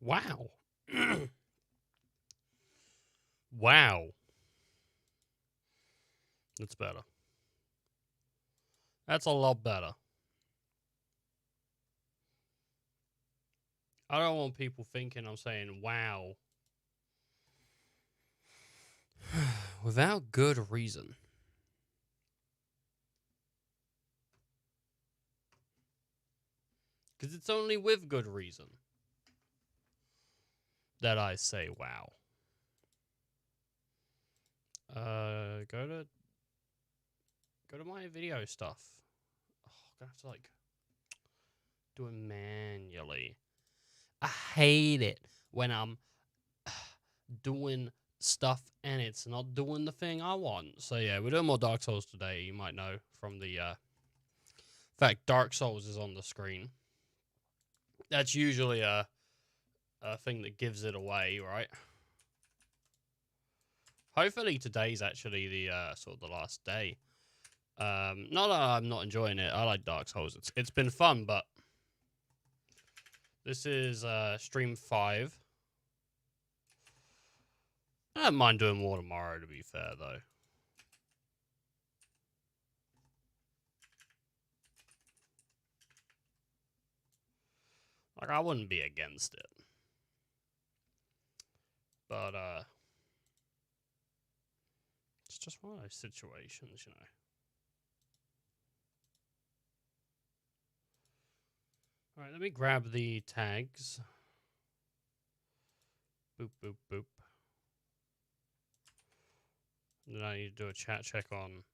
Wow. Wow. That's better. That's a lot better. I don't want people thinking I'm saying wow without good reason. Because it's only with good reason that I say wow. Go to my video stuff. Oh, I'm gonna have to like do it manually. I hate it when I'm doing stuff and it's not doing the thing I want. So yeah, we're doing more Dark Souls today. You might know from the in fact, Dark Souls is on the screen. That's usually a thing that gives it away, right? Hopefully today's actually the sort of the last day. Not that I'm not enjoying it. I like Dark Souls. It's been fun, but this is stream 5. I don't mind doing more tomorrow, to be fair, though. Like, I wouldn't be against it. But, it's just one of those situations, you know. Alright, let me grab the tags. Boop, boop, boop. And then I need to do a chat check on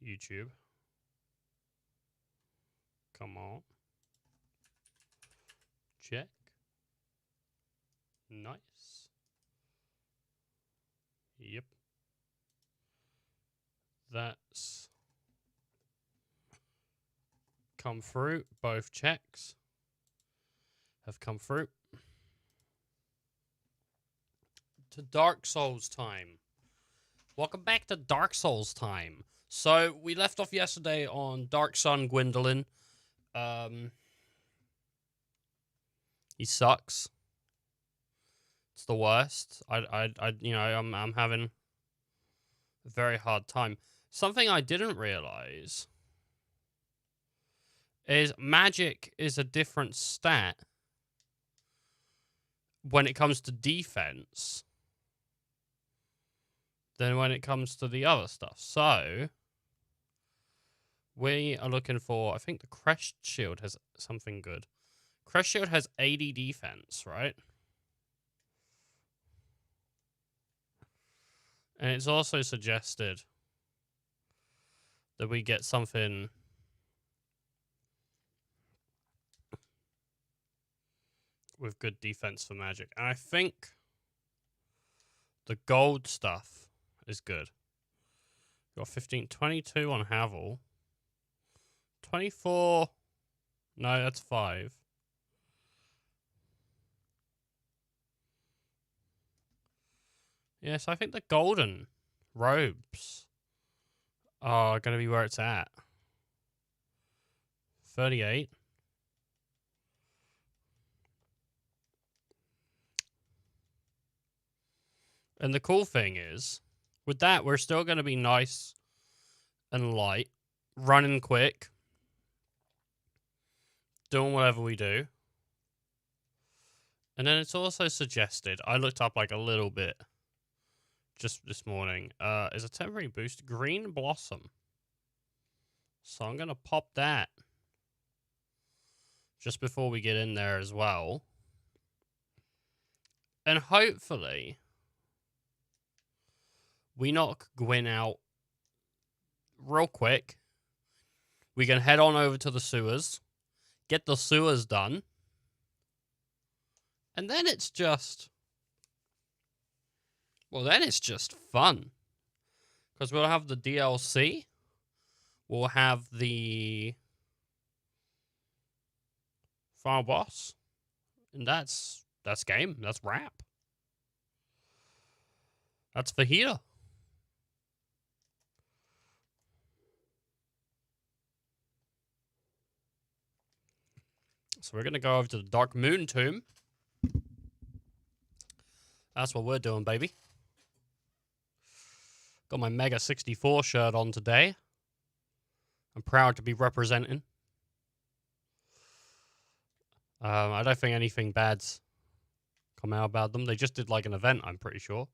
YouTube. Come on. Check. Nice. Yep. That's come through. Both checks have come through. To Dark Souls time. Welcome back to Dark Souls time. So, we left off yesterday on Dark Sun Gwendolyn. He sucks. It's the worst. I'm having a very hard time. Something I didn't realize is magic is a different stat when it comes to defense than when it comes to the other stuff. So, we are looking for, I think the Crest Shield has something good. Crest Shield has 80 defense, right? And it's also suggested that we get something with good defense for magic. And I think the gold stuff is good. Got 15, 22 on Havel. 24. No, that's 5. Yes, I think the golden robes are going to be where it's at. 38. And the cool thing is, with that, we're still going to be nice and light, running quick, doing whatever we do. And then it's also suggested, I looked up like a little bit just this morning, is a temporary boost, Green Blossom. So I'm going to pop that just before we get in there as well. And hopefully we knock Gwyn out real quick. We can head on over to the sewers, get the sewers done, and then it's just, well, then it's just fun. Because we'll have the DLC, we'll have the final boss, and that's game, that's wrap. That's Fajita. So we're going to go over to the Dark Moon Tomb. That's what we're doing, baby. Got my Mega 64 shirt on today. I'm proud to be representing. I don't think anything bad's come out about them. They just did like an event, I'm pretty sure.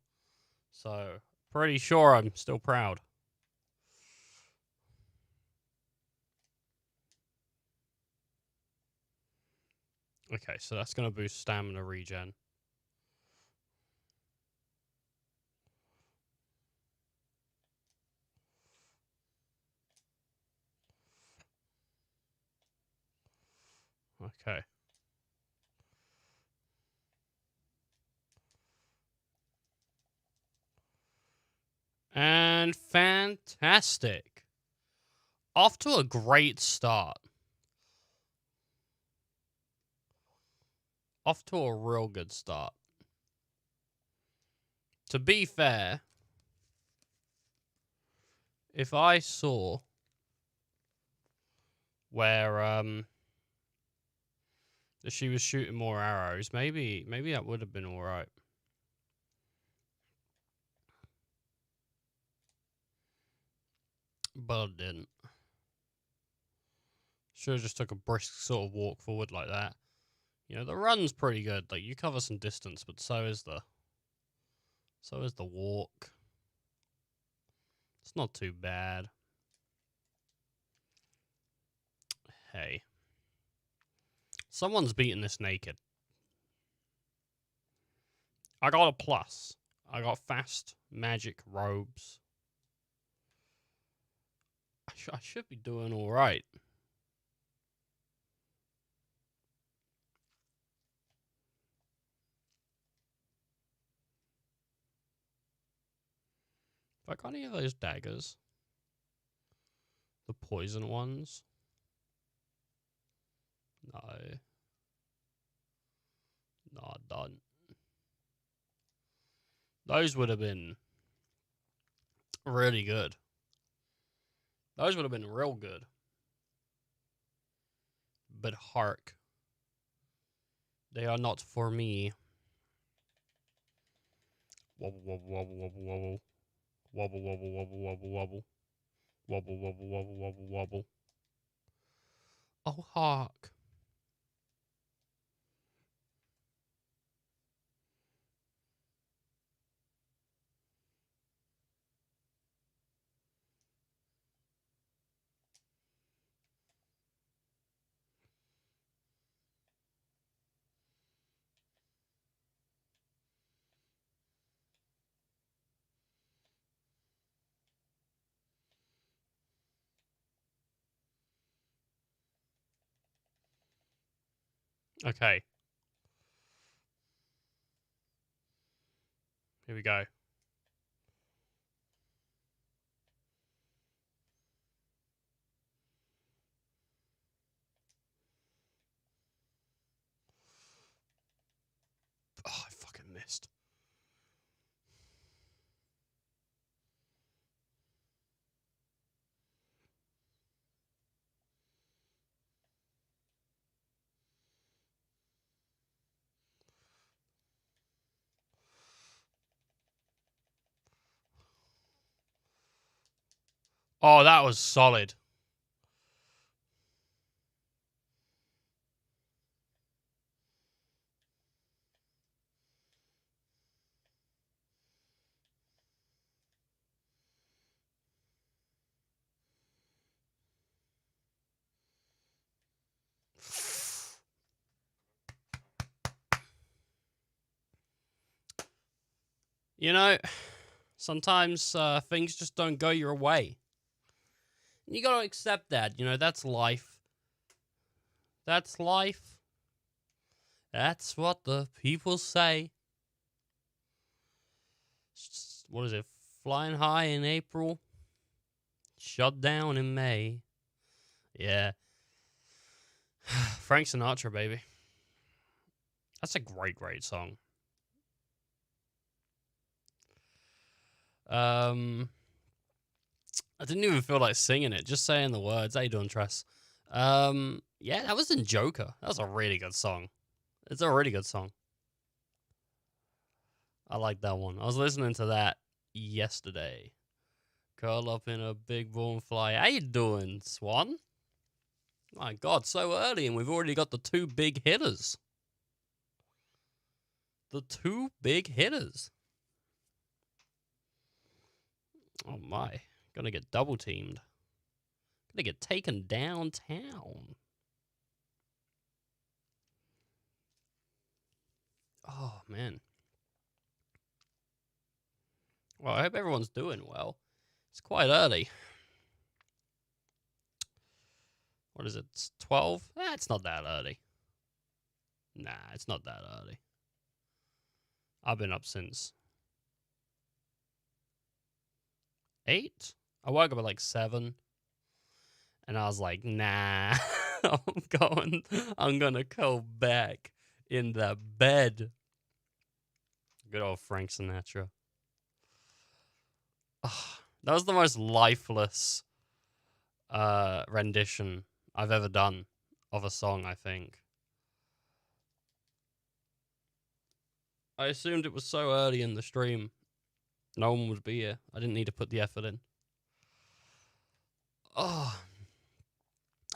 So, pretty sure I'm still proud. Okay, so that's going to boost stamina regen. Okay. And fantastic. Off to a great start. Off to a real good start. To be fair, if I saw where that she was shooting more arrows, maybe that would have been alright. But I didn't. Should have just took a brisk sort of walk forward like that. You know, the run's pretty good. Like, you cover some distance, but so is the walk. It's not too bad. Hey. Someone's beating this naked. I got a plus. I got fast magic robes. I should be doing alright. Have I got any of those daggers? The poison ones? No. No, I don't. Those would have been really good. Those would have been real good. But hark. They are not for me. Wobble, wobble, wobble, wobble, wobble. Wobble, wobble, wobble, wobble, wobble. Wobble, wobble, wobble, wobble, wobble. Oh, hark. Okay. Here we go. Oh, I fucking missed. Oh, that was solid. You know, sometimes things just don't go your way. You gotta accept that. You know, that's life. That's life. That's what the people say. What is it? Flying high in April, shut down in May. Yeah. Frank Sinatra, baby. That's a great, great song. I didn't even feel like singing it, just saying the words. How you doing, Tress? Yeah, that was in Joker. That was a really good song. It's a really good song. I like that one. I was listening to that yesterday. Curl up in a big warm fly. How you doing, Swan? My God, so early and we've already got the two big hitters. The two big hitters. Oh my. Gonna get double teamed. Gonna get taken downtown. Oh, man. Well, I hope everyone's doing well. It's quite early. What is it? It's 12? It's not that early. Nah, it's not that early. I've been up since 8? I woke up at like 7. And I was like, nah, I'm gonna go back in the bed. Good old Frank Sinatra. Oh, that was the most lifeless rendition I've ever done of a song, I think. I assumed it was so early in the stream, no one would be here. I didn't need to put the effort in. Oh,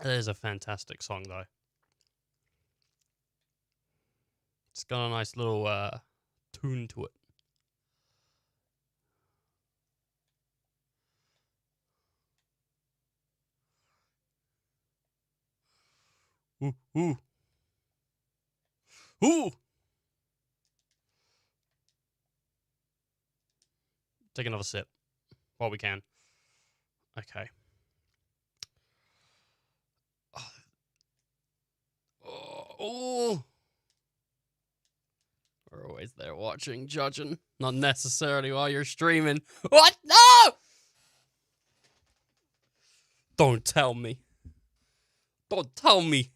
it is a fantastic song, though. It's got a nice little tune to it. Ooh, ooh. Ooh! Take another sip while we can. Okay. Oh. We're always there watching, judging. Not necessarily while you're streaming. What? No! Don't tell me. Don't tell me.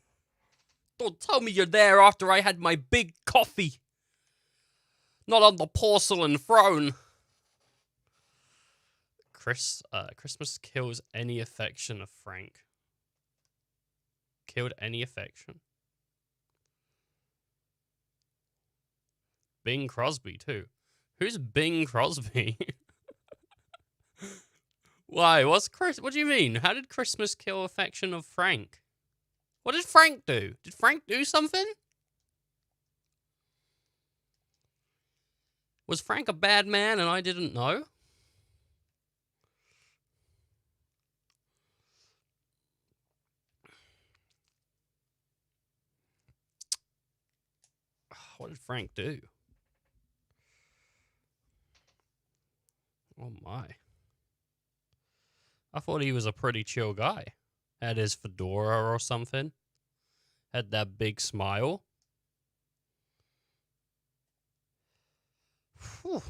Don't tell me you're there after I had my big coffee. Not on the porcelain throne. Christmas kills any affection of Frank. Killed any affection. Bing Crosby, too. Who's Bing Crosby? Why? What do you mean? How did Christmas kill affection of Frank? What did Frank do? Did Frank do something? Was Frank a bad man and I didn't know? What did Frank do? Oh my. I thought he was a pretty chill guy. Had his fedora or something. Had that big smile. Whew.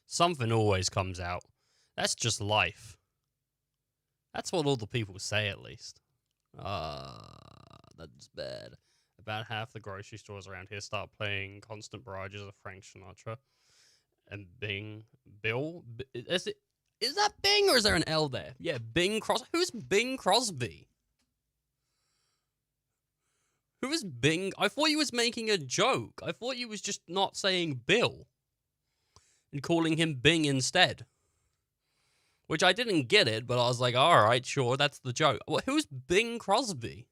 Something always comes out. That's just life. That's what all the people say, at least. That's bad. About half the grocery stores around here start playing constant barrages of Frank Sinatra. And Bill? Is that Bing or is there an L there? Yeah, Bing Crosby. Who's Bing Crosby? Who is Bing? I thought he was making a joke. I thought he was just not saying Bill. And calling him Bing instead. Which I didn't get it, but I was like, alright, sure, that's the joke. Well, who's Bing Crosby?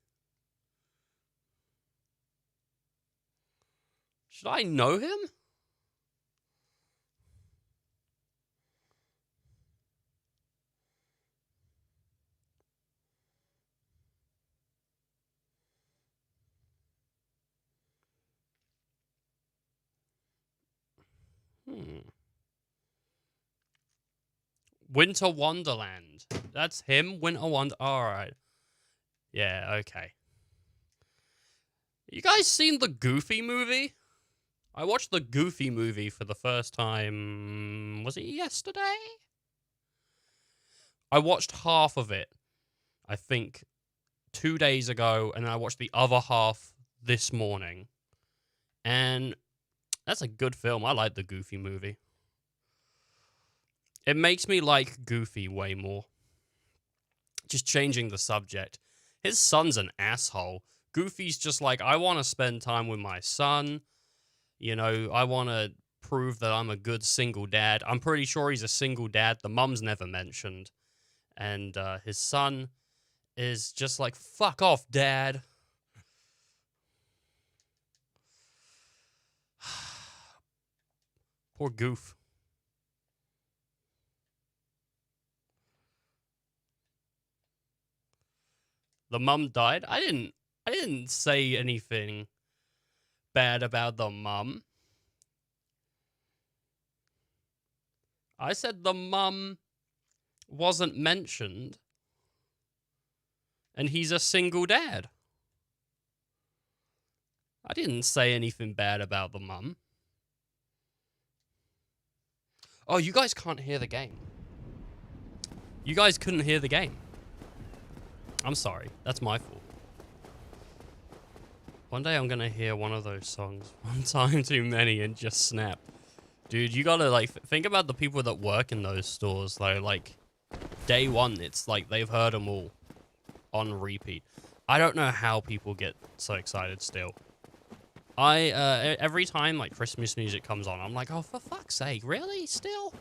Should I know him? Winter Wonderland. That's him? Winter Wonder. Alright. Yeah, okay. You guys seen the Goofy movie? I watched the Goofy movie for the first time. Was it yesterday? I watched half of it, I think, 2 days ago, and I watched the other half this morning. And that's a good film. I like the Goofy movie. It makes me like Goofy way more. Just changing the subject. His son's an asshole. Goofy's just like, I want to spend time with my son. You know, I want to prove that I'm a good single dad. I'm pretty sure he's a single dad. The mum's never mentioned. And his son is just like, fuck off, dad. Poor Goof. The mum died. I didn't say anything bad about the mum. I said the mum wasn't mentioned, and he's a single dad. I didn't say anything bad about the mum. Oh, you guys can't hear the game. You guys couldn't hear the game. I'm sorry. That's my fault. One day I'm gonna hear one of those songs one time too many and just snap. Dude, you gotta, like, think about the people that work in those stores, though. Like, day one, it's like they've heard them all on repeat. I don't know how people get so excited still. Every time, like, Christmas music comes on, I'm like, oh, for fuck's sake, really? Still?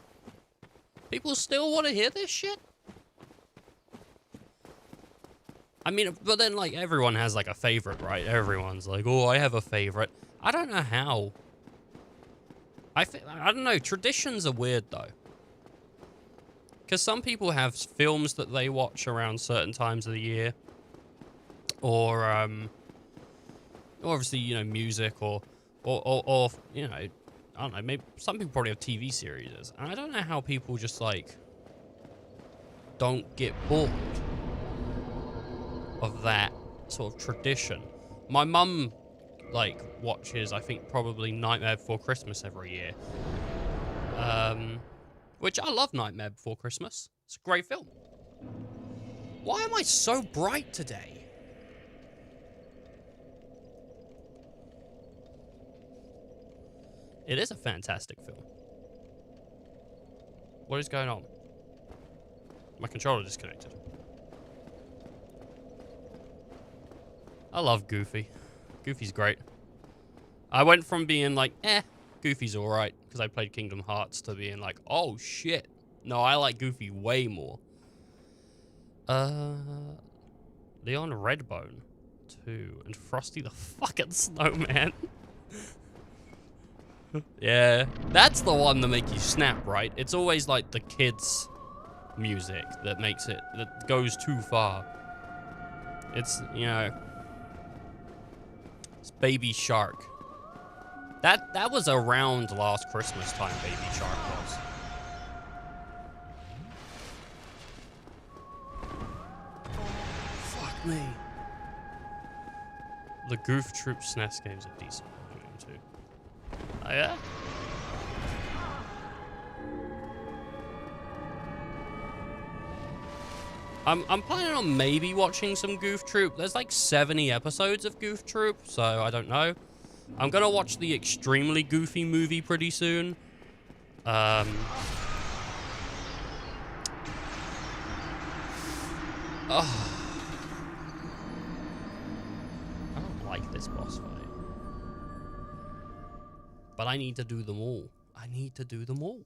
People still want to hear this shit? I mean, but then, like, everyone has, like, a favorite, right? Everyone's like, oh, I have a favorite. I don't know how. I don't know. Traditions are weird, though. Because some people have films that they watch around certain times of the year. Or, obviously, you know, music or, you know, I don't know, maybe some people probably have TV series. And I don't know how people just, like, don't get bored of that sort of tradition. My mum, like, watches, I think, probably Nightmare Before Christmas every year. Which I love Nightmare Before Christmas. It's a great film. Why am I so bright today? It is a fantastic film. What is going on? My controller disconnected. I love Goofy. Goofy's great. I went from being like, Goofy's alright, because I played Kingdom Hearts, to being like, oh shit. No, I like Goofy way more. Leon Redbone 2 and Frosty the fucking Snowman. Yeah, that's the one that make you snap, right? It's always like the kids' music that makes it, that goes too far. It's, you know, it's Baby Shark. That was around last Christmas time, Baby Shark was. Fuck me. The Goof Troop SNES games are decent too. Oh yeah? I'm planning on maybe watching some Goof Troop. There's like 70 episodes of Goof Troop, so I don't know. I'm gonna watch the extremely goofy movie pretty soon. Oh. I don't like this boss fight. But I need to do them all. I need to do them all.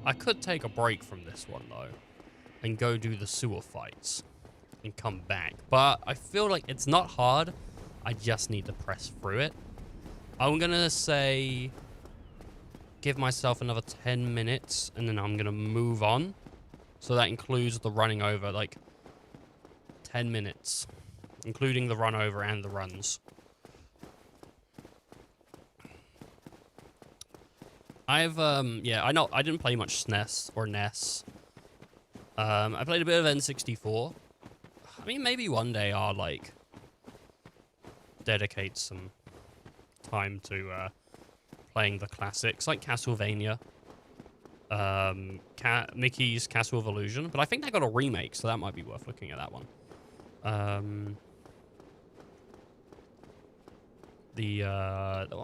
I could take a break from this one, though, and go do the sewer fights and come back. But I feel like it's not hard. I just need to press through it. I'm going to say give myself another 10 minutes, and then I'm going to move on. So that includes the running over, like 10 minutes, including the run over and the runs. Yeah, I didn't play much SNES or NES. I played a bit of N64. I mean, maybe one day I'll, like, dedicate some time to, playing the classics, like Castlevania. Mickey's Castle of Illusion, but I think they got a remake, so that might be worth looking at that one. I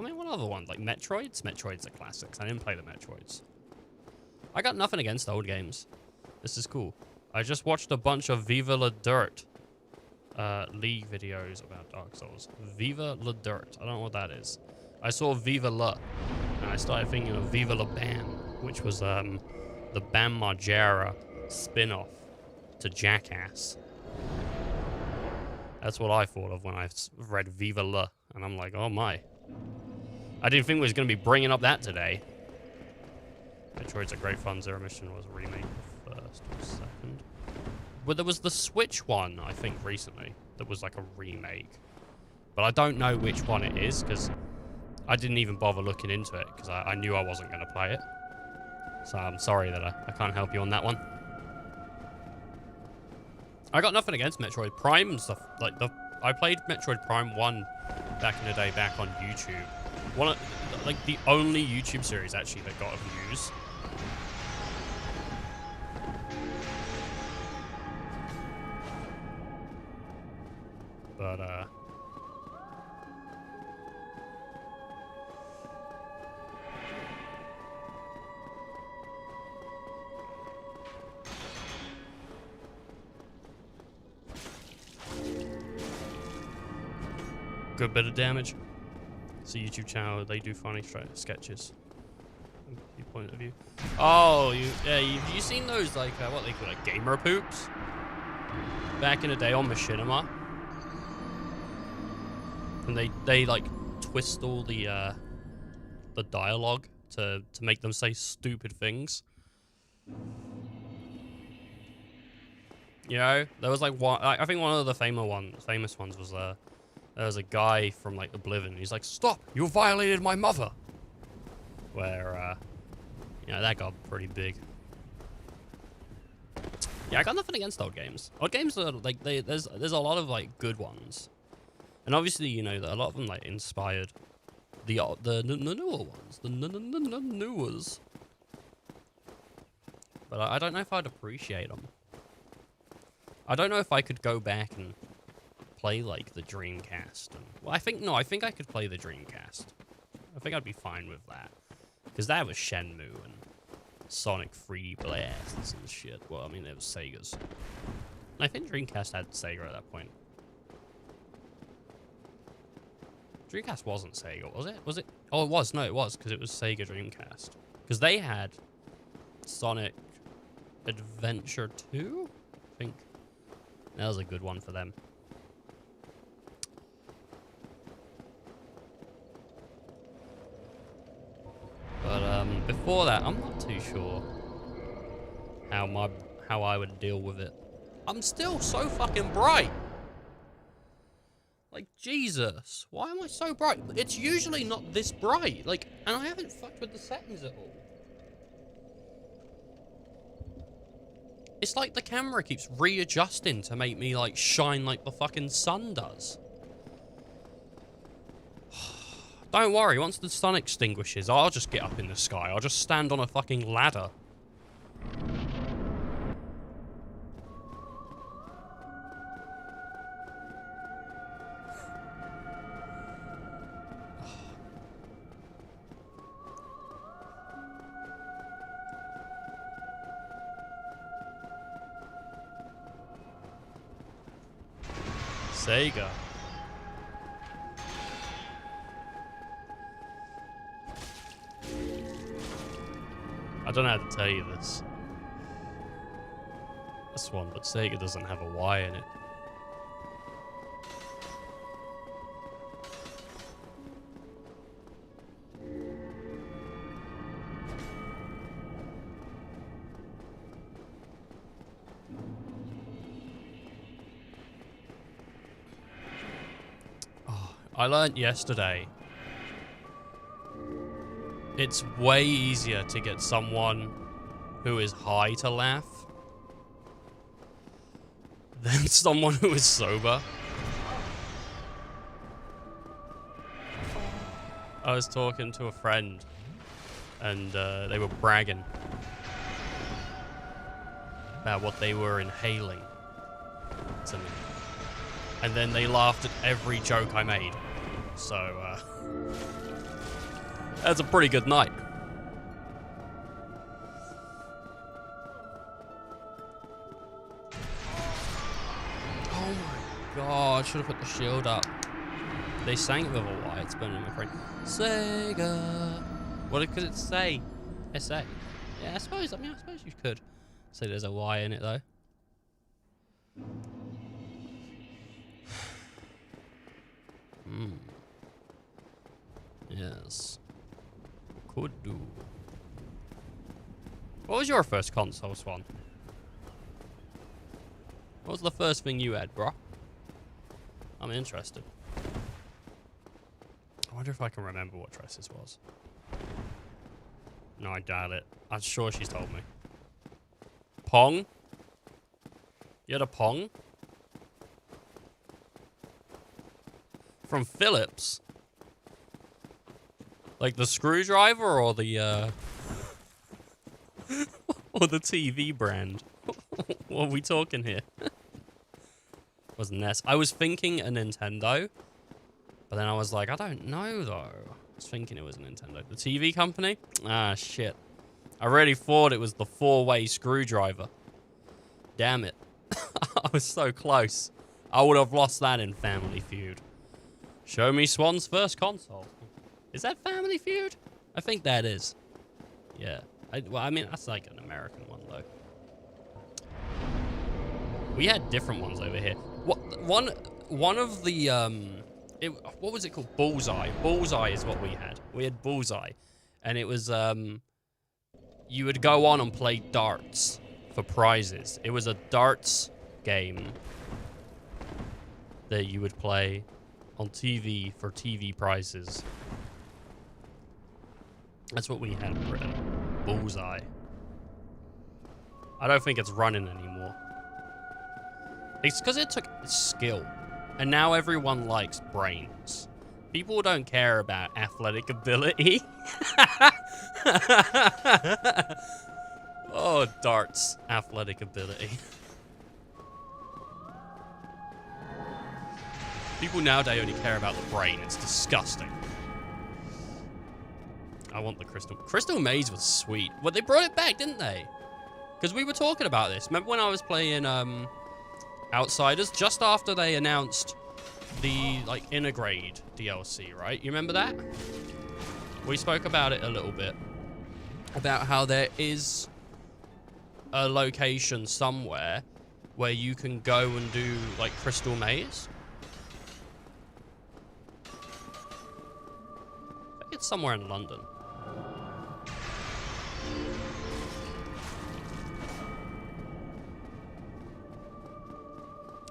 mean, what other ones? Like Metroids? Metroids are classics. I didn't play the Metroids. I got nothing against old games. This is cool. I just watched a bunch of Viva La Dirt League videos about Dark Souls. Viva La Dirt. I don't know what that is. I saw Viva La, and I started thinking of Viva La Bam, which was the Bam Margera spin-off to Jackass. That's what I thought of when I read Viva La, and I'm like, oh my. I didn't think we was going to be bringing up that today. Metroid's a great fun. Zero Mission was a remake first or second. But there was the Switch one, I think, recently. That was like a remake. But I don't know which one it is, because I didn't even bother looking into it, because I knew I wasn't going to play it. So I'm sorry that I can't help you on that one. I got nothing against Metroid Prime and stuff. Like, I played Metroid Prime 1 back in the day, back on YouTube. One of, like, the only YouTube series, actually, that got views. But, good bit of damage. It's a YouTube channel. They do funny sketches. Your point of view. Oh, you seen those, like, what they call, like, gamer poops? Back in the day on Machinima. And they like twist all the dialogue to make them say stupid things. You know, there was like one. I think one of the famous ones was there was a guy from like Oblivion. He's like, "Stop! You violated my mother." Where, you know, that got pretty big. Yeah, I got nothing against old games. Old games are like there's a lot of like good ones. And obviously, you know, that a lot of them, like, inspired the newer ones. The newers. But I don't know if I'd appreciate them. I don't know if I could go back and play, like, the Dreamcast. Well, I think I could play the Dreamcast. I think I'd be fine with that. Because that was Shenmue and Sonic 3D Blasts and shit. Well, I mean, it was Sega's. I think Dreamcast had Sega at that point. Dreamcast wasn't Sega, was it? Was it? Oh, it was. No, it was, because it was Sega Dreamcast. Because they had Sonic Adventure 2, I think. That was a good one for them. But before that, I'm not too sure how I would deal with it. I'm still so fucking bright. Like, Jesus, why am I so bright? It's usually not this bright. Like, and I haven't fucked with the settings at all. It's like the camera keeps readjusting to make me, like, shine like the fucking sun does. Don't worry, once the sun extinguishes, I'll just get up in the sky. I'll just stand on a fucking ladder. Sega. I don't know how to tell you this one, but Sega doesn't have a Y in it. I learned yesterday, it's way easier to get someone who is high to laugh than someone who is sober. I was talking to a friend, and they were bragging about what they were inhaling to me. And then they laughed at every joke I made. So, that's a pretty good night. Oh my god, should have put the shield up. They sang it with a Y. It's burning in my brain. Sega. What could it say? SA. Yeah, I suppose you could say there's a Y in it though. Yes. Could do. What was your first console, Swan? What was the first thing you had, bro? I'm interested. I wonder if I can remember what dress this was. No, I doubt it. I'm sure she's told me. Pong? You had a Pong? From Philips? Like the screwdriver or the, or the TV brand? What are we talking here? Was NES. I was thinking a Nintendo, but then I was like, I don't know though. I was thinking it was a Nintendo. The TV company? Ah, shit. I really thought it was the 4-way screwdriver. Damn it. I was so close. I would have lost that in Family Feud. Show me Swan's first console. Is that Family Feud? I think that is. Yeah. Well, I mean, that's like an American one, though. We had different ones over here. One of the, what was it called? Bullseye. Bullseye is what we had. We had Bullseye. And it was, you would go on and play darts for prizes. It was a darts game that you would play on TV for TV prizes. That's what we had in Britain. Bullseye. I don't think it's running anymore. It's because it took skill. And now everyone likes brains. People don't care about athletic ability. Oh, darts. Athletic ability. People nowadays only care about the brain. It's disgusting. I want the Crystal. Crystal Maze was sweet. Well, they brought it back, didn't they? Because we were talking about this. Remember when I was playing Outsiders? Just after they announced the, like, Intergrade DLC, right? You remember that? We spoke about it a little bit. About how there is a location somewhere where you can go and do, like, Crystal Maze. I think it's somewhere in London.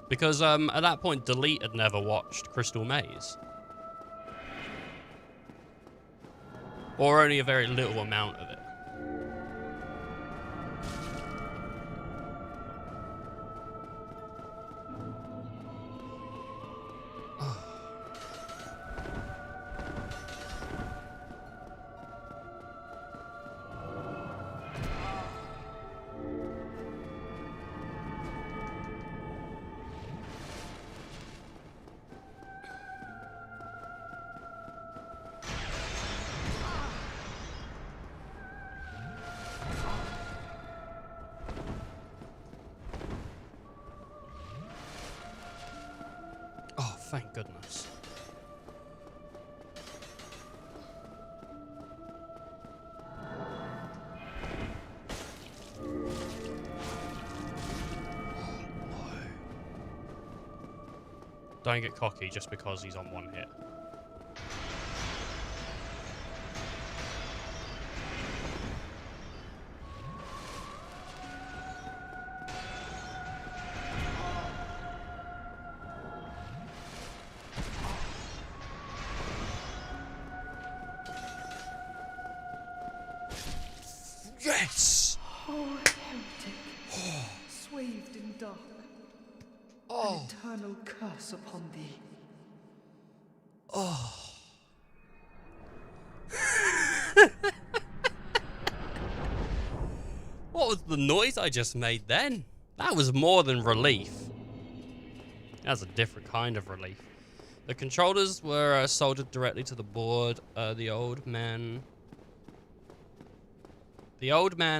Because at that point, Delete had never watched Crystal Maze. Or only a very little amount of it. Thank goodness. Don't get cocky just because he's on one hit. Yes! Oh, heretic, swathed in dark, an eternal curse upon thee. Oh. What was the noise I just made then? That was more than relief. That's a different kind of relief. The controllers were soldered directly to the board. The old man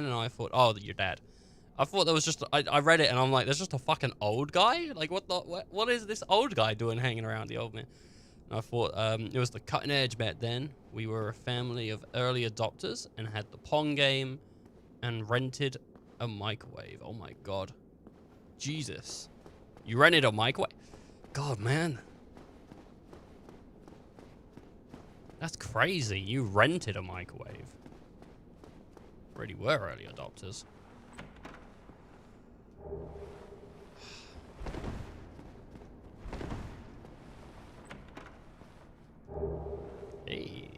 and I thought, oh, your dad. I thought there was just, I read it and I'm like, there's just a fucking old guy? Like, what is this old guy doing hanging around the old man? I thought it was the cutting edge back then. We were a family of early adopters and had the Pong game and rented a microwave. Oh my god. Jesus. You rented a microwave? God, man. That's crazy. You rented a microwave. Really were early adopters. Hey.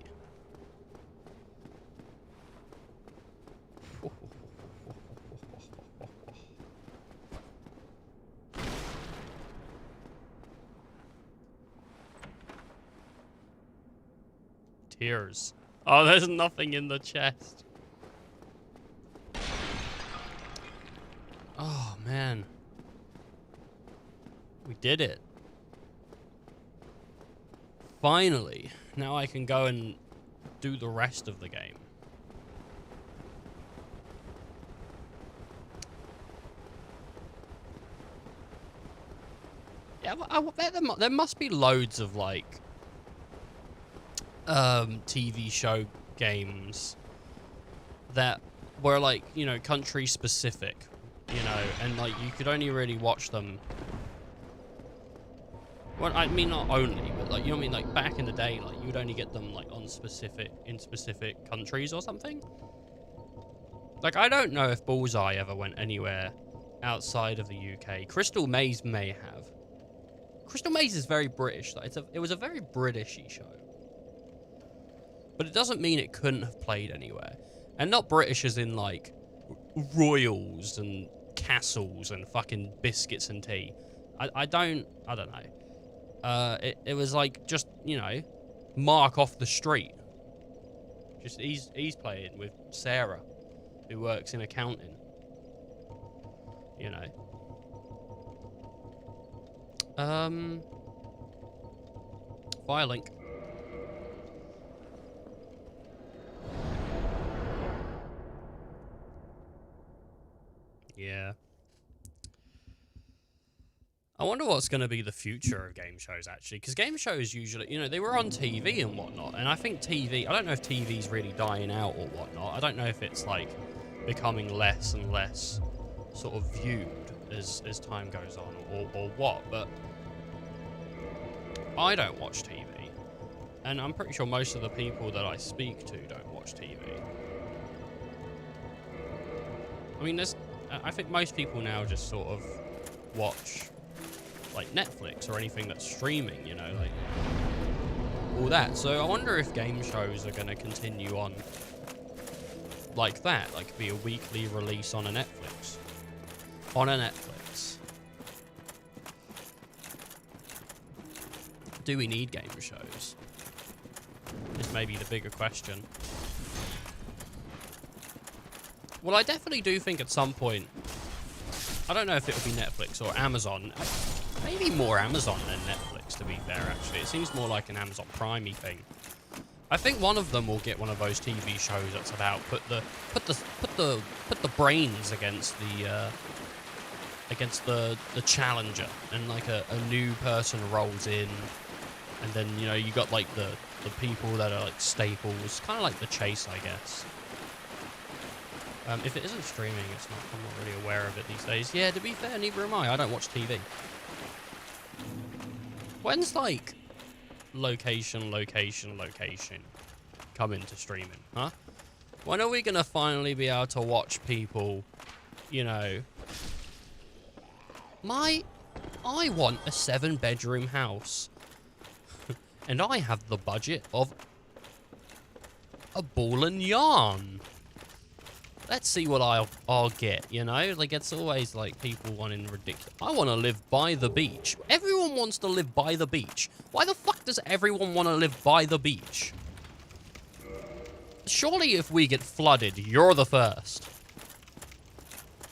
Tears. Oh, there's nothing in the chest. Oh, man. We did it. Finally. Now I can go and do the rest of the game. Yeah, I bet there must be loads of, like, TV show games that were, like, you know, country specific, you know, and, like, you could only really watch them. Well, I mean, not only, but, like, you know what I mean? Like, back in the day, like, you'd only get them, like, in specific countries or something. Like, I don't know if Bullseye ever went anywhere outside of the UK. Crystal Maze may have. Crystal Maze is very British. Like, it was a very Britishy show. But it doesn't mean it couldn't have played anywhere. And not British as in, like, royals and castles and fucking biscuits and tea. I don't know. It was like, just, you know, Mark off the street. Just, he's playing with Sarah, who works in accounting. You know. Firelink. Yeah. I wonder what's going to be the future of game shows, actually. Because game shows usually, you know, they were on TV and whatnot. And I think TV, I don't know if TV's really dying out or whatnot. I don't know if it's, like, becoming less and less sort of viewed as time goes on or what. But I don't watch TV. And I'm pretty sure most of the people that I speak to don't watch TV. I mean, I think most people now just sort of watch, like, Netflix or anything that's streaming, you know, like, all that. So I wonder if game shows are going to continue on like that, like, be a weekly release on a Netflix. On a Netflix. Do we need game shows? Is maybe the bigger question. Well, I definitely do think at some point, I don't know if it'll be Netflix or Amazon. Maybe more Amazon than Netflix, to be fair, actually. It seems more like an Amazon Prime-y thing. I think one of them will get one of those TV shows that's about put the brains against the challenger, and like a new person rolls in, and then, you know, you got like the people that are like staples, kind of like The Chase, I guess. If it isn't streaming, I'm not really aware of it these days. Yeah, to be fair, neither am I. I don't watch TV. When's, like, location come into streaming, huh? When are we going to finally be able to watch people, you know... I want a 7-bedroom house. And I have the budget of a ball and yarn. Let's see what I'll get, you know? Like, it's always, like, people wanting ridiculous... I want to live by the beach. Everyone wants to live by the beach. Why the fuck does everyone want to live by the beach? Surely if we get flooded, you're the first.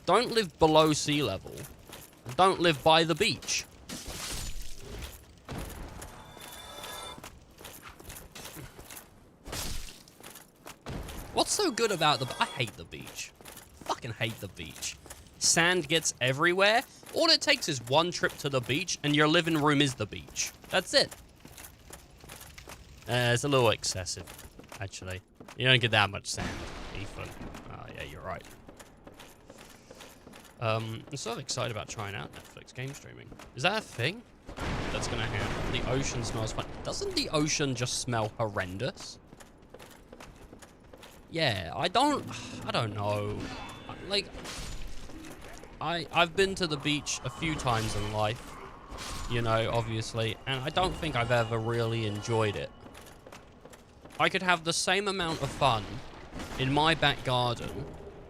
Don't live below sea level. Don't live by the beach. What's so good about I hate the beach. Fucking hate the beach. Sand gets everywhere. All it takes is one trip to the beach and your living room is the beach. That's it. It's a little excessive, actually. You don't get that much sand, Ethan. Oh, yeah, you're right. I'm sort of excited about trying out Netflix game streaming. Is that a thing that's gonna happen? The ocean smells fine. Doesn't the ocean just smell horrendous? Yeah, I don't know. Like, I've been to the beach a few times in life, you know, obviously, and I don't think I've ever really enjoyed it. I could have the same amount of fun in my back garden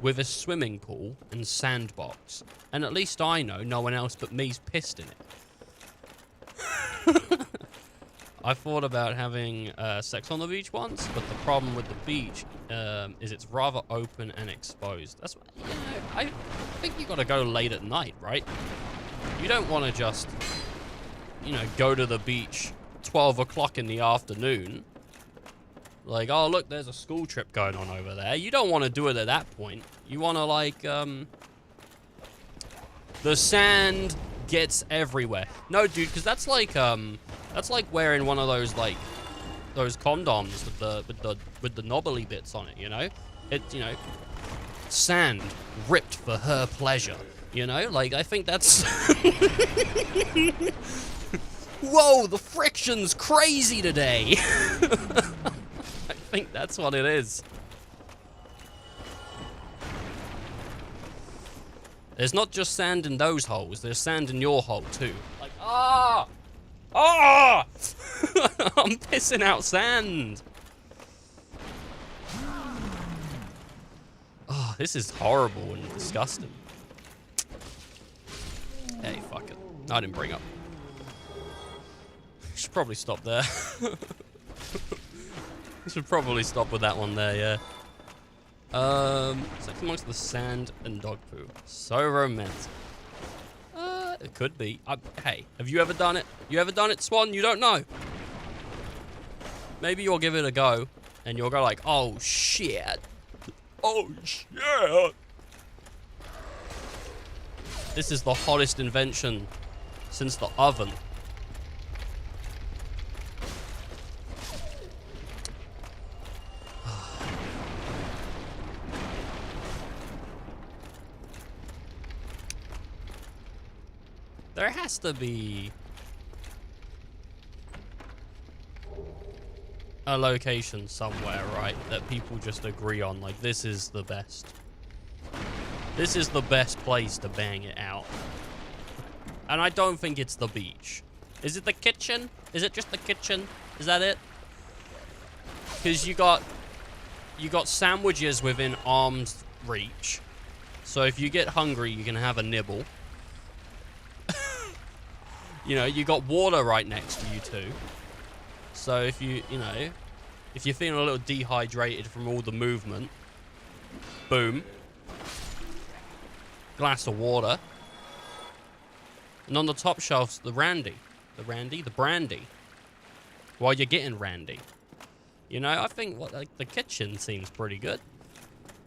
with a swimming pool and sandbox, and at least I know no one else but me's pissed in it. I thought about having sex on the beach once, but the problem with the beach is it's rather open and exposed. That's, you know, I think you gotta go late at night, right? You don't want to just, you know, go to the beach 12 o'clock in the afternoon. Like, oh, look, there's a school trip going on over there. You don't want to do it at that point. You want to, like, the sand gets everywhere. No, dude, because that's like wearing one of those, like, those condoms with the knobbly bits on it, you know? It, you know, sand ripped for her pleasure, you know? Like, I think that's... Whoa, the friction's crazy today! I think that's what it is. There's not just sand in those holes, there's sand in your hole too. Like, ah! Ah! I'm pissing out sand. Oh, this is horrible and disgusting. Hey, fuck it. I didn't bring up. Should probably stop there. Should probably stop with that one there, yeah. Sex amongst the sand and dog poo. So romantic. It could be. Hey, have you ever done it? You ever done it, Swan? You don't know. Maybe you'll give it a go, and you'll go like, oh, shit. Oh, shit. This is the hottest invention since the oven. There has to be a location somewhere, right, that people just agree on, like, this is the best. This is the best place to bang it out. And I don't think it's the beach. Is it the kitchen? Is it just the kitchen? Is that it? Because you got sandwiches within arm's reach. So if you get hungry, you can have a nibble. You know, you got water right next to you too. So if you know, if you're feeling a little dehydrated from all the movement, boom. Glass of water. And on the top shelf's the brandy. The brandy. While you're getting randy. You know, I think like the kitchen seems pretty good.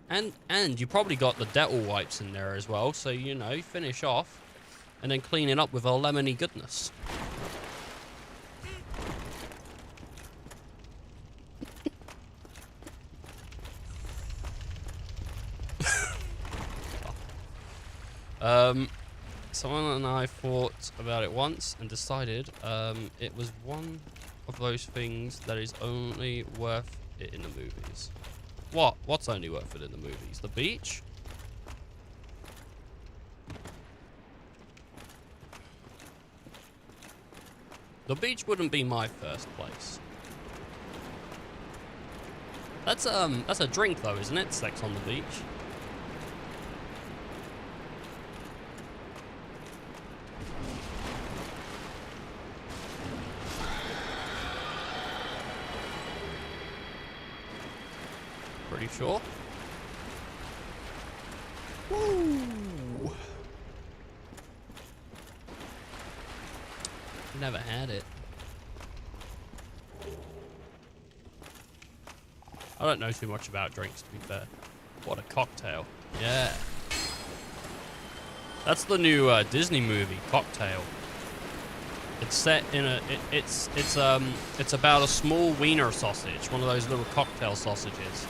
And you probably got the Dettol wipes in there as well, so you know, finish off. And then clean it up with a lemony goodness. Someone and I thought about it once and decided it was one of those things that is only worth it in the movies. What? What's only worth it in the movies? The beach? The beach wouldn't be my first place. That's a drink though, isn't it? Sex on the beach. Pretty sure. Woo! Never had it. I don't know too much about drinks, to be fair. What a cocktail. Yeah. That's the new Disney movie, Cocktail. It's set in a it's about a small wiener sausage, one of those little cocktail sausages.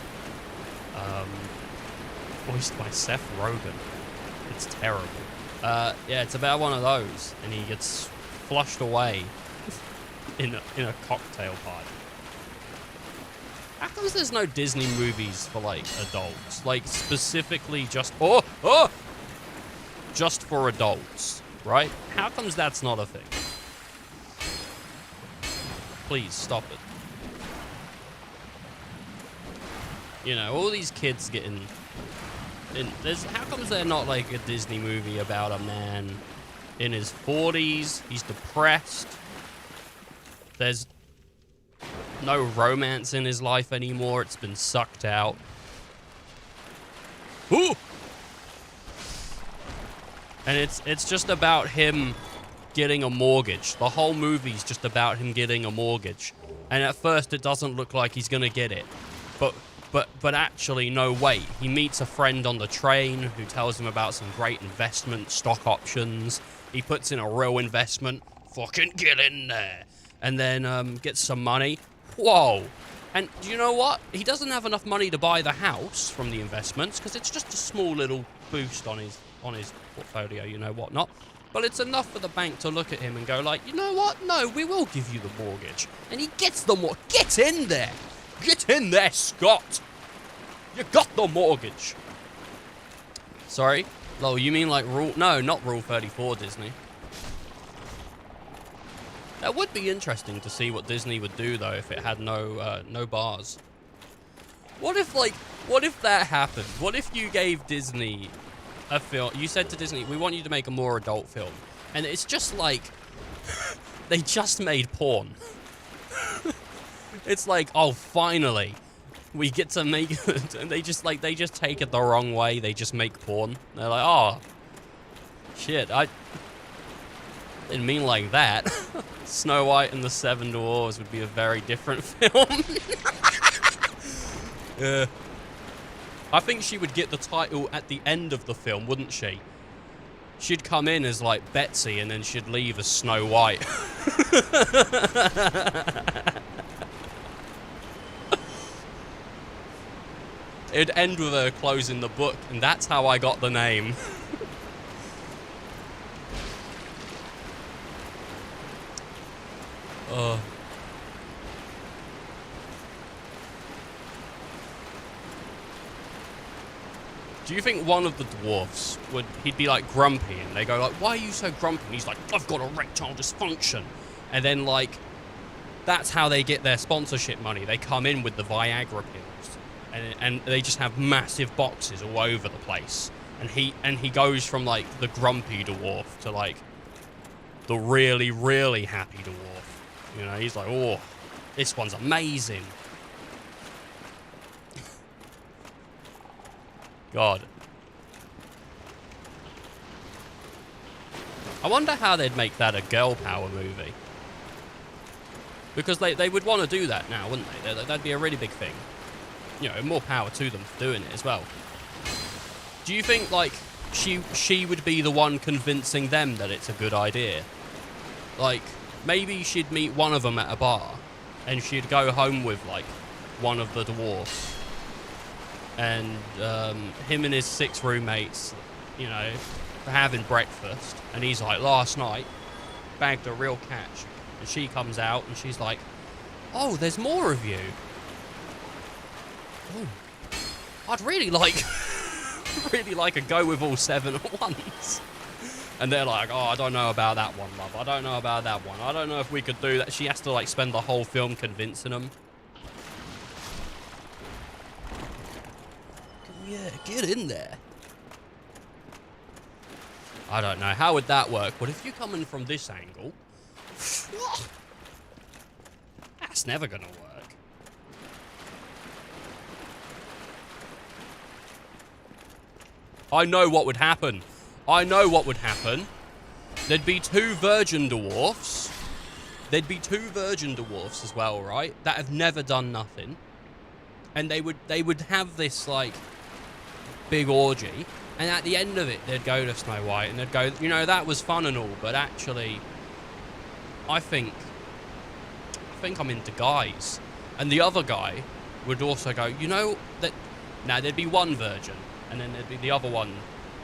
Voiced by Seth Rogen. It's terrible. Yeah, it's about one of those, and he gets flushed away in a cocktail party. How comes there's no Disney movies for like adults? Like specifically just just for adults, right? How comes that's not a thing? Please stop it. You know, all these kids getting how comes they're not like a Disney movie about a man in his 40s, he's depressed, there's no romance in his life anymore, it's been sucked out. Ooh! And it's just about him getting a mortgage. The whole movie's just about him getting a mortgage. And at first it doesn't look like he's gonna get it. But actually, no, wait. He meets a friend on the train who tells him about some great investment, stock options. He puts in a real investment. Fucking get in there. And then gets some money. Whoa. And do you know what? He doesn't have enough money to buy the house from the investments because it's just a small little boost on his portfolio, you know, whatnot. But it's enough for the bank to look at him and go like, you know what? No, we will give you the mortgage. And he gets the mortgage. Get in there. Get in there, Scott! You got the mortgage! Sorry? Lol, you mean like rule... No, not Rule 34, Disney. That would be interesting to see what Disney would do, though, if it had no bars. What if that happened? What if you gave Disney a film... You said to Disney, we want you to make a more adult film. And it's just like... they just made porn. It's like, oh, finally, we get to make it. And they just take it the wrong way. They just make porn. They're like, oh, shit, I didn't mean like that. Snow White and the Seven Dwarfs would be a very different film. Yeah. I think she would get the title at the end of the film, wouldn't she? She'd come in as, like, Betsy, and then she'd leave as Snow White. It'd end with her closing the book, and that's how I got the name. Do you think one of the dwarfs he'd be like grumpy, and they go like, why are you so grumpy? And he's like, I've got erectile dysfunction. And then like, that's how they get their sponsorship money. They come in with the Viagra pills. And they just have massive boxes all over the place. And he goes from like the grumpy dwarf to like the really, really happy dwarf. You know, he's like, oh, this one's amazing. God. I wonder how they'd make that a girl power movie. Because they would want to do that now, wouldn't they? That'd be a really big thing. You know, more power to them for doing it as well. Do you think, like, she would be the one convincing them that it's a good idea? Like, maybe she'd meet one of them at a bar, and she'd go home with, like, one of the dwarfs. And him and his 6 roommates, you know, are having breakfast. And he's like, last night, bagged a real catch. And she comes out, and she's like, oh, there's more of you. Oh, I'd really like a go with all 7 at once. And they're like, oh, I don't know about that one, love. I don't know about that one. I don't know if we could do that. She has to, like, spend the whole film convincing them. Yeah, get in there. I don't know. How would that work? But if you come in from this angle... That's never going to work. I know what would happen. I know what would happen. There'd be 2 virgin dwarfs. There'd be 2 virgin dwarfs as well, right? That have never done nothing. And they would have this, like, big orgy. And at the end of it, they'd go to Snow White and they'd go, you know, that was fun and all, but actually, I think I'm into guys. And the other guy would also go, you know, that now there'd be one virgin, and then there'd be the other one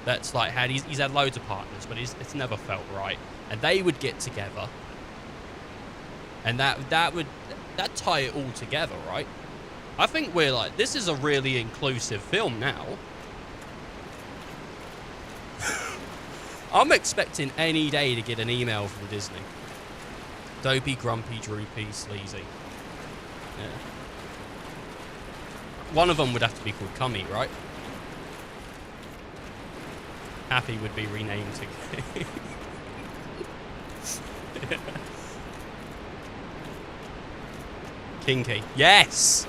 that's like he's had loads of partners, but it's never felt right. And they would get together, and that'd tie it all together, right? I think we're like, this is a really inclusive film now. I'm expecting any day to get an email from Disney. Dopey, grumpy, droopy, sleazy. Yeah. One of them would have to be called Cummy, right? Happy would be renamed to Kinky. Yes!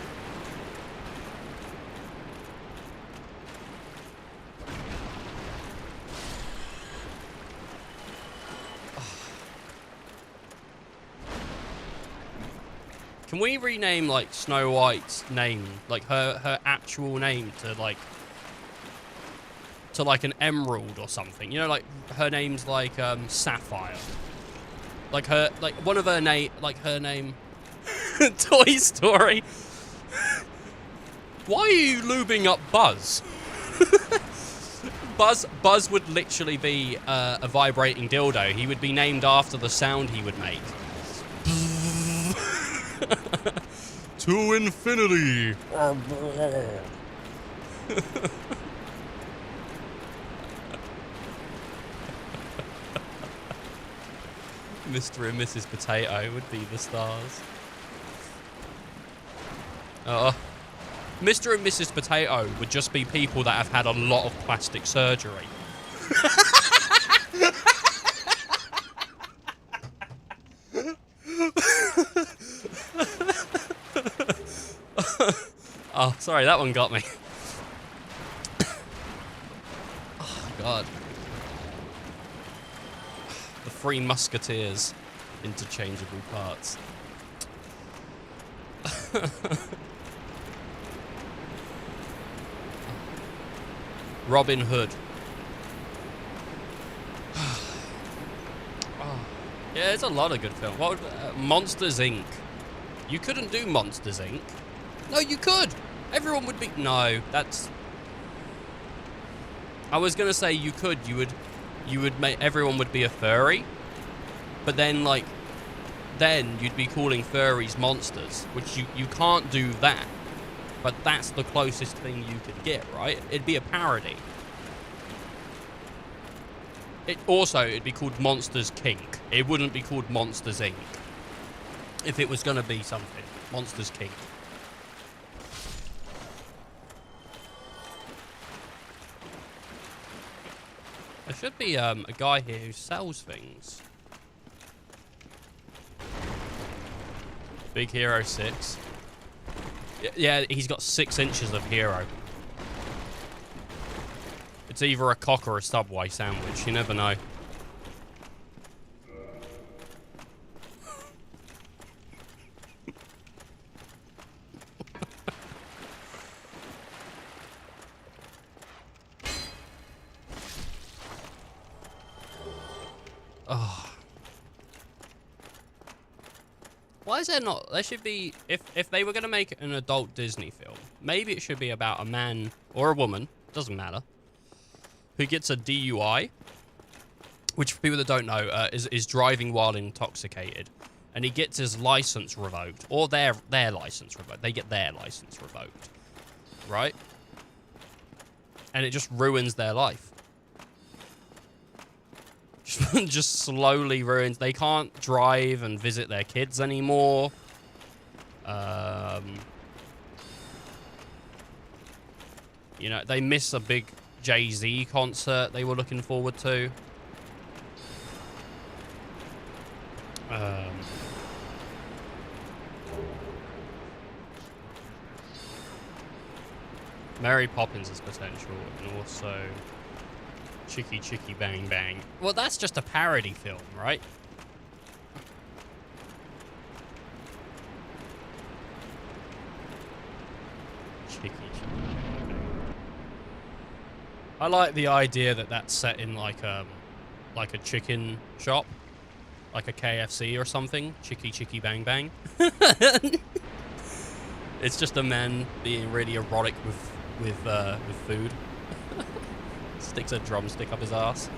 Can we rename, like, Snow White's name, like, her actual name to, like, an emerald or something? You know, like, her name's, like, Sapphire. Like, one of her name, like, her name... Toy Story. Why are you lubing up Buzz? Buzz would literally be a vibrating dildo. He would be named after the sound he would make. To infinity. Mr. and Mrs. Potato would be the stars. Mr. and Mrs. Potato would just be people that have had a lot of plastic surgery. Oh, sorry, that one got me. Oh, God. The Three Musketeers. Interchangeable parts. Robin Hood. Oh. Yeah, there's a lot of good films. What would, Monsters, Inc. You couldn't do Monsters, Inc. No, you could. Everyone would be... No, that's... I was going to say you could. You would make... Everyone would be a furry. But then, like... Then you'd be calling furries monsters. Which you can't do that. But that's the closest thing you could get, right? It'd be a parody. It'd be called Monsters Kink. It wouldn't be called Monsters Inc. If it was going to be something. Monsters Kink. There should be a guy here who sells things. Big Hero 6. Yeah, he's got 6 inches of Hero. It's either a cock or a Subway sandwich. You never know. Oh. Why is there not... There should be... If they were going to make an adult Disney film, maybe it should be about a man or a woman, doesn't matter, who gets a DUI, which for people that don't know, is driving while intoxicated, and he gets his license revoked, or their license revoked. They get their license revoked, right? And it just ruins their life. Just slowly ruins. They can't drive and visit their kids anymore. You know, they miss a big Jay-Z concert they were looking forward to. Mary Poppins has potential, and also Chicky Chicky Bang Bang. Well, that's just a parody film, right? Chicky Chicky Bang Bang. I like the idea that that's set in like a chicken shop. like a KFC or something. Chicky chicky bang bang. It's just a man being really erotic with food. Sticks a drumstick up his ass.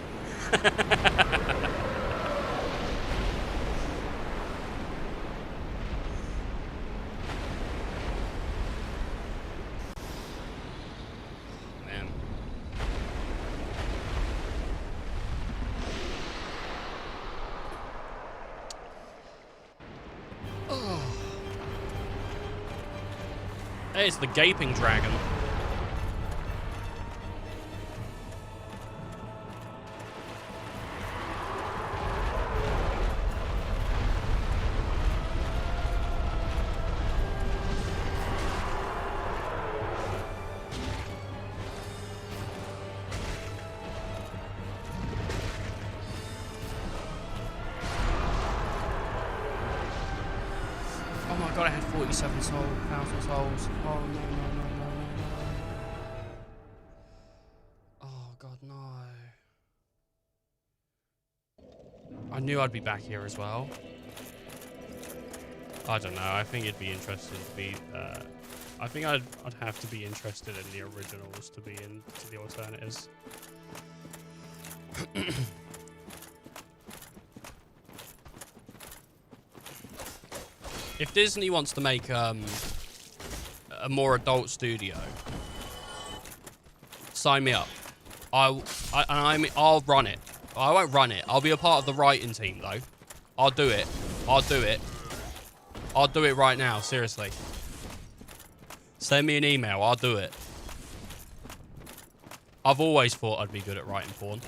Man. Oh. Hey, it's the gaping dragon. Oh my god, I had 47,000 souls. Oh no, no, no, no, no, no. Oh god, no. I knew I'd be back here as well. I don't know, I think it'd be interesting to be, I think I'd have to be interested in the originals to be into the alternatives. If Disney wants to make a more adult studio, sign me up. I'll run it. I won't run it. I'll be a part of the writing team though. I'll do it. I'll do it. I'll do it right now. Seriously. Send me an email. I'll do it. I've always thought I'd be good at writing porn.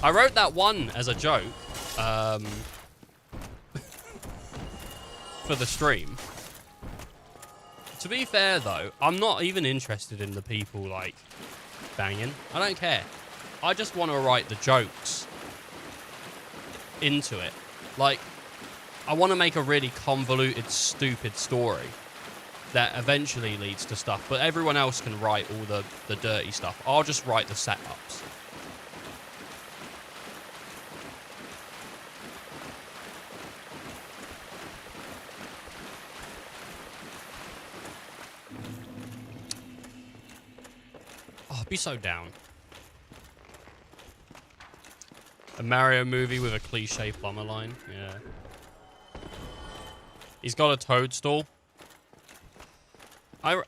I wrote that one as a joke. For the stream. To be fair though, I'm not even interested in the people like banging. I don't care. I just want to write the jokes into it. Like, I want to make a really convoluted, stupid story that eventually leads to stuff, but everyone else can write all the dirty stuff. I'll just write the setups. I'd be so down. A Mario movie with a cliche plumber line. Yeah. He's got a toadstool. I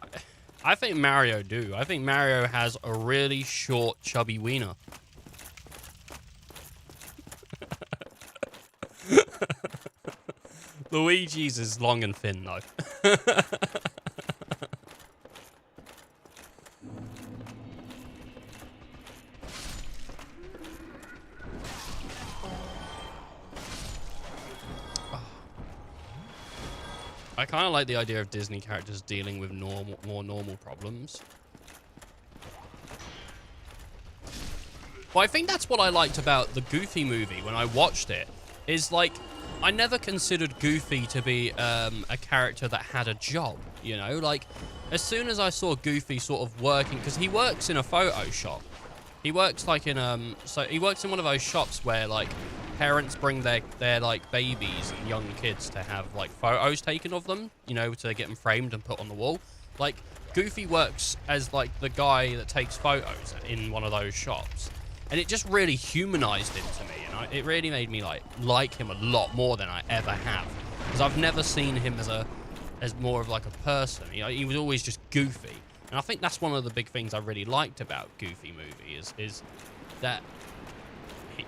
think Mario do. I think Mario has a really short, chubby wiener. Luigi's is long and thin, though. I kind of like the idea of Disney characters dealing with more normal problems. But I think that's what I liked about the Goofy movie when I watched it. Is like, I never considered Goofy to be a character that had a job, you know? Like, as soon as I saw Goofy sort of working, because he works in a photo shop. He works like in, so he works in one of those shops where like, parents bring their like babies and young kids to have like photos taken of them, you know, to get them framed and put on the wall. Like, Goofy works as like the guy that takes photos in one of those shops. And it just really humanized him to me, and it really made me like him a lot more than I ever have, because I've never seen him as more of like a person. You know, he was always just goofy, and I think that's one of the big things I really liked about Goofy movie is that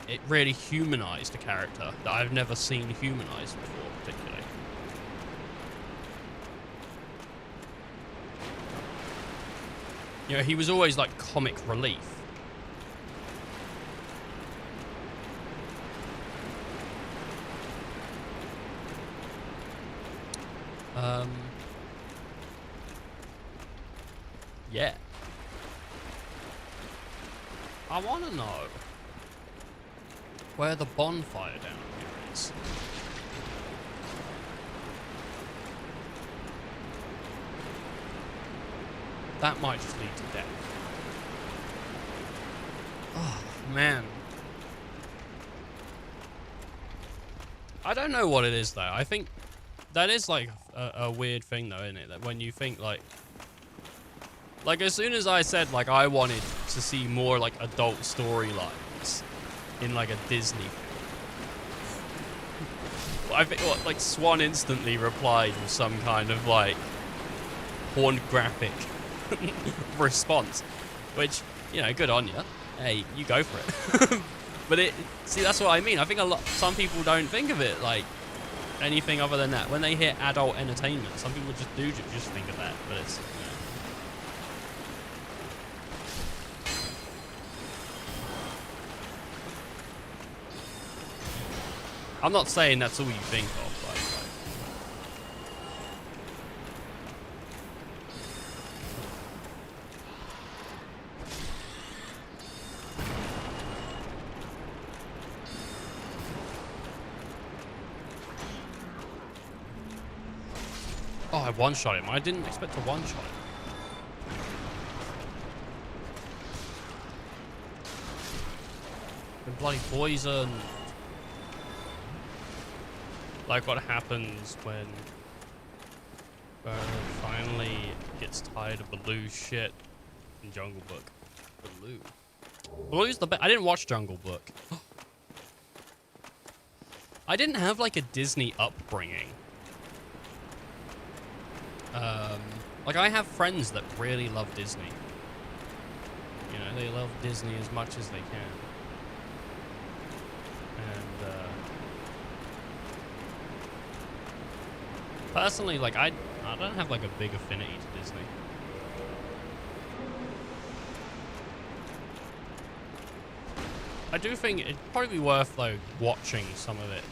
it really humanized a character that I've never seen humanized before, particularly. You know, he was always like comic relief. Yeah. I want to know where the bonfire down here is. That might just lead to death. Oh, man. I don't know what it is though. I think that is like a weird thing though, isn't it? That when you think like as soon as I said like I wanted to see more like adult storylines in like a Disney film, I think like Swan instantly replied with some kind of like pornographic response, which, you know, good on you. Hey, you go for it. But see, that's what I mean. I think some people don't think of it like anything other than that. When they hear adult entertainment, some people just think of that. But it's, you know. I'm not saying that's all you think of. Oh, I one-shot him. I didn't expect to one-shot him. Been bloody poisoned. Like what happens when Bird finally gets tired of Baloo's shit in Jungle Book. Baloo. Baloo's the best. I didn't watch Jungle Book. I didn't have like a Disney upbringing. Like I have friends that really love Disney. You know, they love Disney as much as they can. And personally, like I don't have like a big affinity to Disney. I do think it'd probably be worth though watching some of it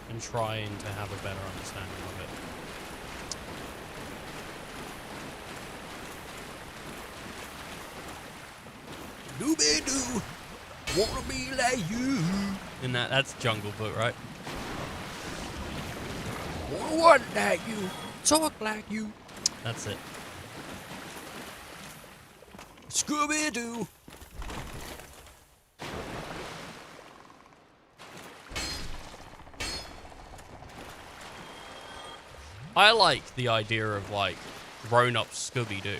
and trying to have a better understanding of it. Doobie-doo, wanna be like you. And that's Jungle Book, right? Wanna walk like you, talk like you. That's it. Scooby-Doo. I like the idea of like grown-up Scooby-Doo.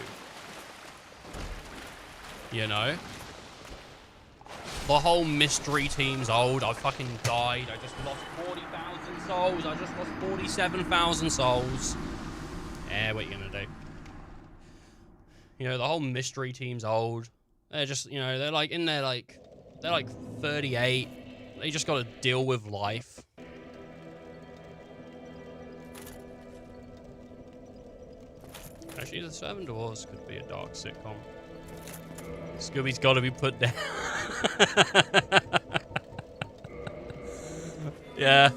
You know? The whole mystery team's old. I fucking died. I just lost 40,000 souls. I just lost 47,000 souls. Eh, what you gonna do? You know, the whole mystery team's old. They're just, you know, they're like in their like, they're like 38. They just gotta deal with life. Actually, the Seven Dwarfs could be a dark sitcom. Scooby's gotta be put down. Yeah.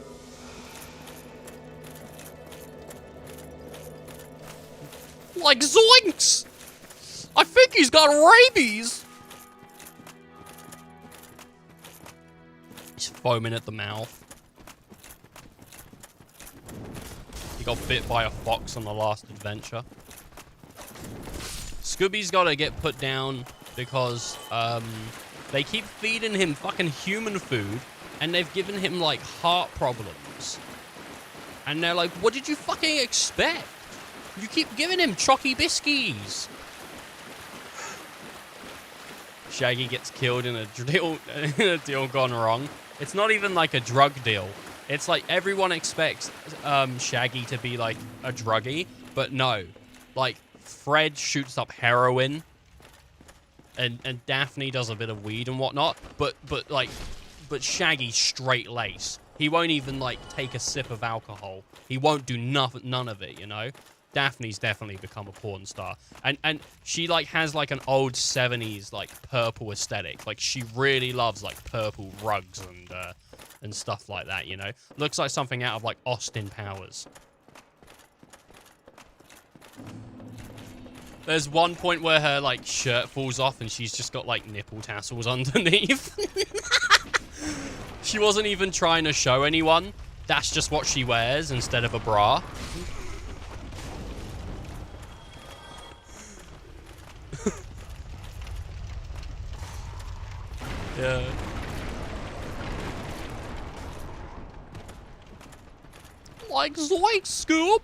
Like zoinks! I think he's got rabies! He's foaming at the mouth. He got bit by a fox on the last adventure. Scooby's gotta get put down because they keep feeding him fucking human food and they've given him like heart problems. And they're like, what did you fucking expect? You keep giving him chalky biscuits. Shaggy gets killed in a deal gone wrong. It's not even like a drug deal. It's like everyone expects Shaggy to be like a druggie, but no. Like Fred shoots up heroin, and Daphne does a bit of weed and whatnot. But Shaggy's straight lace. He won't even like take a sip of alcohol. He won't do none of it, you know. Daphne's definitely become a porn star, and she like has like an old 70s like purple aesthetic. Like she really loves like purple rugs and stuff like that, you know. Looks like something out of like Austin Powers. There's one point where her like shirt falls off and she's just got like nipple tassels underneath. She wasn't even trying to show anyone. That's just what she wears instead of a bra. Yeah. Like, zoink, Scoop!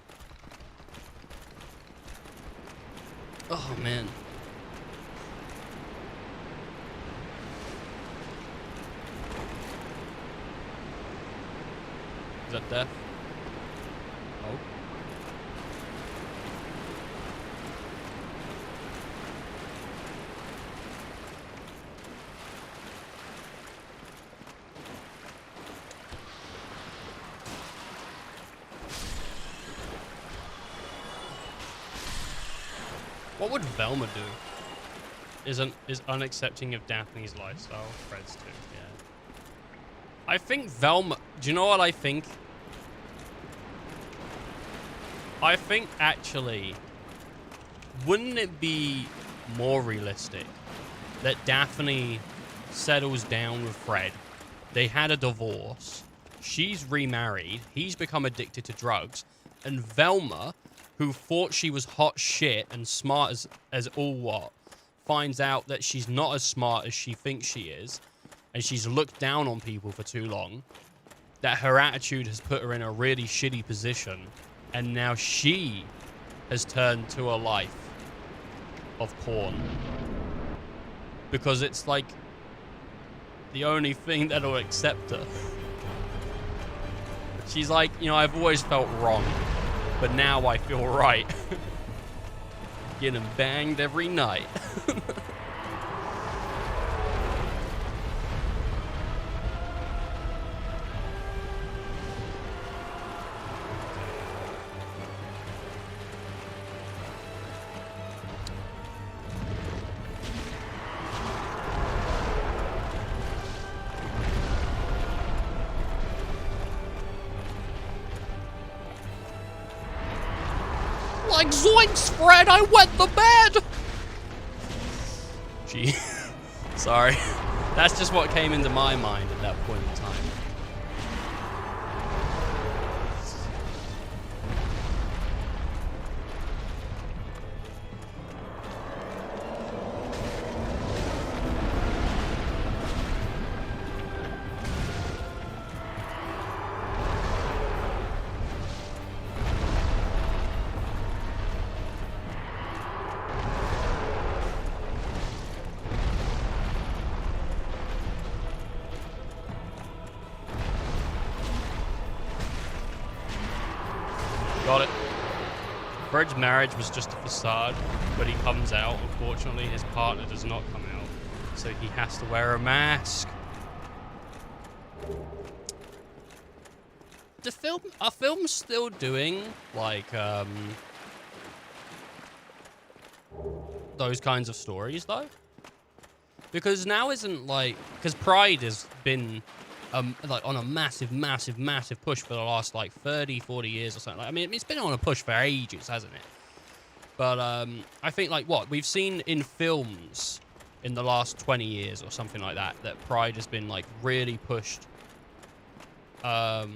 Oh, man. Is that death? Oh. What would Velma do? Is unaccepting of Daphne's lifestyle. Fred's too, yeah. I think Velma... Do you know what I think? I think, actually... Wouldn't it be more realistic that Daphne settles down with Fred? They had a divorce. She's remarried. He's become addicted to drugs. And Velma, who thought she was hot shit and smart as all what, finds out that she's not as smart as she thinks she is, and she's looked down on people for too long, that her attitude has put her in a really shitty position, and now she has turned to a life of porn. Because it's like the only thing that'll accept her. She's like, you know, I've always felt wrong, but now I feel right. Getting banged every night. Like, zoinks, Fred, I wet the bed! Gee, sorry. That's just what came into my mind at that point in time. Got it. Fred's marriage was just a facade. When he comes out, unfortunately, his partner does not come out. So he has to wear a mask. Are films still doing, like, those kinds of stories, though? Because now isn't, like... Because Pride has been... like on a massive push for the last like 30, 40 years or something. I mean, it's been on a push for ages, hasn't it? But I think like what we've seen in films in the last 20 years or something like that, that Pride has been like really pushed for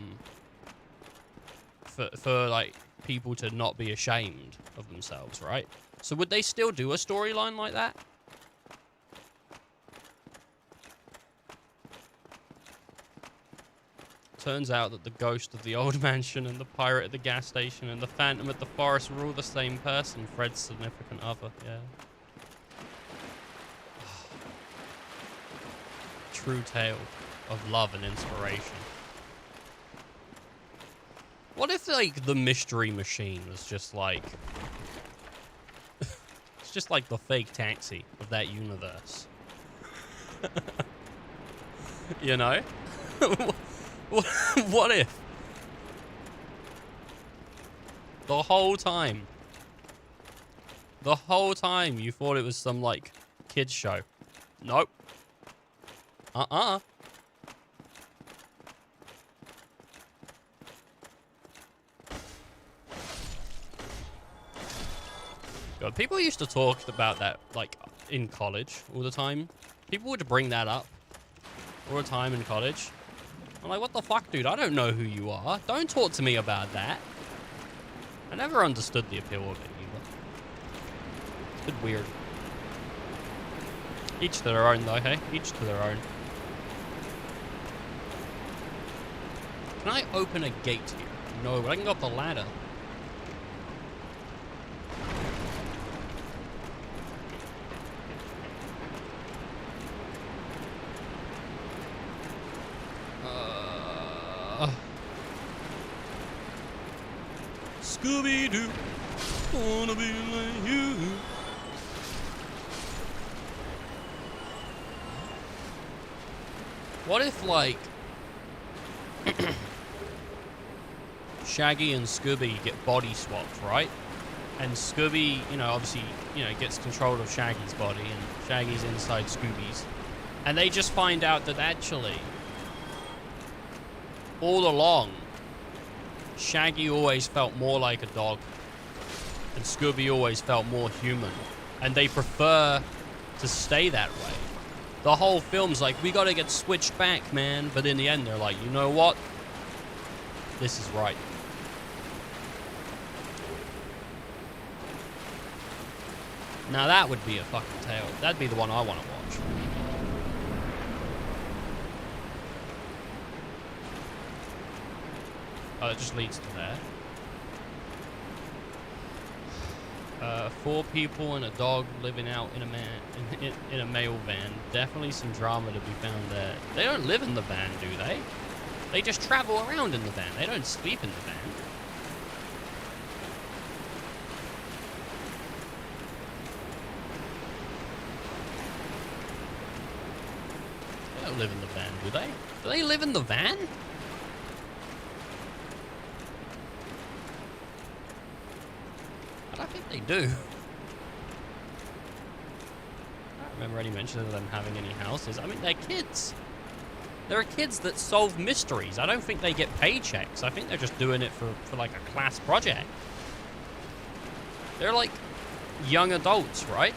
like people to not be ashamed of themselves, right? So would they still do a storyline like that? Turns out that the ghost of the old mansion and the pirate at the gas station and the phantom at the forest were all the same person, Fred's significant other, yeah. True tale of love and inspiration. What if, like, the mystery machine was just like... it's just like the fake taxi of that universe. You know? What if the whole time you thought it was some like kids show? Nope. God, people used to talk about that like in college all the time. People would bring that up all the time in college. I'm like, what the fuck, dude? I don't know who you are. Don't talk to me about that. I never understood the appeal of it either. It's a bit weird. Each to their own, though, hey? Each to their own. Can I open a gate here? No, but I can go up the ladder. Scooby-Doo, wanna be like you. What if, like, Shaggy and Scooby get body swapped, right? And Scooby, you know, obviously, you know, gets control of Shaggy's body, and Shaggy's inside Scooby's. And they just find out that actually, all along, Shaggy always felt more like a dog, and Scooby always felt more human. And they prefer to stay that way. The whole film's like, we gotta get switched back, man. But in the end, they're like, you know what? This is right. Now that would be a fucking tale. That'd be the one I want to watch. Oh, it just leads to there. 4 people and a dog living out in a in a mail van. Definitely some drama to be found there. They don't live in the van, do they? They just travel around in the van. They don't sleep in the van. They don't live in the van, do they? Do they live in the van? I don't think they do. I don't remember any mention of them having any houses. I mean, they're kids. There are kids that solve mysteries. I don't think they get paychecks. I think they're just doing it for like a class project. They're like young adults, right?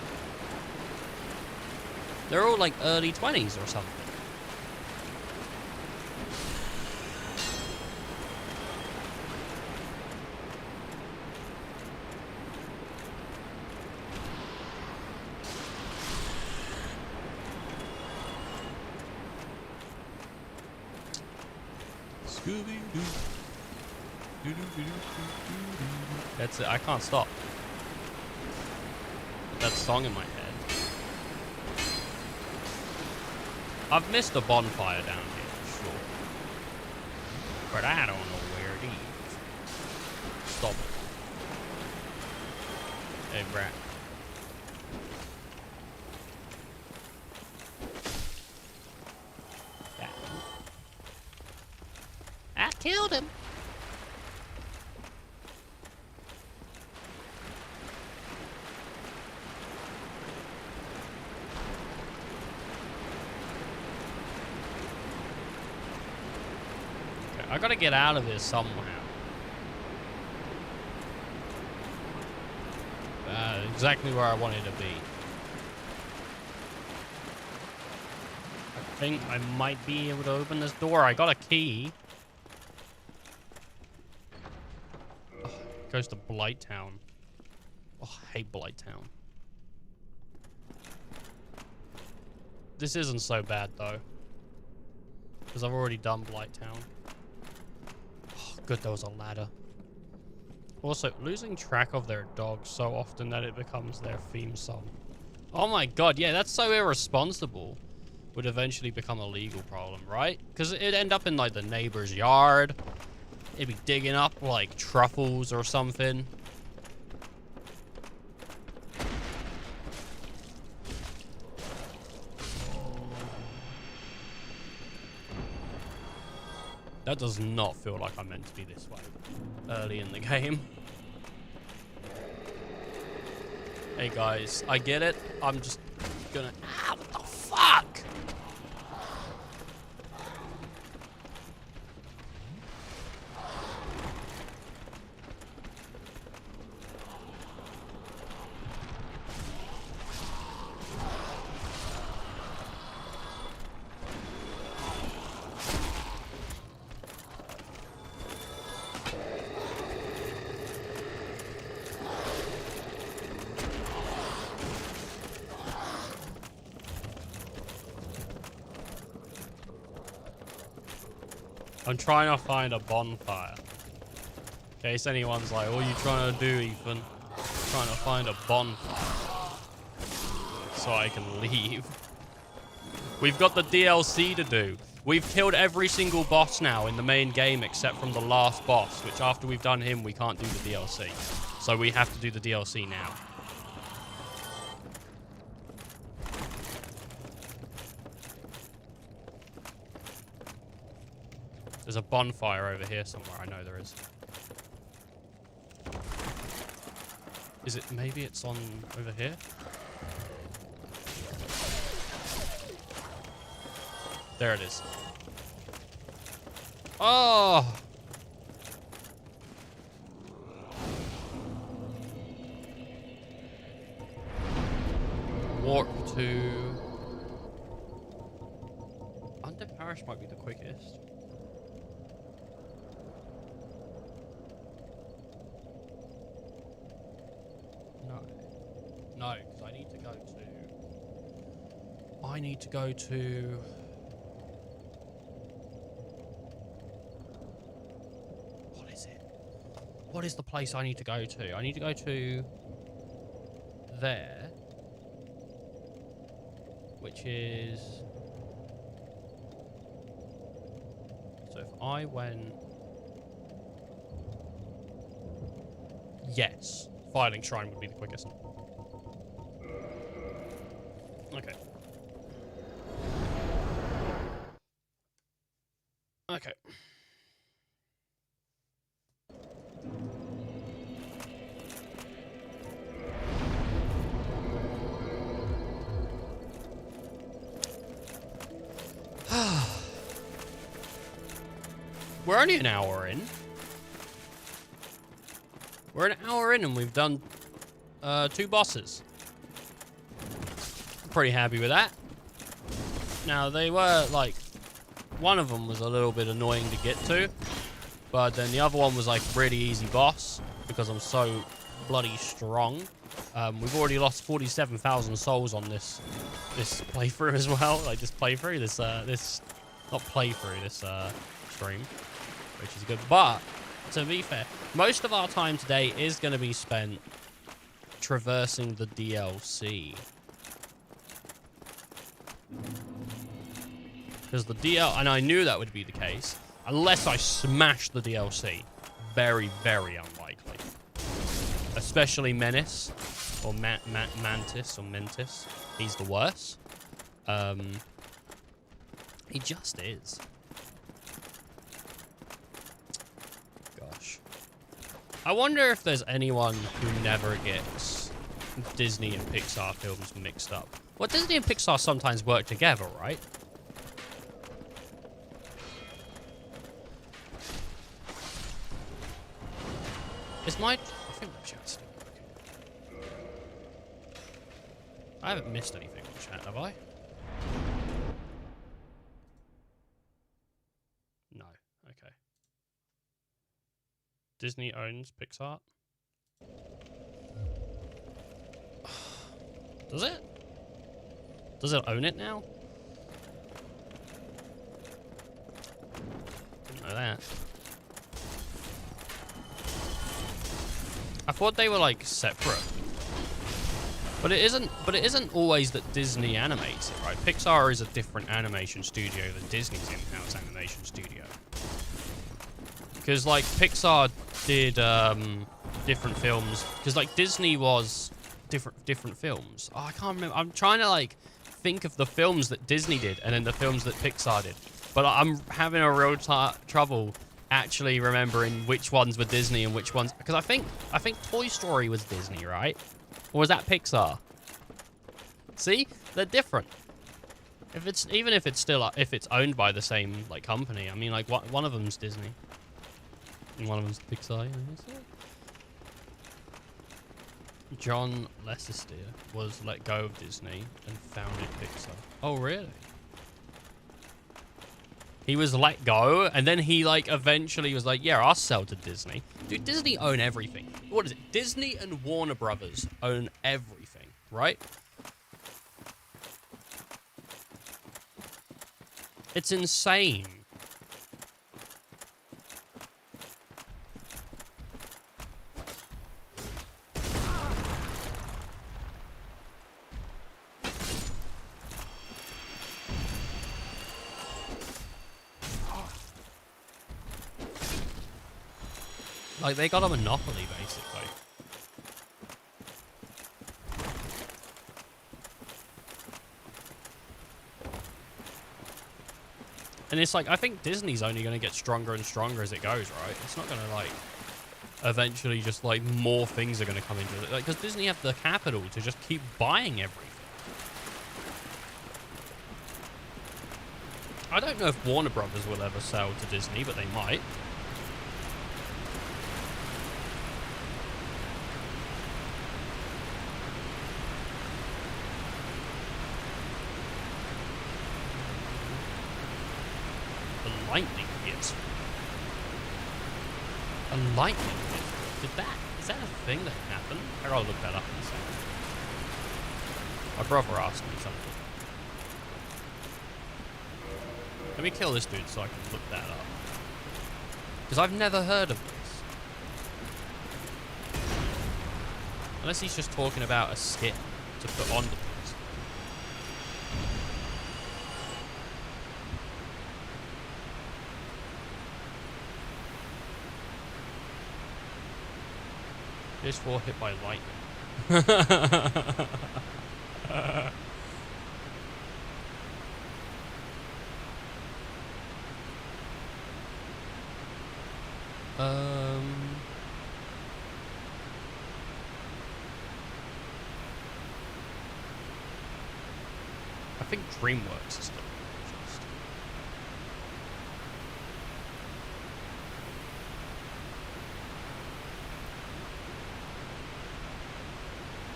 They're all like early 20s or something. That's it. I can't stop. Put that song in my head. I've missed a bonfire down here, for sure. But I don't know where it is. Stop it. Hey, brat. I killed him. Okay, I gotta get out of this somehow. Exactly where I wanted to be. I think I might be able to open this door. I got a key. Goes to Blighttown. Oh, I hate Blighttown. This isn't so bad, though. Because I've already done Blighttown. Oh, good, there was a ladder. Also, losing track of their dog so often that it becomes their theme song. Oh my god, yeah, that's so irresponsible. Would eventually become a legal problem, right? Because it'd end up in, like, the neighbor's yard. It'd be digging up, like, truffles or something. That does not feel like I'm meant to be this way early in the game. Hey, guys, I get it. I'm just gonna... Ah, what the fuck? I'm trying to find a bonfire. case anyone's like, what are you trying to do, Ethan? Trying to find a bonfire so I can leave. We've got the DLC to do. We've killed every single boss now in the main game except from the last boss, which after we've done him, we can't do the DLC. So we have to do the DLC now. There's a bonfire over here somewhere. I know there is. Is it? Maybe it's on over here? There it is. Oh! Warp to... Under Parish might be the quickest. No. No, because I need to go to... I need to go to... What is it? What is the place I need to go to? I need to go to... there. Which is... So if I went... Yes. Filing Shrine would be the quickest. Okay. Okay. We're only an hour in. We're an hour in and we've done 2 bosses. Pretty happy with that. Now, they were, like... One of them was a little bit annoying to get to. But then the other one was, like, really easy boss. Because I'm so bloody strong. We've already lost 47,000 souls on this playthrough as well. Like, this playthrough. This not playthrough, this stream. Which is good. But... to be fair, most of our time today is going to be spent traversing the DLC. Because the DLC, and I knew that would be the case, unless I smashed the DLC. Very, very unlikely. Especially Menace, or Mantis, or Mentis. He's the worst. He just is. I wonder if there's anyone who never gets Disney and Pixar films mixed up. Well, Disney and Pixar sometimes work together, right? Is my... I think my chat's still working. I haven't missed anything on chat, have I? No. Okay. Disney owns Pixar. Does it? Does it own it now? Didn't know that. I thought they were like separate. But it isn't always that Disney animates it, right? Pixar is a different animation studio than Disney's in-house animation studio. Because like Pixar did different films, because like Disney was different films. Oh, I can't remember. I'm trying to like think of the films that Disney did and then the films that Pixar did, but I'm having a real trouble actually remembering which ones were Disney and which ones, because I think Toy Story was Disney, right? Or was that Pixar? See, they're different. Even if it's still if it's owned by the same like company, I mean like one of them's Disney. And one of them's Pixar. John Lasseter was let go of Disney and founded Pixar. Oh, really? He was let go, and then he, like, eventually was like, yeah, I'll sell to Disney. Dude, Disney own everything. What is it? Disney and Warner Brothers own everything, right? It's insane. Like, they got a monopoly, basically. And it's like, I think Disney's only going to get stronger and stronger as it goes, right? It's not going to, like, eventually just, like, more things are going to come into it. Like, because Disney have the capital to just keep buying everything. I don't know if Warner Brothers will ever sell to Disney, but they might. A lightning hit. A lightning hit? Is that a thing that happened? I gotta look that up in a second. My brother asked me something. Let me kill this dude so I can look that up. Because I've never heard of this. Unless he's just talking about a skin to put on the things. PS4 hit by lightning. I think DreamWorks is still purchased.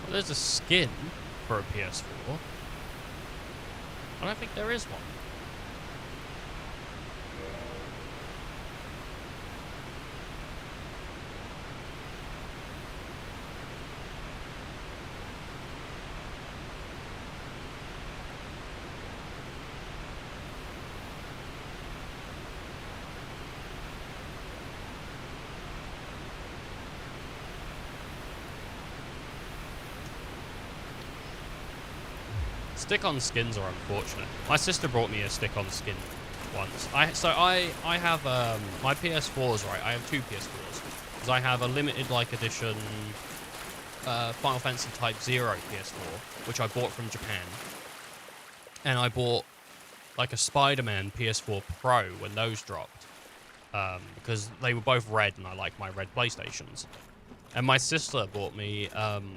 Well, there's a skin for a PS4. I don't think there is one. Stick-on skins are unfortunate. My sister brought me a stick-on skin once. I have my PS4s, right? I have two PS4s because I have a limited like edition Final Fantasy Type 0 PS4, which I bought from Japan, and I bought like a Spider-Man PS4 Pro when those dropped because they were both red, and I like my red PlayStations. And my sister bought me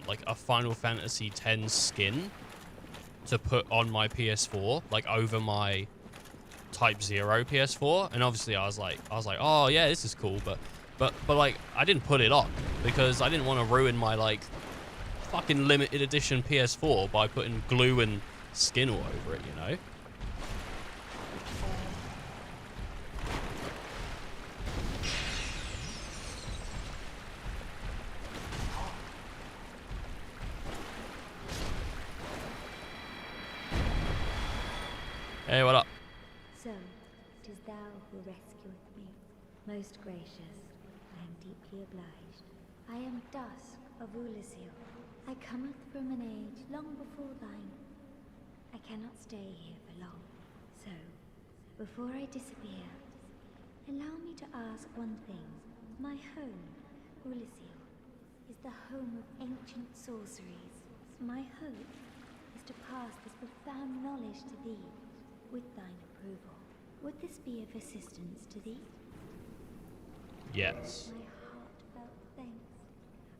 like a Final Fantasy X skin to put on my PS4, like over my Type 0 PS4, and obviously I was like, oh yeah, this is cool, but like I didn't put it on because I didn't want to ruin my like fucking limited edition PS4 by putting glue and skin all over it, you know? Hey, what up? So, it is thou who rescueth me. Most gracious, I am deeply obliged. I am Dusk of Ulyssil. I cometh from an age long before thine. I cannot stay here for long. So, before I disappear, allow me to ask one thing. My home, Ulyssil, is the home of ancient sorceries. My hope is to pass this profound knowledge to thee. With thine approval, would this be of assistance to thee? Yes. My heartfelt thanks.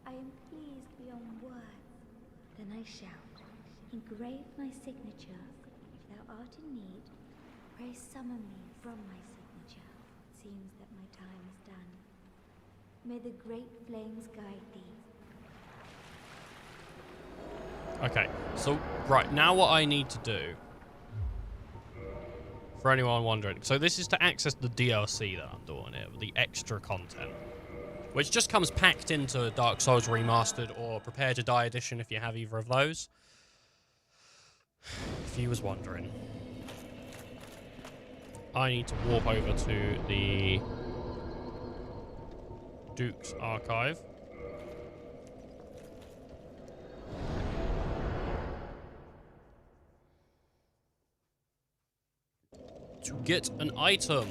I am pleased beyond words. Then I shout, engrave my signature. If thou art in need, pray summon me from my signature. It seems that my time is done. May the great flames guide thee. Okay, so right now what I need to do, for anyone wondering, so this is to access the DLC that I'm doing here, the extra content, which just comes packed into Dark Souls Remastered or Prepare to Die Edition if you have either of those. If you was wondering, I need to warp over to the Duke's Archive. To get an item.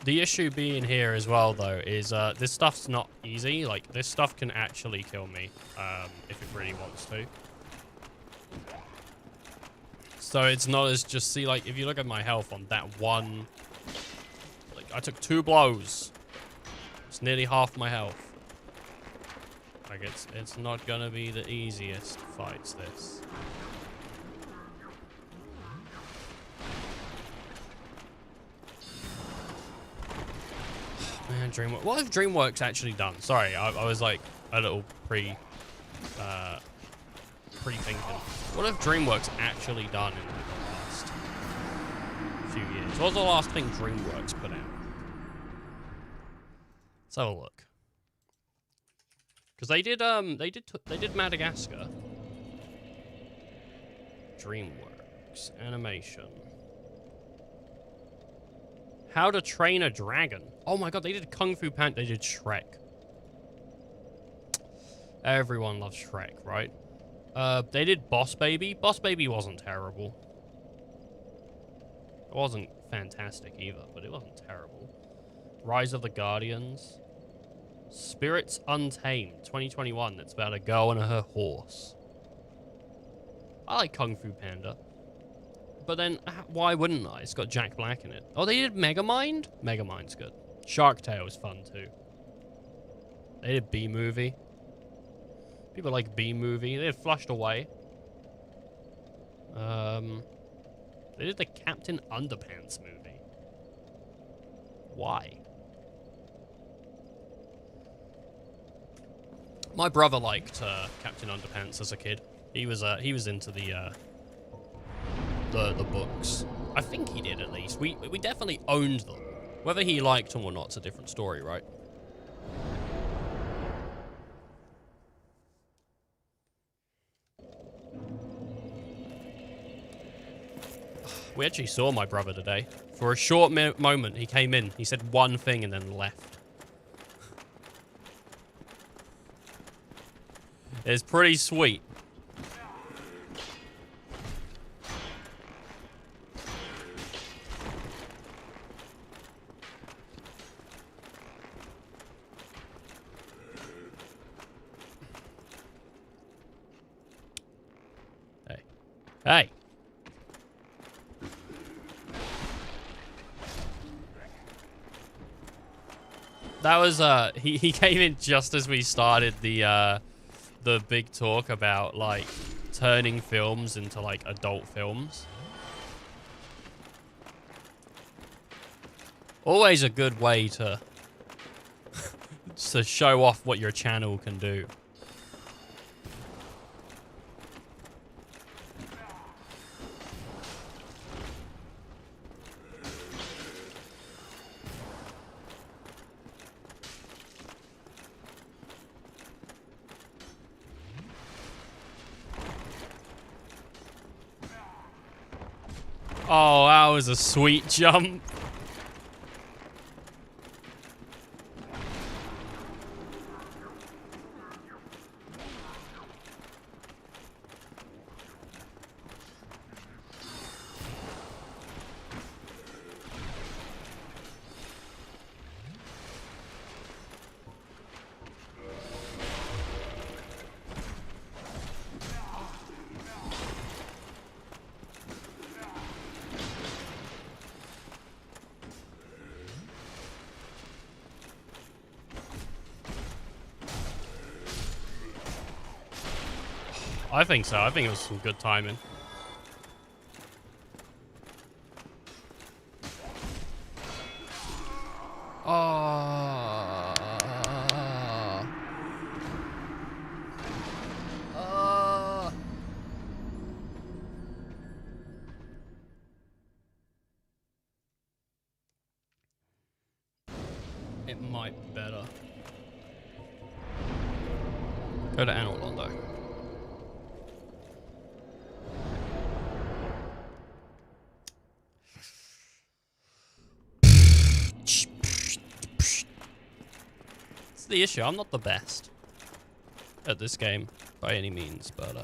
The issue being here as well, though, is this stuff's not easy. Like, this stuff can actually kill me if it really wants to. So it's not as just, see, like, if you look at my health on that one, like, I took 2 blows. It's nearly half my health. Like, it's not gonna be the easiest fights, this. Man, DreamWorks. What have DreamWorks actually done? Sorry, I was like a little pre-thinking. What have DreamWorks actually done in like, the last few years? What was the last thing DreamWorks put out? Let's have a look. Because they did Madagascar. DreamWorks animation. How to Train a Dragon. Oh my god, they did Kung Fu Panda. They did Shrek. Everyone loves Shrek, right? They did Boss Baby. Boss Baby wasn't terrible. It wasn't fantastic either, but it wasn't terrible. Rise of the Guardians. Spirits Untamed, 2021. That's about a girl and her horse. I like Kung Fu Panda. But then, why wouldn't I? It's got Jack Black in it. Oh, they did Megamind? Megamind's good. Shark Tale is fun, too. They did B-Movie. People like B-Movie. They did Flushed Away. They did the Captain Underpants movie. Why? My brother liked Captain Underpants as a kid. He was into the books. I think he did, at least. We definitely owned them. Whether he liked them or not, it's a different story, right? We actually saw my brother today. For a short moment, he came in. He said one thing and then left. It's pretty sweet. Hey. That was he came in just as we started the big talk about like turning films into like adult films. Always a good way to to show off what your channel can do. Oh, that was a sweet jump. I think so. I think it was some good timing. It might be better. Go to Anor Londo. It's the issue. I'm not the best at this game by any means, but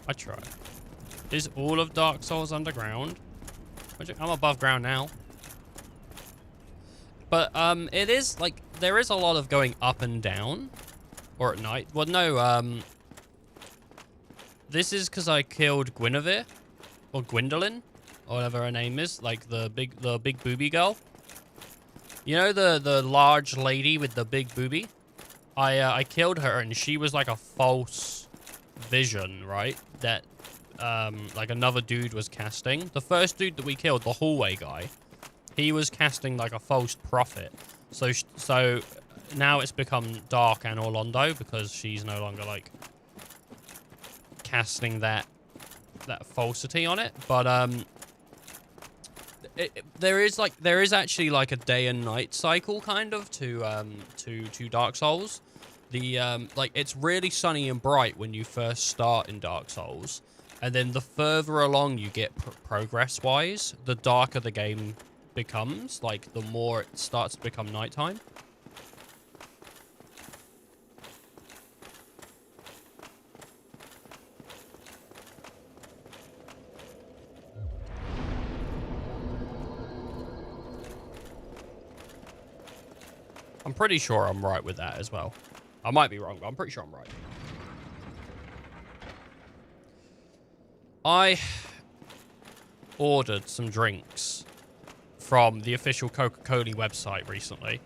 I try. Is all of Dark Souls underground? I'm above ground now. But it is like there is a lot of going up and down, or at night. Well, no, this is because I killed Guinevere or Gwendolyn, or whatever her name is, like the big booby girl. You know the large lady with the big booby? I killed her, and she was like a false vision, right? That like another dude was casting. The first dude that we killed, the hallway guy, he was casting like a false prophet. So now it's become Dark and Orlando because she's no longer like casting that falsity on it. But there is actually like a day and night cycle kind of to Dark Souls. The like it's really sunny and bright when you first start in Dark Souls, and then the further along you get progress wise, the darker the game becomes, like the more it starts to become nighttime. I'm pretty sure I'm right with that as well. I might be wrong, but I'm pretty sure I'm right. I ordered some drinks from the official Coca-Cola website recently.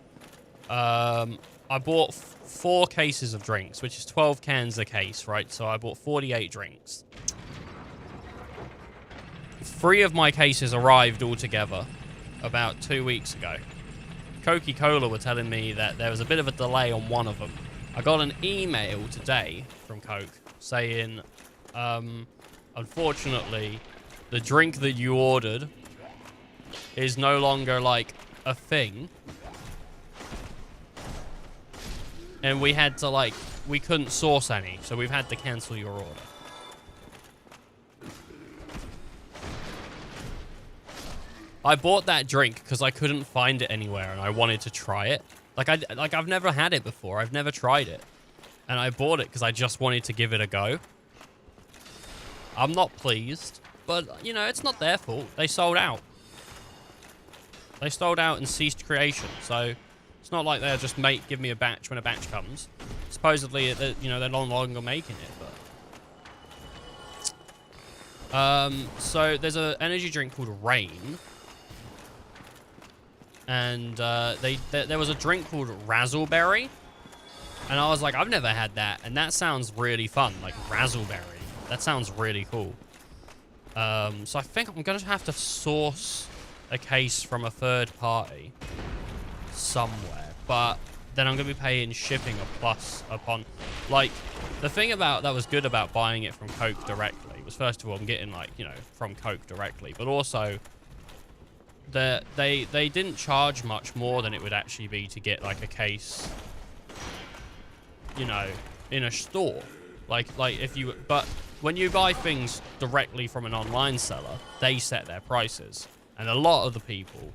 I bought 4 cases of drinks, which is 12 cans a case, right? So I bought 48 drinks. 3 of my cases arrived altogether about 2 weeks ago. Coca-Cola were telling me that there was a bit of a delay on one of them. I got an email today from Coke saying, unfortunately, the drink that you ordered is no longer, like, a thing. And we had to, like, we couldn't source any, so we've had to cancel your order. I bought that drink because I couldn't find it anywhere and I wanted to try it. Like I've never had it before. I've never tried it. And I bought it because I just wanted to give it a go. I'm not pleased, but you know, it's not their fault. They sold out. They sold out and ceased creation. So it's not like they'll just give me a batch when a batch comes. Supposedly, you know, they're no longer making it, but so there's an energy drink called Rain. And there was a drink called Razzleberry. And I was like, I've never had that. And that sounds really fun. Like, Razzleberry. That sounds really cool. So I think I'm going to have to source a case from a third party somewhere. But then I'm going to be paying shipping a plus upon... Like, the thing that was good about buying it from Coke directly was, first of all, I'm getting, like, you know, from Coke directly. But also... They didn't charge much more than it would actually be to get like a case, you know, in a store. Like if you, but when you buy things directly from an online seller, they set their prices, and a lot of the people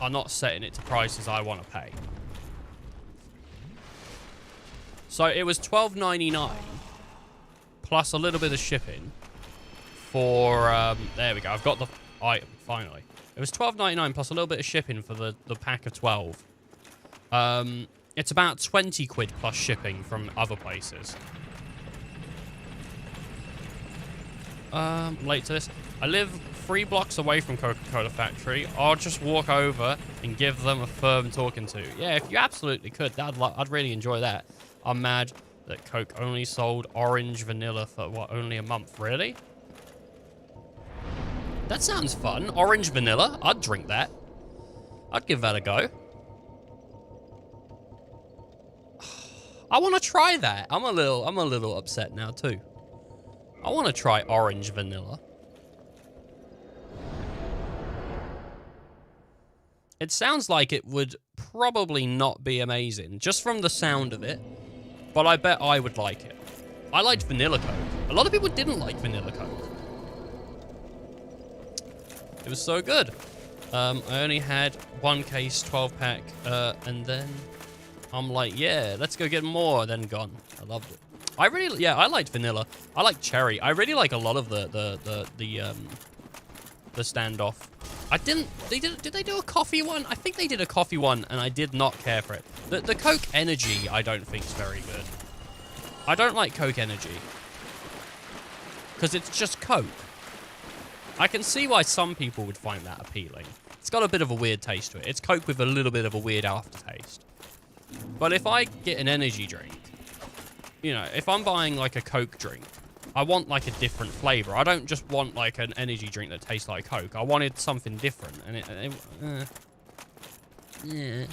are not setting it to prices I want to pay. So it was $12.99 plus a little bit of shipping. For, there we go. I've got the item, finally. It was $12.99 plus a little bit of shipping for the pack of 12. It's about 20 quid plus shipping from other places. Late to this. I live 3 blocks away from Coca-Cola factory. I'll just walk over and give them a firm talking to. Yeah, if you absolutely could, I'd really enjoy that. I'm mad that Coke only sold orange vanilla for, what, only a month? Really? That sounds fun. Orange vanilla. I'd drink that. I'd give that a go. I want to try that. I'm a little upset now too. I want to try orange vanilla. It sounds like it would probably not be amazing, just from the sound of it. But I bet I would like it. I liked vanilla Coke. A lot of people didn't like vanilla Coke. It was so good. I only had 1 case, 12-pack, and then I'm like, yeah, let's go get more. Then gone. I loved it. I liked vanilla. I like cherry. I really like a lot of the the standoff. Did they do a coffee one? I think they did a coffee one, and I did not care for it. The Coke Energy, I don't think is very good. I don't like Coke Energy. Because it's just Coke. I can see why some people would find that appealing. It's got a bit of a weird taste to it. It's Coke with a little bit of a weird aftertaste. But if I get an energy drink, you know, if I'm buying like a Coke drink, I want like a different flavor. I don't just want like an energy drink that tastes like Coke. I wanted something different, and yeah.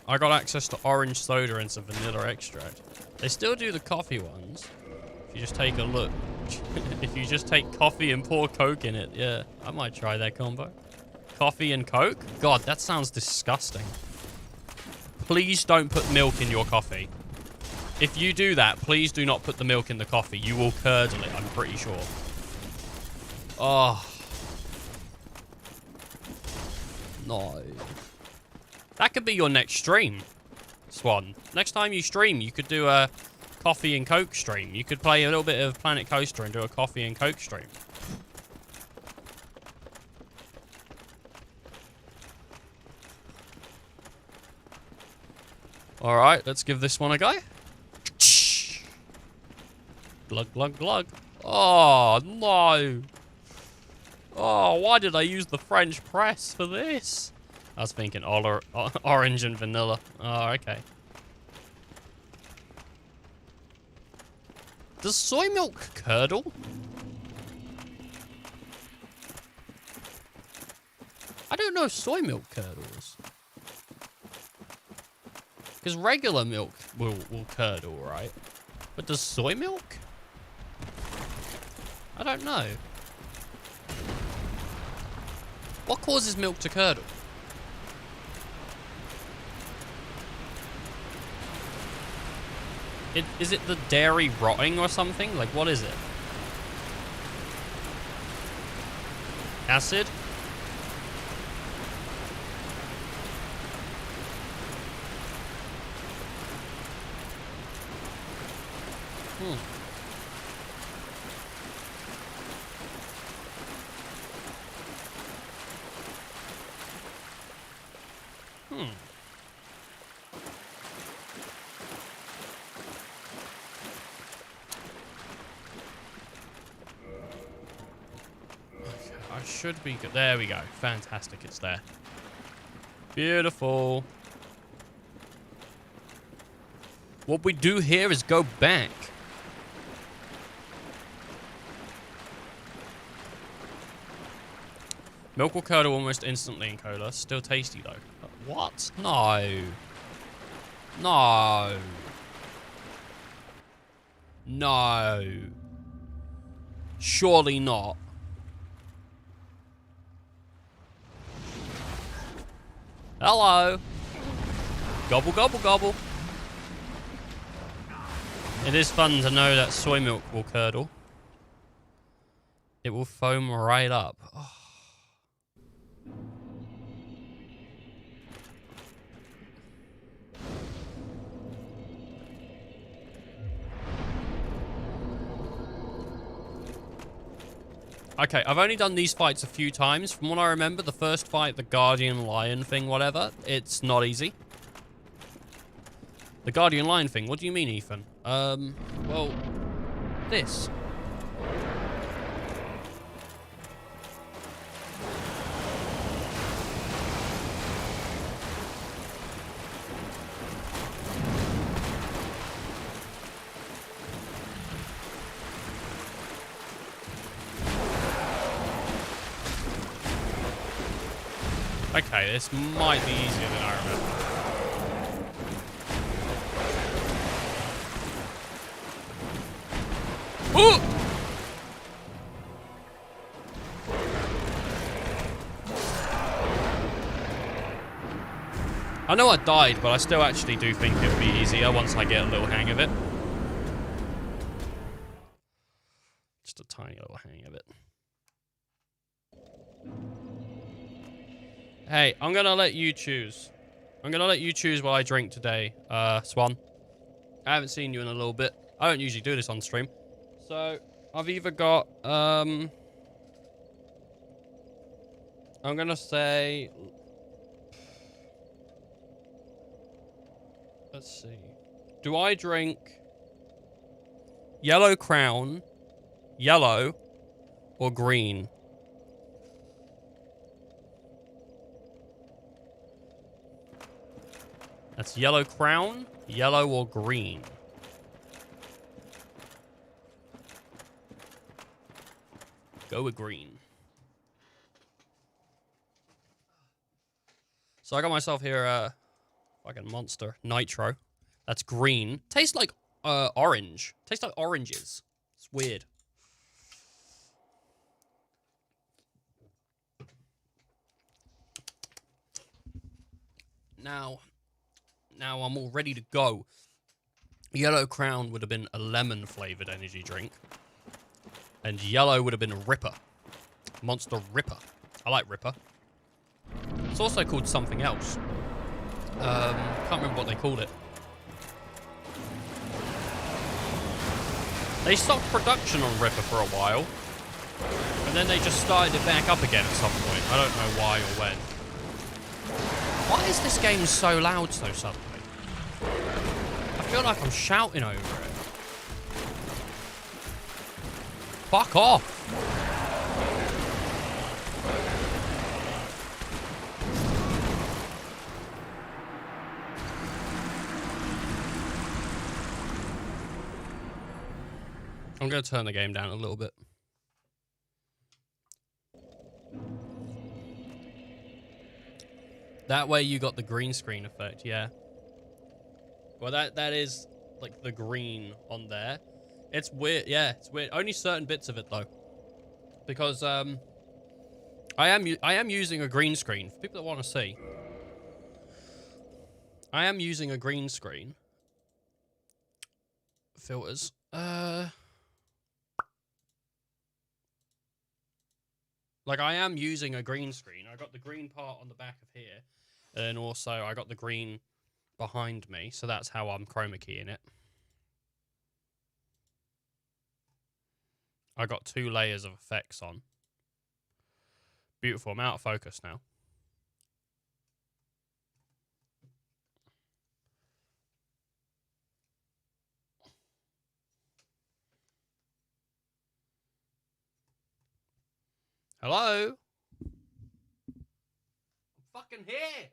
I got access to orange soda and some vanilla extract. They still do the coffee ones. If you just take a look. If you just take coffee and pour Coke in it, yeah, I might try that combo. Coffee and Coke? God, that sounds disgusting. Please don't put milk in your coffee. If you do that, please do not put the milk in the coffee. You will curdle it, I'm pretty sure. Oh. No. That could be your next stream, Swan. Next time you stream, you could do a coffee and Coke stream. You could play a little bit of Planet Coaster and do a coffee and Coke stream. Alright, let's give this one a go. Glug, glug, glug. Oh, no. Oh, why did I use the French press for this? I was thinking orange and vanilla. Oh, okay. Does soy milk curdle? I don't know if soy milk curdles. Because regular milk will curdle, right? But does soy milk? I don't know. What causes milk to curdle? Is it the dairy rotting or something? Like, what is it? Acid? I should be good. There we go. Fantastic. It's there. Beautiful. What we do here is go back. Milk will curdle almost instantly in cola. Still tasty, though. What? No. No. No. Surely not. Hello. Gobble, gobble, gobble. It is fun to know that soy milk will curdle. It will foam right up. Oh. Okay, I've only done these fights a few times. From what I remember, the first fight, the Guardian Lion thing, whatever, it's not easy. The Guardian Lion thing, what do you mean, Ethan? Well, this. Okay, this might be easier than I remember. Ooh! I know I died, but I still actually do think it'll be easier once I get a little hang of it. Just a tiny little hang of it. Hey, I'm gonna let you choose. I'm gonna let you choose what I drink today, Swan. I haven't seen you in a little bit. I don't usually do this on stream. So, I've either got, I'm gonna say... Let's see. Do I drink Yellow Crown, yellow, or green? That's Yellow Crown, yellow, or green. Go with green. So I got myself here a fucking Monster Nitro. That's green. Tastes like orange. Tastes like oranges. It's weird. Now I'm all ready to go. Yellow Crown would have been a lemon flavored energy drink. And yellow would have been a Ripper. Monster Ripper. I like Ripper. It's also called something else. Can't remember what they called it. They stopped production on Ripper for a while. And then they just started it back up again at some point. I don't know why or when. Why is this game so loud so suddenly? I feel like I'm shouting over it. Fuck off! I'm going to turn the game down a little bit. That way you got the green screen effect, yeah. Well, that is, like, the green on there. It's weird, yeah, it's weird. Only certain bits of it, though. Because, I am using a green screen. For people that want to see. I am using a green screen. Filters. Like, I am using a green screen. I got the green part on the back of here. And also, I got the green behind me. So that's how I'm chroma keying it. I got 2 layers of effects on. Beautiful. I'm out of focus now. Hello? I'm fucking here!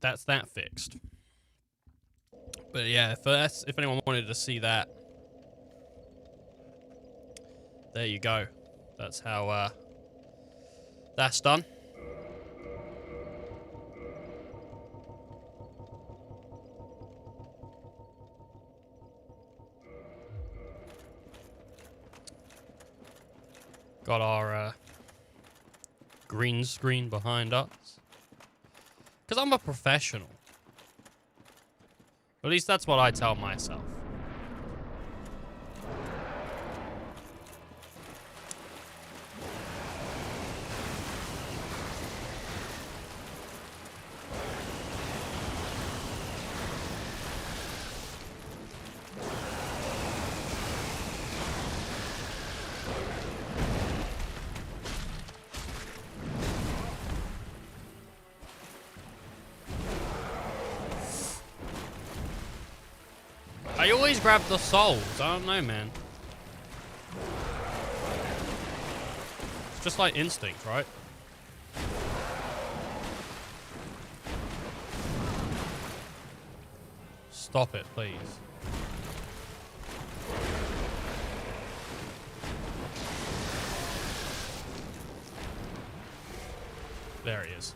That's that fixed. But yeah, if anyone wanted to see that, there you go. That's how that's done. Got our green screen behind us. Because I'm a professional. At least that's what I tell myself. I always grab the souls. I don't know, man. It's just like instinct, right? Stop it, please. There he is.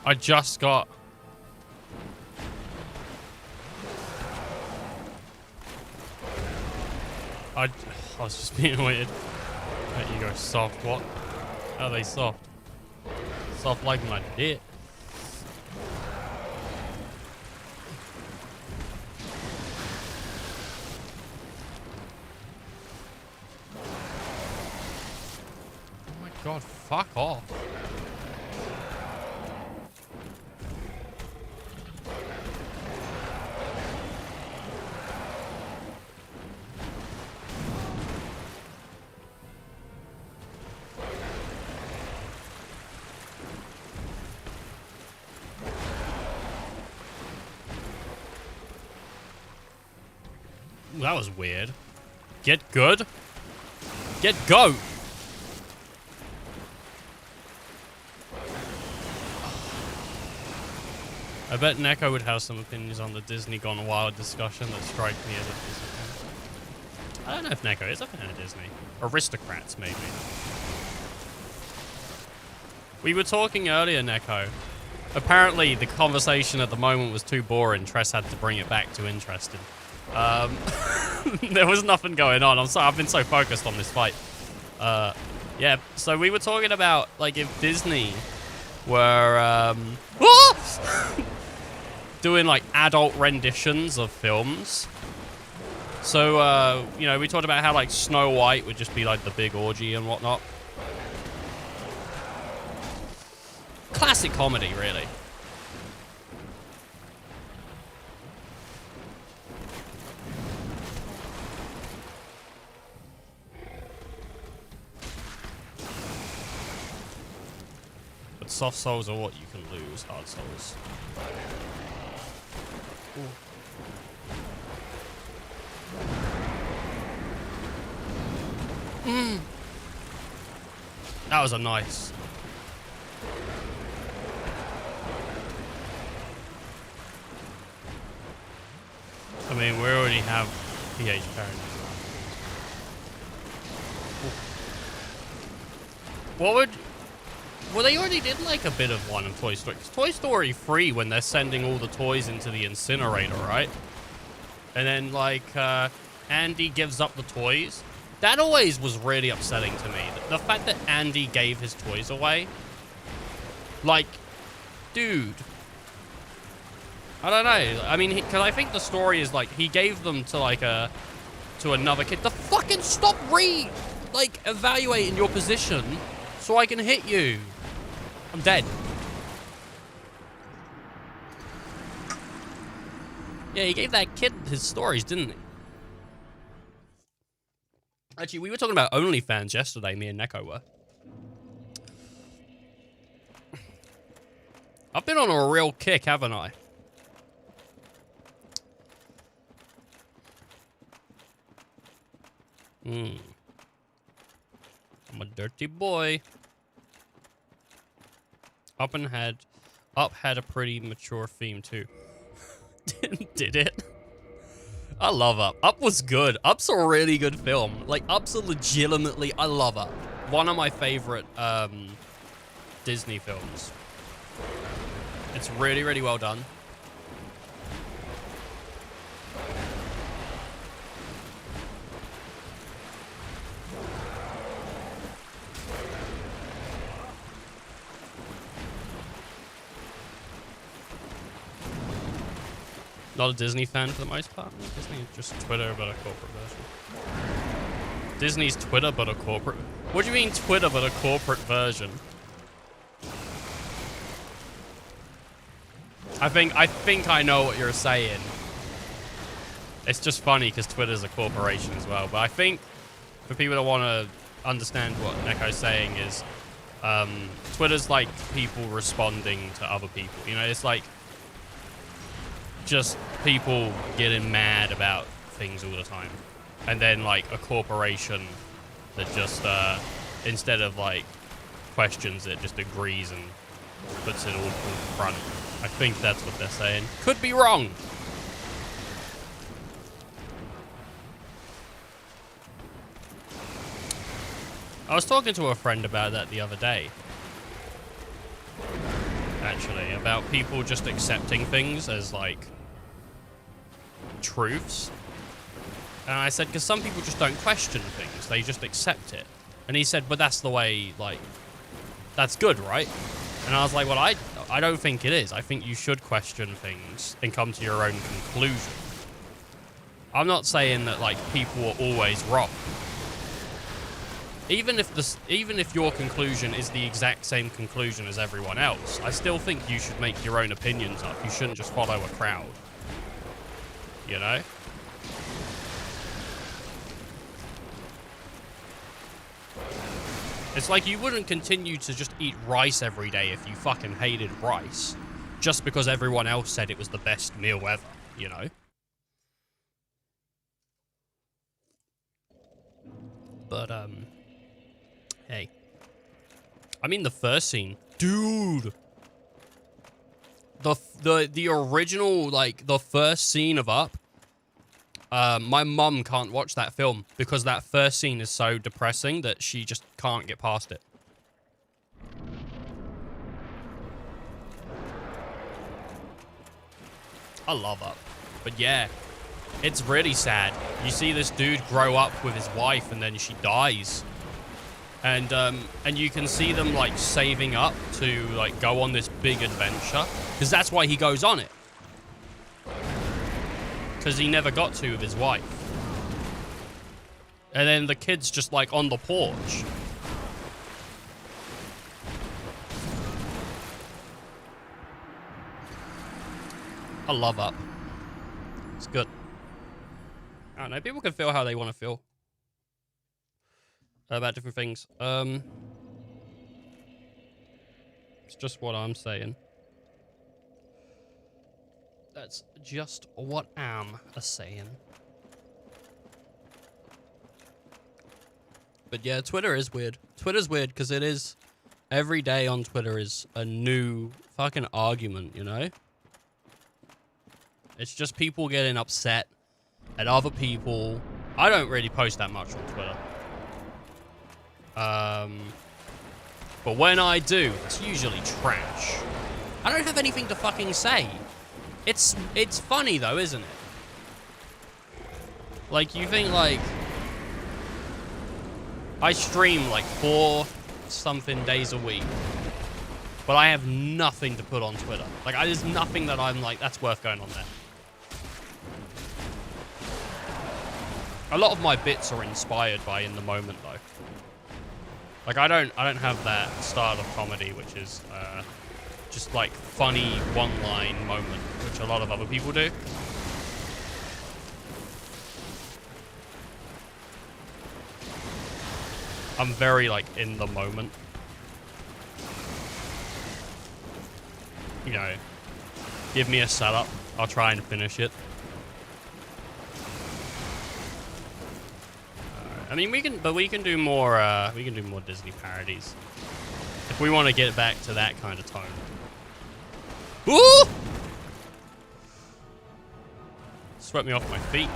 I just got... I was just being weird. There you go, soft. What? How are they soft? Soft like my dick. Oh my god, fuck off. That was weird. Get good? Get go! I bet Neko would have some opinions on the Disney Gone Wild discussion that strike me as a Disney fan. I don't know if Neko is a fan of Disney. Aristocrats, maybe. We were talking earlier, Neko. Apparently, the conversation at the moment was too boring. Tress had to bring it back to interesting. There was nothing going on. I'm sorry, I've been so focused on this fight. Yeah, so we were talking about, like, if Disney were, doing, like, adult renditions of films. So, you know, we talked about how, like, Snow White would just be, like, the big orgy and whatnot. Classic comedy, really. But soft souls are what you can lose, hard souls. That was a nice. I mean, we already have PH parents. What would... Well, they already did, like, a bit of one in Toy Story. It's Toy Story 3 when they're sending all the toys into the incinerator, right? And then, like, Andy gives up the toys. That always was really upsetting to me. The fact that Andy gave his toys away. Like, dude... I don't know. I mean, because I think the story is like he gave them to like to another kid. The fucking stop like evaluating your position so I can hit you. I'm dead. Yeah, he gave that kid his stories, didn't he? Actually, we were talking about OnlyFans yesterday. Me and Neko were. I've been on a real kick, haven't I? I'm a dirty boy. Up had a pretty mature theme too. Did it? I love Up. Up was good. Up's a really good film. Like, Up's a legitimately... I love Up. One of my favorite Disney films. It's really, really well done. Not a Disney fan for the most part. Disney is just Twitter, but a corporate version. Disney's Twitter, but a corporate... What do you mean Twitter, but a corporate version? I think I know what you're saying. It's just funny because Twitter's a corporation as well. But I think for people that want to understand what Neko's saying is Twitter's like people responding to other people. You know, it's like just people getting mad about things all the time. And then like a corporation that just instead of like questions it, just agrees and puts it all in front. I think that's what they're saying. Could be wrong. I was talking to a friend about that the other day. actually, about people just accepting things as, like, truths. And I said, because some people just don't question things. They just accept it. And he said, but that's the way, like, that's good, right? And I was like, well, I don't think it is. I think you should question things and come to your own conclusion. I'm not saying that, like, people are always wrong. Even if your conclusion is the exact same conclusion as everyone else, I still think you should make your own opinions up. You shouldn't just follow a crowd. You know? It's like you wouldn't continue to just eat rice every day if you fucking hated rice, just because everyone else said it was the best meal ever, you know? But, hey. I mean, the first scene. Dude! The original, like, the first scene of Up, my mum can't watch that film because that first scene is so depressing that she just can't get past it. I love Up. But yeah, it's really sad. You see this dude grow up with his wife and then she dies. And you can see them, like, saving up to, like, go on this big adventure. Because that's why he goes on it. Because he never got to with his wife. And then the kid's just, like, on the porch. I love Up. It's good. I don't know, people can feel how they want to feel about different things. It's just what I'm saying. That's just what I'm a-saying. But yeah, Twitter is weird. Twitter's weird because it is... Every day on Twitter is a new fucking argument, you know? It's just people getting upset at other people. I don't really post that much on Twitter. But when I do, it's usually trash. I don't have anything to fucking say. It's funny though, isn't it? Like, you think, like, I stream like 4-something days a week, but I have nothing to put on Twitter. Like, there's nothing that I'm like, that's worth going on there. A lot of my bits are inspired by in the moment though. Like, I don't have that style of comedy, which is just like funny one-line moment, which a lot of other people do. I'm very, like, in the moment. You know, give me a setup, I'll try and finish it. I mean, we can do more Disney parodies. If we want to get back to that kind of tone. Ooh! Swept me off my feet.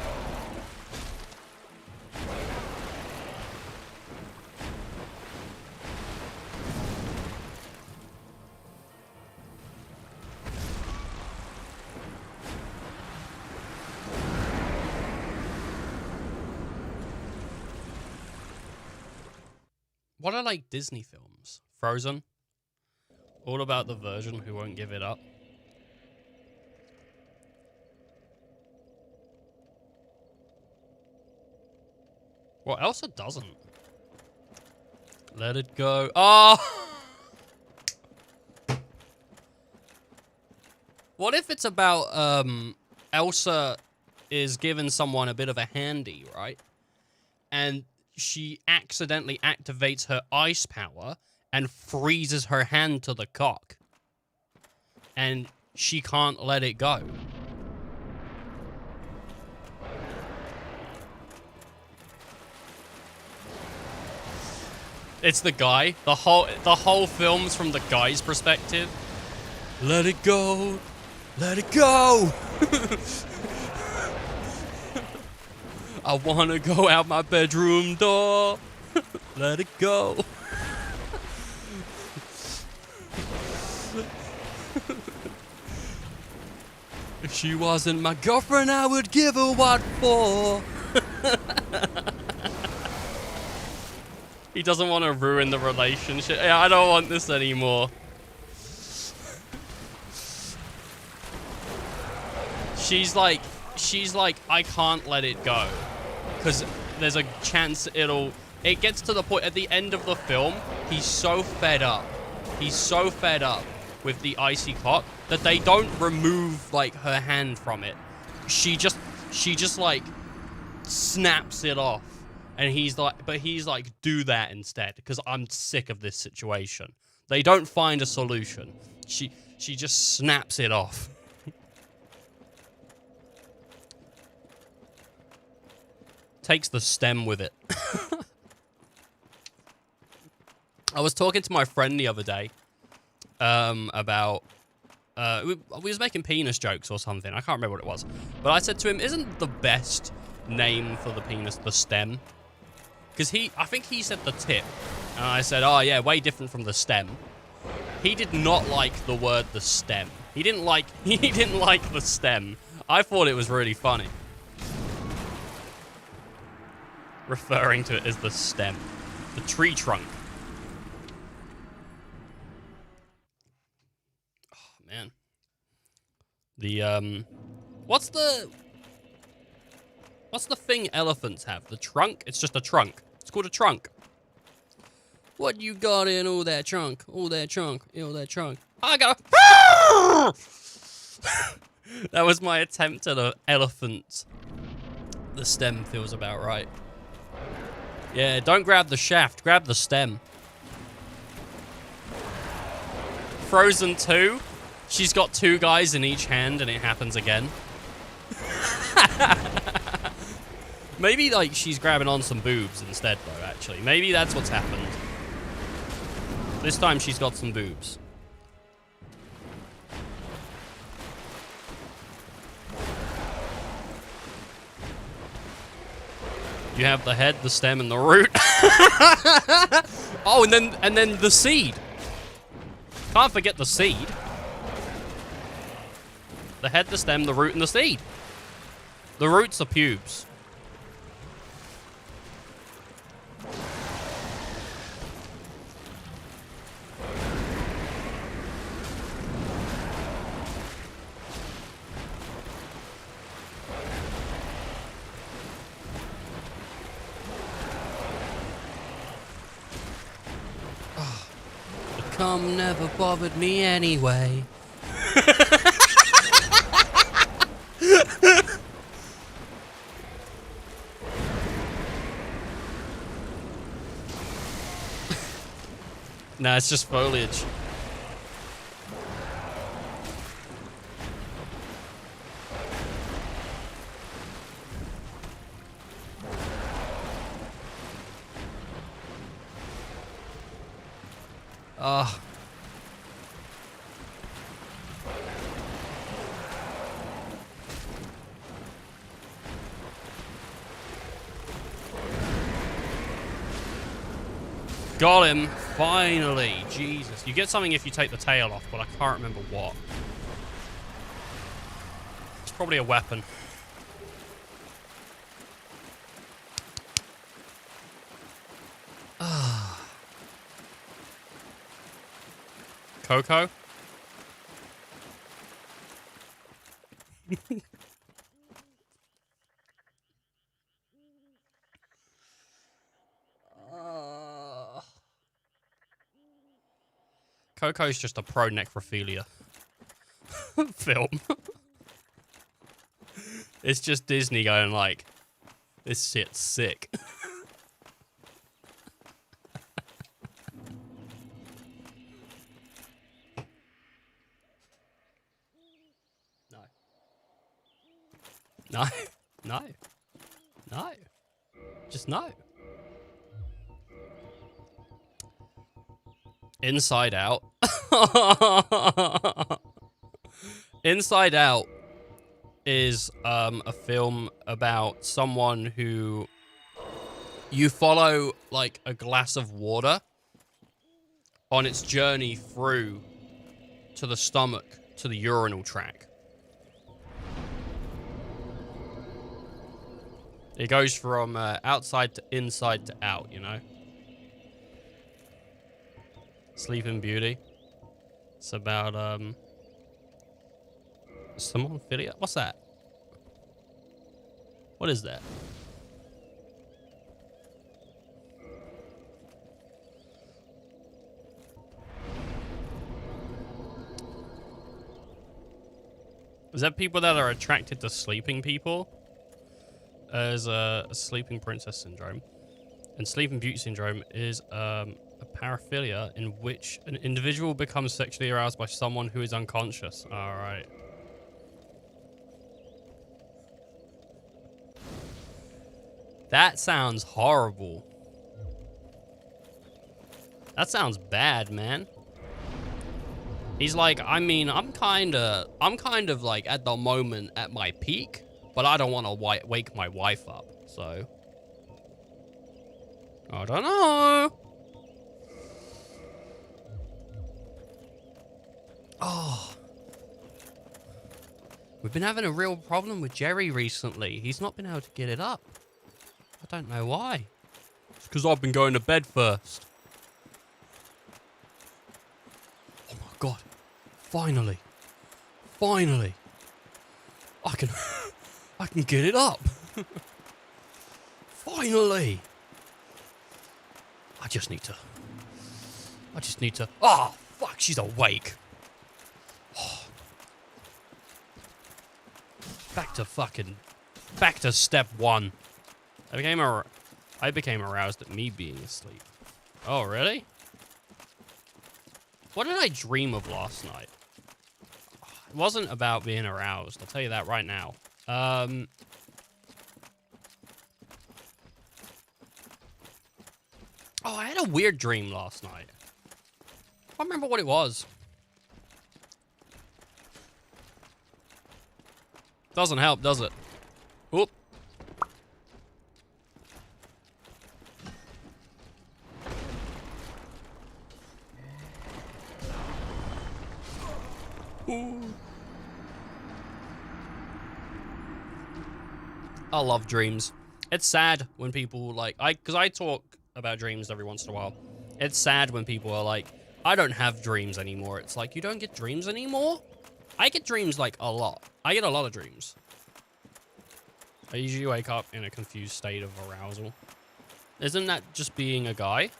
What are, like, Disney films? Frozen? All about the virgin who won't give it up. Well, Elsa doesn't. Let it go. Oh! What if it's about, Elsa is giving someone a bit of a handy, right? And she accidentally activates her ice power and freezes her hand to the cock. And she can't let it go. It's the guy. The whole film's from the guy's perspective. Let it go. Let it go. I wanna go out my bedroom door. Let it go. If she wasn't my girlfriend, I would give her what for. He doesn't want to ruin the relationship. Yeah, I don't want this anymore. She's like, I can't let it go. Because there's a chance it gets to the point at the end of the film, he's so fed up. He's so fed up with the icy cock that they don't remove, like, her hand from it. She just like, snaps it off. And he's like, do that instead, because I'm sick of this situation. They don't find a solution. She just snaps it off. Takes the stem with it. I was talking to my friend the other day about we was making penis jokes or something. I can't remember what it was. But I said to him, isn't the best name for the penis the stem? Because I think he said the tip. And I said, oh yeah, way different from the stem. He did not like the word the stem. He didn't like the stem. I thought it was really funny. Referring to it as the stem. The tree trunk. Oh man. The what's the thing elephants have? The trunk? It's just a trunk. It's called a trunk. What you got in all that trunk? All that trunk. All that trunk. I got a... That was my attempt at an elephant. The stem feels about right. Yeah, don't grab the shaft. Grab the stem. Frozen 2. She's got 2 guys in each hand and it happens again. Maybe, like, she's grabbing on some boobs instead, though, actually. Maybe that's what's happened. This time she's got some boobs. You have the head, the stem, and the root. Oh, and then the seed. Can't forget the seed. The head, the stem, the root, and the seed. The roots are pubes. The cum never bothered me anyway. Nah, it's just foliage. Oh. Got him. Finally. Jesus. You get something if you take the tail off, but I can't remember what. It's probably a weapon. Coco? Coco's just a pro necrophilia film. It's just Disney going like, this shit's sick. No. No. No. Just no. Inside Out. Inside Out is a film about someone who you follow like a glass of water on its journey through to the stomach to the urinal tract. It goes from outside to inside to out, you know? Sleeping Beauty. It's about, Somonophilia? What's that? What is that? Is that people that are attracted to sleeping people? As a sleeping princess syndrome. And sleeping beauty syndrome is a paraphilia in which an individual becomes sexually aroused by someone who is unconscious. Alright. That sounds horrible. That sounds bad, man. He's like, I mean, I'm kind of like at the moment at my peak, but I don't want to wake my wife up, so. I don't know. Oh. We've been having a real problem with Jerry recently. He's not been able to get it up. I don't know why. It's because I've been going to bed first. Oh my god. Finally. Finally. I can get it up. Finally. I just need to. Oh, fuck, she's awake. Oh. Back to step one. I became aroused at me being asleep. Oh, really? What did I dream of last night? It wasn't about being aroused. I'll tell you that right now. Oh, I had a weird dream last night. I can't remember what it was. Doesn't help, does it? Oop. Ooh. I love dreams. It's sad when people like, because I talk about dreams every once in a while. It's sad when people are like, I don't have dreams anymore. It's like, you don't get dreams anymore? I get dreams like a lot. I get a lot of dreams. I usually wake up in a confused state of arousal. Isn't that just being a guy?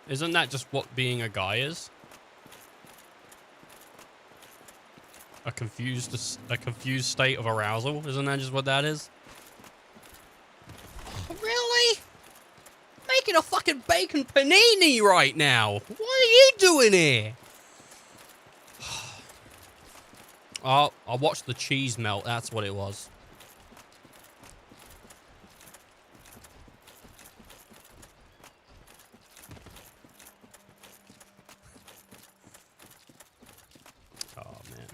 Isn't that just what being a guy is? A confused state of arousal? Isn't that just what that is? Really? Making a fucking bacon panini right now. What are you doing here? Oh, I watched the cheese melt. That's what it was. Oh, man.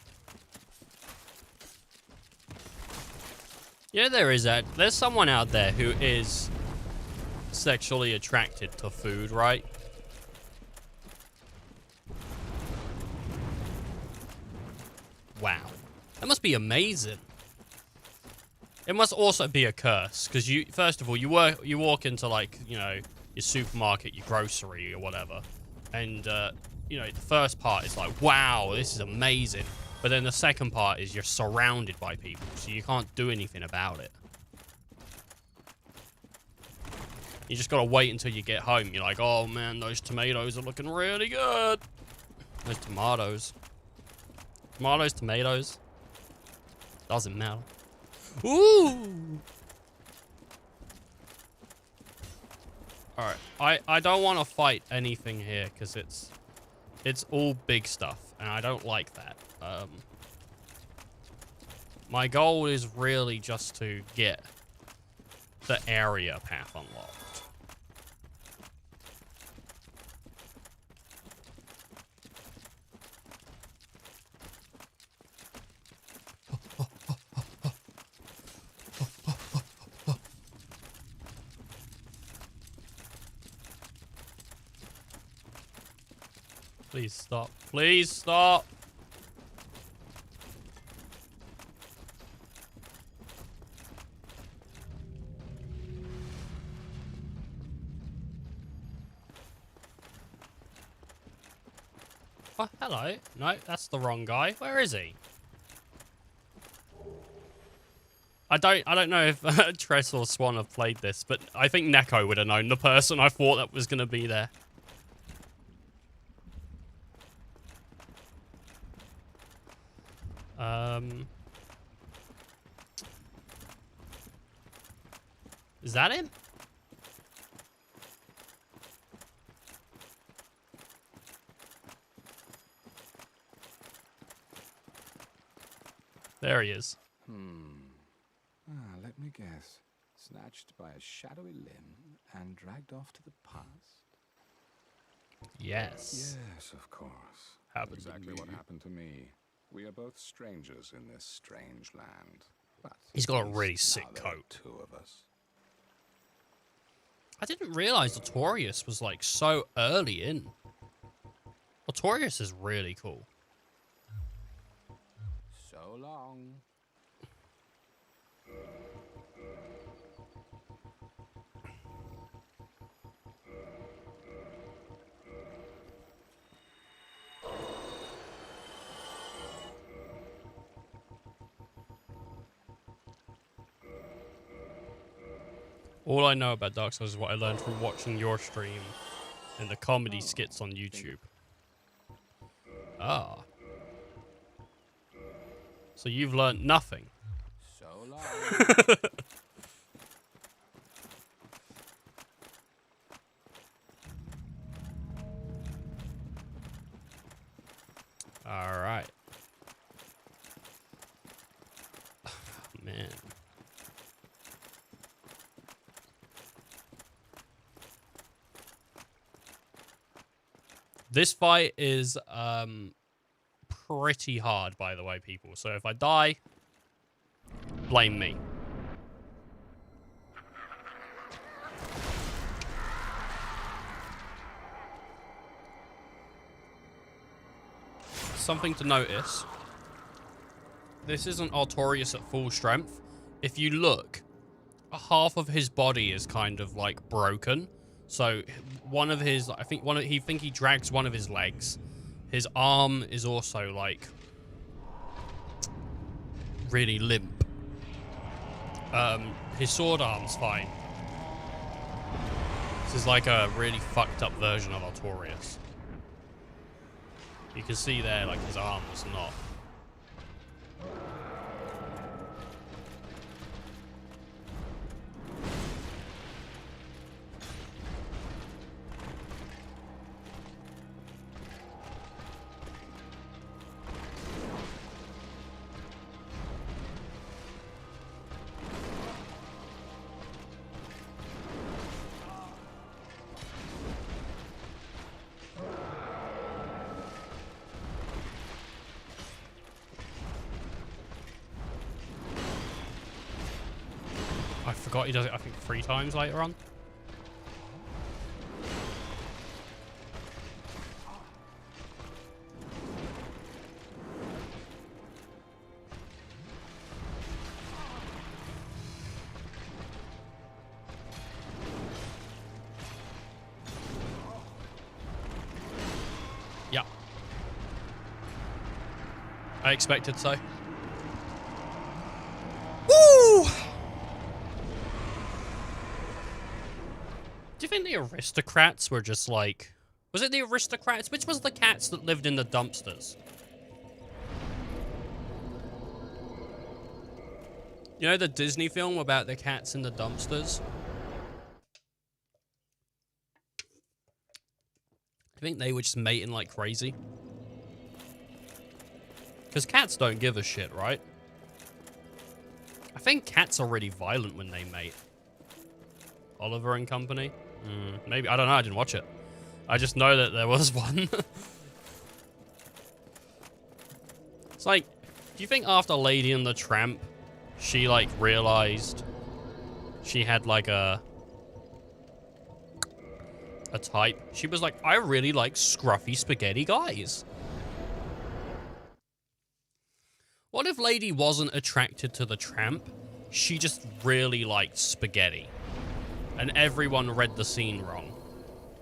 Yeah, there's someone out there who is sexually attracted to food, right? Wow. That must be amazing. It must also be a curse, because first of all, you walk into, like, you know, your supermarket, your grocery, or whatever, and, you know, the first part is like, wow, this is amazing. But then the second part is you're surrounded by people, so you can't do anything about it. You just gotta wait until you get home. You're like, oh man, those tomatoes are looking really good. Those tomatoes. Tomatoes. Doesn't matter. Ooh! Alright, I don't want to fight anything here, because it's all big stuff, and I don't like that. My goal is really just to get the area path unlocked. Please stop. Please stop. Oh, hello. No, that's the wrong guy. Where is he? I don't know if Tress or Swan have played this, but I think Neko would have known the person I thought that was going to be there. Is that him? There he is. Let me guess. Snatched by a shadowy limb and dragged off to the past? Yes. Yes, of course. Happened to Exactly me. what happened to me. We are both strangers in this strange land. But He's got a at really least sick now there are coat. two of us. I didn't realize Artorias was like so early in. Artorias is really cool. So long. All I know about Dark Souls is what I learned from watching your stream and the comedy skits on YouTube. Ah. So you've learned nothing. So long. All right. Man. This fight is pretty hard, by the way, people. So if I die, blame me. Something to notice. This isn't Artorias at full strength. If you look, half of his body is kind of like broken. So one of his, I think he drags one of his legs. His arm is also like really limp. His sword arm's fine. This is like a really fucked up version of Artorias. You can see there, like his arm was not. I forgot he does it, I think, 3 times later on. Yeah. I expected so. Woo! Do you think the aristocrats were just like... Was it the aristocrats? Which was the cats that lived in the dumpsters? You know the Disney film about the cats in the dumpsters? I think they were just mating like crazy. Because cats don't give a shit, right? I think cats are really violent when they mate. Oliver and Company? Maybe. I don't know. I didn't watch it. I just know that there was one. It's like, do you think after Lady and the Tramp, she, like, realized she had, like, a... a type. She was like, I really like scruffy spaghetti guys. What if Lady wasn't attracted to the tramp? She just really liked spaghetti. And everyone read the scene wrong.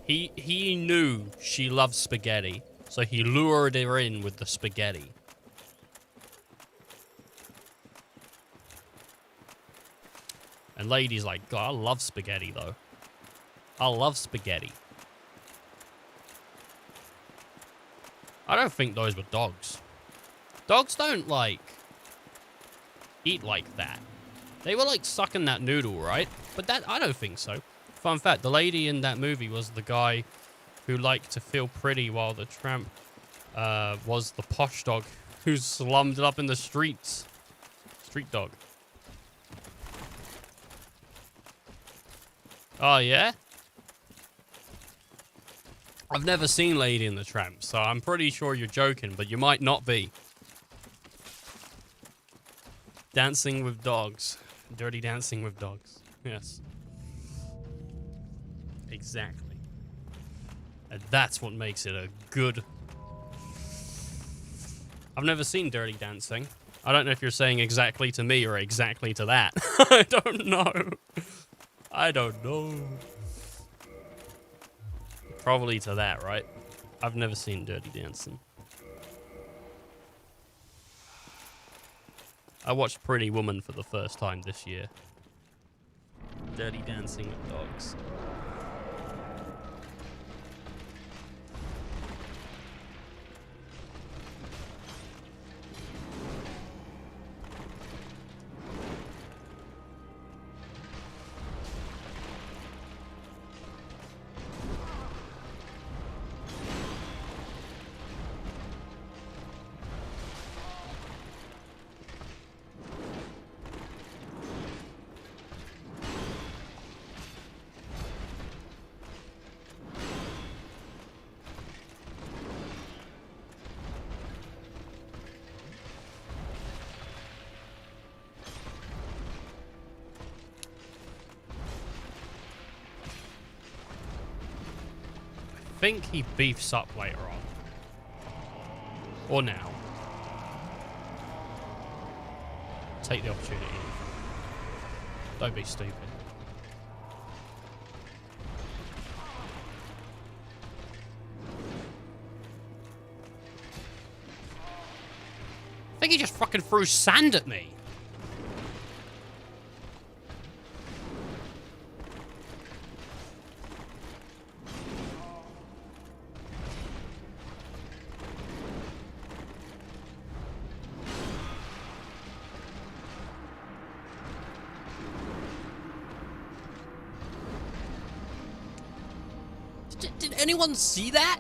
He knew she loved spaghetti, so he lured her in with the spaghetti. And Lady's like, God, I love spaghetti, though. I love spaghetti. I don't think those were dogs. Dogs don't, like, eat like that. They were, like, sucking that noodle, right? But that, I don't think so. Fun fact, the lady in that movie was the guy who liked to feel pretty while the tramp was the posh dog who slummed it up in the streets. Street dog. Oh, yeah? I've never seen Lady and the Tramp, so I'm pretty sure you're joking, but you might not be. Dancing with dogs. Dirty Dancing with dogs. Yes. Exactly. And that's what makes it a good... I've never seen Dirty Dancing. I don't know if you're saying exactly to me or exactly to that. I don't know. I don't know. Probably to that, right? I've never seen Dirty Dancing. I watched Pretty Woman for the first time this year. Dirty Dancing with dogs. I think he beefs up later on. Or now. Take the opportunity. Don't be stupid. I think he just fucking threw sand at me. Did anyone see that?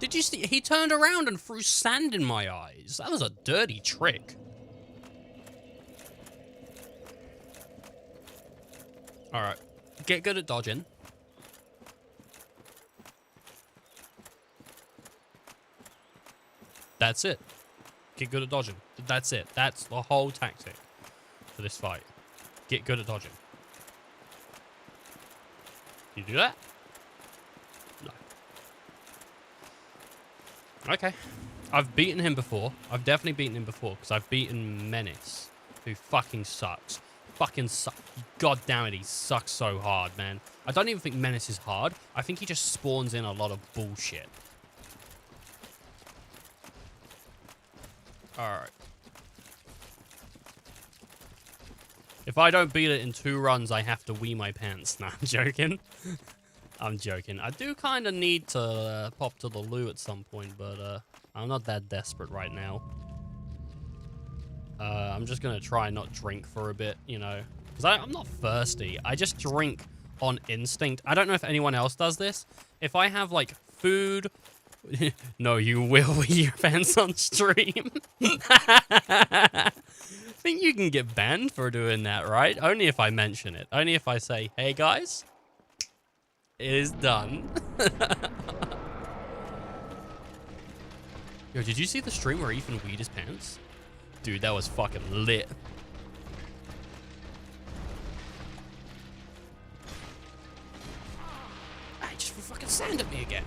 Did you see? He turned around and threw sand in my eyes. That was a dirty trick. Alright. Get good at dodging. That's it. Get good at dodging. That's it. That's the whole tactic for this fight. Get good at dodging. You do that? No. Okay. I've beaten him before. I've definitely beaten him before because I've beaten Menace, who fucking sucks. Fucking sucks. God damn it, he sucks so hard, man. I don't even think Menace is hard. I think he just spawns in a lot of bullshit. Alright. If I don't beat it in 2 runs, I have to wee my pants. Nah, I'm joking. I'm joking. I do kind of need to pop to the loo at some point, but I'm not that desperate right now. I'm just going to try and not drink for a bit, you know. Because I'm not thirsty. I just drink on instinct. I don't know if anyone else does this. If I have, like, food... No, you will wee your pants on stream. I think you can get banned for doing that, right? Only if I mention it. Only if I say, hey, guys, it is done. Yo, did you see the stream where Ethan weed his pants? Dude, that was fucking lit. I just sand at me again.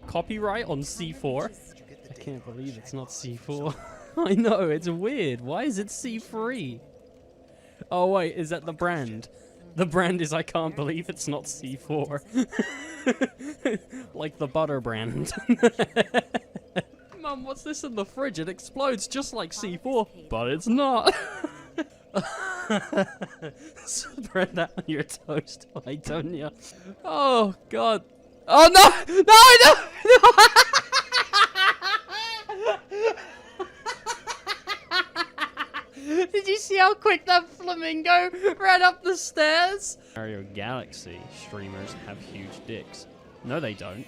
Copyright on C4? I can't believe it's not C4. I know, it's weird. Why is it C3? Oh wait, is that the brand? The brand is I can't believe it's not C4. Like the butter brand. Mum, what's this in the fridge? It explodes just like C4, but it's not. Spread that on your toast, why don't you? Oh god. Oh no! No! Did you see how quick that flamingo ran up the stairs? Mario Galaxy streamers have huge dicks. No, they don't.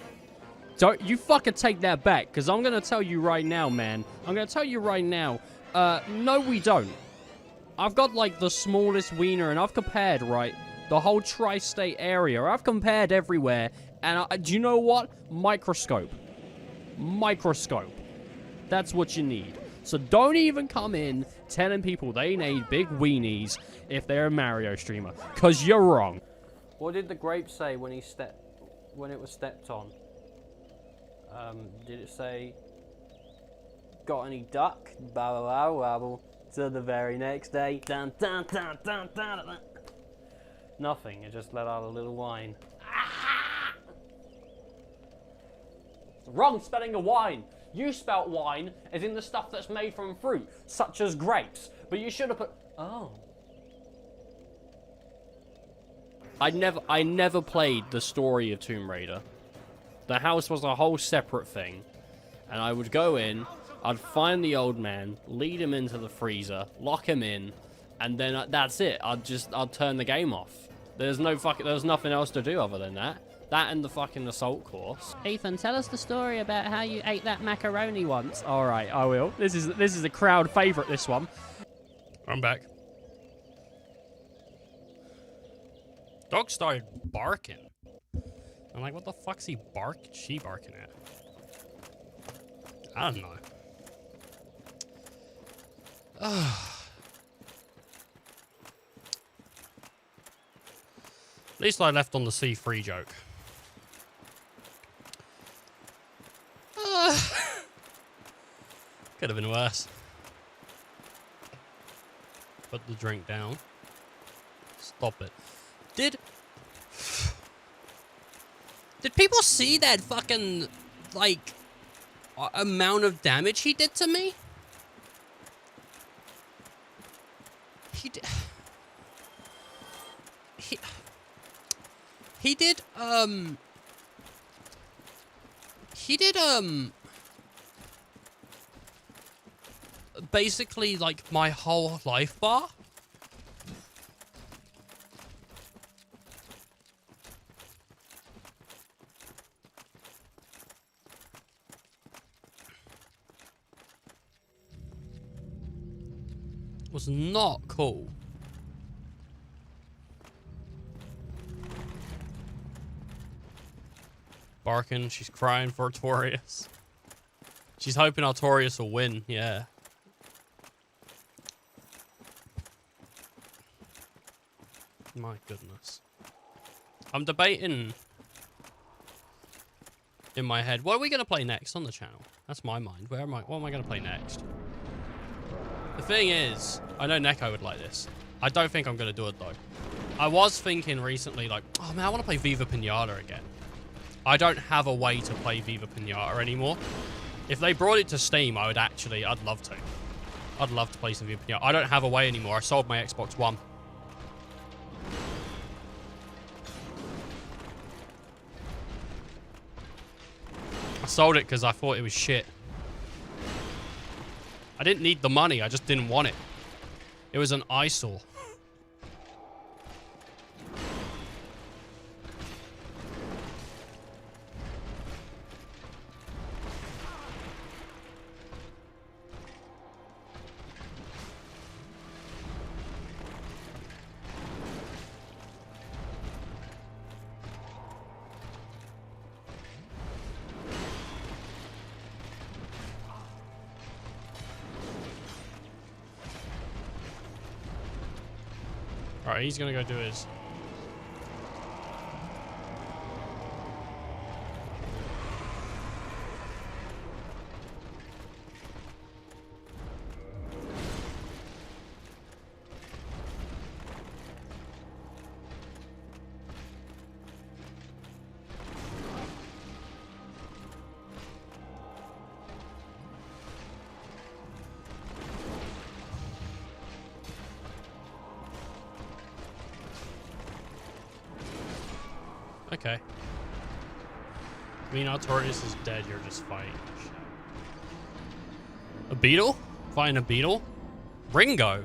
Don't you fucking take that back, because I'm going to tell you right now, man. I'm going to tell you right now. No, we don't. I've got, like, the smallest wiener, and I've compared, right, the whole tri-state area. I've compared everywhere, and do you know what? Microscope. Microscope. That's what you need. So don't even come in telling people they need big weenies if they're a Mario streamer, because you're wrong. What did the grape say when it was stepped on? Did it say, got any duck? Babble, babble, babble. Till the very next day. Dun, dun, dun, dun, dun, dun. Nothing, it just let out a little whine. Ah! Wrong spelling of wine. You spelt wine as in the stuff that's made from fruit, such as grapes. But you should have put... Oh. I never played the story of Tomb Raider. The house was a whole separate thing. And I would go in, I'd find the old man, lead him into the freezer, lock him in, and then that's it. I'd turn the game off. There's nothing else to do other than that. That and the fucking assault course. Ethan, tell us the story about how you ate that macaroni once. All right, I will. This is a crowd favorite, this one. I'm back. Dog started barking. I'm like, what the fuck's she barking at? I don't know. At least I left on the C3 joke. Could have been worse. Put the drink down. Stop it. Did people see that fucking, like, amount of damage he did to me? He did basically like my whole life bar. was not cool. Barking, she's crying for Artorias. She's hoping Artorias will win, yeah. My goodness. I'm debating in my head, what are we going to play next on the channel? That's my mind. What am I going to play next? The thing is, I know Neko would like this. I don't think I'm going to do it, though. I was thinking recently, like, oh, man, I want to play Viva Pinata again. I don't have a way to play Viva Pinata anymore. If they brought it to Steam, I'd love to. I'd love to play some Viva Pinata. I don't have a way anymore. I sold my Xbox One. I sold it because I thought it was shit. I didn't need the money. I just didn't want it. It was an eyesore. Alright, he's gonna go do his. Okay. I mean, Artorias is dead, you're just fighting. A beetle? Fighting a beetle? Ringo?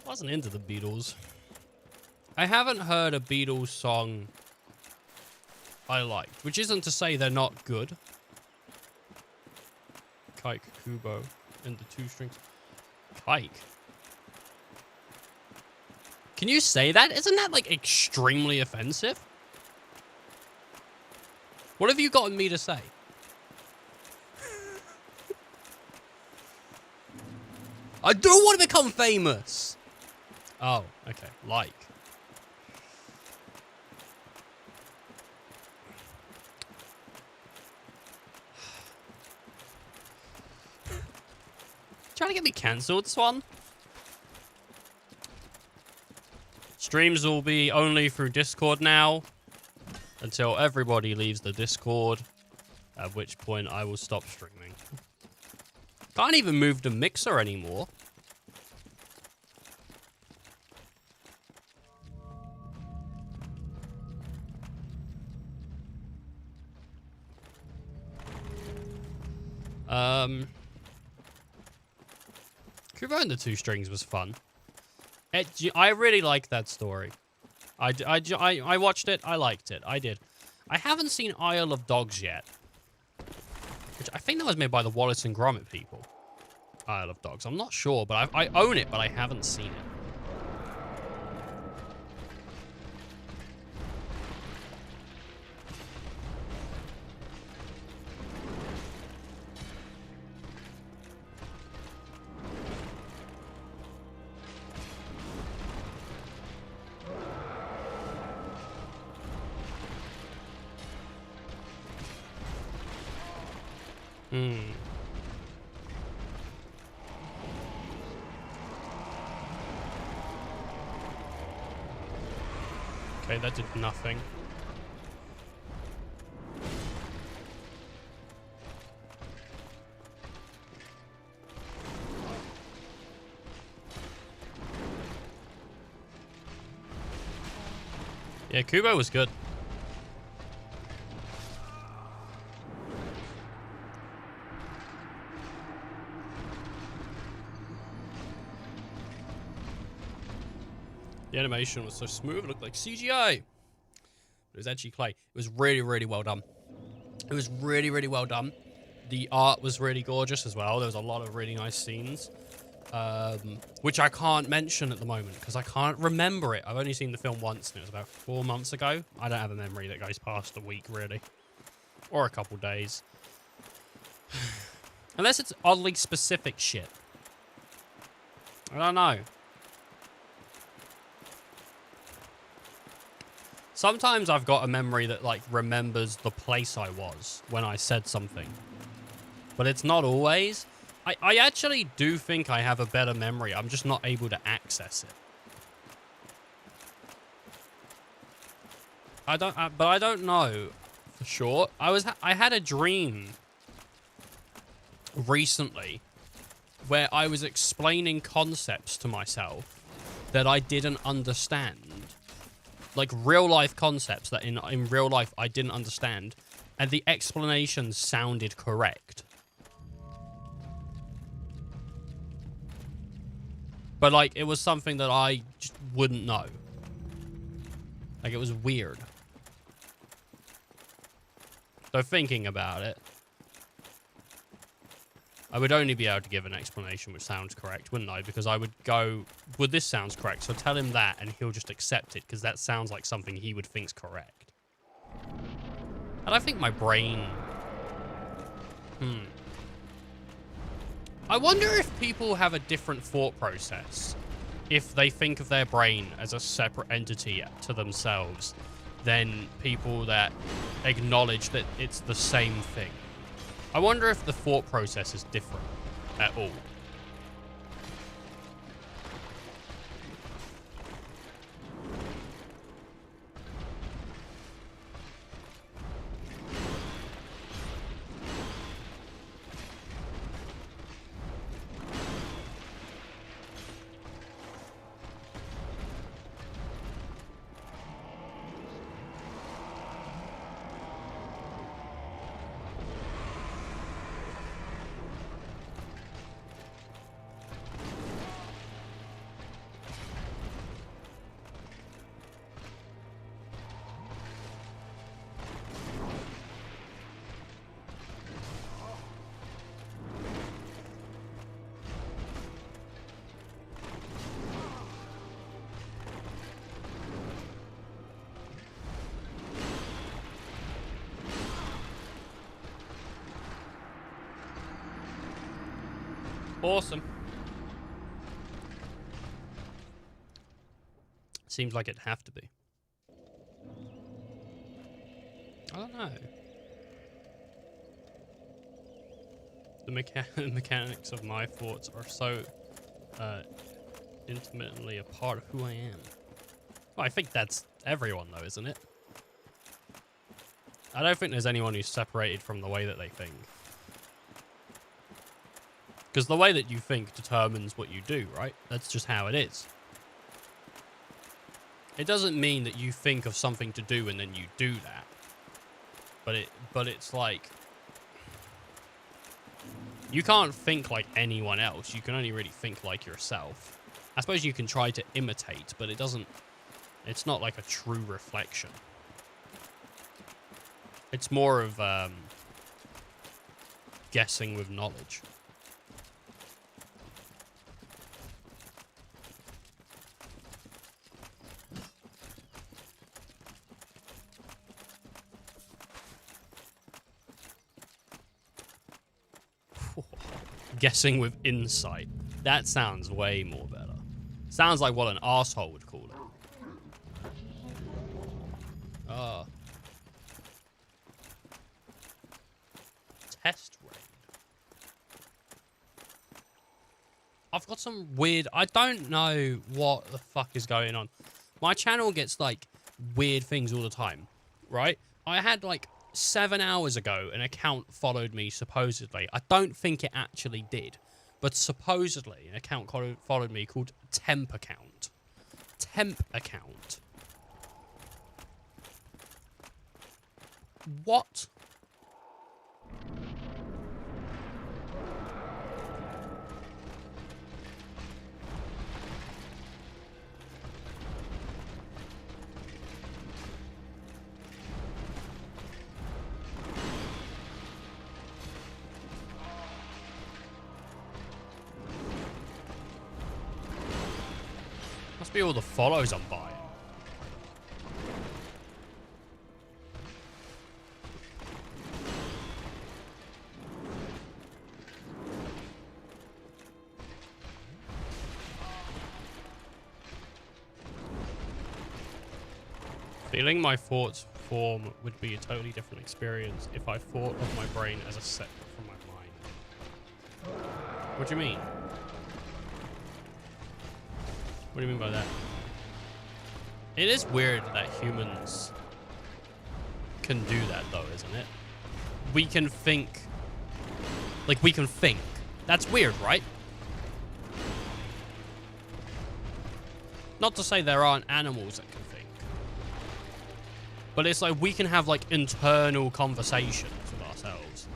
Wasn't into the Beatles. I haven't heard a Beatles song I liked, which isn't to say they're not good. Kike, Kubo, and the two strings. Kike. Can you say that? Isn't that, like, extremely offensive? What have you gotten me to say? I do want to become famous. Oh, okay. Like. Trying to get me cancelled, Swan? Streams will be only through Discord now until everybody leaves the Discord, at which point I will stop streaming. Can't even move the mixer anymore. Kubo and the Two Strings was fun. I really liked that story. I watched it. I liked it. I did. I haven't seen Isle of Dogs yet. Which I think that was made by the Wallace and Gromit people. Isle of Dogs. I'm not sure, but I own it, but I haven't seen it. Okay, that did nothing. Yeah, Kubo was good. The animation was so smooth, it looked like CGI. It was actually clay. It was really, really well done. It was really, really well done. The art was really gorgeous as well. There was a lot of really nice scenes, which I can't mention at the moment because I can't remember it. I've only seen the film once, and it was about 4 months ago. I don't have a memory that goes past a week, really. Or a couple days. Unless it's oddly specific shit. I don't know. Sometimes I've got a memory that, like, remembers the place I was when I said something. But it's not always. I actually do think I have a better memory. I'm just not able to access it. But I don't know for sure. I had a dream recently where I was explaining concepts to myself that I didn't understand. Like real life concepts that in real life I didn't understand, and the explanations sounded correct. But like it was something that I just wouldn't know. Like it was weird. So thinking about it, I would only be able to give an explanation which sounds correct, wouldn't I? Because I would go, well, this sounds correct, so tell him that, and he'll just accept it, because that sounds like something he would think's correct. And I think my brain... I wonder if people have a different thought process if they think of their brain as a separate entity to themselves than people that acknowledge that it's the same thing. I wonder if the thought process is different at all. Awesome. Seems like it'd have to be. I don't know. The mechanics of my thoughts are so intimately a part of who I am. Well, I think that's everyone, though, isn't it? I don't think there's anyone who's separated from the way that they think. Because the way that you think determines what you do, right? That's just how it is. It doesn't mean that you think of something to do and then you do that. But it's like... You can't think like anyone else. You can only really think like yourself. I suppose you can try to imitate, but it doesn't... It's not like a true reflection. It's more of guessing with knowledge. Guessing with insight. That sounds way more better. Sounds like what an arsehole would call it. Ah. Test raid. I've got some weird... I don't know what the fuck is going on. My channel gets, like, weird things all the time, right? I had, like... 7 hours ago, an account followed me, supposedly. I don't think it actually did. But supposedly, an account followed me called Temp Account. Temp Account. What? Must be all the follows I'm buying. Feeling my thoughts form would be a totally different experience if I thought of my brain as a separate from my mind. What do you mean? What do you mean by that? It is weird that humans can do that though, isn't it? We can think. Like, we can think. That's weird, right? Not to say there aren't animals that can think. But it's like we can have like internal conversations with ourselves.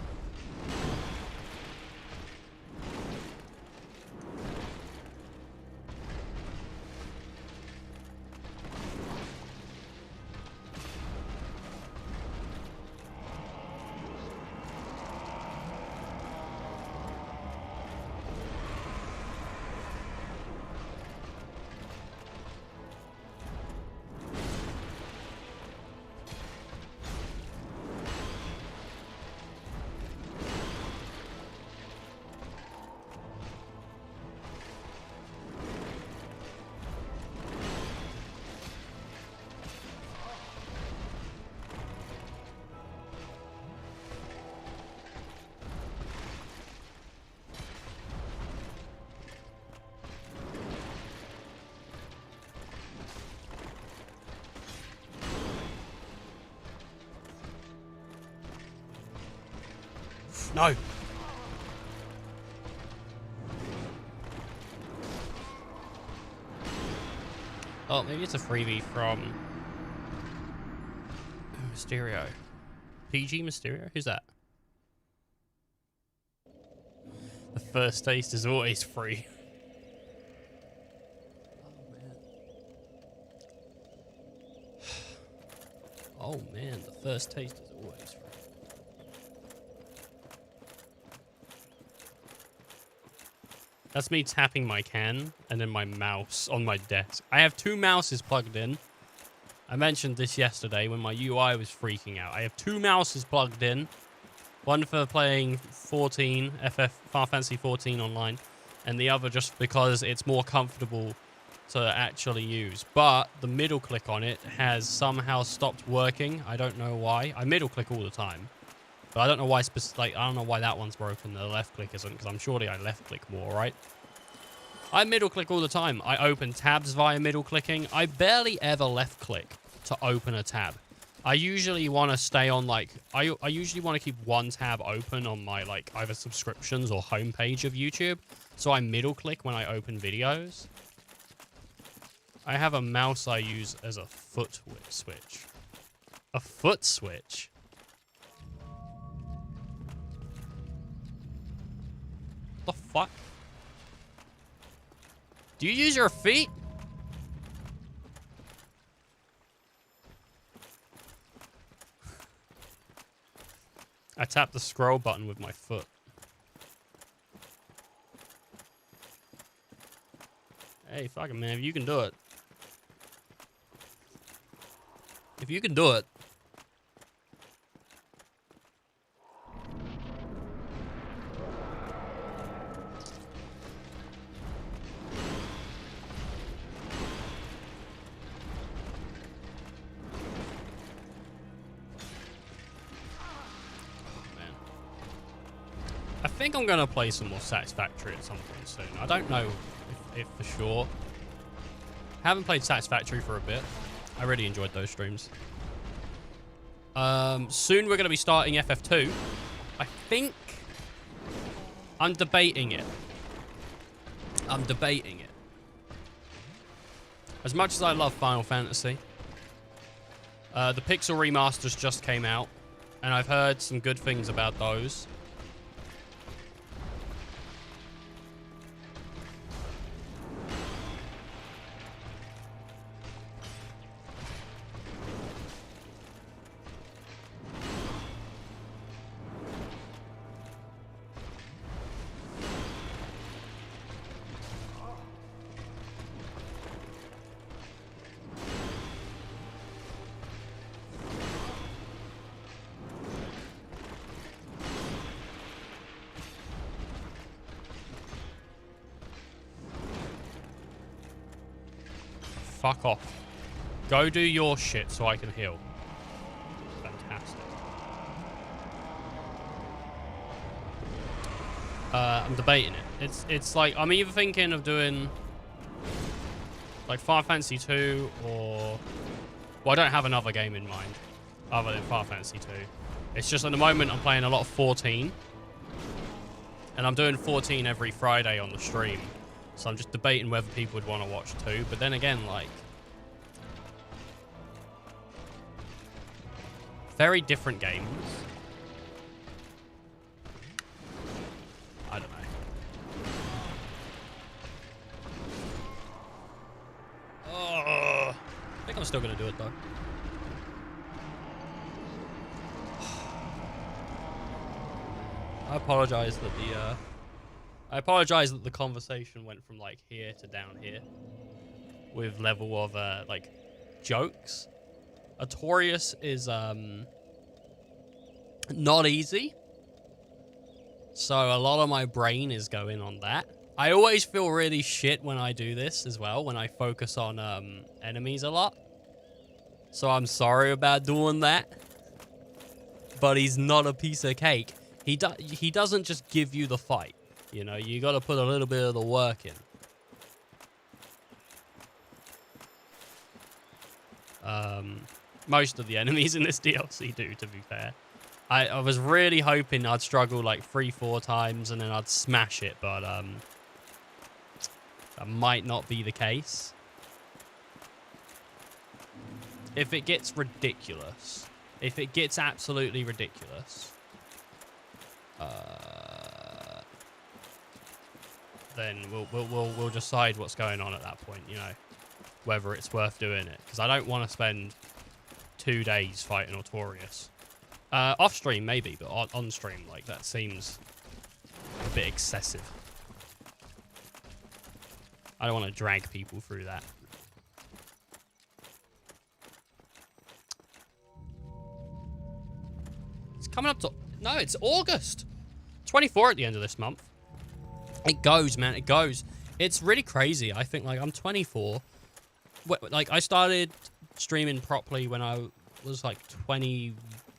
No. Oh, maybe it's a freebie from Mysterio. PG Mysterio? Who's that? The first taste is always free. Oh man, the first taste is always free. That's me tapping my can and then my mouse on my desk. I have 2 mouses plugged in. I mentioned this yesterday when my UI was freaking out. I have 2 mouses plugged in. One for playing 14, FF Final Fantasy 14 online, and the other just because it's more comfortable to actually use. But the middle click on it has somehow stopped working. I don't know why. I middle click all the time. But I don't know why I don't know why that one's broken. The left click isn't, because I'm surely I left click more, right? I middle click all the time. I open tabs via middle clicking. I barely ever left click to open a tab. I usually want to stay on like I usually want to keep one tab open on my like either subscriptions or homepage of YouTube. So I middle click when I open videos. I have a mouse I use as a foot switch. A foot switch? The fuck? Do you use your feet? I tap the scroll button with my foot. Hey, fucking man, if you can do it. If you can do it. I think I'm going to play some more Satisfactory at some point soon. I don't know if for sure. Haven't played Satisfactory for a bit. I really enjoyed those streams. Soon we're going to be starting FF2. I think I'm debating it. I'm debating it. As much as I love Final Fantasy, the Pixel remasters just came out, and I've heard some good things about those. fuck off. Go do your shit so I can heal. Fantastic. I'm debating it. It's like, I'm either thinking of doing like Final Fantasy 2 or... Well, I don't have another game in mind other than Final Fantasy 2. It's just at the moment I'm playing a lot of 14. And I'm doing 14 every Friday on the stream. So I'm just debating whether people would want to watch 2. But then again, like... Very different games. I don't know. Oh, I think I'm still going to do it, though. I apologize that the conversation went from like here to down here with level of like jokes. Artorias is not easy, so a lot of my brain is going on that. I always feel really shit when I do this as well, when I focus on enemies a lot, so I'm sorry about doing that. But he's not a piece of cake. He doesn't just give you the fight, you know. You got to put a little bit of the work in. Most of the enemies in this DLC do, to be fair. I was really hoping I'd struggle like 3-4 times and then I'd smash it, but that might not be the case. If it gets ridiculous, if it gets absolutely ridiculous, then we'll decide what's going on at that point, you know, whether it's worth doing it, because I don't want to spend 2 days fighting Artorias. Off stream maybe, but on stream, like, that seems a bit excessive. I don't want to drag people through that. It's coming up to... No, it's August. 24 at the end of this month. It goes, man. It goes. It's really crazy. I think, like, I'm 24. Like, I started streaming properly when I was, like,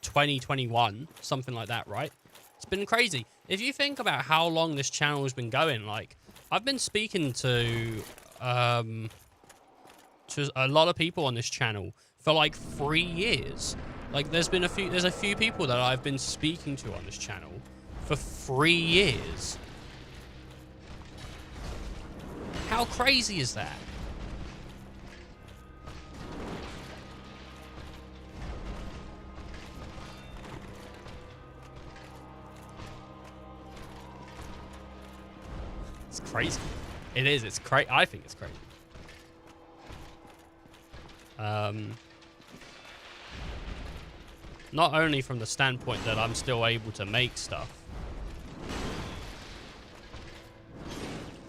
21, something like that, right? It's been crazy. If you think about how long this channel has been going, like, I've been speaking to a lot of people on this channel for, like, 3 years. Like, there's a few people that I've been speaking to on this channel for 3 years. How crazy is that? It's crazy. It is. It's crazy. I think it's crazy. Not only from the standpoint that I'm still able to make stuff.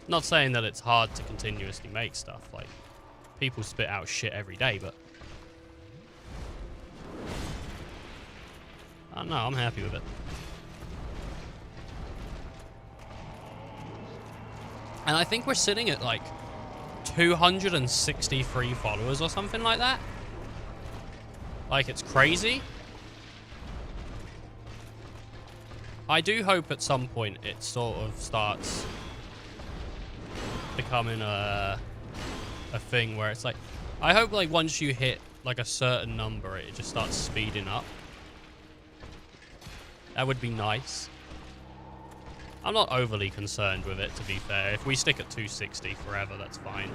Not saying that it's hard to continuously make stuff. Like, people spit out shit every day, but... I don't know. I'm happy with it. And I think we're sitting at, like, 263 followers or something like that. Like, it's crazy. I do hope at some point it sort of starts becoming a thing where it's like... I hope, like, once you hit, like, a certain number, it just starts speeding up. That would be nice. I'm not overly concerned with it, to be fair. If we stick at 260 forever, that's fine.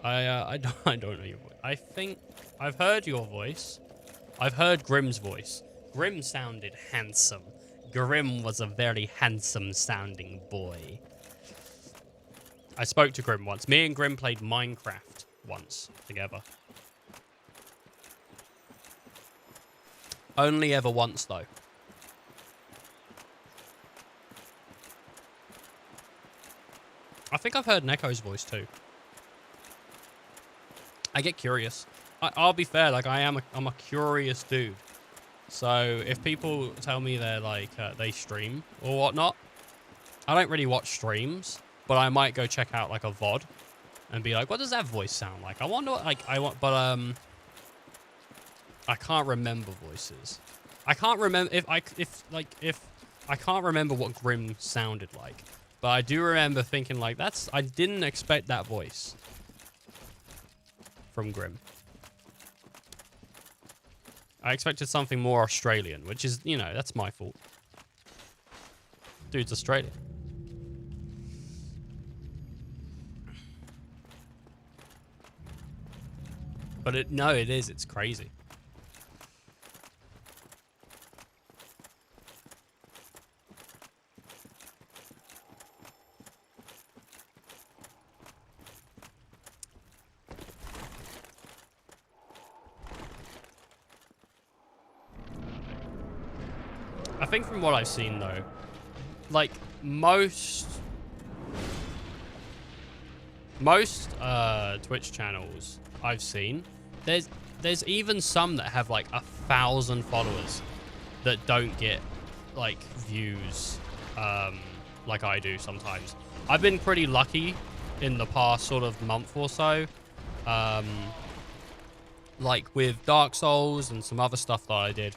I don't know your voice. I think I've heard your voice. I've heard Grimm's voice. Grimm sounded handsome. Grimm was a very handsome sounding boy. I spoke to Grimm once. Me and Grimm played Minecraft once together. Only ever once, though. I think I've heard Neko's voice, too. I get curious. I'll be fair, like, I'm a curious dude. So if people tell me they're like they stream or whatnot, I don't really watch streams, but I might go check out like a VOD and be like, what does that voice sound like? I wonder what, like, I can't remember voices. I can't remember if I can't remember what Grimm sounded like, but I do remember thinking like, I didn't expect that voice from Grimm. I expected something more Australian, which is, you know, that's my fault. Dude's Australian. But it is. It's crazy. I think from what I've seen, though, like most Twitch channels I've seen, there's even some that have like 1,000 followers that don't get like views like I do sometimes. I've been pretty lucky in the past sort of month or so, like with Dark Souls and some other stuff that I did.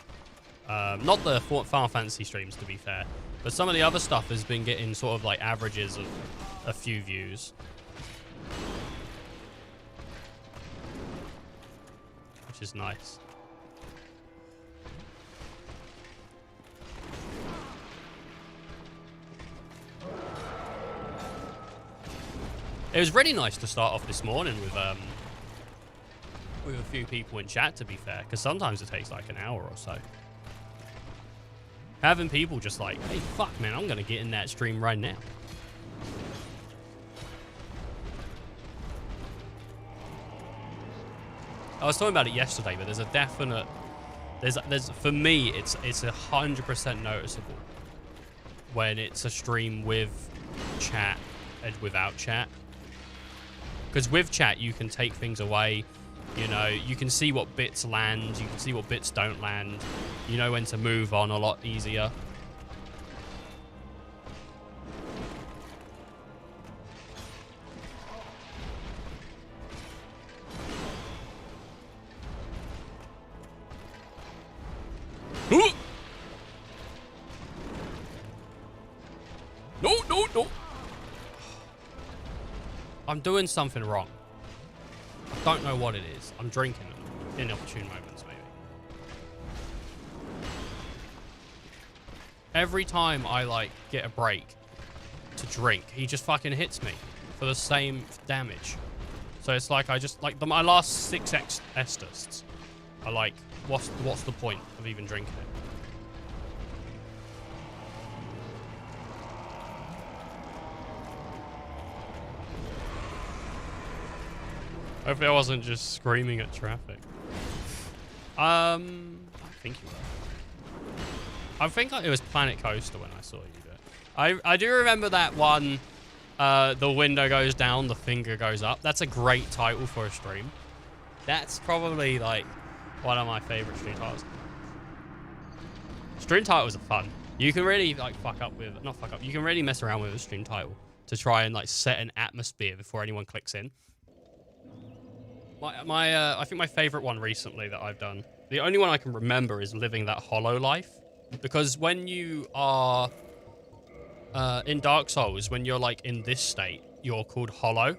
Not the Final Fantasy streams, to be fair, but some of the other stuff has been getting sort of like averages of a few views. Which is nice. It was really nice to start off this morning with a few people in chat, to be fair, because sometimes it takes like an hour or so. Having people just like, hey, fuck, man, I'm going to get in that stream right now. I was talking about it yesterday, but there's a definite... There's for me, it's 100% noticeable when it's a stream with chat and without chat. Because with chat, you can take things away. You know, you can see what bits land. You can see what bits don't land. You know when to move on a lot easier. No. I'm doing something wrong. I don't know what it is. I'm drinking in inopportune moments, maybe. Every time I, like, get a break to drink, he just fucking hits me for the same damage. So it's like I just, like, my last 6 Estus are like, what's the point of even drinking it? Hopefully I wasn't just screaming at traffic. I think you were. I think it was Planet Coaster when I saw you do it. I do remember that one, the window goes down, the finger goes up. That's a great title for a stream. That's probably, like, one of my favorite stream titles. Stream titles are fun. You can really, like, you can really mess around with a stream title to try and, like, set an atmosphere before anyone clicks in. I think my favorite one recently that I've done, the only one I can remember, is Living That Hollow Life. Because when you are in Dark Souls, when you're like in this state, you're called hollow.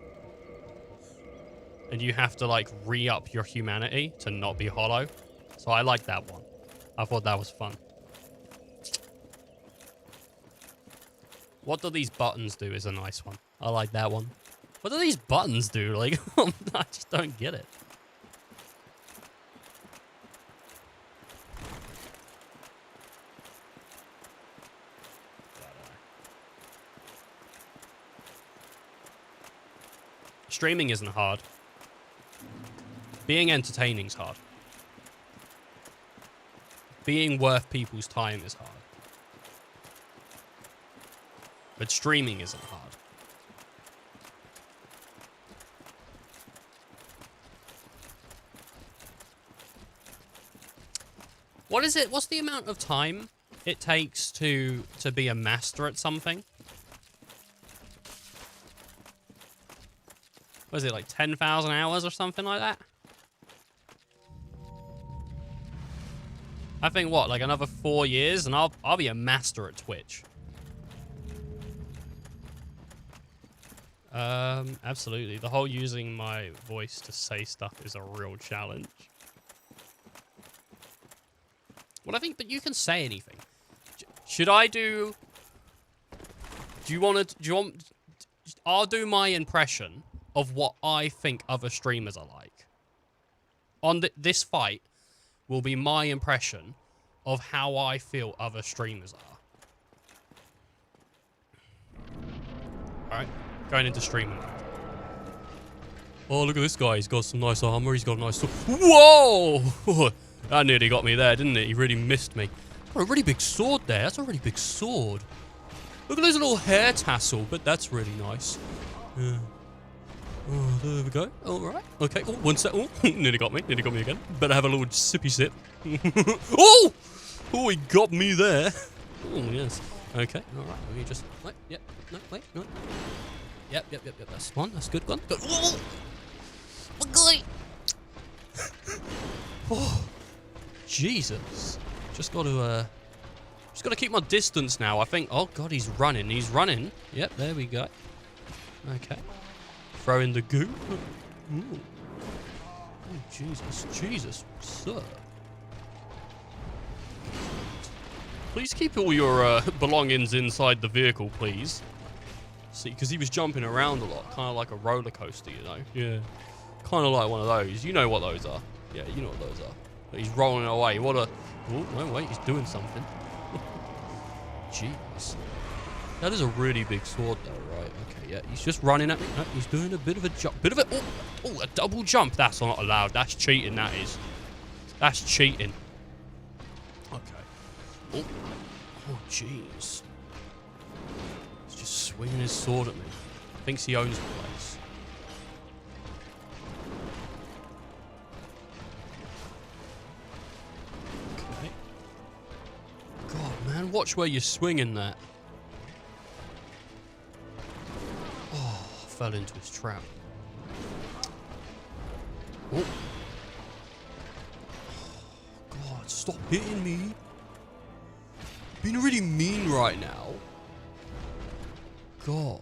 And you have to like re-up your humanity to not be hollow. So I like that one. I thought that was fun. What do these buttons do is a nice one. I like that one. What do these buttons do? Like, I just don't get it. Streaming isn't hard. Being entertaining's hard. Being worth people's time is hard. But streaming isn't hard. What is it? What's the amount of time it takes to be a master at something? Was it like 10,000 hours or something like that? I think what, like another 4 years and I'll be a master at Twitch. Absolutely. The whole using my voice to say stuff is a real challenge. Well, I think, but you can say anything. Should I do... Do you want... I'll do my impression of what I think other streamers are like. On this fight will be my impression of how I feel other streamers are. Alright, going into streaming mode. Oh, look at this guy. He's got some nice armor. He's got a nice sword. Whoa! That nearly got me there, didn't it? He really missed me. Got a really big sword there. That's a really big sword. Look at this little hair tassel, but that's really nice. Yeah. Oh, there we go. All right. Okay. Oh, one sec. Oh, nearly got me. Nearly got me again. Better have a little sippy sip. Oh! Oh, he got me there. Oh, yes. Okay. All right. Let me just... Wait. Yep. No, wait. No. Yep. That's one. That's a good one. Good. Oh! Oh, oh, Jesus. Just got to keep my distance now. I think... Oh, God, he's running. He's running. Yep, there we go. Okay. Throw in the goo. Ooh. Oh, Jesus, sir. Please keep all your belongings inside the vehicle, please. See, because he was jumping around a lot, kind of like a roller coaster, you know? Yeah. Kind of like one of those. You know what those are. Yeah, you know what those are. But he's rolling away. What a... Oh, no, wait, he's doing something. Jeez. That is a really big sword, though, right? Okay, yeah, he's just running at me. No, he's doing a bit of a jump. Oh, a double jump. That's not allowed. That's cheating, that is. That's cheating. Okay. Oh, jeez. He's just swinging his sword at me. Thinks he owns the place. Okay. God, man, watch where you're swinging that. Oh, fell into his trap. Oh. God, stop hitting me. Being really mean right now. God.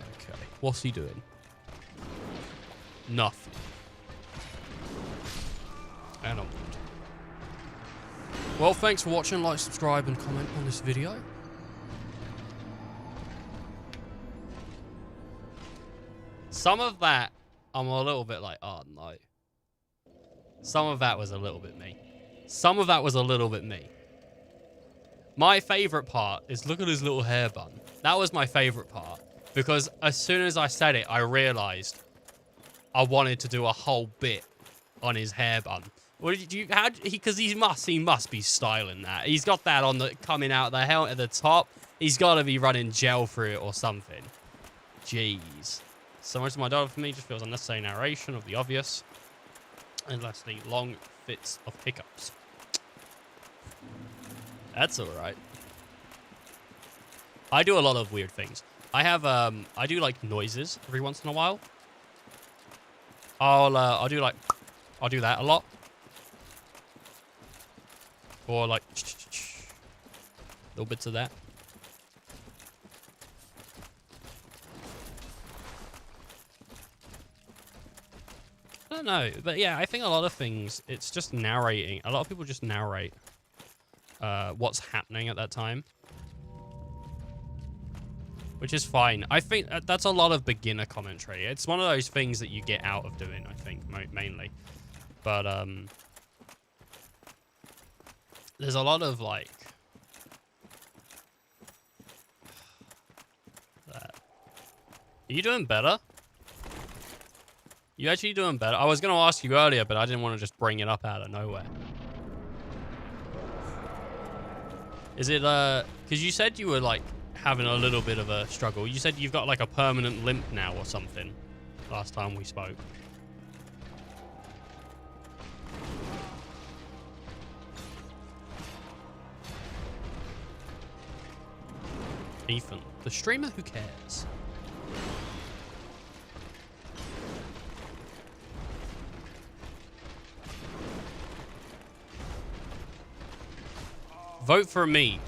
Okay, what's he doing? Nothing. And I'm good. Well, thanks for watching. Like, subscribe, and comment on this video. Some of that, I'm a little bit like, oh no. Some of that was a little bit me. Some of that was a little bit me. My favorite part is look at his little hair bun. That was my favorite part. Because as soon as I said it, I realized I wanted to do a whole bit on his hair bun. What did you, because he must be styling that. He's got that on the, coming out the helmet at the top. He's got to be running gel through it or something. Jeez. So much of my daughter for me just feels unnecessary narration of the obvious. And lastly, long fits of hiccups. That's alright. I do a lot of weird things. I have, I do like noises every once in a while. I'll do like, I'll do that a lot. Or like, little bits of that. I don't know, but yeah, I think a lot of things, it's just narrating. A lot of people just narrate what's happening at that time. Which is fine. I think that's a lot of beginner commentary. It's one of those things that you get out of doing, I think, mainly. But, there's a lot of, like... that. Are you doing better? You actually doing better? I was going to ask you earlier, but I didn't want to just bring it up out of nowhere. Is it, because you said you were, like, having a little bit of a struggle. You said you've got, like, a permanent limp now or something last time we spoke. Ethan, the streamer who cares. Vote for me.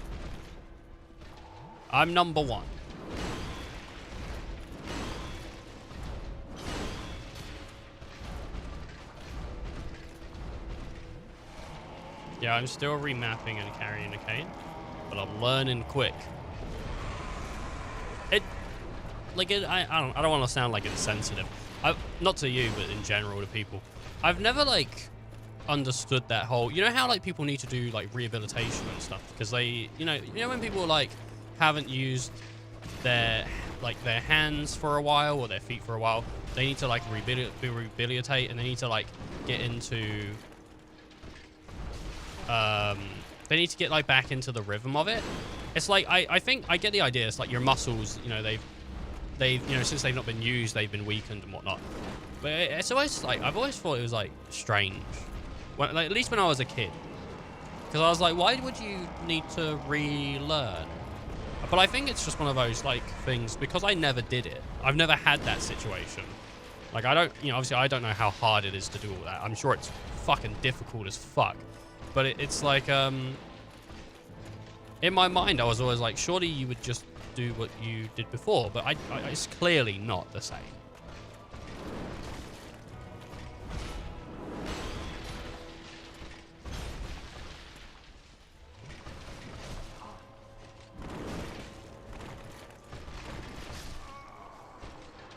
I'm number 1. Yeah, I'm still remapping and carrying a cane, but I'm learning quick. I don't want to sound like insensitive. Not to you, but in general to people. I've never like understood that whole, you know how like people need to do like rehabilitation and stuff because they, you know when people like haven't used their hands for a while or their feet for a while, they need to like rehabilitate and they need to like get into they need to get like back into the rhythm of it. It's like I think I get the idea. It's like your muscles, you know, they've you know, since they've not been used, they've been weakened and whatnot. But it's always like I've always thought it was like strange, when, like at least when I was a kid, because I was like, why would you need to relearn? But I think it's just one of those like things because I never did it. I've never had that situation. Like I don't, you know, obviously I don't know how hard it is to do all that. I'm sure it's fucking difficult as fuck. But it's like, in my mind, I was always like, surely you would just do what you did before. But it's clearly not the same.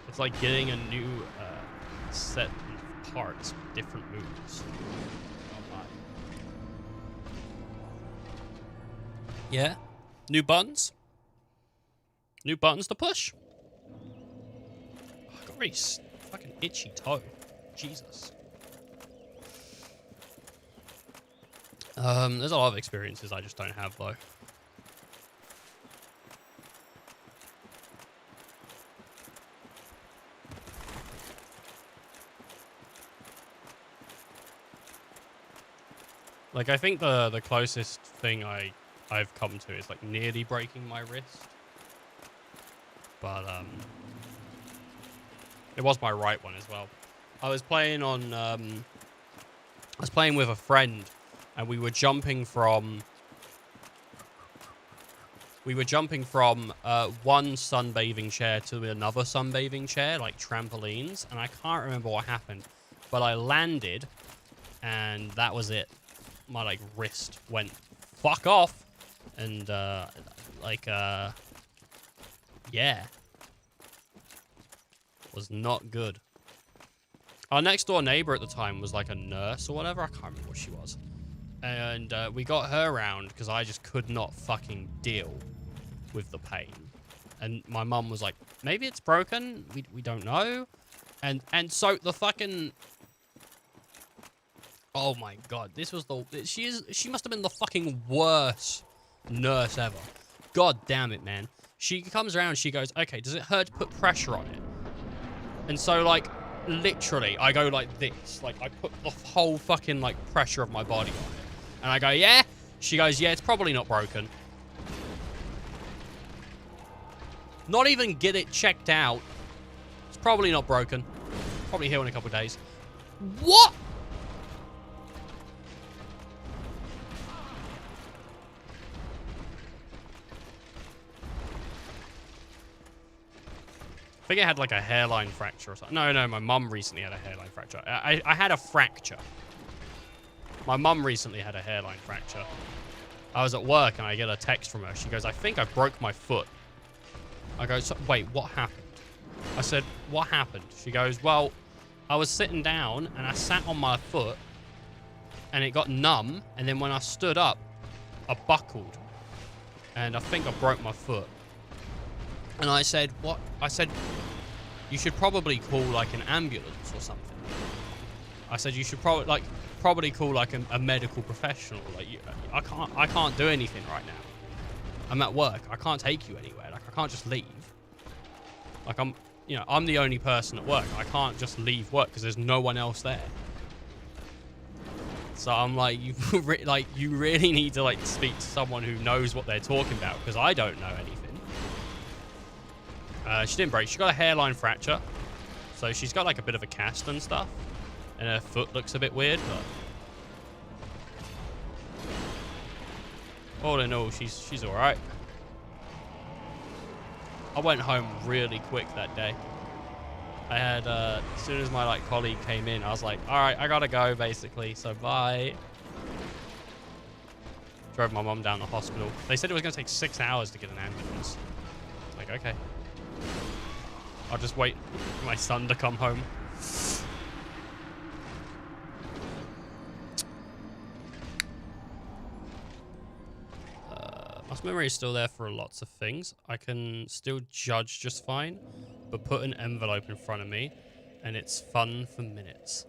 It's like getting a new set of parts with different moves. Yeah, new buttons. New buttons to push. Oh, I got a very fucking itchy toe. Jesus. There's a lot of experiences I just don't have though. Like I think the closest thing I've come to is like nearly breaking my wrist, but it was my right one as well. I was playing on I was playing with a friend and we were jumping from one sunbathing chair to another sunbathing chair, like trampolines, and I can't remember what happened, but I landed and that was it. My like wrist went fuck off. And, yeah. Was not good. Our next door neighbor at the time was like a nurse or whatever. I can't remember what she was. And we got her around because I just could not fucking deal with the pain. And my mum was like, maybe it's broken. We don't know. And so the fucking... Oh my god. This was the... She must have been the fucking worst nurse ever. God damn it, man. She comes around, she goes, okay, does it hurt to put pressure on it? And so, like, literally, I go like this. Like, I put the whole fucking, like, pressure of my body on it. And I go, yeah? She goes, yeah, it's probably not broken. Not even get it checked out. It's probably not broken. Probably heal in a couple of days. What? I think I had like a hairline fracture or something. No, my mum recently had a hairline fracture. I had a fracture. My mum recently had a hairline fracture. I was at work and I get a text from her. She goes, I think I broke my foot. I go, so, wait, what happened? I said, what happened? She goes, well, I was sitting down and I sat on my foot and it got numb. And then when I stood up, I buckled and I think I broke my foot. And I said, what? I said, you should probably call like an ambulance or something. I said, you should probably call like a medical professional. Like, I can't do anything right now. I'm at work. I can't take you anywhere. Like, I can't just leave. Like, I'm the only person at work. I can't just leave work because there's no one else there. So I'm like, you really need to like speak to someone who knows what they're talking about because I don't know anything. She didn't break. She got a hairline fracture. So she's got like a bit of a cast and stuff. And her foot looks a bit weird, but all in all, she's all right. I went home really quick that day. I had, as soon as my like colleague came in, I was like, all right, I gotta go basically. So bye. Drove my mom down to the hospital. They said it was gonna take 6 hours to get an ambulance. Like, okay. I'll just wait for my son to come home. Muscle memory is still there for lots of things. I can still judge just fine, but put an envelope in front of me, and it's fun for minutes.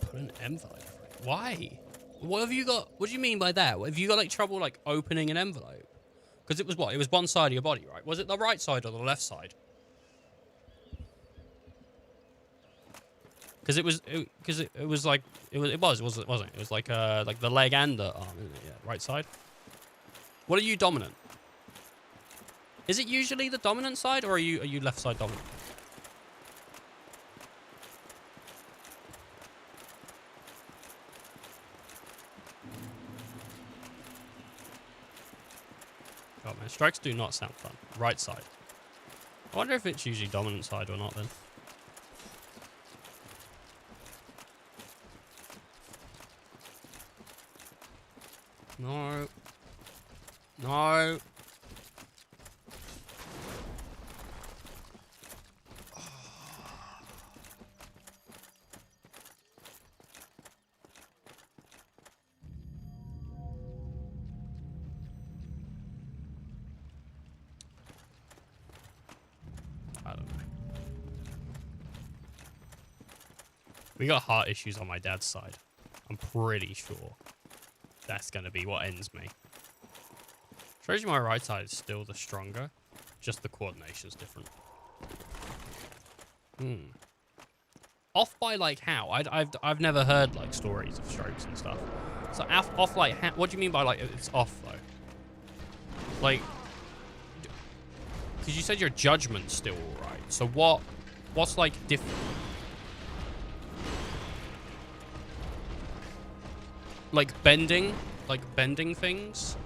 Put an envelope. Why? What have you got? What do you mean by that? Have you got like trouble like opening an envelope? Because it was what? It was one side of your body, right? Was it the right side or the left side? Because it was like it wasn't it? It was like the leg and the arm, isn't it? Yeah, right side. What are you dominant? Is it usually the dominant side, or are you left side dominant? Oh man, strikes do not sound fun. Right side. I wonder if it's usually dominant side or not then. No. No. I don't know. We got heart issues on my dad's side. I'm pretty sure that's going to be what ends me. Shows you my right side is still the stronger. Just the coordination's different. Off by like how? I've never heard like stories of strokes and stuff. So off like how, what do you mean by like it's off though? Like, because you said your judgment's still alright. So what's like different? Like bending things?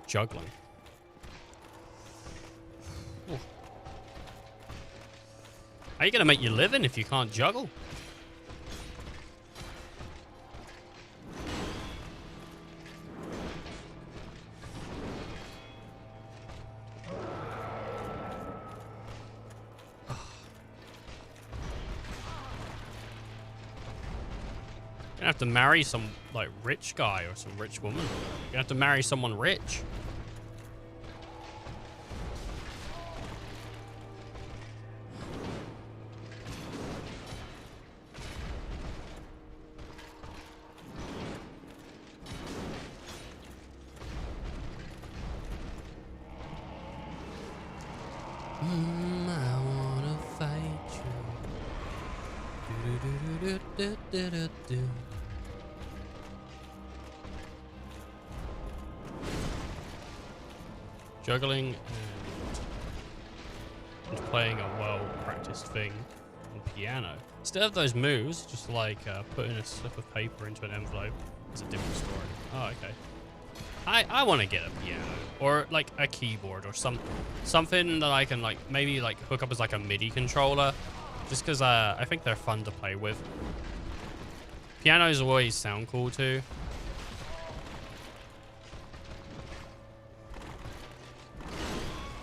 Juggling. Ooh. How are you gonna make your living if you can't juggle? You're gonna have to marry some like rich guy or some rich woman. You're gonna have to marry someone rich. I wanna fight you. Do. Juggling and playing a well-practiced thing on piano. Instead of those moves, just like putting a slip of paper into an envelope is a different story. Oh, okay. I want to get a piano or like a keyboard or something that I can like maybe like hook up as like a MIDI controller, just because I think they're fun to play with. Pianos always sound cool too.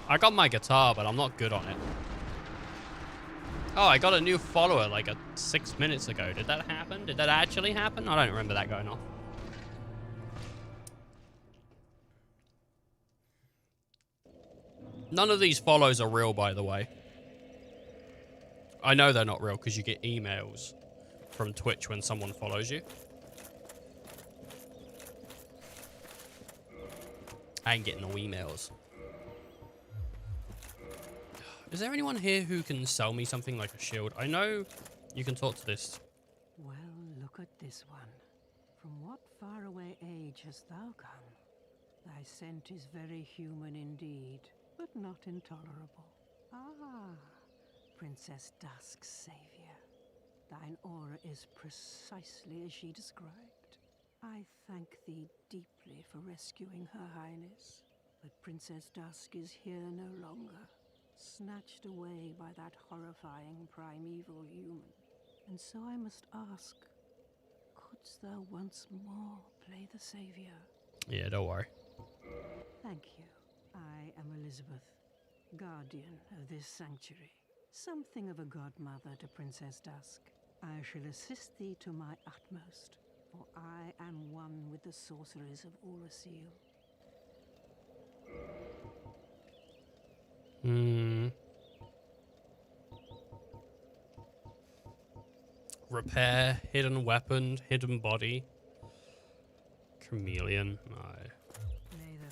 I got my guitar, but I'm not good on it. Oh, I got a new follower like 6 minutes ago. Did that happen? Did that actually happen? I don't remember that going off. None of these follows are real, by the way. I know they're not real because you get emails from Twitch when someone follows you. I ain't getting no emails. Is there anyone here who can sell me something like a shield? I know you can talk to this. Well, look at this one. From what faraway age hast thou come? Thy scent is very human indeed, but not intolerable. Ah, Princess Dusk's savior. Thine aura is precisely as she described. I thank thee deeply for rescuing Her Highness, but Princess Dusk is here no longer, snatched away by that horrifying primeval human. And so I must ask, couldst thou once more play the savior? Yeah, don't worry. Thank you. I am Elizabeth, guardian of this sanctuary. Something of a godmother to Princess Dusk. I shall assist thee to my utmost, for I am one with the sorceries of Oolacile. Repair, hidden weapon, hidden body. Chameleon. No. May the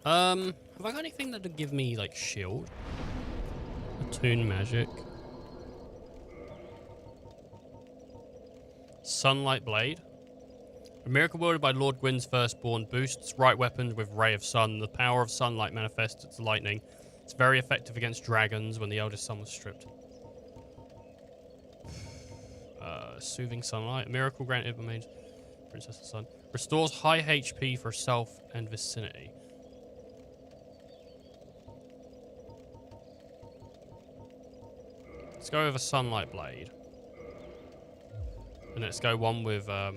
Have I got anything that'll give me, like, shield? Attune magic. Sunlight blade. A miracle wielded by Lord Gwyn's firstborn boosts right weapons with ray of sun. The power of sunlight manifests its lightning. It's very effective against dragons when the eldest son was stripped. Soothing sunlight. A miracle granted by mage Princess's son. Restores high HP for self and vicinity. Let's go with a sunlight blade. And let's go one with I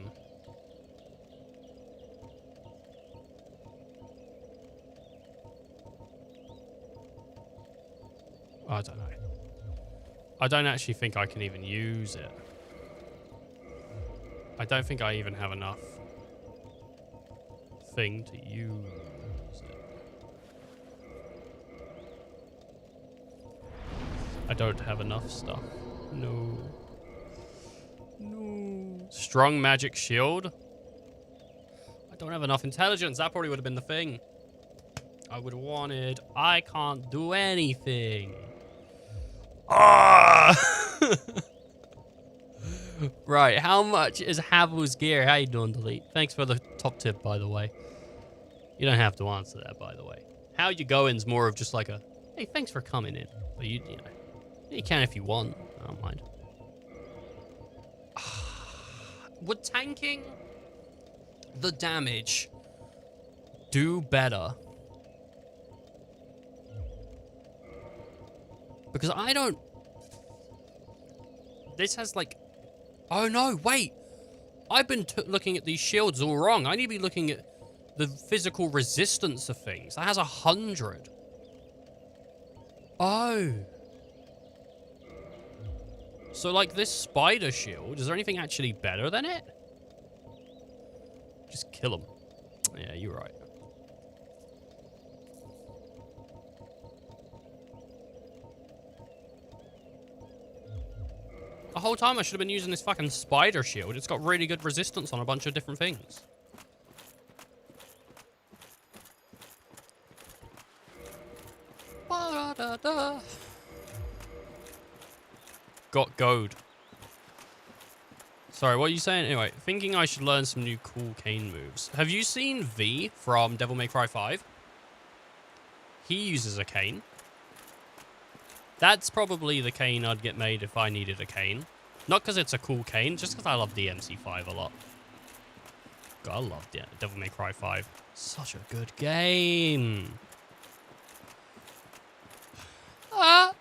don't know. I don't actually think I can even use it. I don't think I even have enough thing to use it. I don't have enough stuff. No. No. Strong magic shield. I don't have enough intelligence. That probably would have been the thing I would have wanted. I can't do anything. Ah! Right, how much is Havel's gear? How you doing, Delete? Thanks for the top tip, by the way. You don't have to answer that, by the way. How you going's more of just like a, hey, thanks for coming in. But you know, you can if you want. I don't mind. Would tanking the damage do better? Because I don't... This has like... Oh no, wait! I've been looking at these shields all wrong. I need to be looking at the physical resistance of things. That has 100. Oh. So like this spider shield, is there anything actually better than it? Just kill them. Yeah, you're right. The whole time I should have been using this fucking spider shield. It's got really good resistance on a bunch of different things. Ba-da-da-da. Got goad. Sorry, what are you saying? Anyway, thinking I should learn some new cool cane moves. Have you seen V from Devil May Cry 5? He uses a cane. That's probably the cane I'd get made if I needed a cane. Not because it's a cool cane, just because I love DMC5 a lot. God, I love Devil May Cry 5. Such a good game. Ah!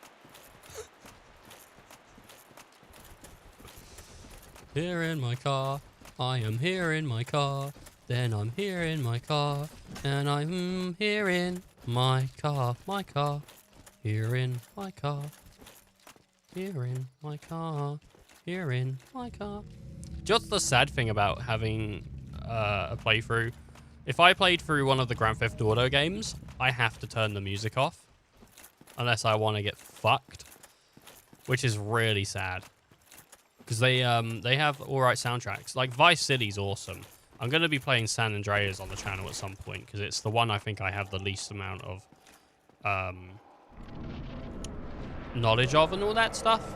Here in my car, I am here in my car, then I'm here in my car, and I'm here in my car, here in my car, here in my car, here in my car. Just the sad thing about having a playthrough, if I played through one of the Grand Theft Auto games, I have to turn the music off, unless I want to get fucked, which is really sad. Because they have alright soundtracks. Like, Vice City's awesome. I'm going to be playing San Andreas on the channel at some point, because it's the one I think I have the least amount of knowledge of and all that stuff.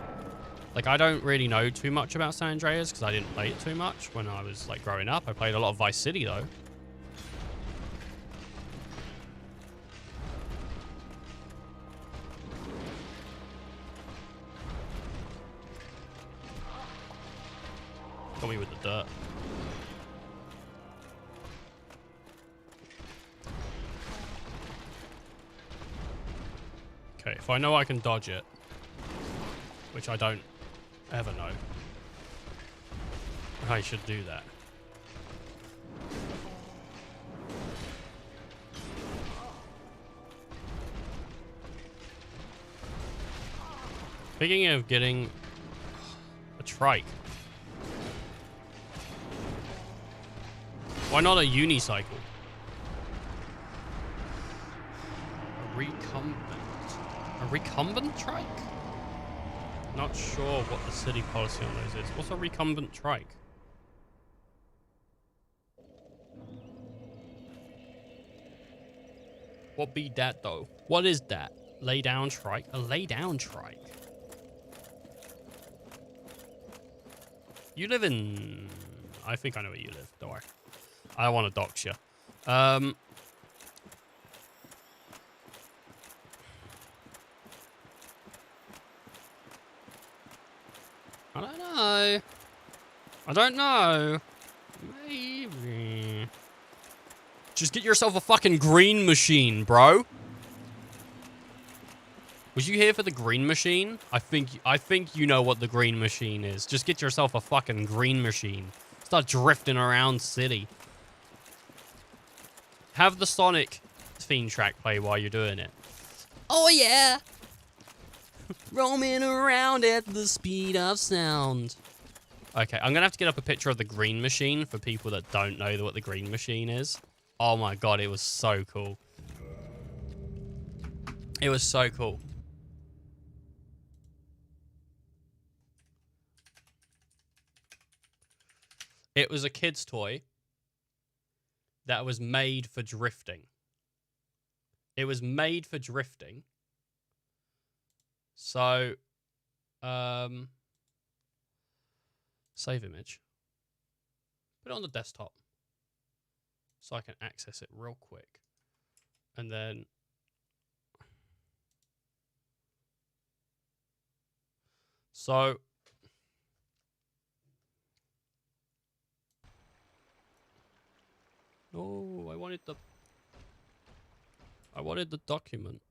Like, I don't really know too much about San Andreas, because I didn't play it too much when I was, like, growing up. I played a lot of Vice City, though. Got me with the dirt. Okay, if I know I can dodge it, which I don't ever know, I should do that. Thinking of getting a trike. Why not a unicycle? A recumbent. A recumbent trike? Not sure what the city policy on those is. What's a recumbent trike? What be that though? What is that? Lay down trike? A lay down trike? You live in... I think I know where you live. Don't worry. I don't want to dox you. I don't know. I don't know. Maybe. Just get yourself a fucking green machine, bro. Was you here for the green machine? I think you know what the green machine is. Just get yourself a fucking green machine. Start drifting around city. Have the Sonic theme track play while you're doing it. Oh yeah! Roaming around at the speed of sound. Okay, I'm gonna have to get up a picture of the green machine for people that don't know what the green machine is. Oh my god, it was so cool. It was so cool. It was a kid's toy that was made for drifting. It was made for drifting. So, save image. Put it on the desktop so I can access it real quick. And then so oh, I wanted the document.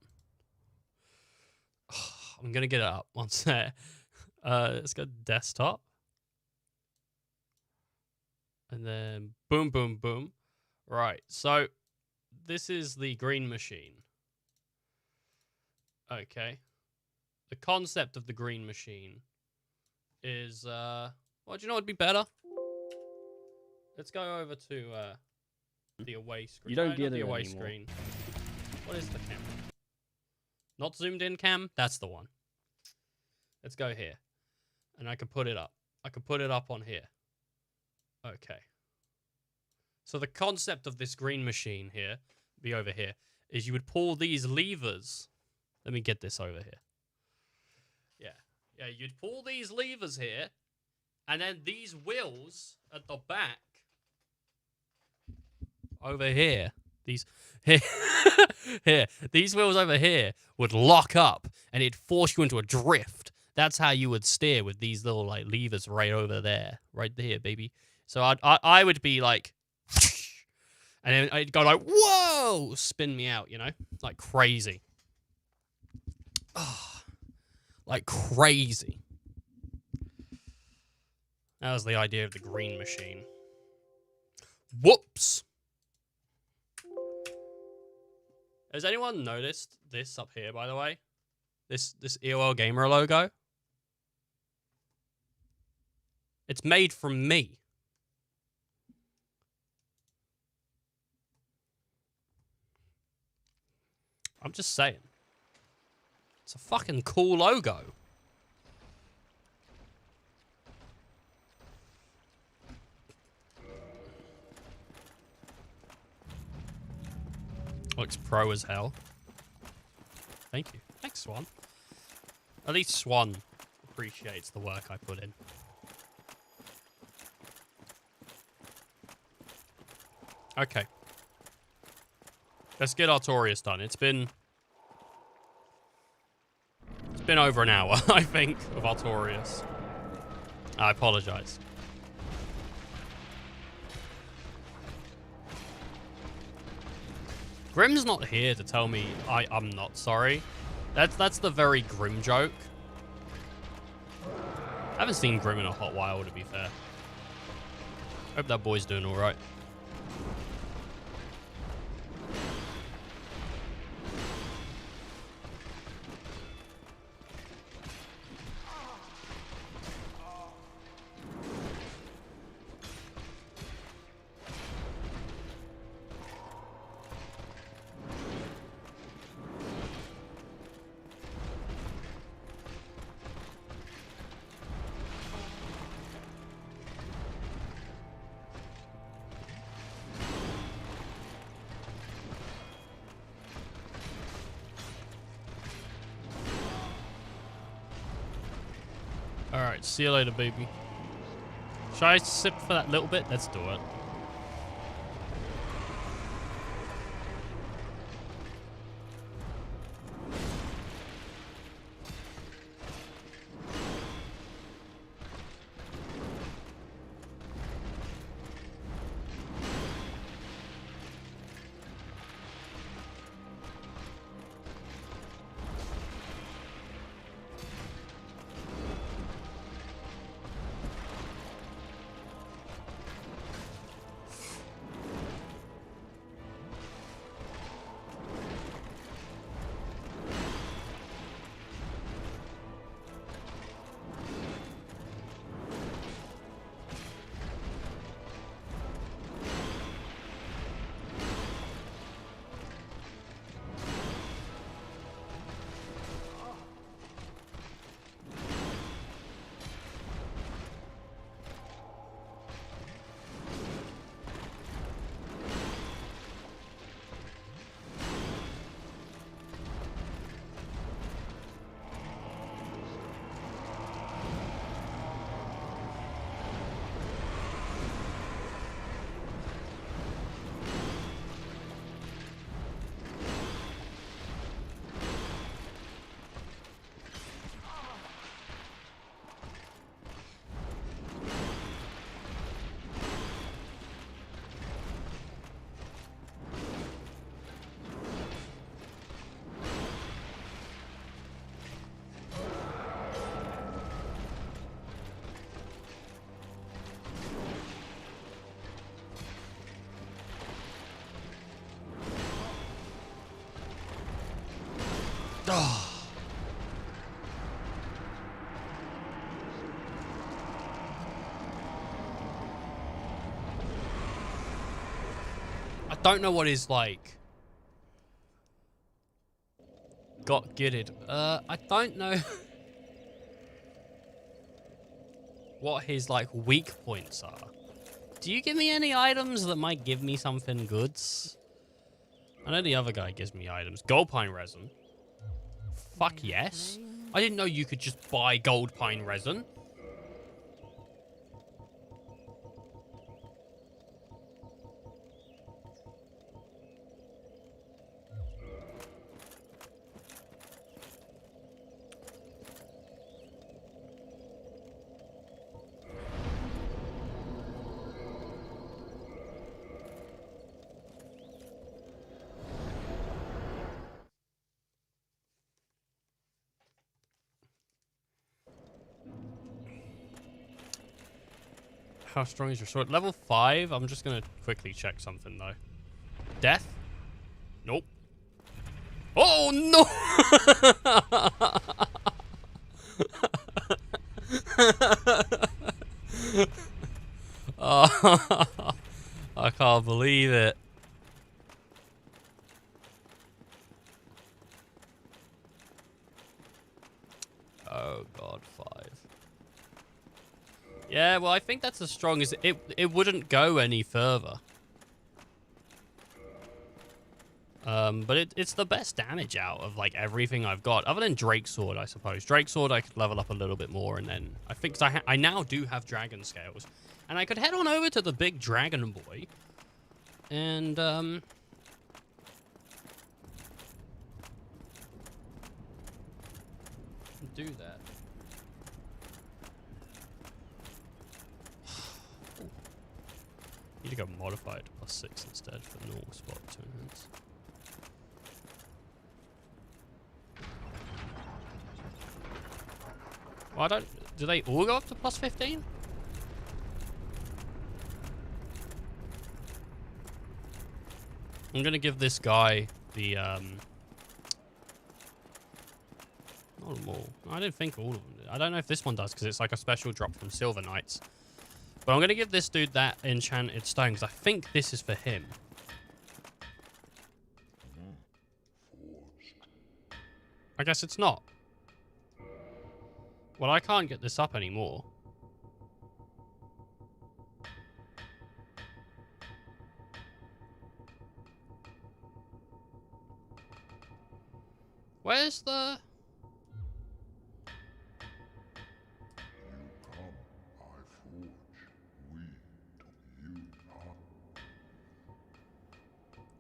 I'm gonna get it up once there. Let's go desktop. And then boom, boom, boom. Right, so this is the green machine. Okay. The concept of the green machine is, well, do you know what would be better? Let's go over to the away screen. You don't No, get not the it away anymore. screen. What is the camera? Not zoomed in cam? That's the one. Let's go here. And I can put it up. I can put it up on here. Okay. So the concept of this green machine here, be over here, is you would pull these levers. Let me get this over here. Yeah. Yeah, you'd pull these levers here, and then these wheels at the back over here, these here, here, these wheels over here would lock up, and it'd force you into a drift. That's how you would steer, with these little like levers right over there, right there, baby. So I would be like, and then I'd go like, whoa, spin me out, you know, like crazy. Oh, like crazy. That was the idea of the green machine. Whoops. Has anyone noticed this up here, by the way? This EOL Gamer logo? It's made from me. I'm just saying. It's a fucking cool logo. Looks pro as hell. Thank you. Thanks, Swan. At least Swan appreciates the work I put in. Okay. Let's get Artorias done. It's been over an hour, I think, of Artorias. I apologize. Grim's not here to tell me I'm not sorry. That's the very Grim joke. I haven't seen Grim in a hot while, to be fair. Hope that boy's doing alright. Alright, see you later, baby. Should I sip for that little bit? Let's do it. Oh. I don't know what his, like, got gitted. I don't know what his, like, weak points are. Do you give me any items that might give me something goods? I know the other guy gives me items. Gold pine resin. Fuck yes. I didn't know you could just buy gold pine resin. How strong is your sword? Level 5? I'm just gonna quickly check something though. Death? Nope. Oh no! Oh, I can't believe it. Oh god, 5. Yeah, well, I think that's as strong as it wouldn't go any further. But it's the best damage out of like everything I've got, other than Drake Sword, I suppose. Drake Sword I could level up a little bit more, and then I think I now do have dragon scales, and I could head on over to the big dragon boy, and do that. Need to go modified to +6 instead for normal spot 2 enhance. Well, I don't. Do they all go up to +15? I'm gonna give this guy the not them all. I don't think all of them did. I don't know if this one does because it's like a special drop from Silver Knights. But I'm gonna give this dude that enchanted stone because I think this is for him. I guess it's not. Well, I can't get this up anymore. Where's the...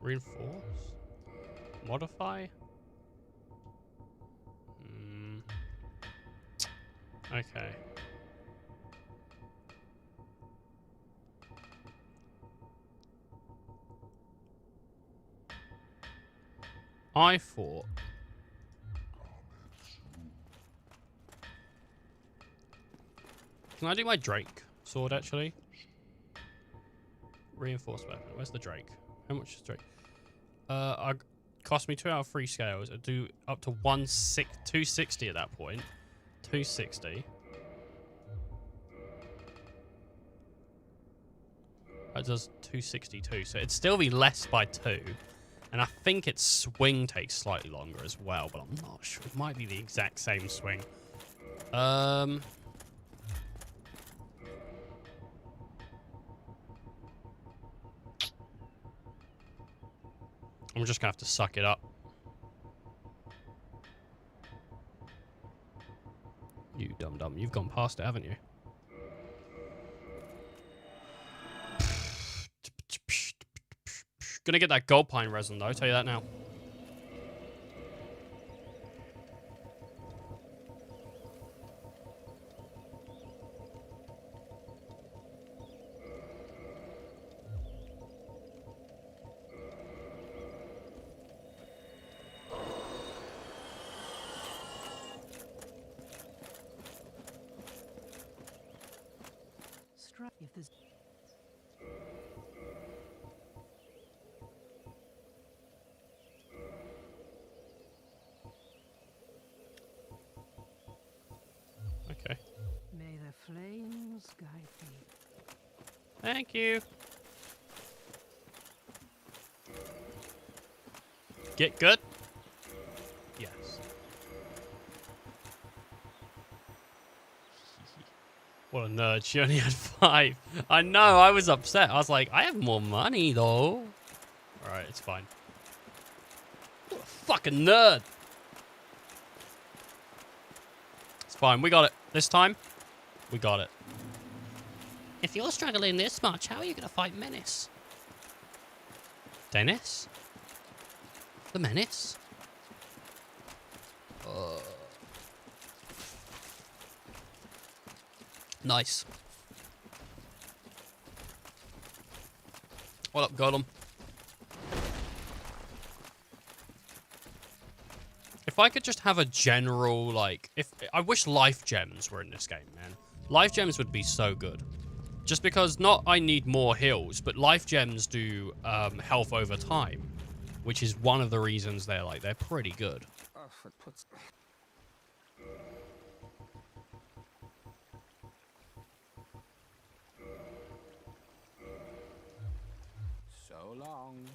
Reinforce? Modify? Okay. I thought... Can I do my Drake sword, actually? Reinforced weapon. Where's the Drake? How much is Drake? Cost me 2 out of 3 scales. It'd do up to 260 at that point. 260. That does 262, so it'd still be less by 2. And I think its swing takes slightly longer as well, but I'm not sure. It might be the exact same swing. I'm just gonna have to suck it up. You dum-dum, you've gone past it, haven't you? Gonna get that gold pine resin though, I'll tell you that now. If there's Okay. May the flames guide thee. Thank you. Get good? Yes. What a nerd. She only had 5. I know, I was upset. I was like, I have more money though. Alright, it's fine. What a fucking nerd. It's fine, we got it. This time, we got it. If you're struggling this much, how are you going to fight Menace? Dennis? The Menace? Nice. What up, Golem? If I could just have a general, like... I wish life gems were in this game, man. Life gems would be so good. Just because, not I need more heals, but life gems do health over time. Which is one of the reasons they're pretty good. It puts... So long.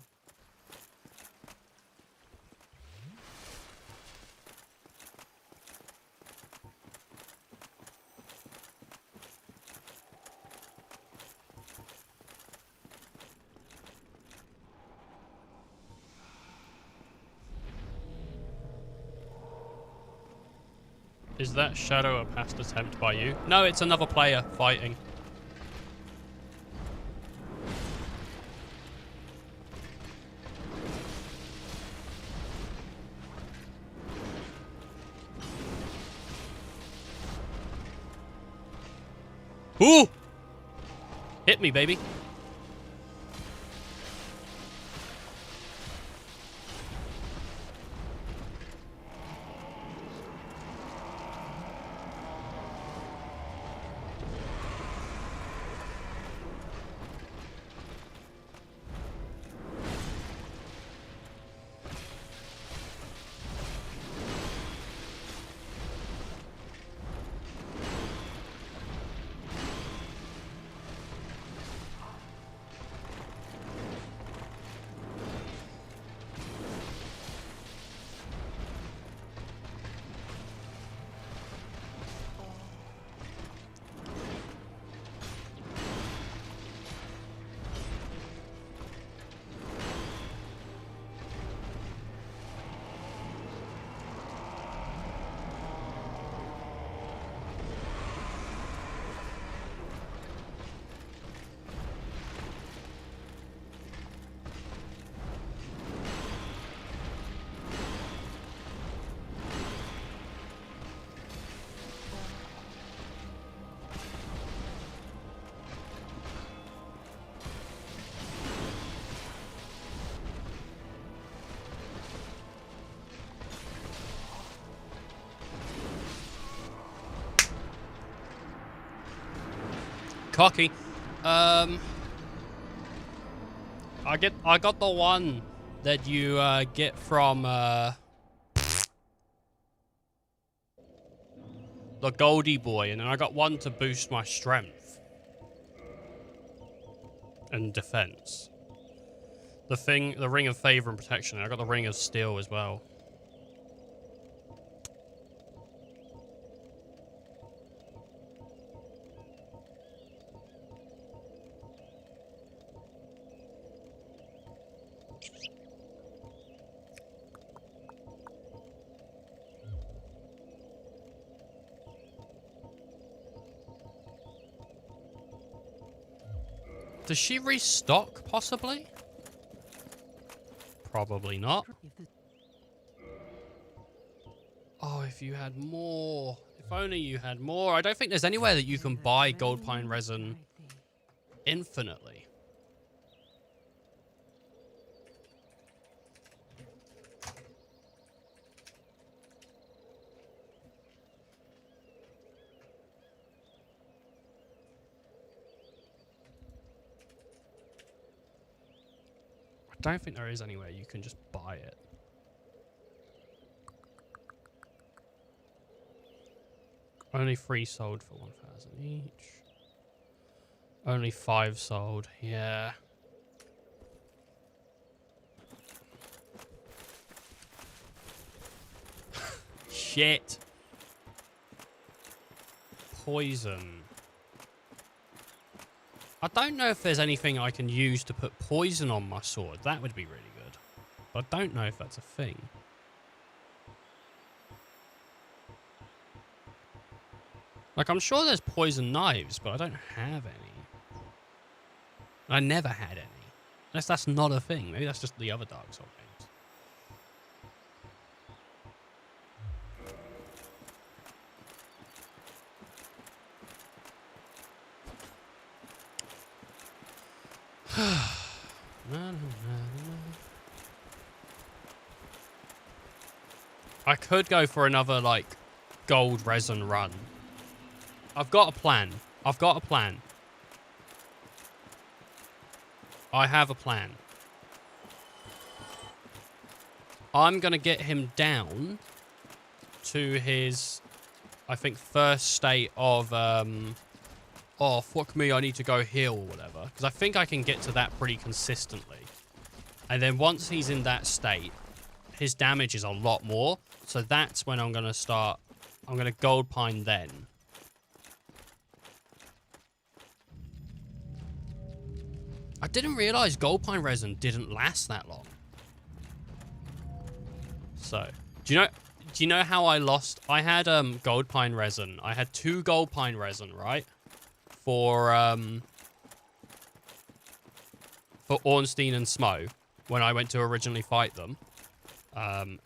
Is that shadow a past attempt by you? No, it's another player fighting. Ooh! Hit me, baby. Cocky. I got the one that you get from the Goldie boy, and then I got one to boost my strength and defense. The ring of favor and protection. I got the ring of steel as well. Does she restock, possibly? Probably not. Oh, if you had more. If only you had more. I don't think there's anywhere that you can buy gold pine resin infinitely. I don't think there is anywhere you can just buy it. Only 3 sold for 1,000 each. Only 5 sold, yeah. Shit. Poison. I don't know if there's anything I can use to put poison on my sword. That would be really good. But I don't know if that's a thing. Like, I'm sure there's poison knives, but I don't have any. I never had any. Unless that's not a thing. Maybe that's just the other Dark Souls games. I could go for another, like, gold resin run. I've got a plan. I've got a plan. I have a plan. I'm going to get him down to his, I think, first state of, oh, fuck me, I need to go heal or whatever. Because I think I can get to that pretty consistently. And then once he's in that state, his damage is a lot more. So that's when I'm going to start, I'm going to gold pine then. I didn't realize gold pine resin didn't last that long. So, do Do you know how I lost? I had gold pine resin. I had 2 gold pine resin, right? For Ornstein and Smo when I went to originally fight them.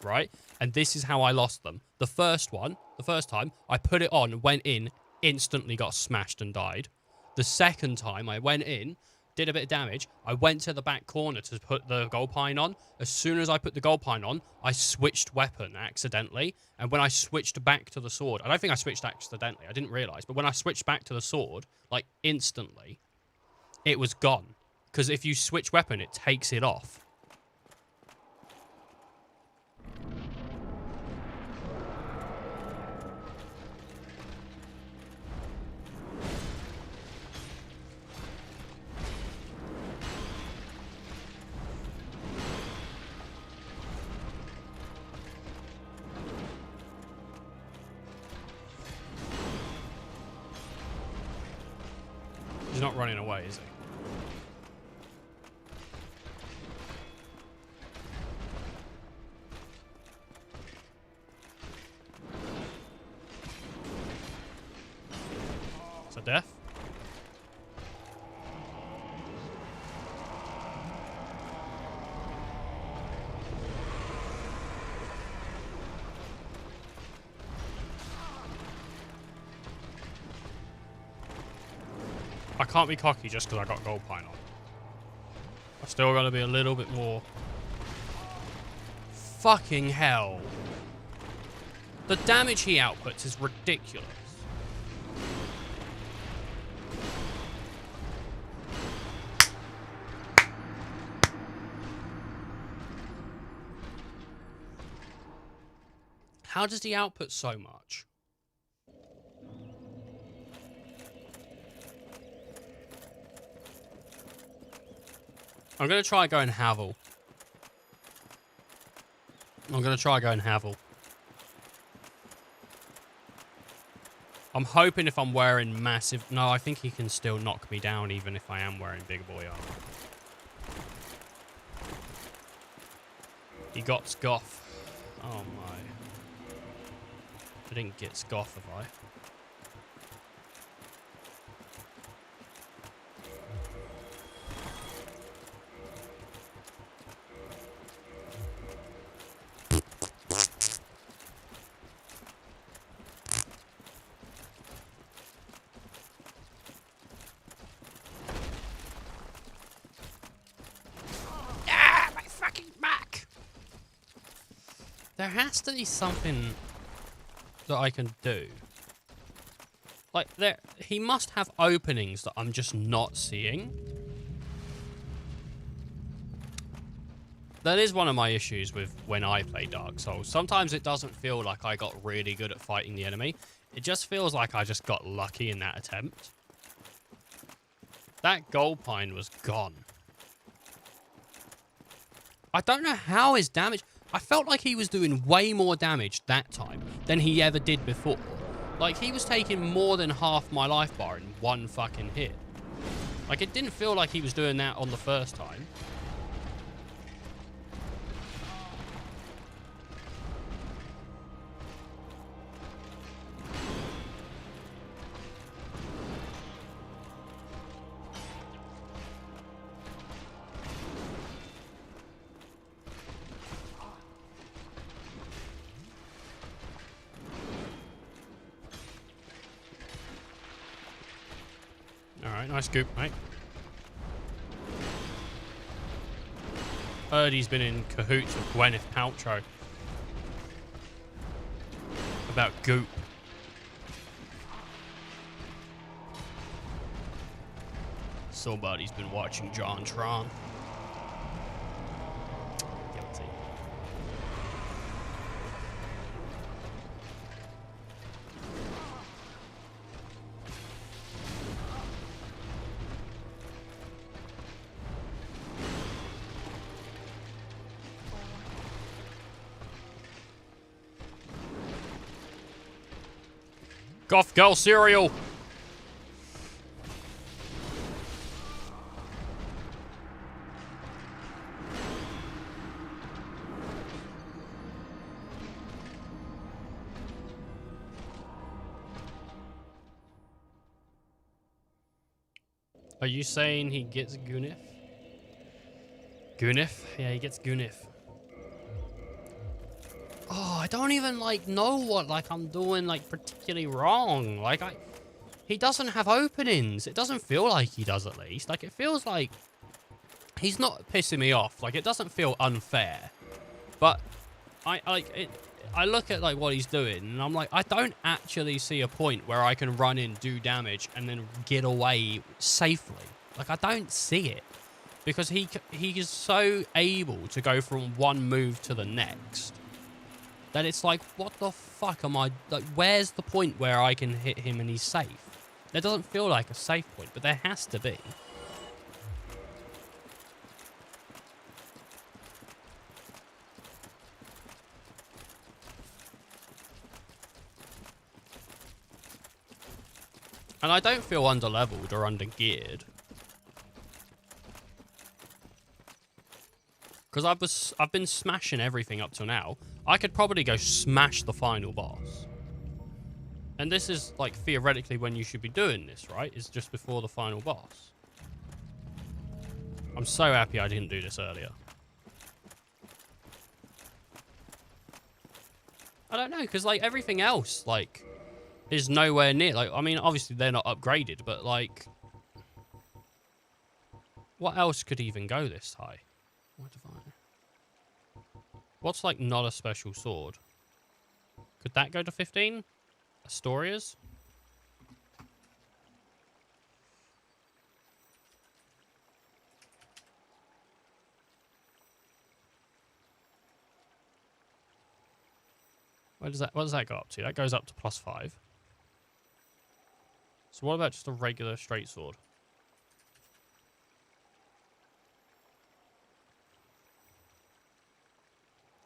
Right? And this is how I lost them. The first time, I put it on, went in, instantly got smashed and died. The second time, I went in, did a bit of damage. I went to the back corner to put the gold pine on. As soon as I put the gold pine on, I switched weapon accidentally. And when I switched back to the sword, I don't think I switched accidentally. I didn't realize. But when I switched back to the sword, like instantly, it was gone. Because if you switch weapon, it takes it off. He's not running away, is he? Is that death? I can't be cocky just because I got gold pine on. I still got to be a little bit more. Fucking hell. The damage he outputs is ridiculous. How does he output so much? I'm going to try going Havel. I'm hoping if I'm wearing massive... No, I think he can still knock me down even if I am wearing big boy armor. He got Scoff. Oh my. I didn't get Scoff, have I? There has to be something that I can do. Like, he must have openings that I'm just not seeing. That is one of my issues with when I play Dark Souls. Sometimes it doesn't feel like I got really good at fighting the enemy. It just feels like I just got lucky in that attempt. That gold pine was gone. I don't know how his damage... I felt like he was doing way more damage that time than he ever did before. Like, he was taking more than half my life bar in one fucking hit. Like, it didn't feel like he was doing that on the first time. Alright, nice scoop, mate. Heard he's been in cahoots with Gwyneth Paltrow about goop. Somebody's been watching John Tron. Guilty. Goth Girl cereal. Are you saying he gets Gunif? Gunif? Yeah, he gets Gunif. Oh, I don't even, like, know what, like, I'm doing, like, particularly wrong. Like, he doesn't have openings. It doesn't feel like he does, at least. Like, it feels like he's not pissing me off. Like, it doesn't feel unfair. But I look at, like, what he's doing, and I'm like, I don't actually see a point where I can run in, do damage, and then get away safely. Like, I don't see it. Because he is so able to go from one move to the next that it's like, what the fuck am I... Like, where's the point where I can hit him and he's safe? There doesn't feel like a safe point, but there has to be. And I don't feel under-leveled or under-geared. Because I've been smashing everything up till now. I could probably go smash the final boss. And this is, like, theoretically when you should be doing this, right? It's just before the final boss. I'm so happy I didn't do this earlier. I don't know, because, like, everything else, like, is nowhere near. Like, I mean, obviously they're not upgraded, but, like, what else could even go this high? What if what's, like, not a special sword? Could that go to 15? Astoria's? What does that go up to? That goes up to +5. So what about just a regular straight sword?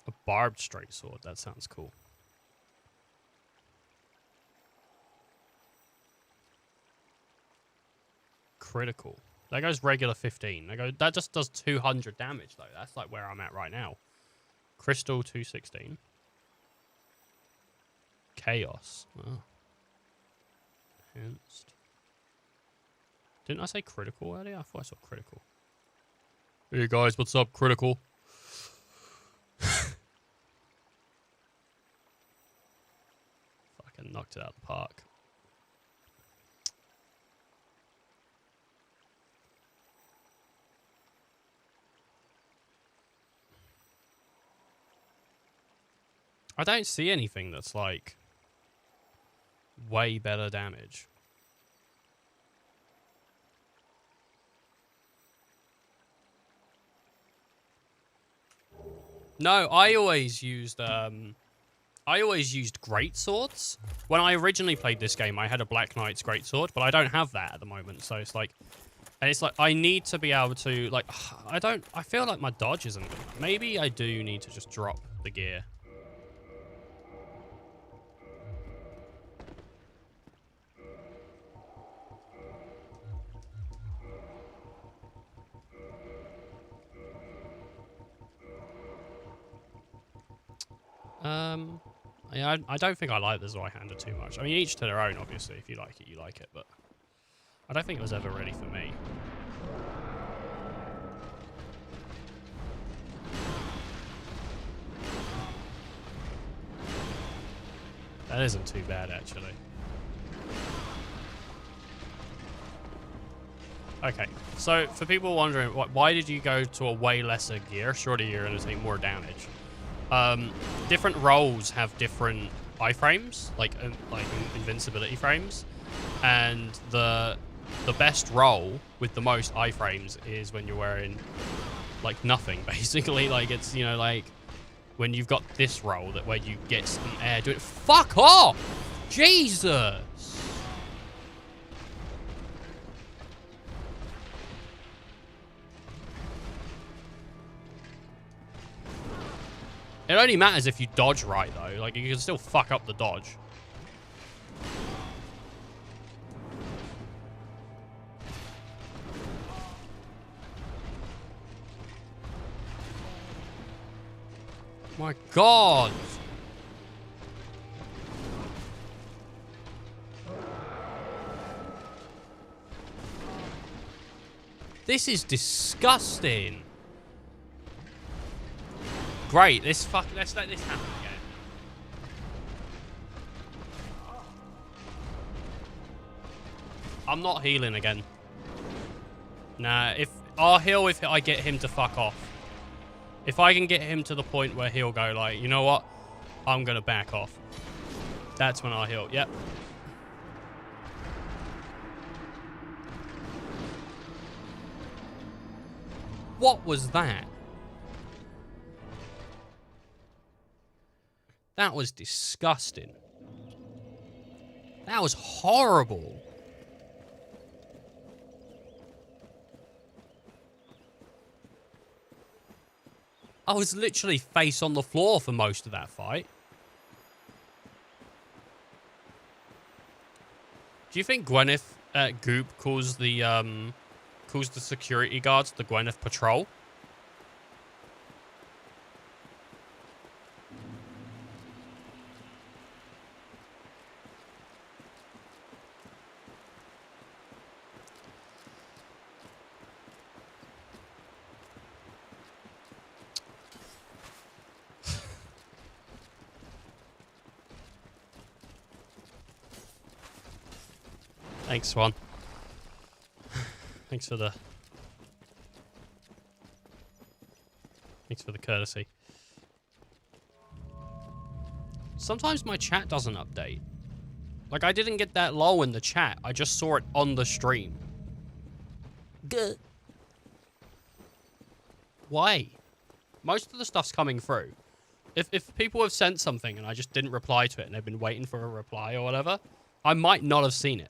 A barbed straight sword. That sounds cool. Critical. That goes regular 15. That just does 200 damage, though. That's like where I'm at right now. Crystal 216. Chaos. Oh. Enhanced. Didn't I say critical earlier? I thought I saw critical. Hey guys, what's up, critical? Fucking knocked it out of the park. I don't see anything that's like way better damage. No, I always used great swords. When I originally played this game, I had a Black Knight's great sword, but I don't have that at the moment. So it's like, and it's like I need to be able to like, I feel like my dodge isn't good enough. Maybe I do need to just drop the gear. Yeah, I don't think I like the Zweihander too much. I mean, each to their own, obviously. If you like it, you like it. But I don't think it was ever really for me. That isn't too bad, actually. Okay, so for people wondering, why did you go to a way lesser gear? Surely you're going to take more damage. Different roles have different iframes, like invincibility frames, and the best role with the most iframes is when you're wearing like nothing, basically. Like it's, you know, like when you've got this role where you get some air. Do it. Fuck off, Jesus. It only matters if you dodge right, though. Like, you can still fuck up the dodge. My God! This is disgusting. Great, let's let this happen again. I'm not healing again. Nah, I'll heal if I get him to fuck off. If I can get him to the point where he'll go like, you know what? I'm gonna back off. That's when I'll heal. Yep. What was that? That was disgusting. That was horrible. I was literally face on the floor for most of that fight. Do you think Gwyneth Goop calls the security guards the Gwyneth Patrol? Thanks, Swan. Thanks for the courtesy. Sometimes my chat doesn't update. Like, I didn't get that low in the chat. I just saw it on the stream. Good. Why? Most of the stuff's coming through. If people have sent something and I just didn't reply to it and they've been waiting for a reply or whatever, I might not have seen it.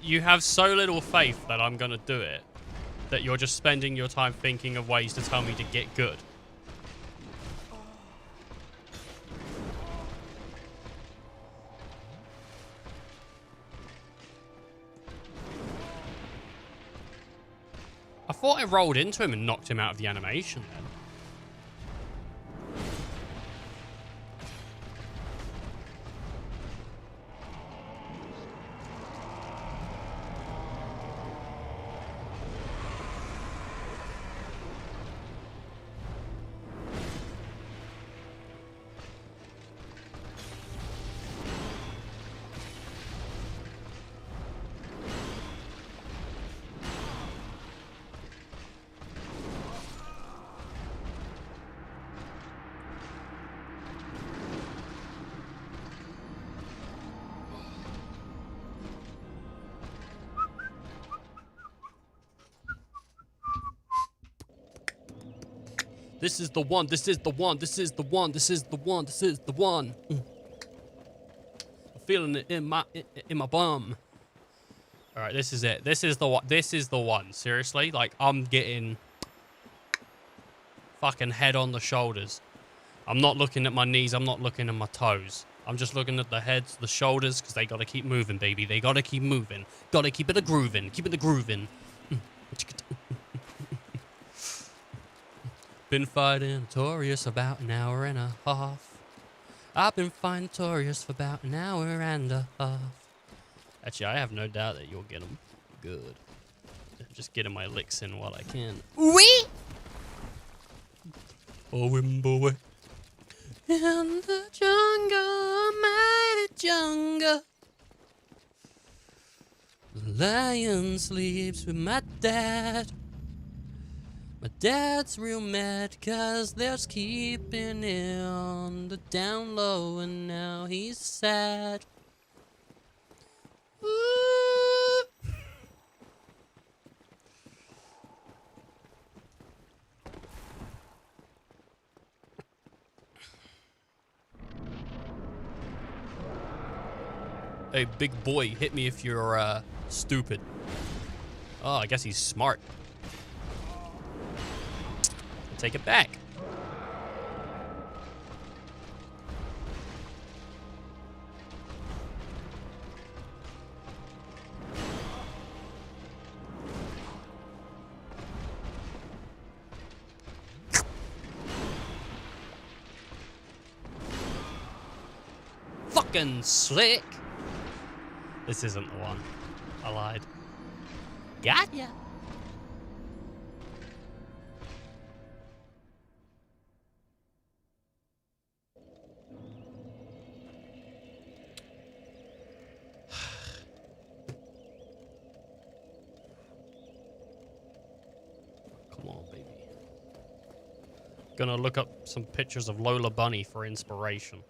You have so little faith that I'm gonna do it that you're just spending your time thinking of ways to tell me to get good. I thought I rolled into him and knocked him out of the animation then. This is the one, this is the one, this is the one, this is the one, this is the one. I'm feeling it in my bum. Alright, this is it. This is the one. This is the one. Seriously? Like, I'm getting fucking head on the shoulders. I'm not looking at my knees, I'm not looking at my toes. I'm just looking at the heads, the shoulders, because they gotta keep moving, baby. They gotta keep moving. Gotta keep it a grooving. Keep it a grooving. Been fighting notorious about an hour and a half. I've been fighting notorious for about an hour and a half. Actually, I have no doubt that you'll get them good. Just getting my licks in while I can. Wee! Oh, boy. In the jungle, mighty jungle. The lion sleeps with my dad. My dad's real mad cause they're keeping it on the down low and now he's sad. Ooh. Hey, big boy, hit me if you're Stupid. Oh, I guess he's smart. Take it back. Fucking slick. This isn't the one. I lied. Got ya. Come on, baby. Gonna look up some pictures of Lola Bunny for inspiration.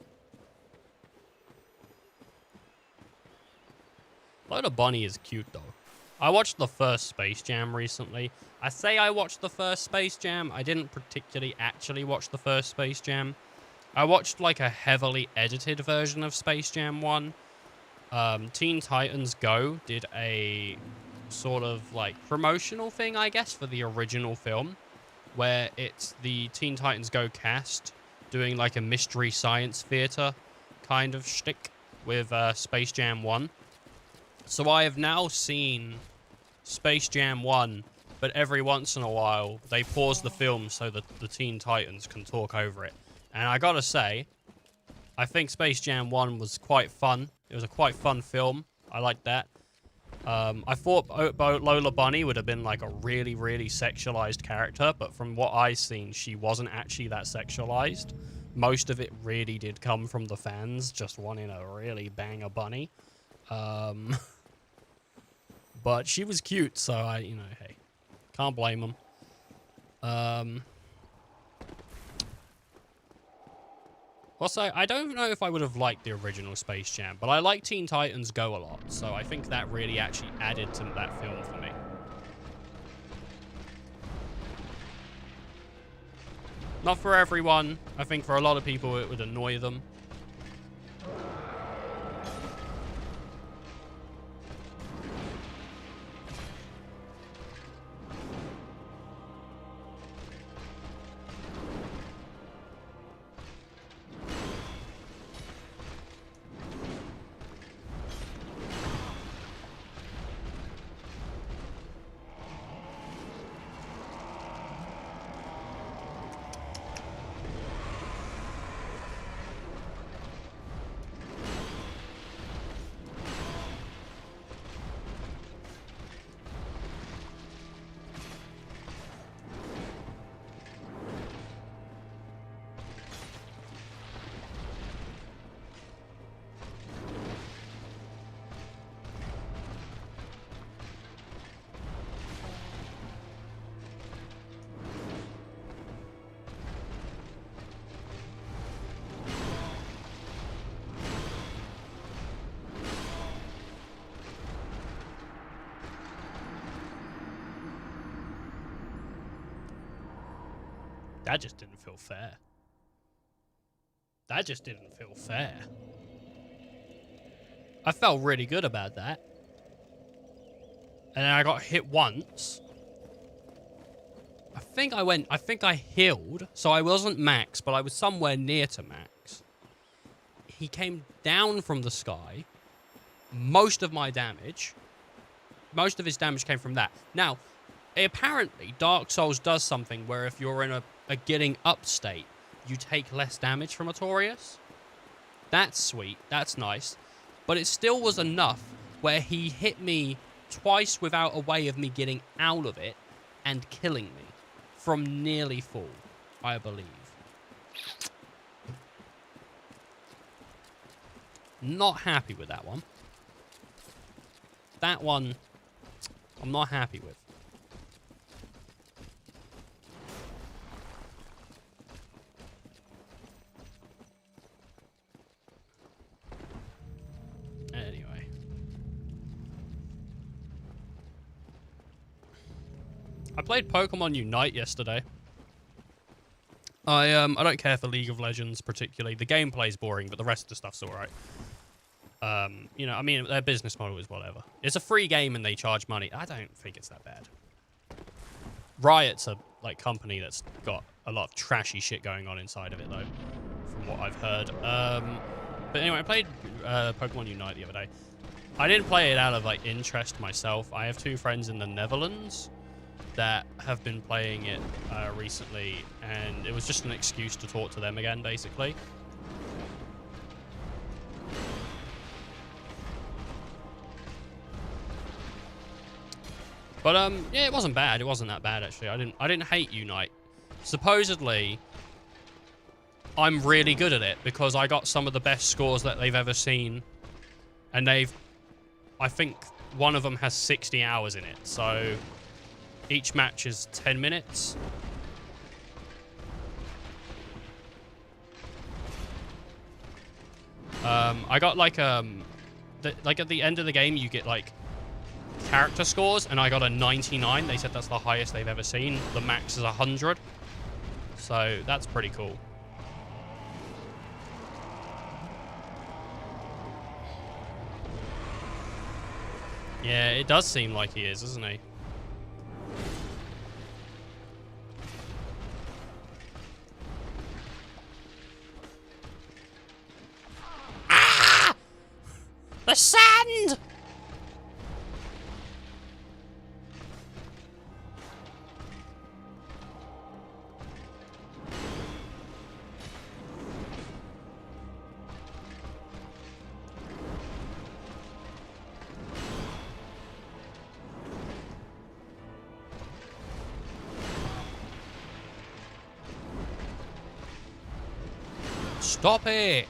Lola Bunny is cute, though. I watched the first Space Jam recently. I say I watched the first Space Jam. I didn't particularly actually watch the first Space Jam. I watched, like, a heavily edited version of Space Jam 1. Teen Titans Go did a sort of, like, promotional thing, I guess, for the original film, where it's the Teen Titans Go cast doing, like, a mystery science theater kind of shtick with Space Jam 1. So I have now seen Space Jam 1, but every once in a while they pause the film so that the Teen Titans can talk over it. And I gotta say, I think Space Jam 1 was quite fun. It was a quite fun film. I liked that. I thought Lola Bunny would have been like a really, really sexualized character, but from what I've seen, she wasn't actually that sexualized. Most of it really did come from the fans just wanting to really bang a bunny. But she was cute, so hey, can't blame them. Also, I don't know if I would have liked the original Space Jam, but I like Teen Titans Go a lot, so I think that really actually added to that film for me. Not for everyone. I think for a lot of people it would annoy them. That just didn't feel fair. That just didn't feel fair. I felt really good about that. And then I got hit once. I think I healed, so I wasn't max, but I was somewhere near to max. He came down from the sky. Most of his damage came from that. Now, apparently, Dark Souls does something where if you're in a getting up state, you take less damage from Artorias. That's sweet. That's nice. But it still was enough where he hit me twice without a way of me getting out of it and killing me from nearly full, I believe. Not happy with that one. That one, I'm not happy with. Anyway. I played Pokemon Unite yesterday. I don't care for League of Legends particularly. The gameplay's boring, but the rest of the stuff's alright. You know, I mean, their business model is whatever. It's a free game and they charge money. I don't think it's that bad. Riot's a like company that's got a lot of trashy shit going on inside of it, though, from what I've heard. But anyway, I played Pokemon Unite the other day. I didn't play it out of like interest myself. I have 2 friends in the Netherlands that have been playing it recently, and it was just an excuse to talk to them again, basically. But yeah, it wasn't bad. It wasn't that bad actually. I didn't hate Unite. Supposedly, I'm really good at it because I got some of the best scores that they've ever seen, and I think one of them has 60 hours in it. So each match is 10 minutes. I got like like at the end of the game you get like character scores, and I got a 99. They said that's the highest they've ever seen. The max is 100. So that's pretty cool. Yeah, it does seem like he is, doesn't he? Ah! The sand! Stop it!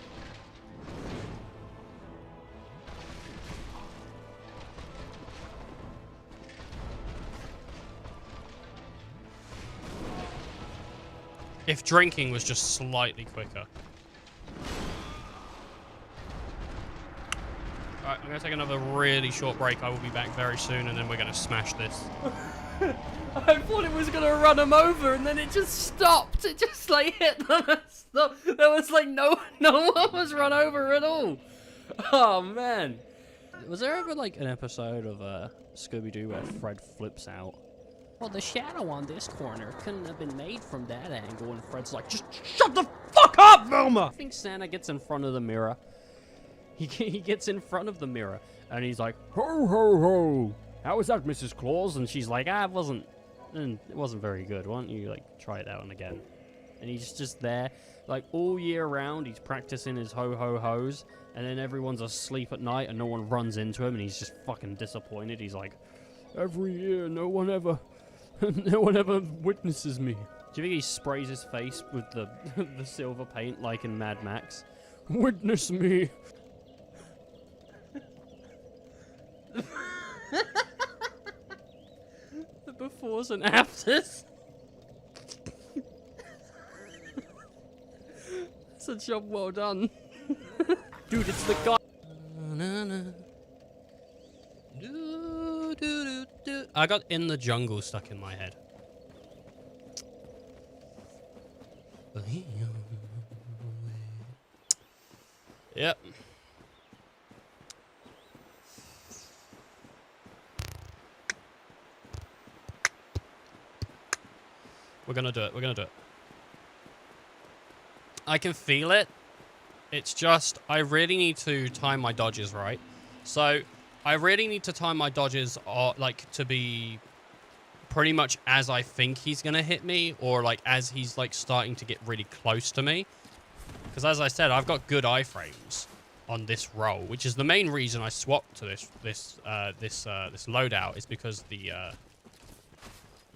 If drinking was just slightly quicker. Alright, I'm going to take another really short break. I will be back very soon, and then we're going to smash this. I thought it was gonna run them over, and then it just stopped. It just like hit them and stopped. There was like no one was run over at all. Oh man. Was there ever like an episode of Scooby-Doo where Fred flips out? Well, the shadow on this corner couldn't have been made from that angle, and Fred's like, just shut the fuck up, Velma! I think Santa gets in front of the mirror. He gets in front of the mirror, and he's like, ho, ho, ho. How was that, Mrs. Claus? And she's like, it wasn't very good. Why don't you, like, try it out again? And he's just there, like, all year round, he's practicing his ho-ho-hos, and then everyone's asleep at night, and no one runs into him, and he's just fucking disappointed. He's like, every year, no one ever witnesses me. Do you think he sprays his face with the the silver paint, like in Mad Max? Witness me. The befores and afters. It's a job well done. Dude, it's the guy. I got In the Jungle stuck in my head. Yep. We're gonna do it. We're gonna do it. I can feel it. It's just, I really need to time my dodges right. So, I really need to time my dodges, like, to be pretty much as I think he's gonna hit me, or, like, as he's, like, starting to get really close to me. Because, as I said, I've got good iframes on this roll, which is the main reason I swapped to this loadout, is because the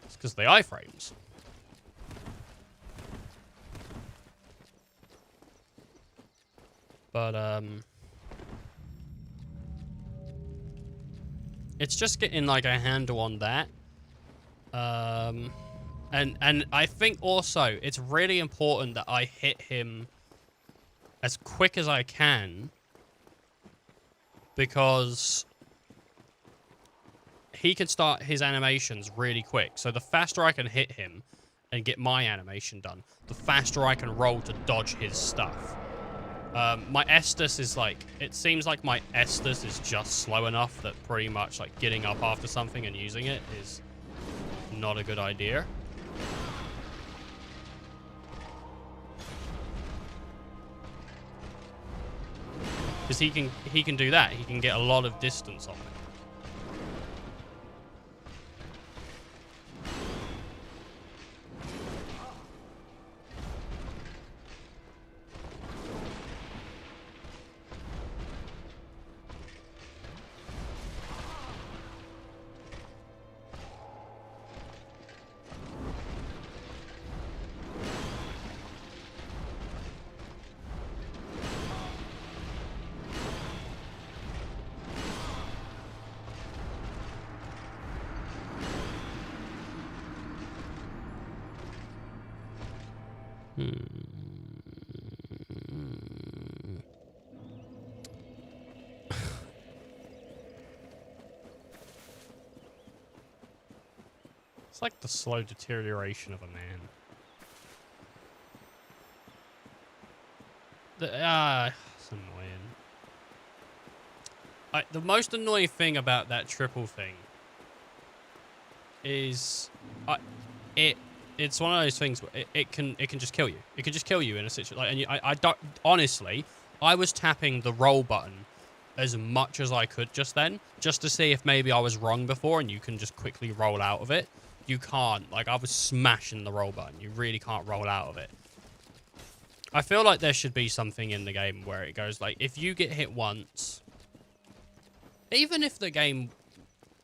iframes. But, it's just getting, like, a handle on that. And I think also it's really important that I hit him as quick as I can, because he can start his animations really quick. So the faster I can hit him and get my animation done, the faster I can roll to dodge his stuff. My Estus is like, it seems like my Estus is just slow enough that pretty much like getting up after something and using it is not a good idea. Because he can do that. He can get a lot of distance on it. It's like the slow deterioration of a man. It's annoying. The most annoying thing about that triple thing is it's one of those things where it can just kill you. It can just kill you in a situation. Like, and I don't honestly. I was tapping the roll button as much as I could just then, just to see if maybe I was wrong before, and you can just quickly roll out of it. You can't. Like, I was smashing the roll button. You really can't roll out of it. I feel like there should be something in the game where it goes like, if you get hit once, even if the game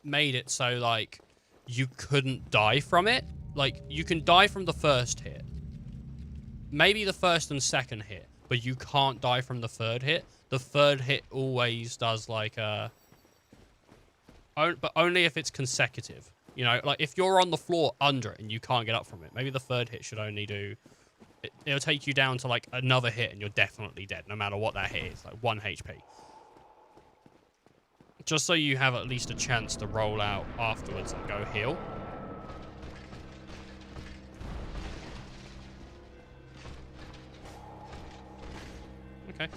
made it so like you couldn't die from it, like you can die from the first hit, maybe the first and second hit, but you can't die from the third hit. The third hit always does like but only if it's consecutive. You know, like if you're on the floor under it and you can't get up from it, maybe the third hit should only do... It'll take you down to like another hit and you're definitely dead, no matter what that hit is, like 1 HP. Just so you have at least a chance to roll out afterwards and go heal. Okay.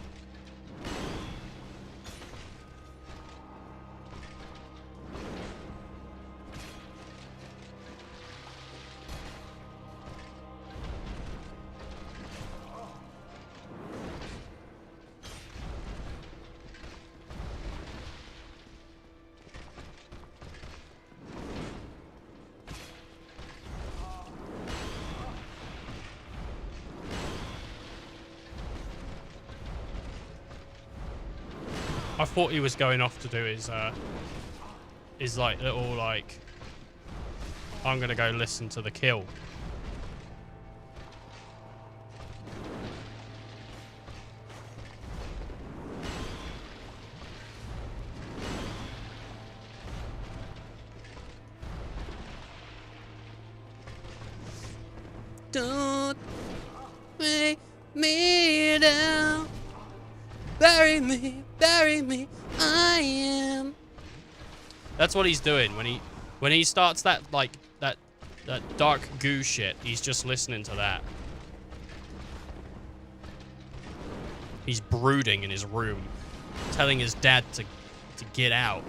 I thought he was going off to do his like little like, I'm gonna go listen to the kill. Don't make me down. Bury me, I am. That's what he's doing when he starts that like that dark goo shit. He's just listening to that. He's brooding in his room, telling his dad to get out.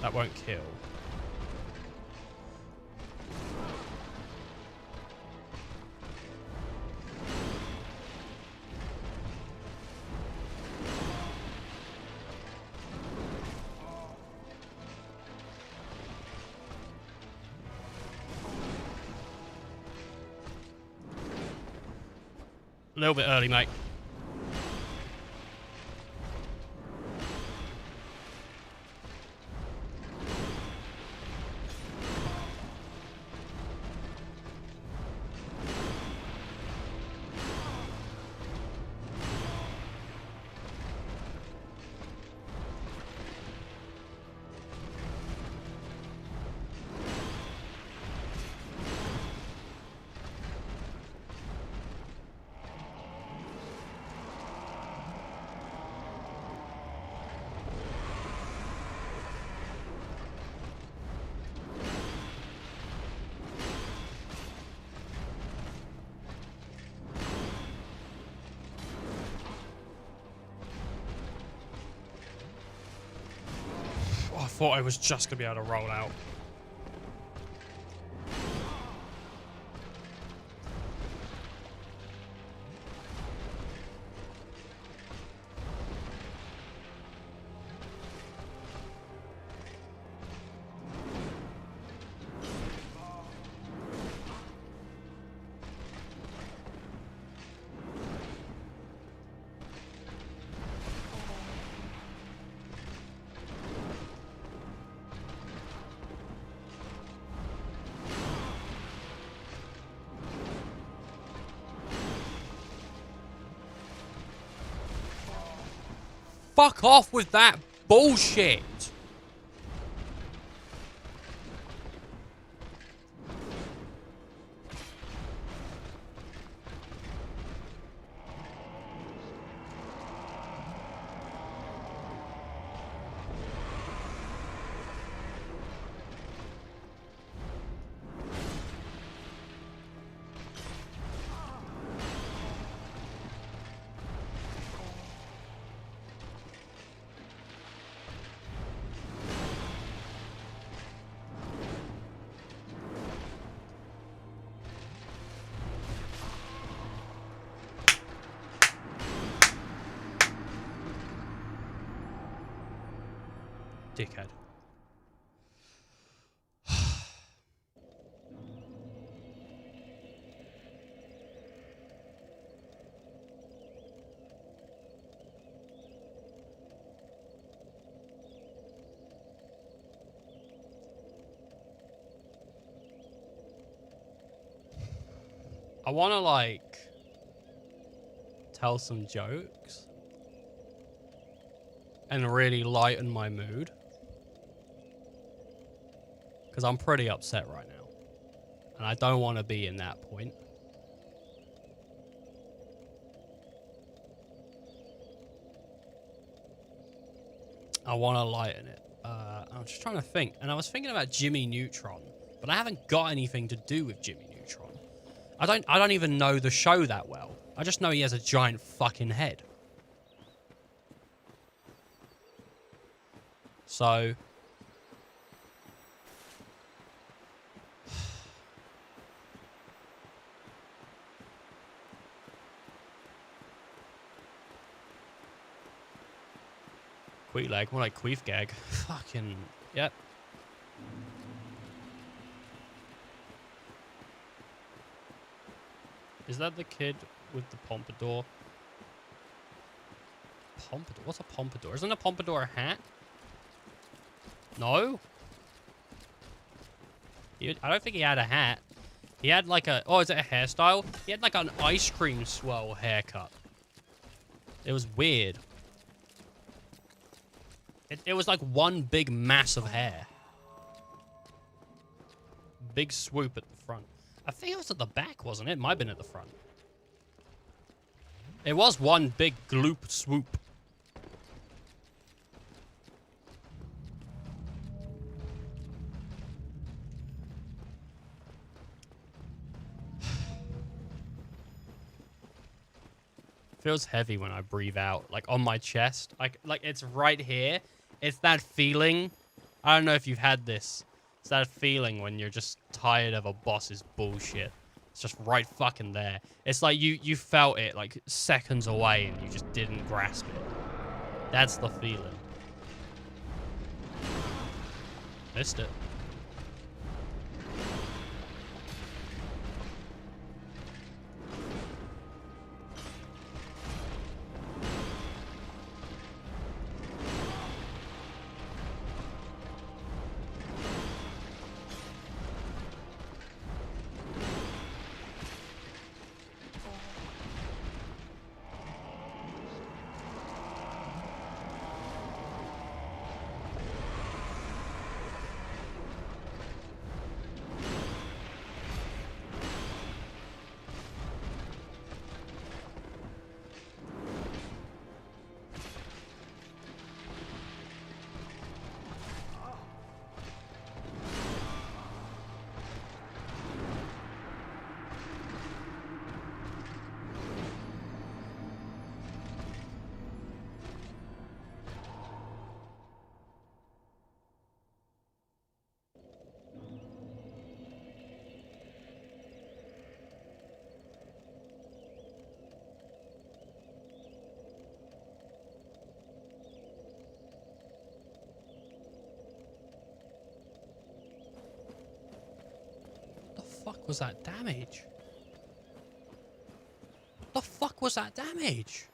That won't kill. A little bit early, mate. thought I was just gonna be able to roll out. Fuck off with that bullshit! Dickhead. I want to, like, tell some jokes and really lighten my mood. Because I'm pretty upset right now. And I don't want to be in that point. I want to lighten it. I'm just trying to think. And I was thinking about Jimmy Neutron. But I haven't got anything to do with Jimmy Neutron. I don't even know the show that well. I just know he has a giant fucking head. So... Queef leg, more like queef gag. Fucking, yep. Is that the kid with the pompadour? Pompadour? What's a pompadour? Isn't a pompadour a hat? No? I don't think he had a hat. He had like a... Oh, is it a hairstyle? He had like an ice cream swirl haircut. It was weird. It was like one big mass of hair. Big swoop at the front. I think it was at the back, wasn't it? It might have been at the front. It was one big gloop swoop. Feels heavy when I breathe out, like on my chest. Like it's right here. It's that feeling. I don't know if you've had this. It's that feeling when you're just tired of a boss's bullshit. It's just right fucking there. It's like you felt it like seconds away and you just didn't grasp it. That's the feeling. Missed it. fuck was that damage? The fuck was that damage?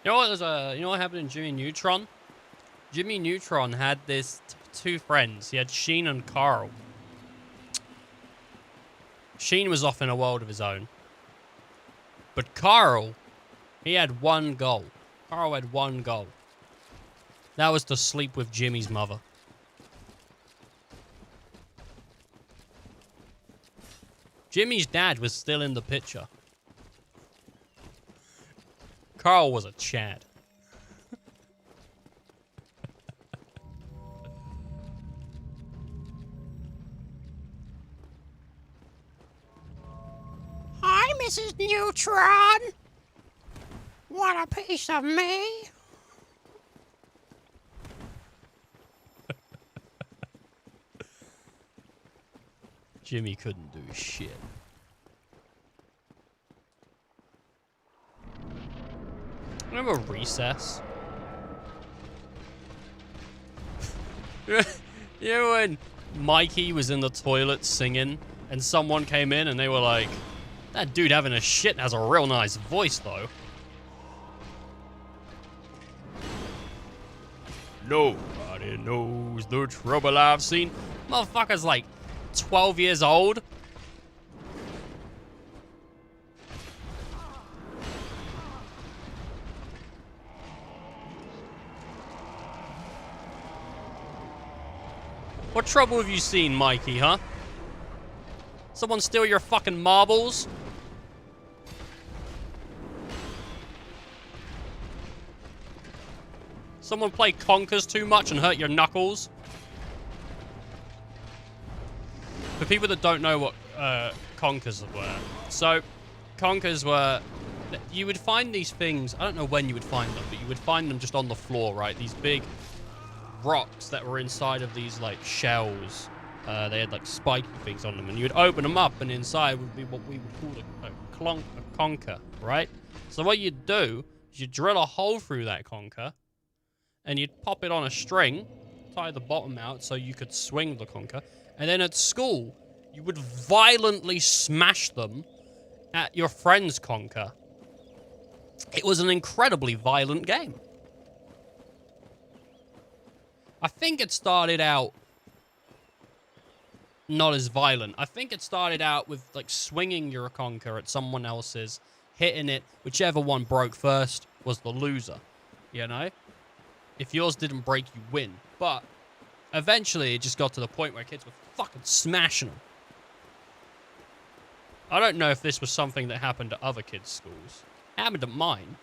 You know what? You know what happened in Jimmy Neutron? Jimmy Neutron had this two friends. He had Sheen and Carl. Sheen was off in a world of his own. But Carl, he had one goal. Carl had one goal. That was to sleep with Jimmy's mother. Jimmy's dad was still in the picture. Carl was a Chad. Hi, Mrs. Neutron. Want a piece of me? Jimmy couldn't do shit. Remember Recess? You know when Mikey was in the toilet singing and someone came in and they were like, that dude having a shit has a real nice voice though. Nobody knows the trouble I've seen. Motherfucker's like 12 years old. What trouble have you seen, Mikey, huh? Someone steal your fucking marbles? Someone play conkers too much and hurt your knuckles? For people that don't know what conkers were. So, conkers were... You would find these things... I don't know when you would find them, but you would find them just on the floor, right? These big rocks that were inside of these, like, shells. They had, like, spiky things on them. And you would open them up, and inside would be what we would call a conker, right? So what you'd do is you'd drill a hole through that conker, and you'd pop it on a string, tie the bottom out so you could swing the conker. And then at school, you would violently smash them at your friend's conker. It was an incredibly violent game. I think it started out not as violent. I think it started out with, like, swinging your conker at someone else's, hitting it. Whichever one broke first was the loser, you know? If yours didn't break, you win. But eventually, it just got to the point where kids were fucking smashing them. I don't know if this was something that happened at other kids' schools. It happened at mine.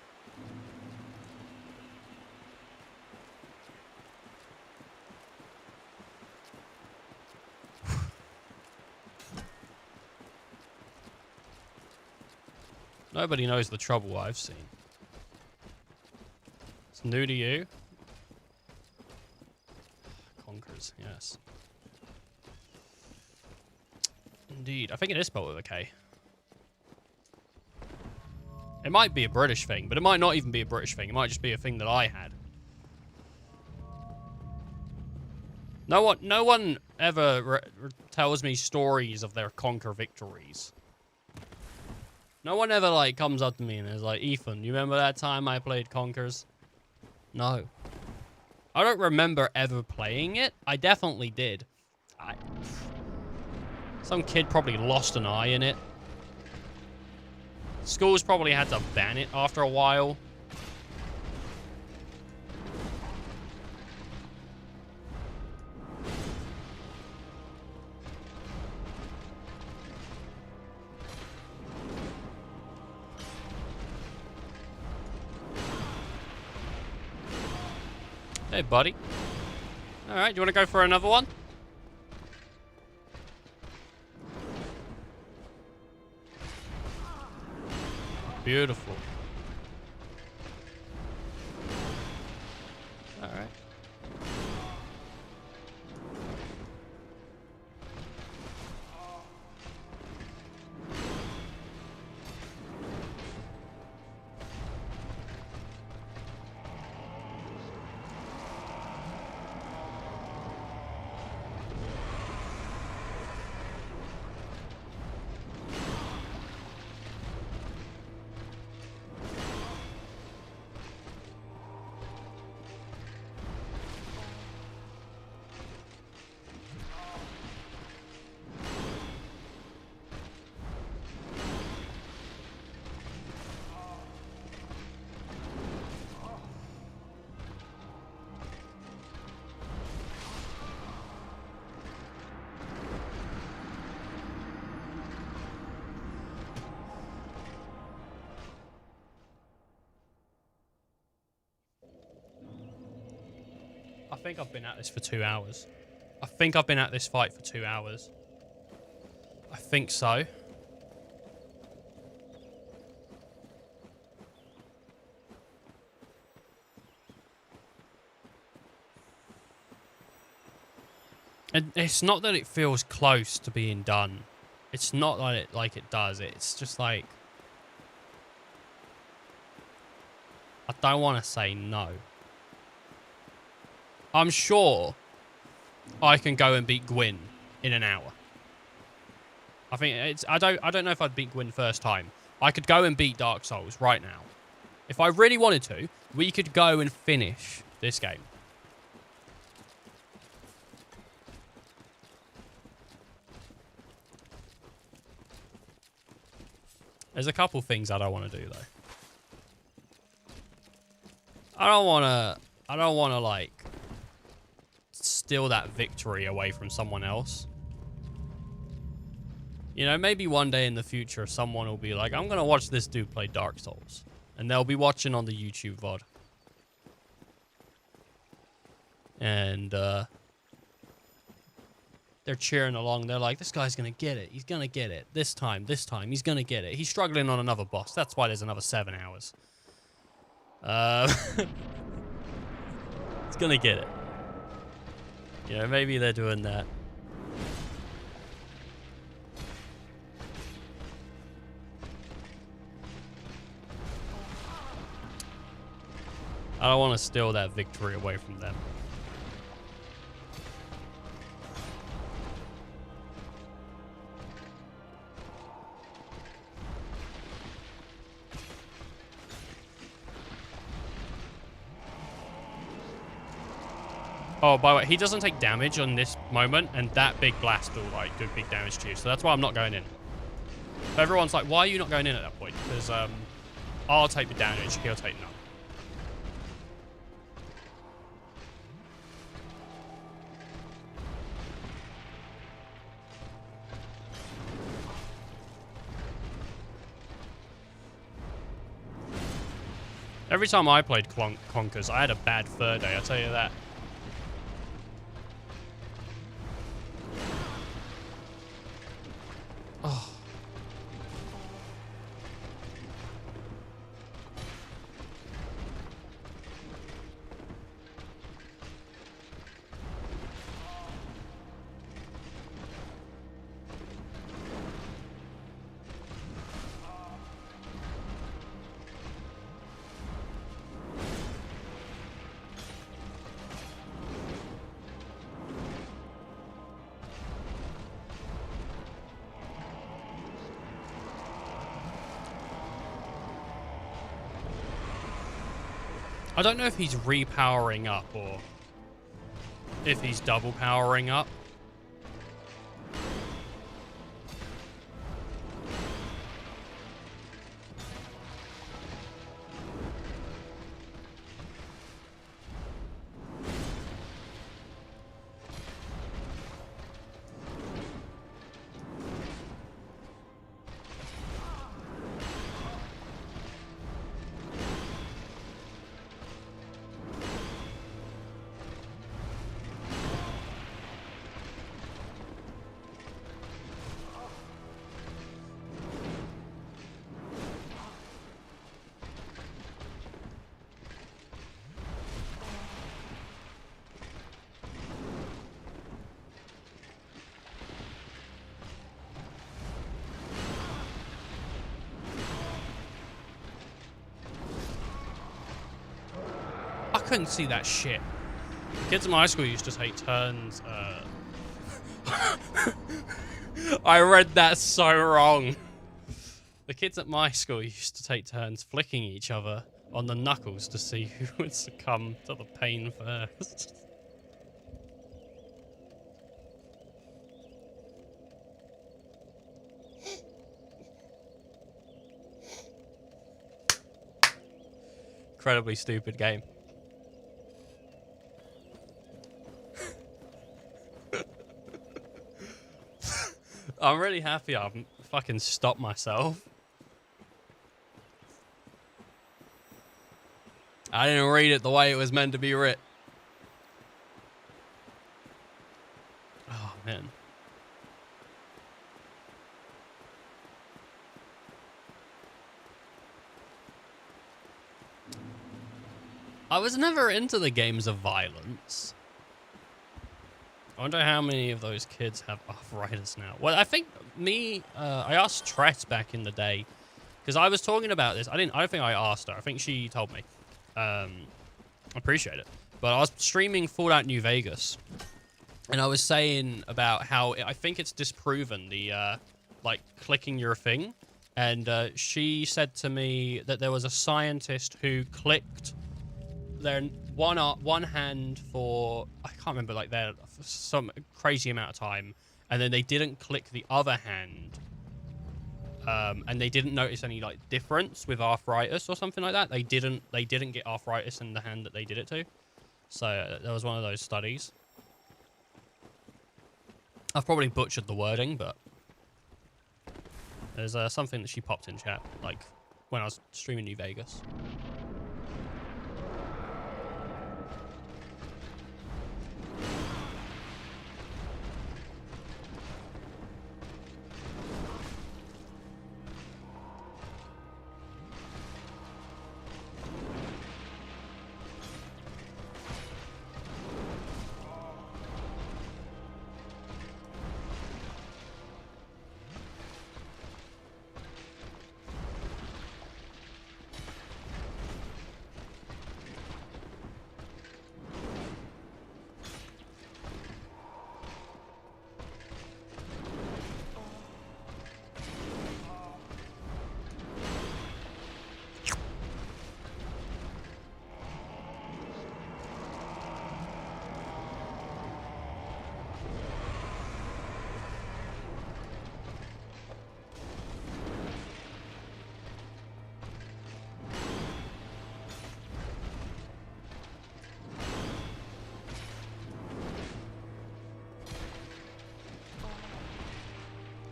Nobody knows the trouble I've seen. It's new to you. Conkers, yes. Indeed. I think it is spelled with a K. It might be a British thing, but it might not even be a British thing. It might just be a thing that I had. No one ever tells me stories of their conker victories. No one ever, like, comes up to me and is like, Ethan, you remember that time I played Conkers? No. I don't remember ever playing it. I definitely did. Some kid probably lost an eye in it. Schools probably had to ban it after a while. Hey, buddy. Alright, do you want to go for another one? Beautiful. Alright. I think I've been at this for 2 hours. I think I've been at this fight for 2 hours. I think so. And it's not that it feels close to being done. It's not like it does. It's just like... I don't want to say no. I'm sure I can go and beat Gwyn in an hour. I think it's... I don't know if I'd beat Gwyn first time. I could go and beat Dark Souls right now. If I really wanted to, we could go and finish this game. There's a couple things I don't want to do, though. I don't want to, like, steal that victory away from someone else. You know, maybe one day in the future, someone will be like, I'm going to watch this dude play Dark Souls. And they'll be watching on the YouTube VOD. And, they're cheering along. They're like, this guy's going to get it. He's going to get it. This time, he's going to get it. He's struggling on another boss. That's why there's another 7 hours. He's going to get it. You know, maybe they're doing that. I don't want to steal that victory away from them. Oh, by the way, he doesn't take damage on this moment, and that big blast will, like, do big damage to you. So that's why I'm not going in. But everyone's like, why are you not going in at that point? Because, I'll take the damage, he'll take none. Every time I played Conkers, I had a bad third day, I'll tell you that. Oh. I don't know if he's repowering up or if he's double powering up. I couldn't see that shit. The kids in my school used to take turns. I read that so wrong. The kids at my school used to take turns flicking each other on the knuckles to see who would succumb to the pain first. Incredibly stupid game. I'm really happy I fucking stopped myself. I didn't read it the way it was meant to be writ. in. I was never into the games of violence. I wonder how many of those kids have arthritis now. Well, I think I asked Tress back in the day, because I was talking about this. I don't think I asked her. I think she told me. I appreciate it. But I was streaming Fallout New Vegas, and I was saying about how I think it's disproven, the, like, clicking your thing. And she said to me that there was a scientist who clicked their one hand for, I can't remember, like, their some crazy amount of time, and then they didn't click the other hand, and they didn't notice any, like, difference with arthritis or something like that. They didn't get arthritis in the hand that they did it to. So that was one of those studies. I've probably butchered the wording, but there's something that she popped in chat, like, when I was streaming New Vegas.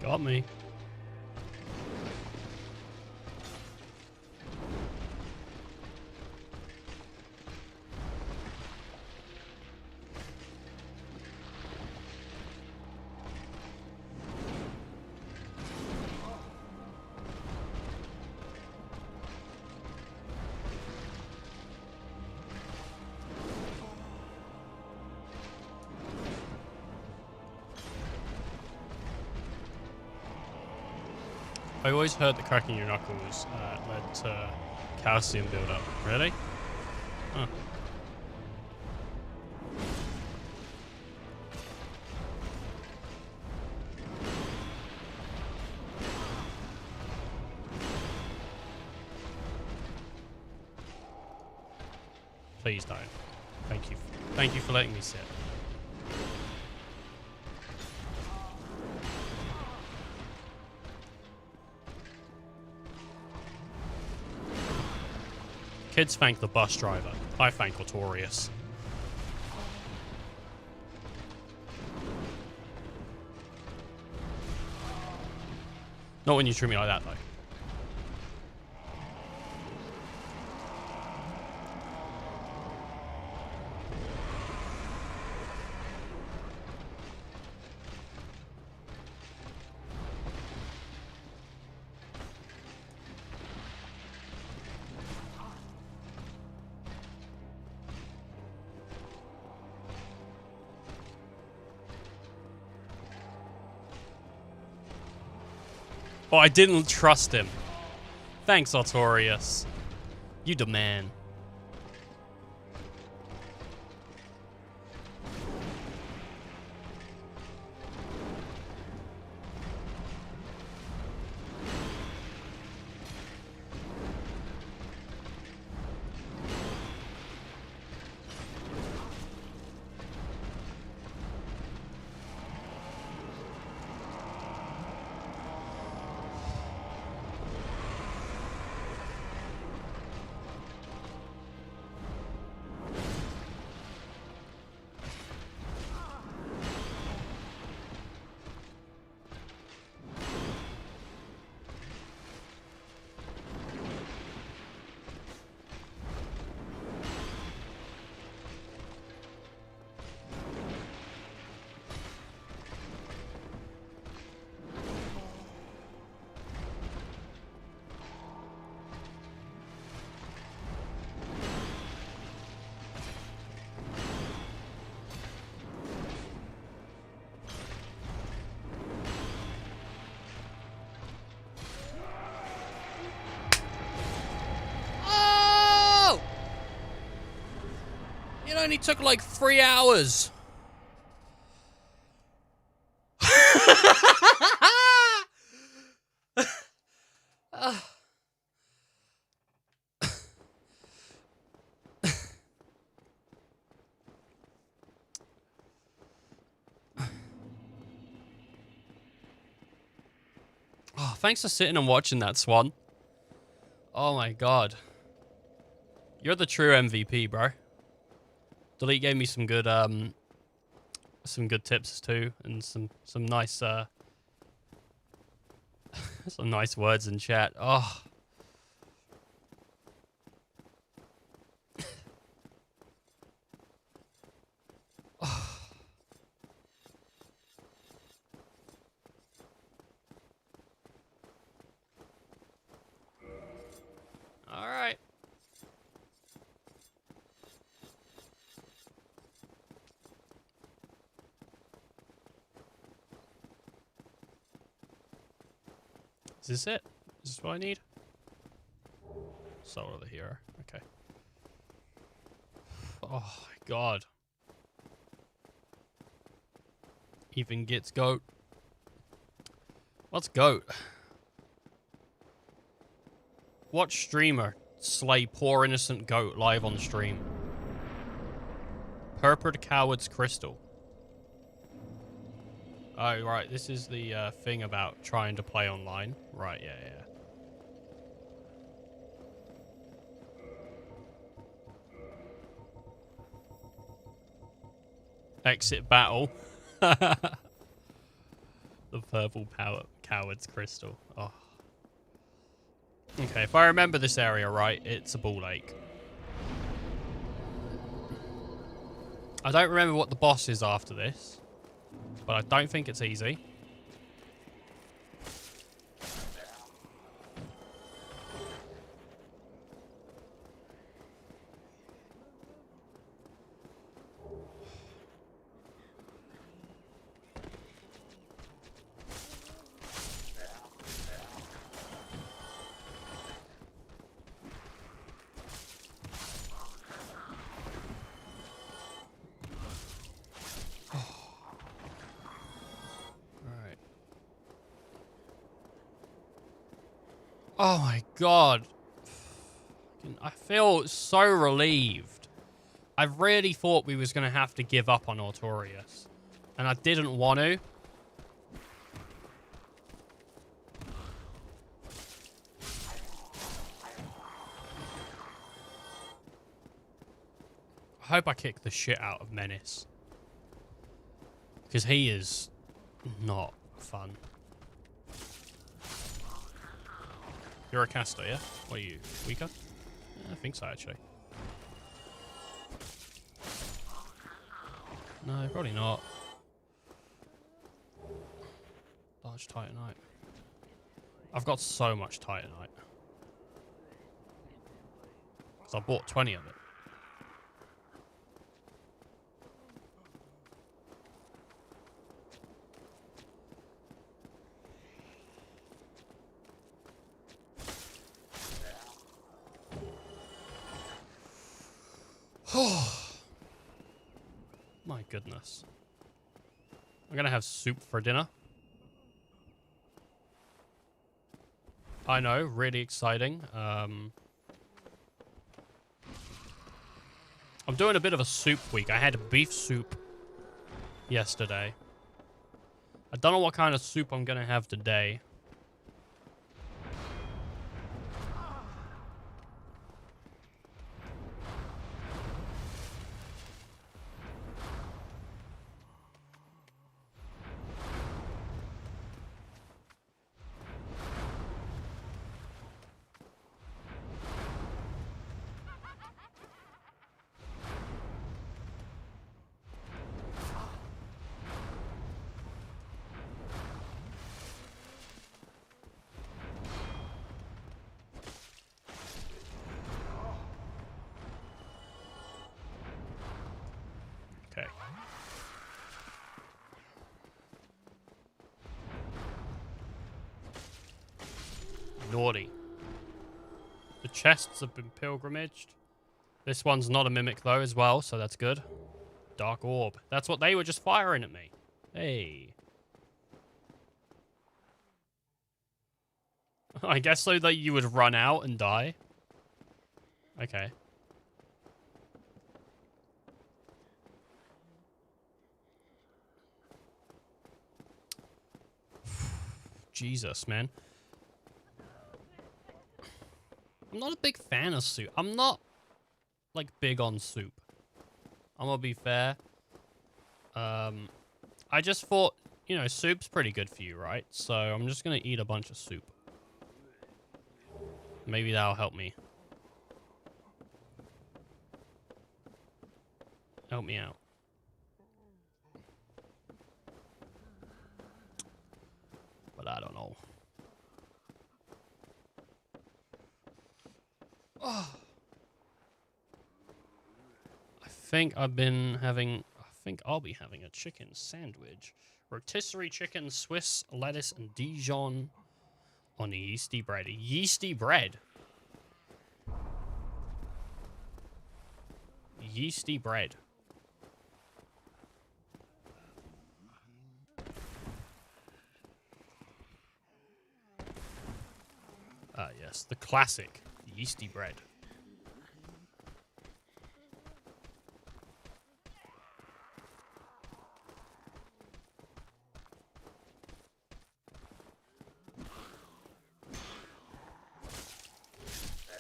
Got me. I always heard that cracking your knuckles led to calcium buildup. Really? Huh. Please don't. Thank you. Thank you for letting me sit. Kids thank the bus driver. I thank Artorias. Not when you treat me like that, though. Oh, I didn't trust him. Thanks, Artorias. You the man. only took like 3 hours. Oh, thanks for sitting and watching that, Swan. Oh my god. You're the true MVP, bro. Delete gave me some good tips too, and some nice some nice words in chat. Oh. All right. Is this it? Is this what I need? Soul of the hero. Okay. Oh my god. Even gets goat. What's goat? Watch streamer slay poor innocent goat live on stream. Purpurred coward's crystal. Oh, right. This is the thing about trying to play online. Right, yeah. Exit battle. The purple coward's crystal. Oh. Okay, if I remember this area right, it's a ball lake. I don't remember what the boss is after this, but I don't think it's easy. Oh my god. I feel so relieved. I really thought we was going to have to give up on Artorias. And I didn't want to. I hope I kick the shit out of Menace. Because he is not fun. You're a caster, yeah? What are you, weaker? Yeah, I think so, actually. No, probably not. Large Titanite. I've got so much Titanite. Because I bought 20 of it. My goodness. I'm gonna have soup for dinner. I know, really exciting. I'm doing a bit of a soup week. I had beef soup yesterday. I don't know what kind of soup I'm gonna have today. Okay. Naughty. The chests have been pilgrimaged. This one's not a mimic though as well, so that's good. Dark orb. That's what they were just firing at me. Hey. I guess so that you would run out and die. Okay. Jesus, man. I'm not a big fan of soup. I'm not, like, big on soup. I'm gonna be fair. I just thought, you know, soup's pretty good for you, right? So I'm just gonna eat a bunch of soup. Maybe that'll help me. Help me out. But I don't know. Oh. I think I'll be having a chicken sandwich. Rotisserie chicken, Swiss lettuce, and Dijon on a yeasty bread. A yeasty bread. Yeasty bread. Ah, yes, the classic yeasty bread.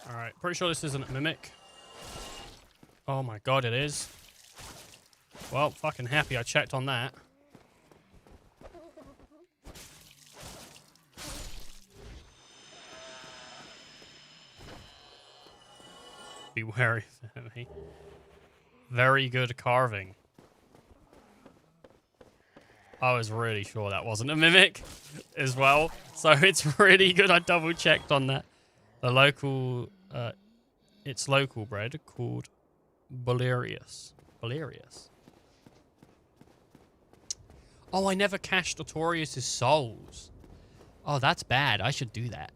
Alright, pretty sure this isn't a mimic. Oh my god, it is. Well, fucking happy I checked on that. Be wary of me. Very good carving. I was really sure that wasn't a mimic as well. So it's really good I double checked on that. The local, it's local bread called Bolerius. Bolerius. Oh, I never cached Artorius' souls. Oh, that's bad. I should do that.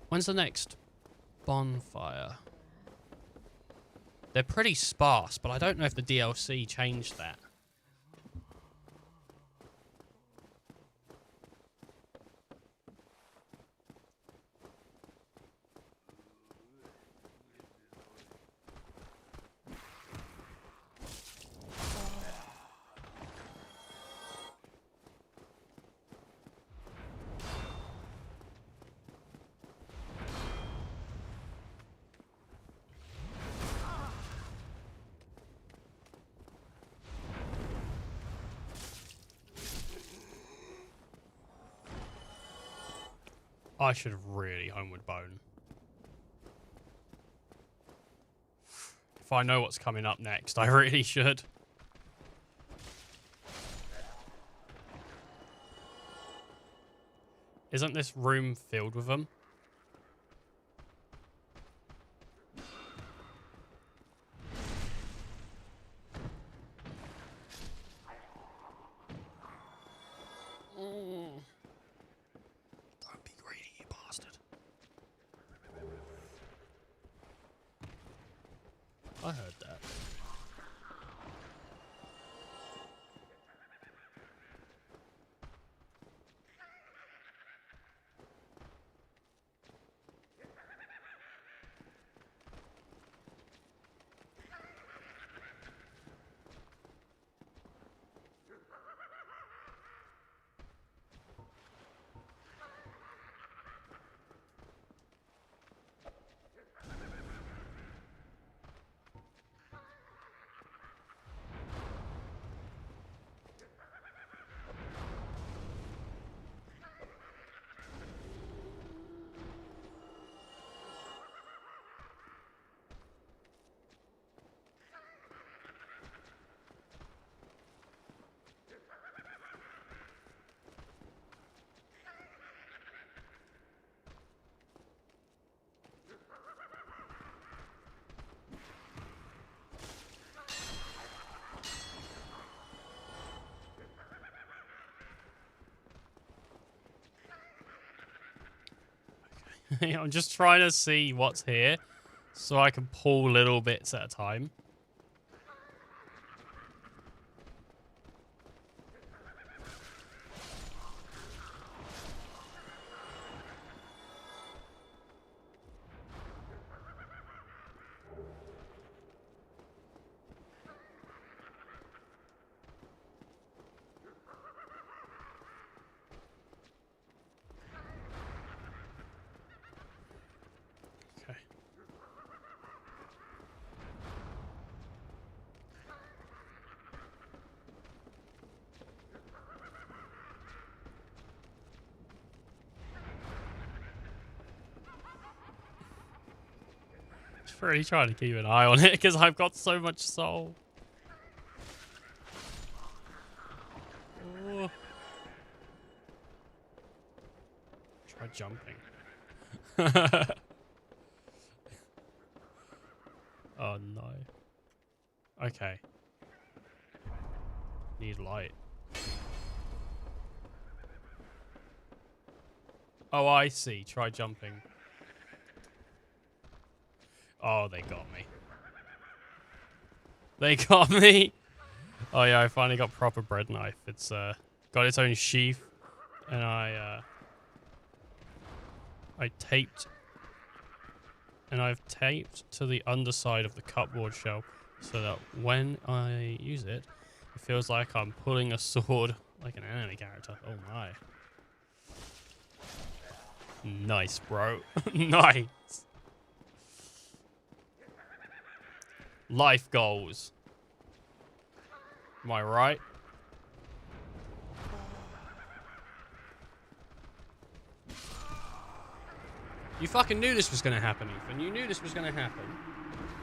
When's the next bonfire? They're pretty sparse, but I don't know if the DLC changed that. I should really homeward bone. If I know what's coming up next, I really should. Isn't this room filled with them? Don't be greedy, you bastard. I heard that. I'm just trying to see what's here. So I can pull little bits at a time. Okay. Just really trying to keep an eye on it because I've got so much soul. Oh. Try jumping. Oh no. Okay. Need light. Oh, I see. Try jumping. Oh, they got me. They got me. Oh yeah, I finally got proper bread knife. It's got its own sheath, and I taped, and I've taped to the underside of the cupboard shelf so that when I use it, it feels like I'm pulling a sword like an anime character. Oh my. Nice, bro. Nice. Life goals. Am I right? You fucking knew this was going to happen, Ethan. You knew this was going to happen.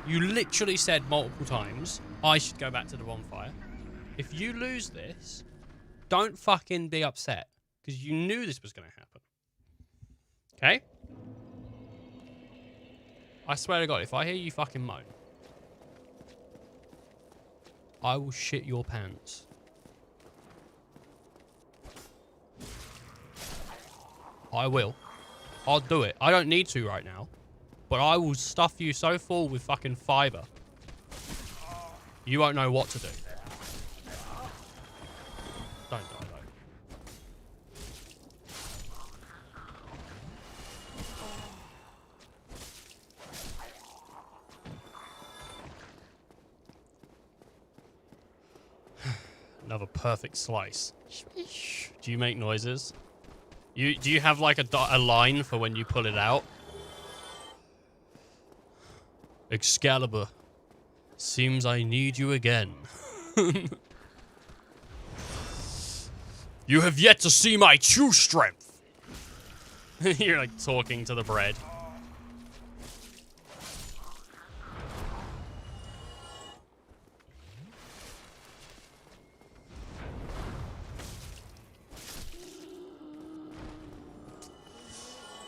You literally said multiple times, I should go back to the bonfire. If you lose this, don't fucking be upset. Because you knew this was going to happen. Okay? I swear to God, if I hear you fucking moan, I will shit your pants. I will. I'll do it. I don't need to right now. But I will stuff you so full with fucking fiber. You won't know what to do. Don't die, though. Another perfect slice. Do you make noises? Do you have like a line for when you pull it out? Excalibur, seems I need you again. You have yet to see my true strength. You're like talking to the bread.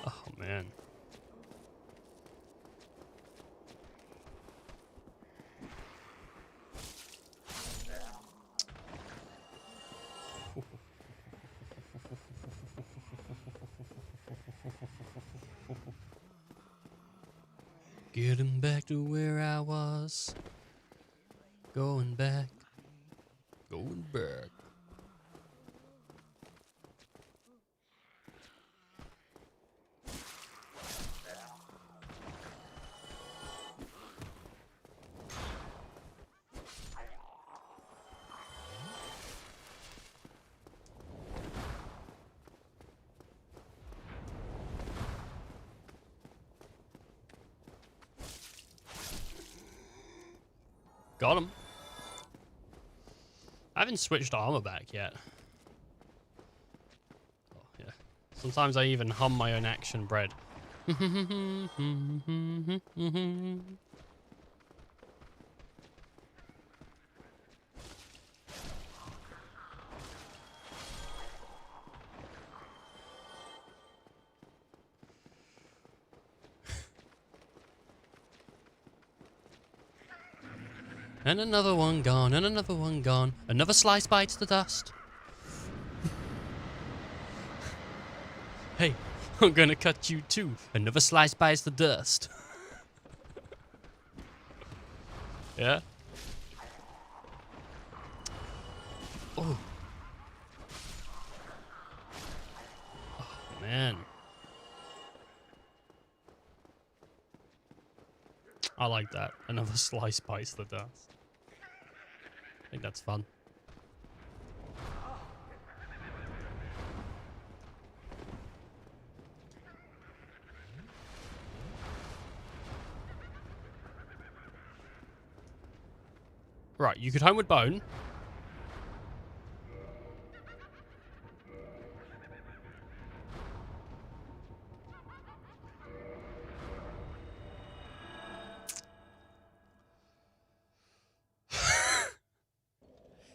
Oh man. Getting back to where I was. Going back. Going back. Got him. I haven't switched armor back yet. Oh, yeah. Sometimes I even hum my own action bread. And another one gone, and another one gone. Another slice bites the dust. Hey, I'm gonna cut you too. Another slice bites the dust. Yeah? Oh. Oh, man. I like that. Another slice bites the dust. I think that's fun. Right, you could homeward bone.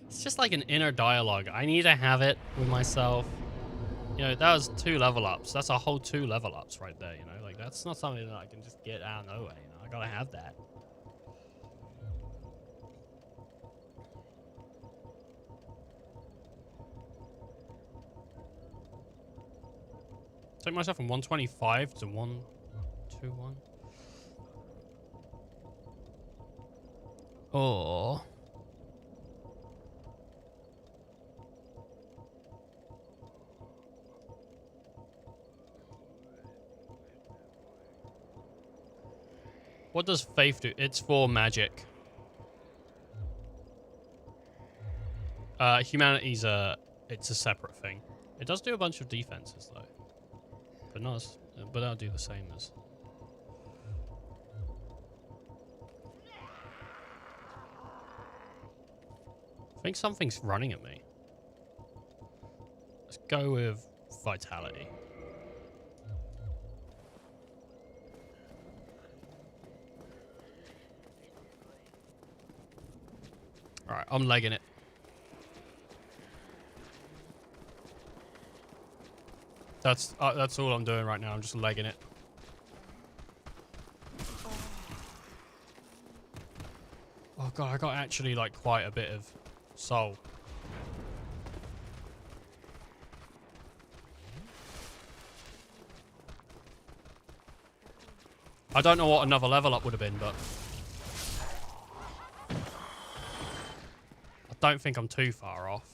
It's just like an inner dialogue. I need to have it with myself. You know, that was 2 level ups. That's a whole 2 level ups right there, you know? Like, that's not something that I can just get out of nowhere, you know? I gotta have that. Took myself from 125 to 121. Oh. What does faith do? It's for magic. Humanity's it's a separate thing. It does do a bunch of defenses though, but not as, but that'll do the same as. I think something's running at me. Let's go with vitality. All right, I'm legging it. That's all I'm doing right now. I'm just legging it. Oh god, I got actually like quite a bit of soul. I don't know what another level up would have been, but I don't think I'm too far off.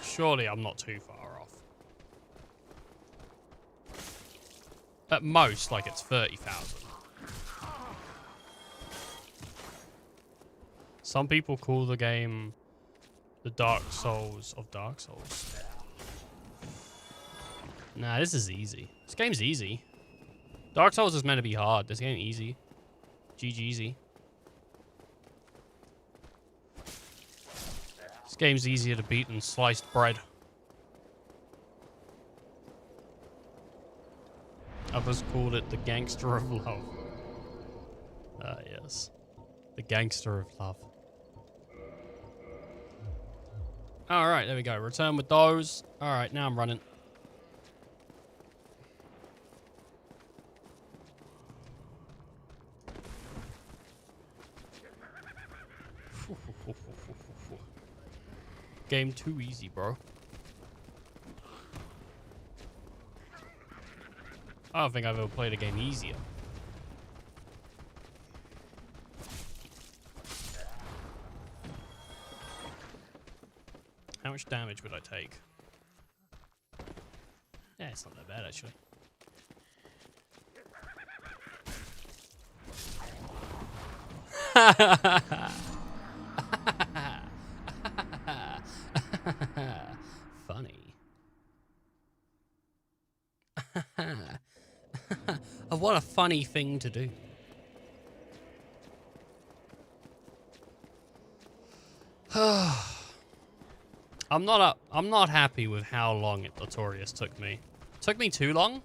Surely I'm not too far off. At most, like, it's 30,000. Some people call the game the Dark Souls of Dark Souls. Nah, this is easy. This game's easy. Dark Souls is meant to be hard. This game easy. GG's. This game's easier to beat than sliced bread. Others called it the gangster of love. Ah, yes. The gangster of love. Alright, there we go. Return with those. Alright, now I'm running. Game too easy, bro. I don't think I've ever played a game easier. How much damage would I take? Yeah, it's not that bad, actually. Funny. What a funny thing to do. I'm not happy with how long Notorious took me. Took me too long?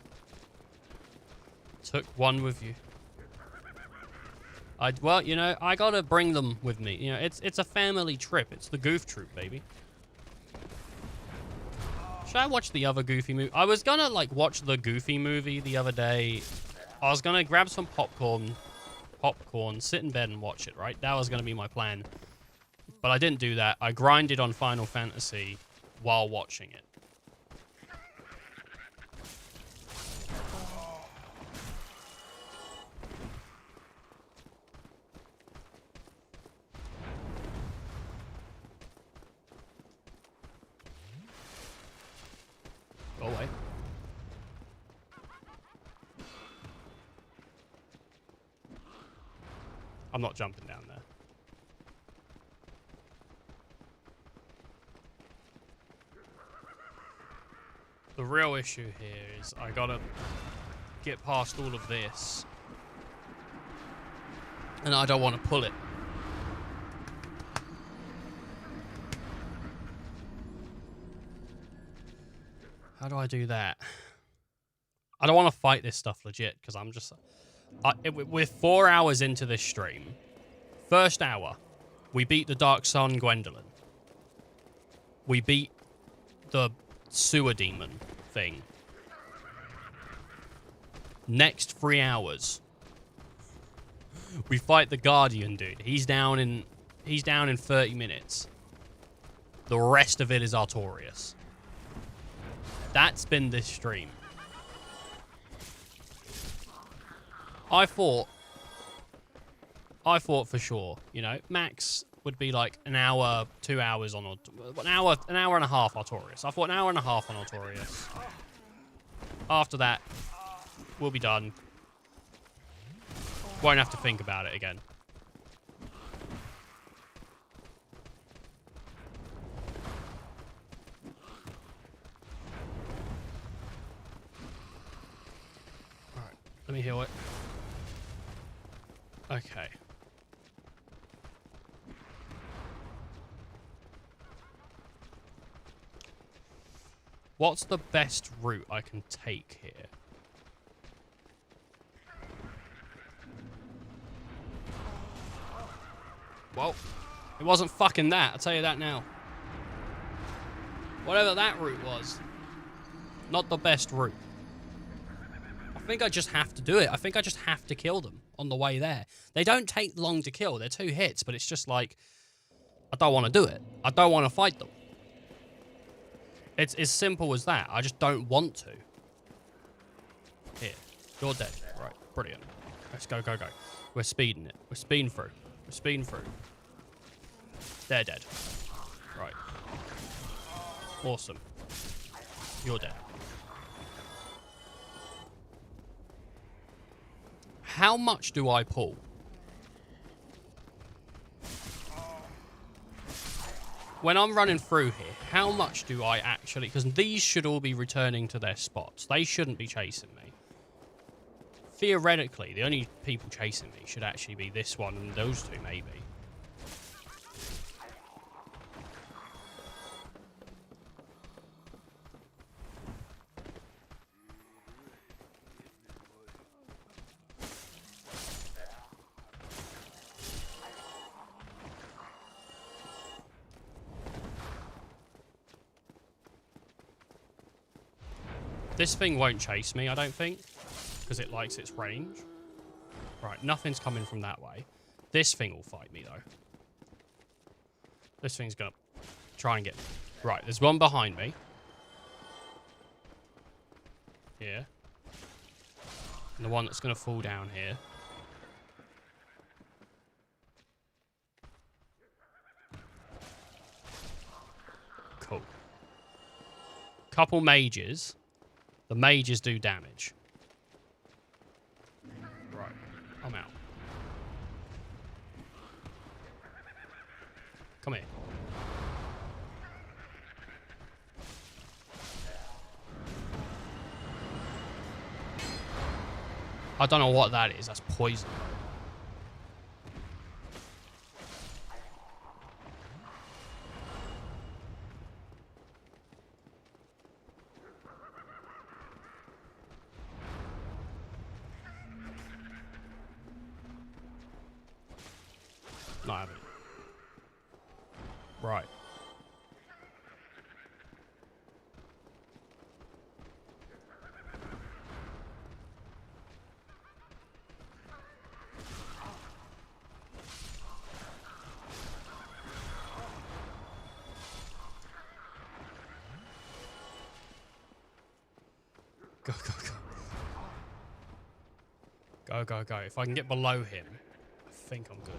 Took one with you. Well, you know, I gotta bring them with me. You know, it's a family trip. It's the goof troop, baby. Should I watch the other Goofy movie? I was gonna, like, watch the Goofy movie the other day. I was gonna grab some popcorn, sit in bed and watch it, right? That was gonna be my plan. But I didn't do that. I grinded on Final Fantasy while watching it. Go away. I'm not jumping down there. The real issue here is I gotta get past all of this. And I don't want to pull it. How do I do that? I don't want to fight this stuff legit, because I'm just... we're 4 hours into this stream. First hour, we beat the Dark Sun Gwendolyn. We beat the sewer demon thing. Next 3 hours, we fight the Guardian dude. He's down in 30 minutes. The rest of it is Artorias. That's been this stream. I thought for sure, you know, max would be like an hour, 2 hours on an hour and a half Artorias. I thought an hour and a half on Artorias. After that, we'll be done. Won't have to think about it again. Alright, let me heal it. Okay. What's the best route I can take here? Well, it wasn't fucking that, I'll tell you that now. Whatever that route was, not the best route. I think I just have to do it. I think I just have to kill them on the way there. They don't take long to kill. They're 2 hits, but it's just like, I don't want to do it. I don't want to fight them. It's as simple as that. I just don't want to. Here. You're dead. Right. Brilliant. Let's go, go, go. We're speeding it. We're speeding through. We're speeding through. They're dead. Right. Awesome. You're dead. How much do I pull? When I'm running through here, how much do I actually... Because these should all be returning to their spots. They shouldn't be chasing me. Theoretically, the only people chasing me should actually be this one and those two, maybe. This thing won't chase me, I don't think, because it likes its range. Right, nothing's coming from that way. This thing will fight me, though. This thing's gonna try and get... Right, there's one behind me. Here. And the one that's gonna fall down here. Cool. Couple mages. The mages do damage. Right, I'm out. Come here. I don't know what that is. That's poison. Not having it. Right. Go, go, go. Go, go, go. If I can get below him, I think I'm good.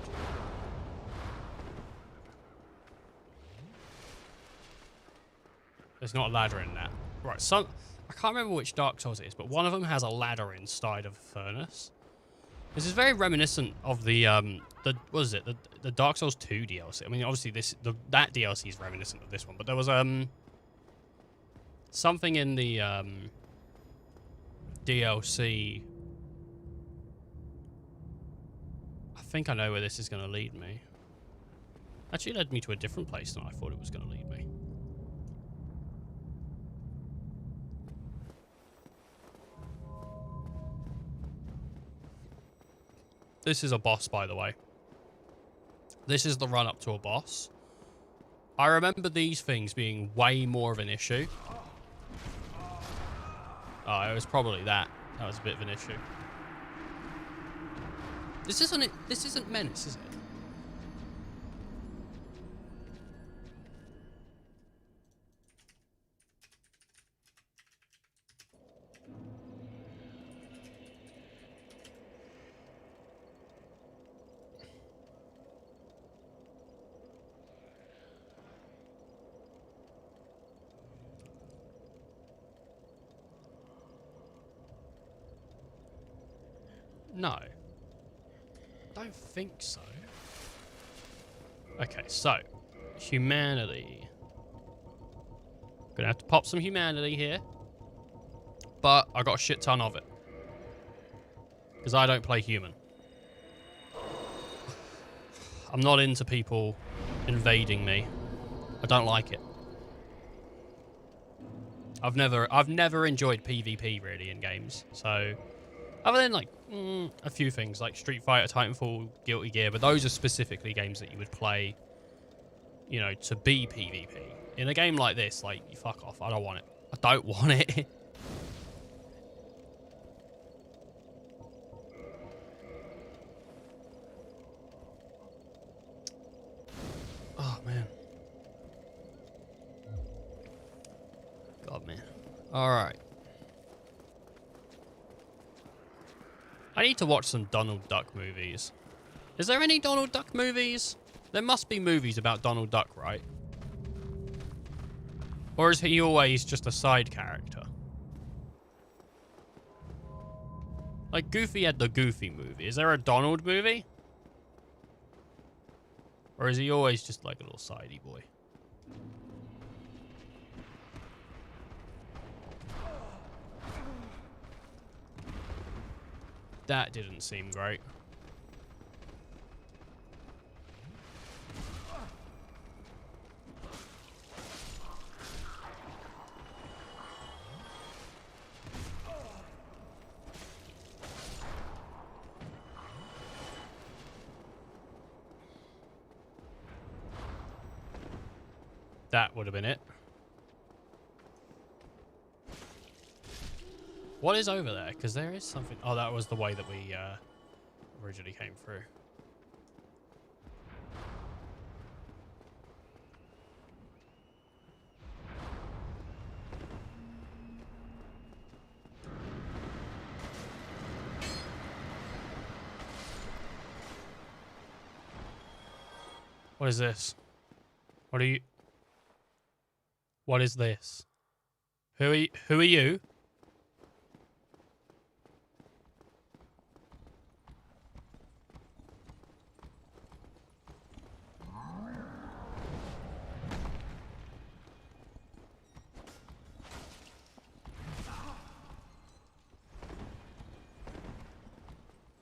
There's not a ladder in that. Right, some... I can't remember which Dark Souls it is, but one of them has a ladder inside of a furnace. This is very reminiscent of the what is it? The Dark Souls 2 DLC. I mean, obviously that DLC is reminiscent of this one, but there was something in the DLC. I think I know where this is going to lead me. Actually, it led me to a different place than I thought it was going to lead me. This is a boss, by the way. This is the run-up to a boss. I remember these things being way more of an issue. Oh, it was probably that. That was a bit of an issue. This isn't Menace, is it? No. Don't think so. Okay, so. Humanity. Gonna have to pop some humanity here. But I got a shit ton of it. Because I don't play human. I'm not into people invading me. I don't like it. I've never enjoyed PvP really in games, so other than like a few things like Street Fighter, Titanfall, Guilty Gear, but those are specifically games that you would play, you know, to be PvP. In a game like this, like, you fuck off. I don't want it. I don't want it. Oh man. God, man. All right. I need to watch some Donald Duck movies. Is there any Donald Duck movies? There must be movies about Donald Duck, right? Or is he always just a side character? Like, Goofy had the Goofy movie. Is there a Donald movie? Or is he always just like a little sidey boy? That didn't seem great. That would have been it. What is over there? Because there is something... Oh, that was the way that we originally came through. What is this? What are you... What is this? Who are you?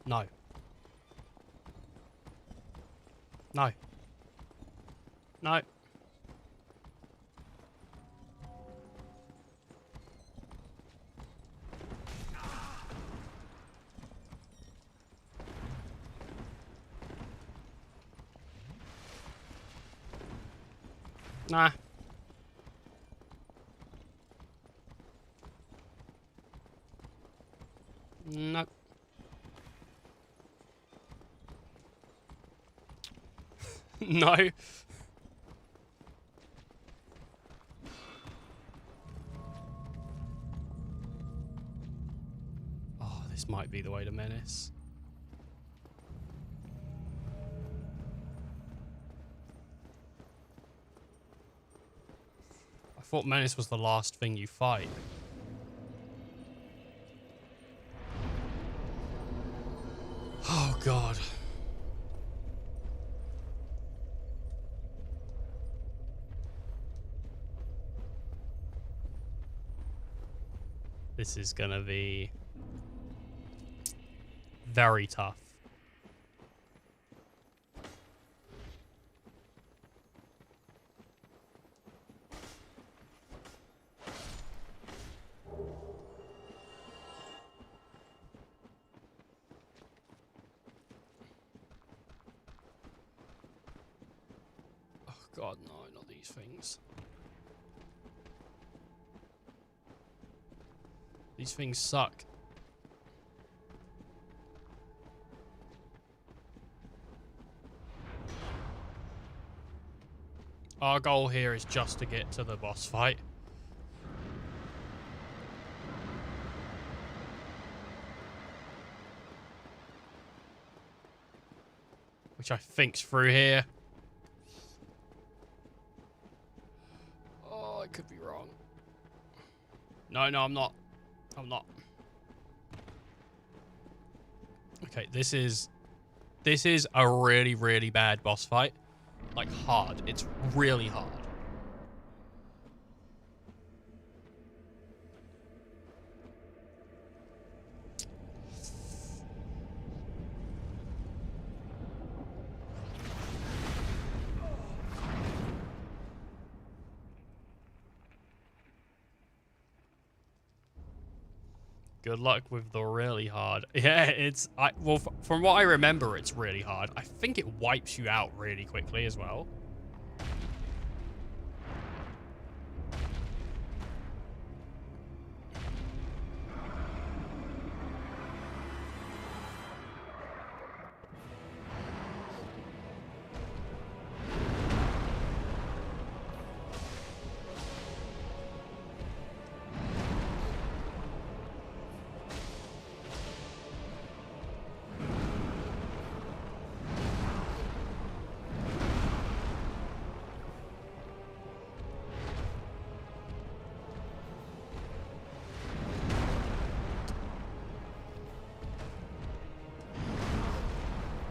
No. No. No. Nah. No. No. might be the way to Menace. I thought Menace was the last thing you fight. Oh god. This is gonna be very tough. Oh god, no, not these things. These things suck. Our goal here is just to get to the boss fight. Which I think's through here. Oh, I could be wrong. No, no, I'm not. I'm not. Okay, this is a really, really bad boss fight. Like, hard. It's really hard. Good luck with the really hard. Yeah, it's... well, from what I remember, it's really hard. I think it wipes you out really quickly as well.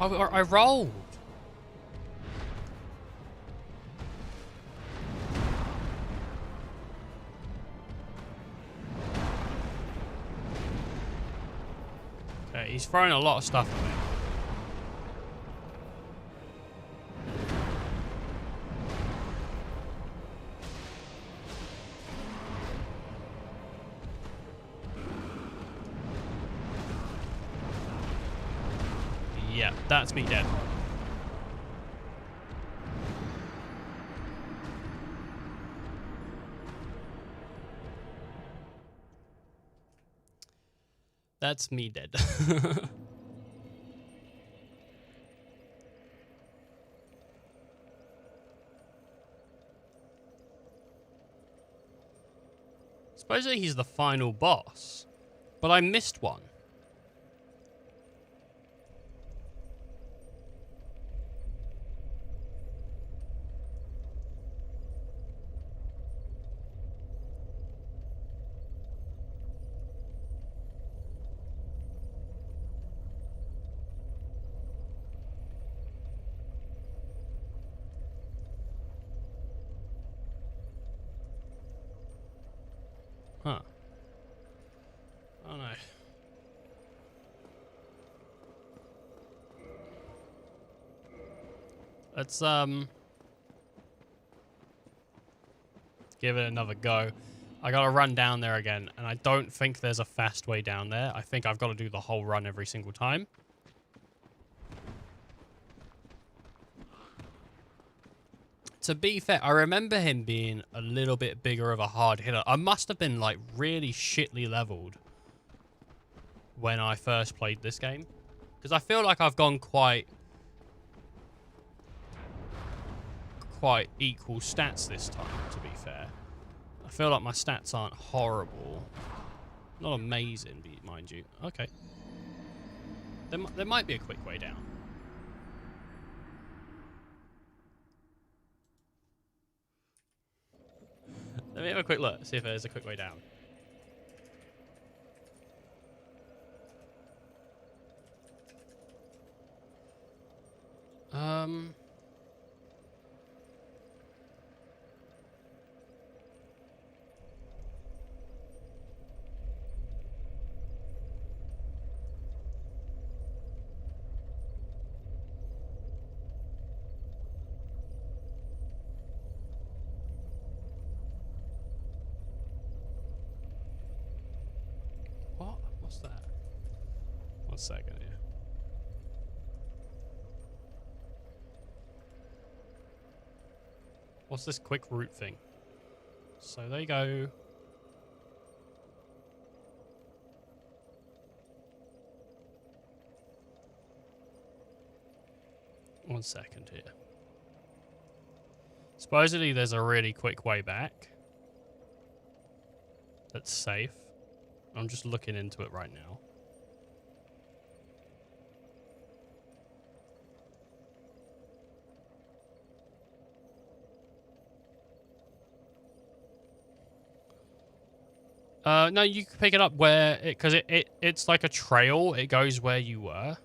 Oh, I rolled. Okay, he's throwing a lot of stuff at me. Yeah, that's me dead. That's me dead. Supposedly he's the final boss, but I missed one. Huh. Oh no. Let's give it another go. I gotta run down there again, and I don't think there's a fast way down there. I think I've got to do the whole run every single time. To be fair, I remember him being a little bit bigger of a hard hitter. I must have been, like, really shitly leveled when I first played this game. Because I feel like I've gone quite equal stats this time, to be fair. I feel like my stats aren't horrible. Not amazing, mind you. Okay. There might be a quick way down. Let me have a quick look, see if there's a quick way down. What? What's that? 1 second here. What's this quick route thing? So there you go. One second here. Supposedly there's a really quick way back. That's safe. I'm just looking into it right now. No, you can pick it up where because it's like a trail. It goes where you were.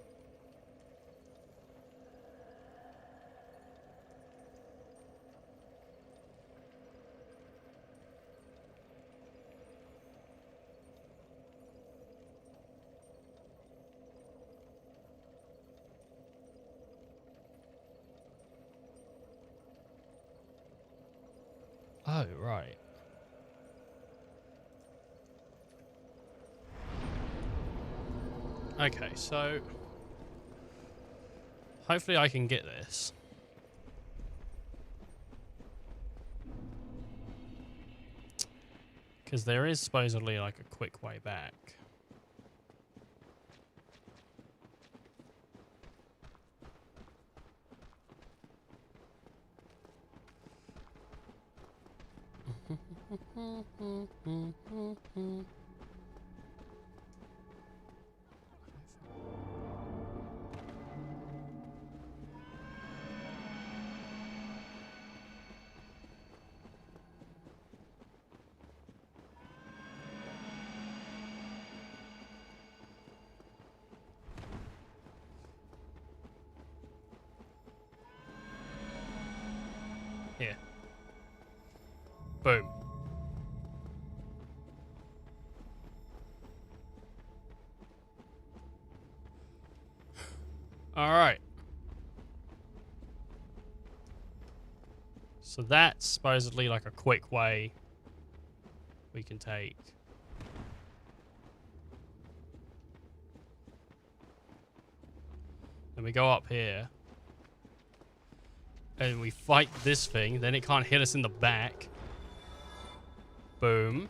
Oh, right. Okay, so hopefully I can get this. Because there is supposedly like a quick way back. Here. Boom. All right. So that's supposedly like a quick way we can take. Then we go up here. And we fight this thing, then it can't hit us in the back. Boom.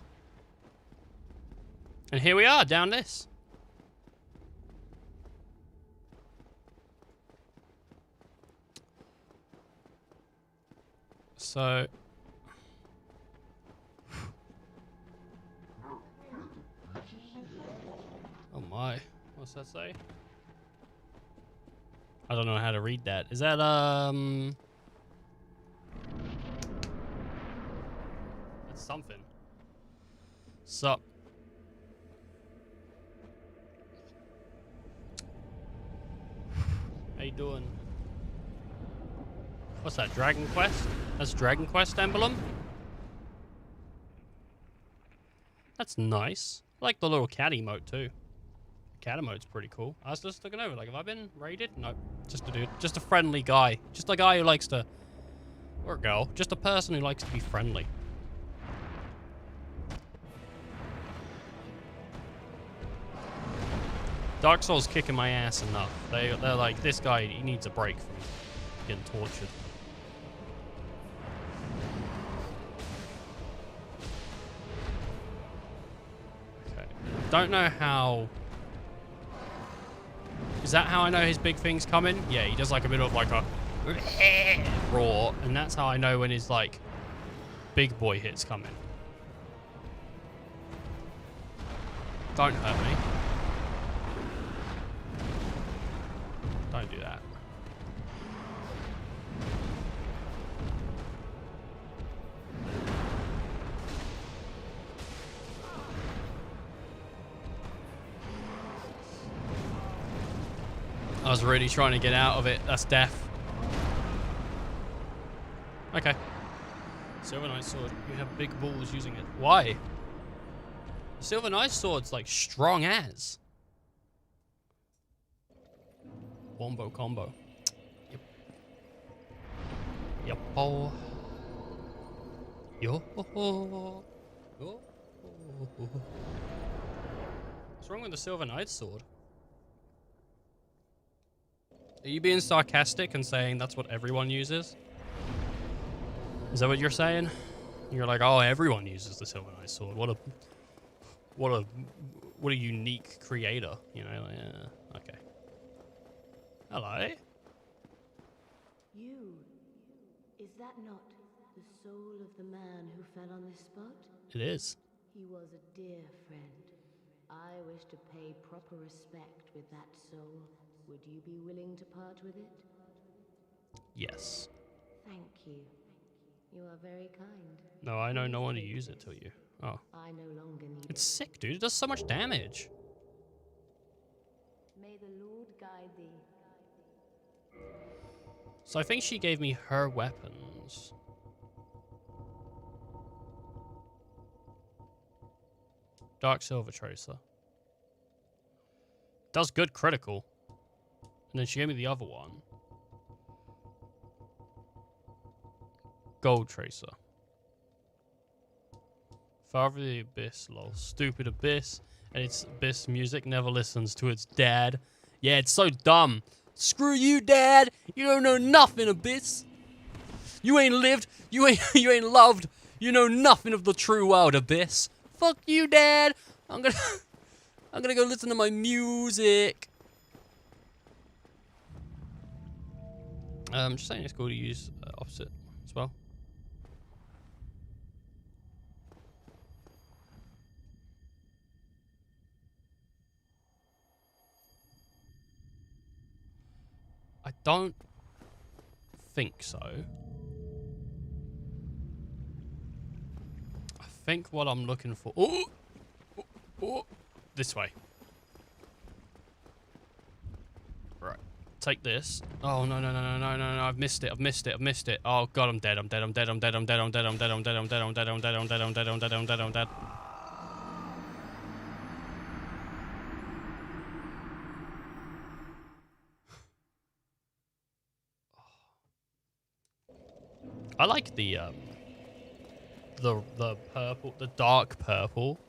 And here we are, down this. So... Oh my. What's that say? I don't know how to read that. Is that, That's something. Sup? How you doing? What's that, Dragon Quest? That's Dragon Quest emblem? That's nice. I like the little cat emote too. Cat emote's pretty cool. I was just looking over, like, have I been raided? No, just a dude. Just a friendly guy. Just a guy who likes to... Or a girl. Just a person who likes to be friendly. Dark Souls kicking my ass enough. They're like, this guy, he needs a break from getting tortured. Okay. Don't know how... Is that how I know his big thing's coming? Yeah, he does like a bit of like a roar, and that's how I know when his like big boy hit's coming. Don't hurt me. don't do that. I was really trying to get out of it. That's death. Okay. Silver Knight Sword. You have big balls using it. Why? The Silver Knight Sword's like strong as. Wombo combo. Yep. Yep. Oh. Yo. Yo. What's wrong with the Silver Knight Sword? Are you being sarcastic and saying that's what everyone uses? Is that what you're saying? You're like, oh, everyone uses the Silver Knight Sword. What a unique creator. You know, like, yeah, okay. Hello. You. Is that not the soul of the man who fell on this spot? It is. He was a dear friend. I wish to pay proper respect with that soul. Would you be willing to part with it? Yes. Thank you. You are very kind. No, I know no one to use it till you. Oh. I no longer need It's it. sick, dude. It does so much damage. May the Lord guide thee. So I think she gave me her weapons. Dark Silver Tracer. Does good critical. And then she gave me the other one. Gold Tracer. Father of the Abyss, lol. Stupid Abyss. And its Abyss music never listens to its dad. Yeah, it's so dumb. Screw you, Dad. You don't know nothing, Abyss. You ain't lived. You ain't loved. You know nothing of the true world, Abyss. Fuck you, Dad. I'm gonna go listen to my music. Just saying it's cool to use opposite as well. I don't think so. I think what I'm looking for... Oh! Oh! Oh! This way. Right. Take this. Oh, no, no, no, no, no, no, no. I've missed it. I've missed it. I've missed it. Oh, God, I'm dead. I'm dead. I'm dead. I'm dead. I'm dead. I'm dead. I'm dead. I'm dead. I'm dead. I'm dead. I'm dead. I'm dead. I'm dead. I'm dead. I'm dead. I'm dead. I like the purple, the dark purple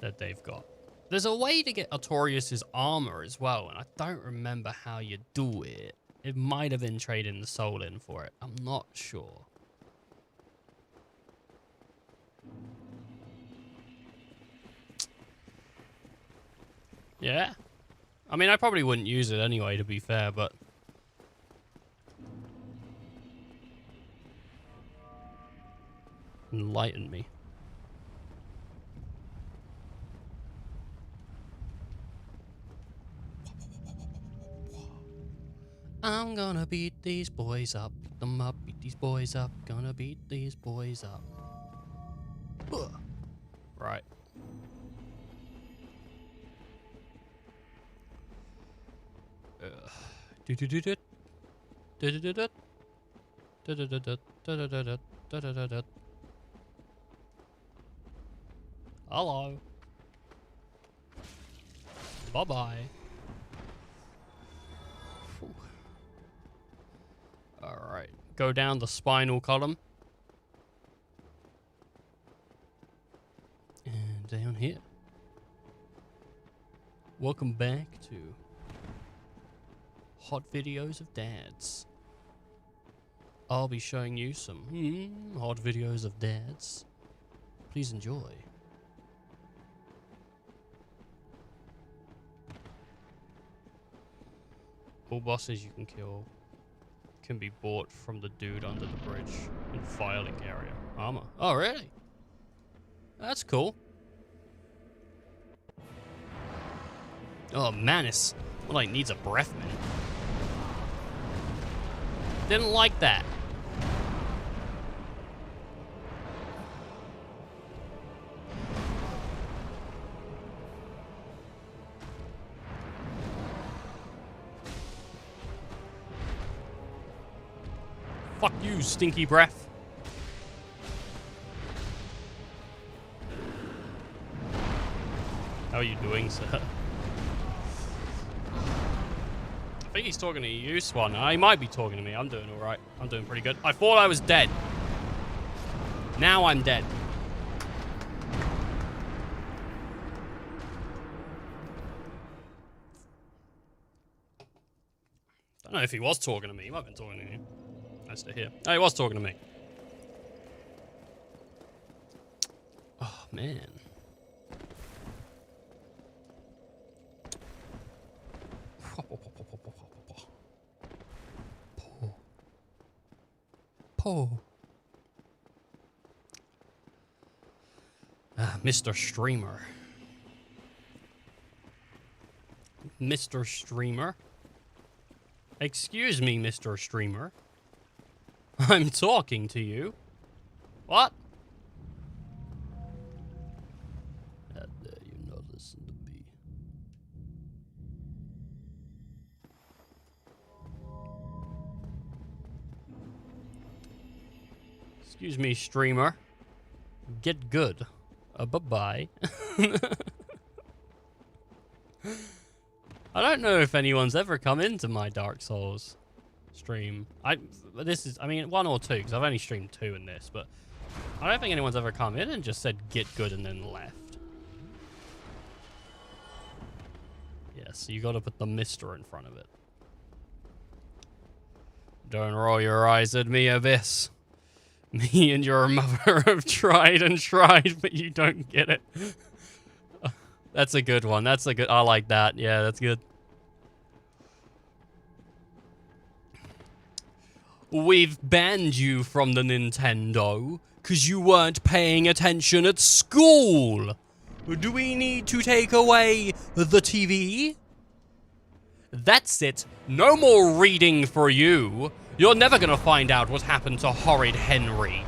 that they've got. There's a way to get Artorias' armor as well, and I don't remember how you do it. It might have been trading the soul in for it. I'm not sure. Yeah. I mean, I probably wouldn't use it anyway, to be fair, but... Enlighten me. I'm gonna beat these boys up. Beat them up, beat these boys up. Gonna beat these boys up. Ugh. Right. Hello. Bye-bye. Alright. Go down the spinal column. And down here. Welcome back to Hot Videos of Dads. I'll be showing you some hot videos of dads. Please enjoy. All bosses you can kill can be bought from the dude under the bridge in filing area. Armor. Oh, really? That's cool. Oh, Manus. Well, like, needs a breath mint. Didn't like that. Fuck you, stinky breath. How are you doing, sir? I think he's talking to you, Swan. He might be talking to me. I'm doing alright. I'm doing pretty good. I thought I was dead. Now I'm dead. I don't know if he was talking to me. He might have been talking to you. Nice to hear. Oh, he was talking to me. Oh, man. Po. Mr. Streamer. Mr. Streamer? Excuse me, Mr. Streamer. I'm talking to you. What? How dare you not listen to me? Excuse me, streamer. Get good. Bye-bye. I don't know if anyone's ever come into my Dark Souls stream. I mean, 1 or 2, because I've only streamed 2 in this, but I don't think anyone's ever come in and just said get good and then left. Yeah, so you gotta put the Mr. in front of it. Don't roll your eyes at me, Abyss. Me and your mother have tried and tried, but you don't get it. That's a good one. That's a good... I like that. Yeah, that's good. We've banned you from the Nintendo because you weren't paying attention at school. Do we need to take away the TV? That's it. No more reading for you. You're never gonna find out what happened to horrid Henry.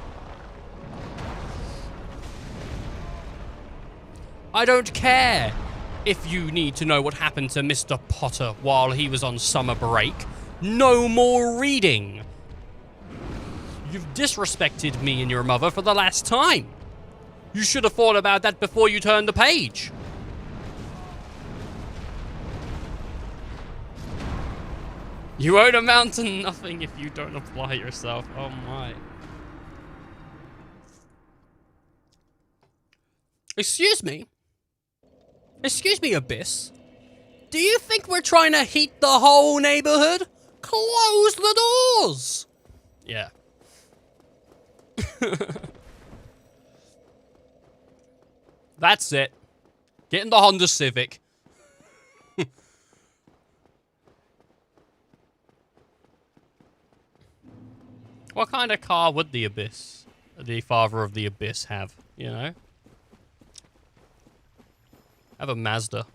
I don't care if you need to know what happened to Mr. Potter while he was on summer break. No more reading. You've disrespected me and your mother for the last time. You should have thought about that before you turned the page. You won't amount to nothing if you don't apply yourself. Oh my. Excuse me? Excuse me, Abyss. Do you think we're trying to heat the whole neighborhood? Close the doors! Yeah. That's it. Get in the Honda Civic. What kind of car would the Abyss, the father of the Abyss, have? You know? Have a Mazda.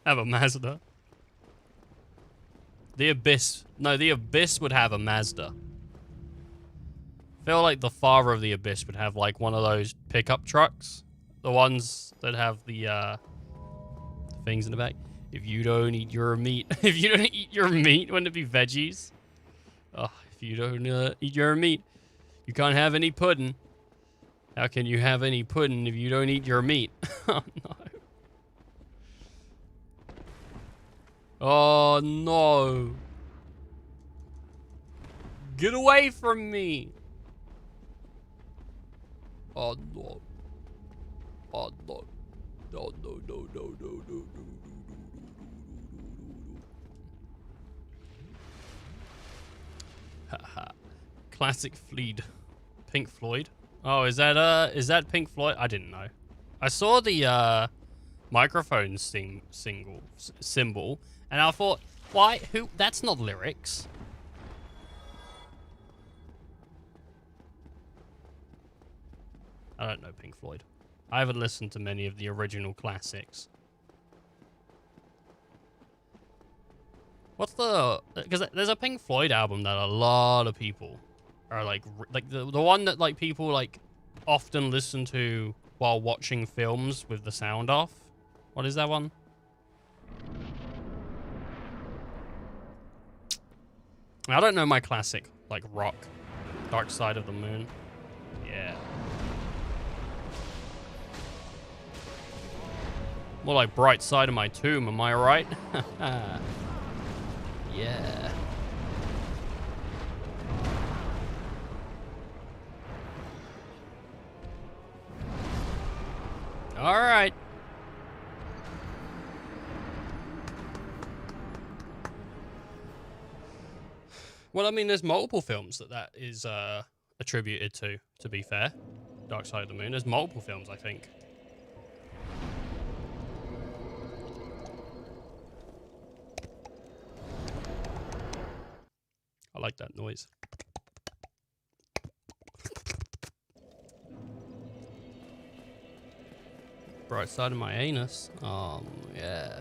Have a Mazda. The Abyss. No, the Abyss would have a Mazda. I feel like the father of the Abyss would have like one of those pickup trucks. The ones that have the things in the back. If you don't eat your meat. If you don't eat your meat, wouldn't it be veggies? Oh, if you don't eat your meat, you can't have any pudding. How can you have any pudding if you don't eat your meat? Oh, no. Oh, no. Get away from me. Oh, no. Oh, no. No, no, no, no, no, no, no, no, Haha. Classic Fleed. Pink Floyd. Oh, is that Pink Floyd? I didn't know. I saw the microphone symbol, and I thought, why? Who? That's not lyrics. I don't know Pink Floyd. I haven't listened to many of the original classics. What's the... Because there's a Pink Floyd album that a lot of people are like the one that like people like often listen to while watching films with the sound off. What is that one? I don't know my classic, like, rock. Dark Side of the Moon. Yeah. More like Bright Side of My Tomb, am I right? Yeah. All right. Well, I mean, there's multiple films that is attributed to be fair. Dark Side of the Moon. There's multiple films, I think. I like that noise. Bright Side of my anus. Yeah.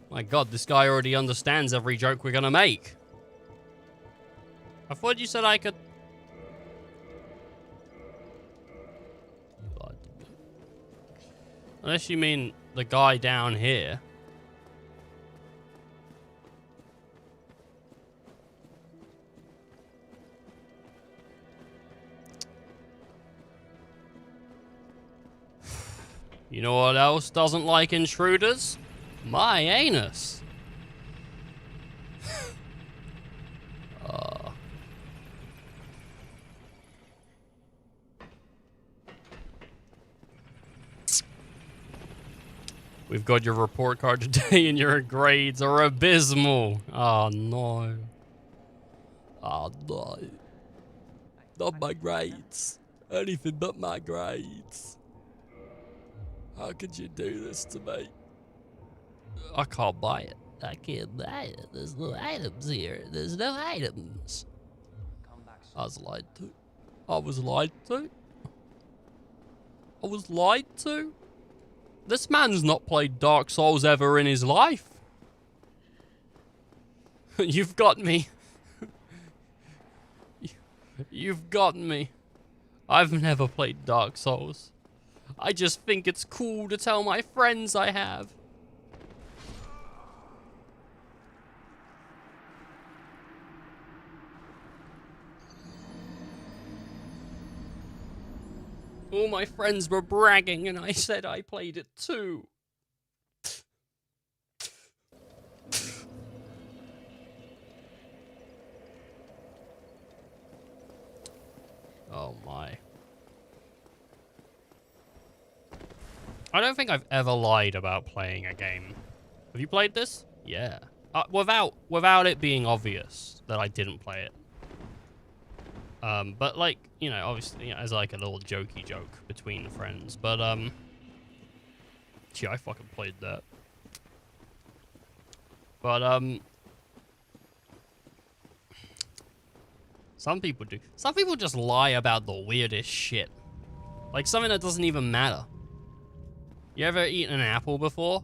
My God, this guy already understands every joke we're gonna make. I thought you said I could... Unless you mean the guy down here. You know what else doesn't like intruders? My anus. We've got your report card today and your grades are abysmal. Oh no. Oh no. Not my grades. Anything but my grades. How could you do this to me? I can't buy it. I can't buy it. There's no items here. There's no items. I was lied to. I was lied to. I was lied to. This man's not played Dark Souls ever in his life. You've got me. You've gotten me. I've never played Dark Souls. I just think it's cool to tell my friends I have. All my friends were bragging and I said I played it too. Oh my. I don't think I've ever lied about playing a game. Have you played this? Yeah. Without it being obvious that I didn't play it. But like, you know, obviously, you know, as like a little jokey joke between friends. But gee, I fucking played that. But some people do. Some people just lie about the weirdest shit. Like something that doesn't even matter. You ever eaten an apple before?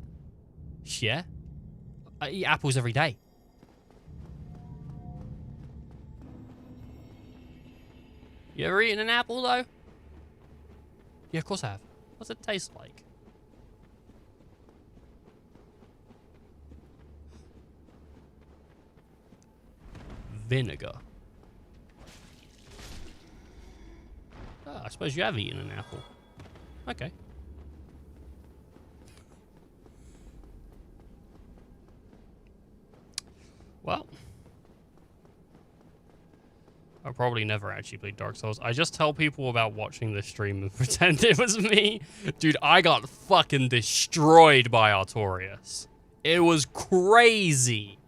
Yeah. I eat apples every day. You ever eaten an apple, though? Yeah, of course I have. What's it taste like? Vinegar. Oh, I suppose you have eaten an apple. Okay. Well, I probably never actually played Dark Souls. I just tell people about watching this stream and pretend it was me. Dude, I got fucking destroyed by Artorias. It was crazy.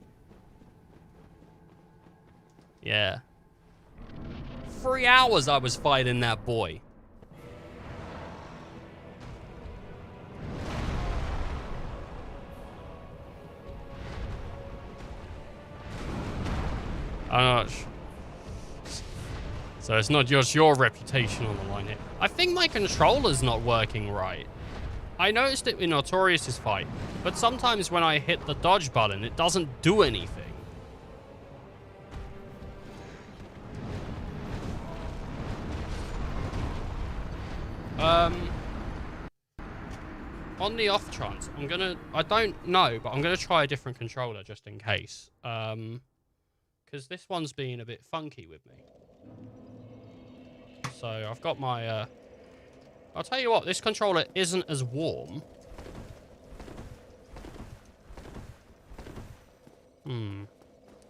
Yeah. 3 hours I was fighting that boy. I'm not sure. So it's not just your reputation on the line here. I think my controller's not working right. I noticed it in Notorious's fight, but sometimes when I hit the dodge button, it doesn't do anything. On the off chance, I don't know, but I'm gonna try a different controller just in case. Because this one's being a bit funky with me. So I've got my, I'll tell you what, this controller isn't as warm.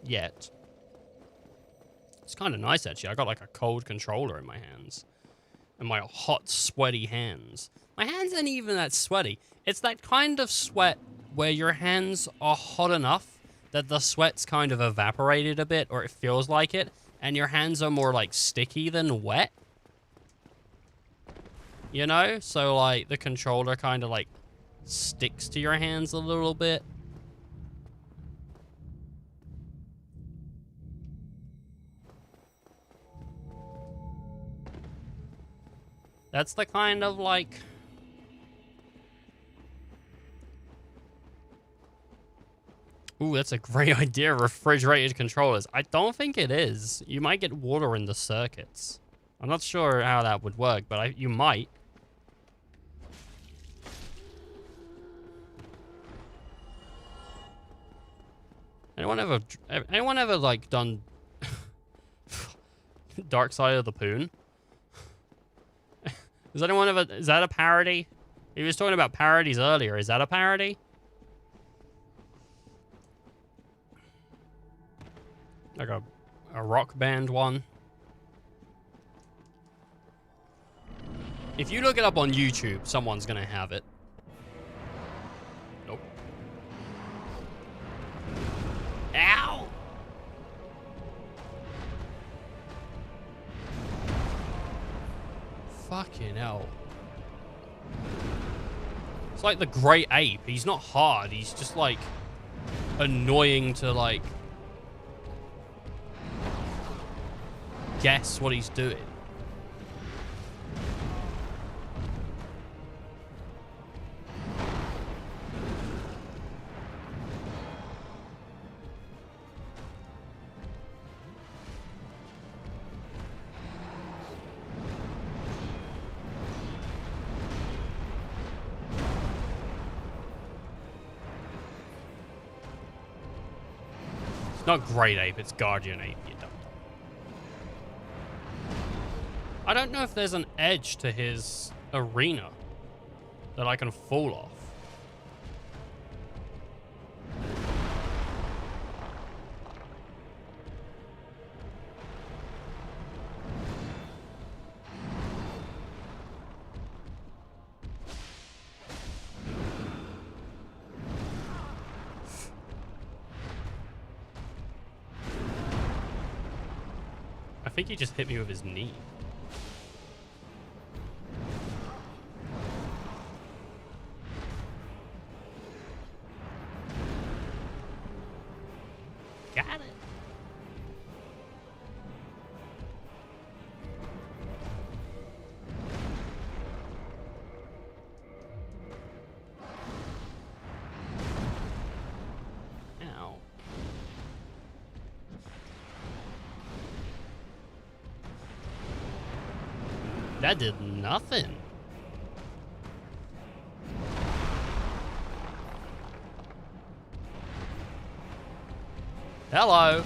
Yet. It's kind of nice, actually. I got like a cold controller in my hands. And my hot, sweaty hands. My hands aren't even that sweaty. It's that kind of sweat where your hands are hot enough that the sweat's kind of evaporated a bit, or it feels like it, and your hands are more like sticky than wet. You know? So like the controller kind of like sticks to your hands a little bit. That's the kind of like... Ooh, that's a great idea, refrigerated controllers. I don't think it is. You might get water in the circuits. I'm not sure how that would work, but you might. Anyone ever like done Dark Side of the Poon? Is that a parody? He was talking about parodies earlier. Is that a parody? Like a rock band one? If you look it up on YouTube, someone's gonna have it. Nope. Ow! Fucking hell. It's like the Great Ape. He's not hard. He's just like annoying to like guess what he's doing. It's not Great Ape, it's Guardian Ape, you dumb. I don't know if there's an edge to his arena that I can fall off. I think he just hit me with his knee. Got it. Ow. That did nothing. Hello.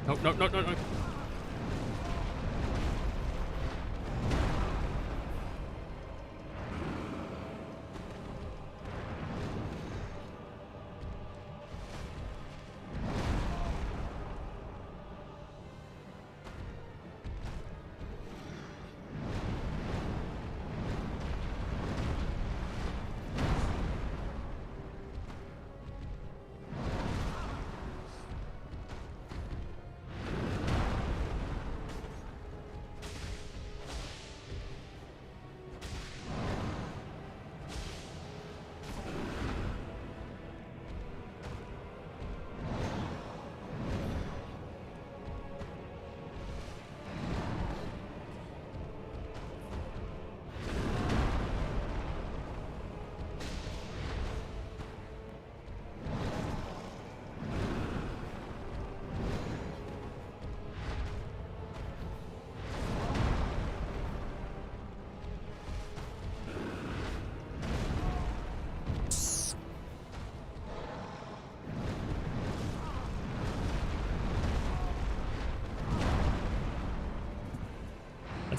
Nope, nope, nope, nope, nope.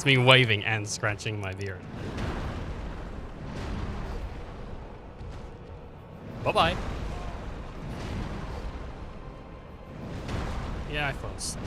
It's me waving and scratching my beard. Bye-bye. Yeah, I fell asleep.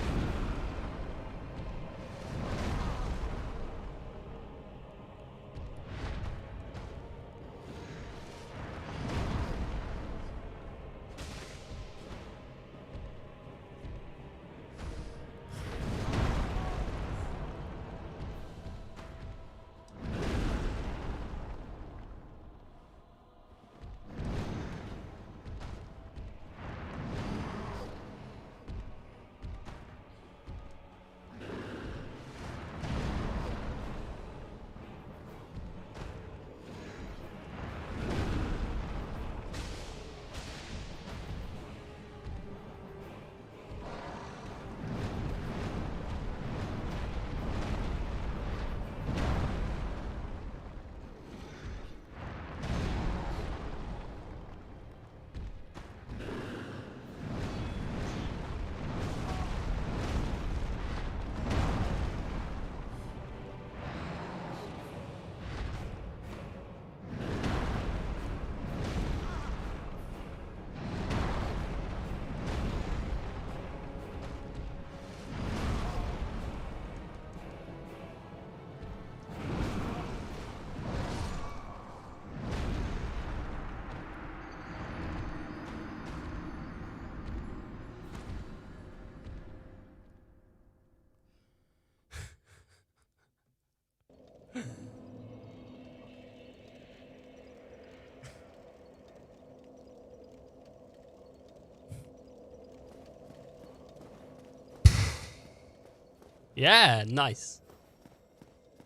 Yeah, nice.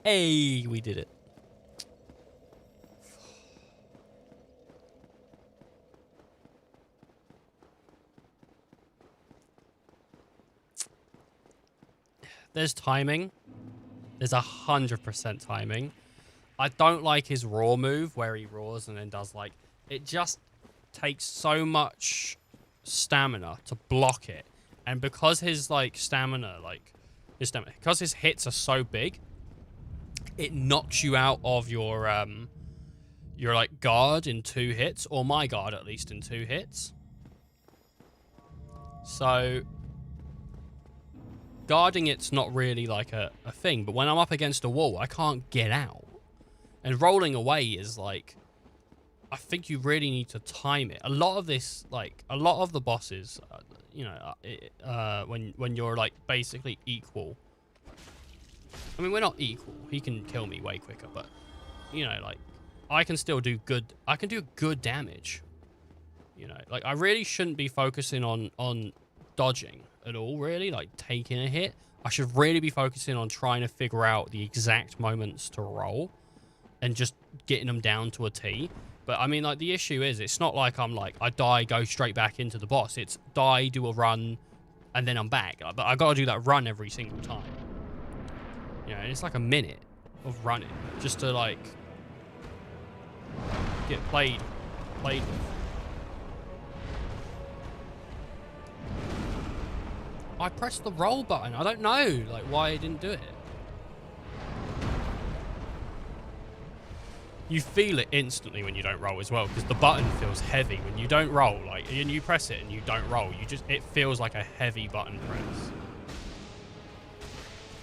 Hey, we did it. There's timing. There's 100% timing. I don't like his raw move where he roars and then does like... It just takes so much stamina to block it. And because his like stamina, because his hits are so big, it knocks you out of your like guard in 2 hits, or my guard at least in 2 hits. So guarding it's not really like a thing, but when I'm up against a wall, I can't get out. And rolling away is like, I think you really need to time it. A lot of this, like, a lot of the bosses, you know, when you're like basically equal. I mean, we're not equal. He can kill me way quicker, but you know, like, I can still do good. I can do good damage. You know, like, I really shouldn't be focusing on dodging at all, really, like taking a hit. I should really be focusing on trying to figure out the exact moments to roll and just getting them down to a T. But I mean, like, the issue is, it's not like I'm like, I die, go straight back into the boss. It's die, do a run, and then I'm back. But I gotta do that run every single time. You know, and it's like a minute of running just to like get played with. I pressed the roll button. I don't know, like, why I didn't do it. You feel it instantly when you don't roll as well, because the button feels heavy when you don't roll. Like, and you press it and you don't roll, it feels like a heavy button press.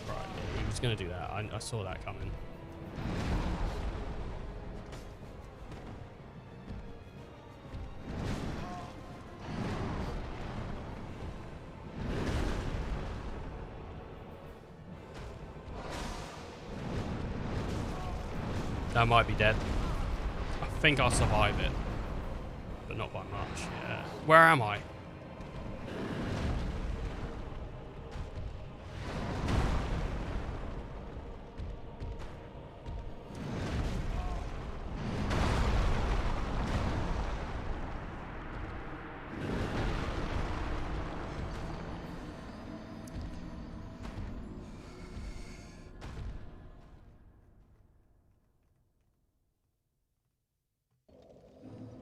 Right, yeah, he was gonna do that. I saw that coming. That might be dead. I think I'll survive it. But not by much, yeah. Where am I?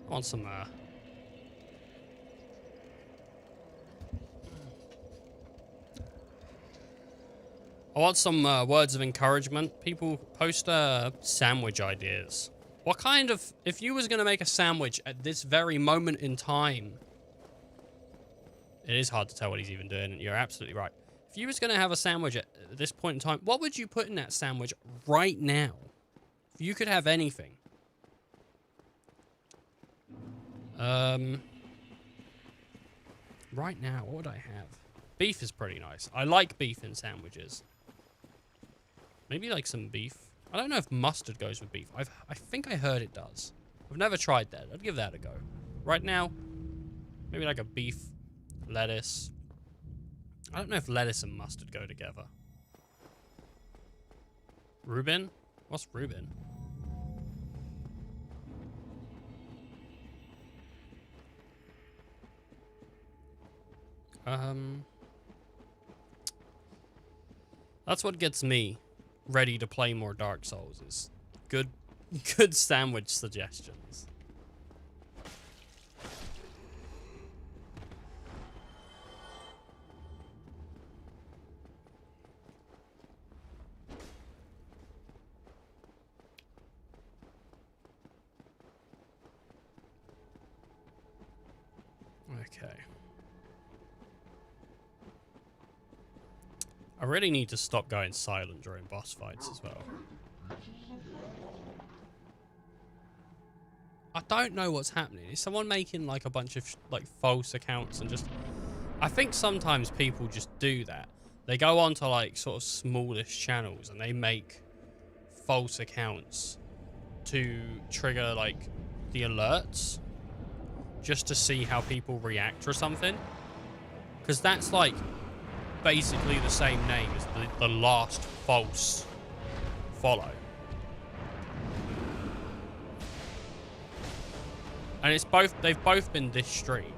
I want some, I want some words of encouragement. People post sandwich ideas. What kind of... If you was going to make a sandwich at this very moment in time... It is hard to tell what he's even doing. You're absolutely right. If you was going to have a sandwich at this point in time, what would you put in that sandwich right now? If you could have anything. Right now, what would I have? Beef is pretty nice. I like beef in sandwiches. Maybe like some beef. I don't know if mustard goes with beef. I think I heard it does. I've never tried that. I'd give that a go. Right now, maybe like a beef, lettuce. I don't know if lettuce and mustard go together. Reuben? What's Reuben? That's what gets me ready to play more Dark Souls is good sandwich suggestions. Okay. I really need to stop going silent during boss fights as well. I don't know what's happening. Is someone making like a bunch of like false accounts and just... I think sometimes people just do that. They go onto like sort of smallish channels and they make false accounts to trigger like the alerts just to see how people react or something. Because that's like basically the same name as the last false follow. And it's both, they've both been this stream.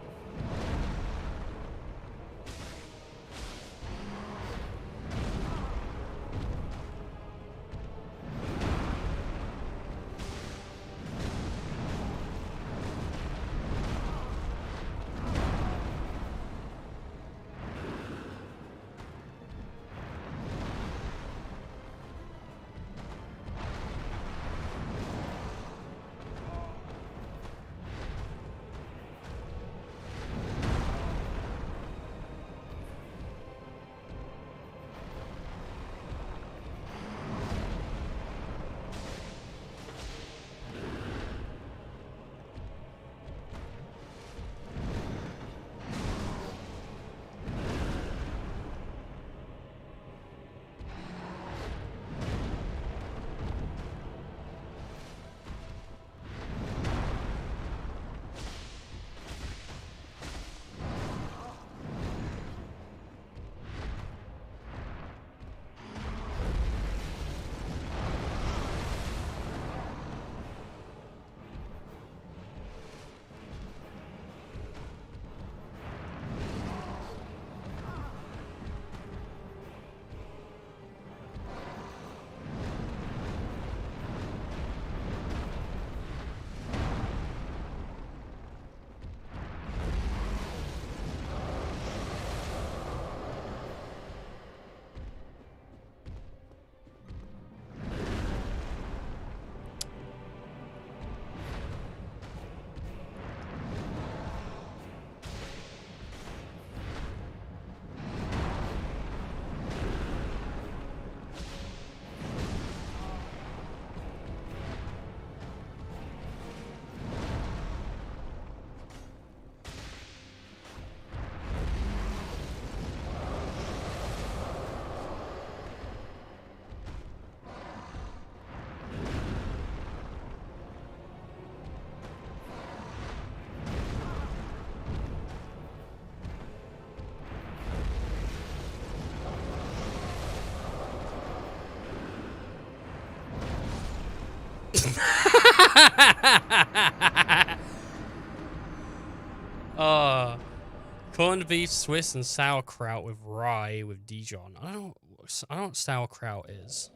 Corned beef, Swiss, and sauerkraut with rye with Dijon. I don't know what sauerkraut is.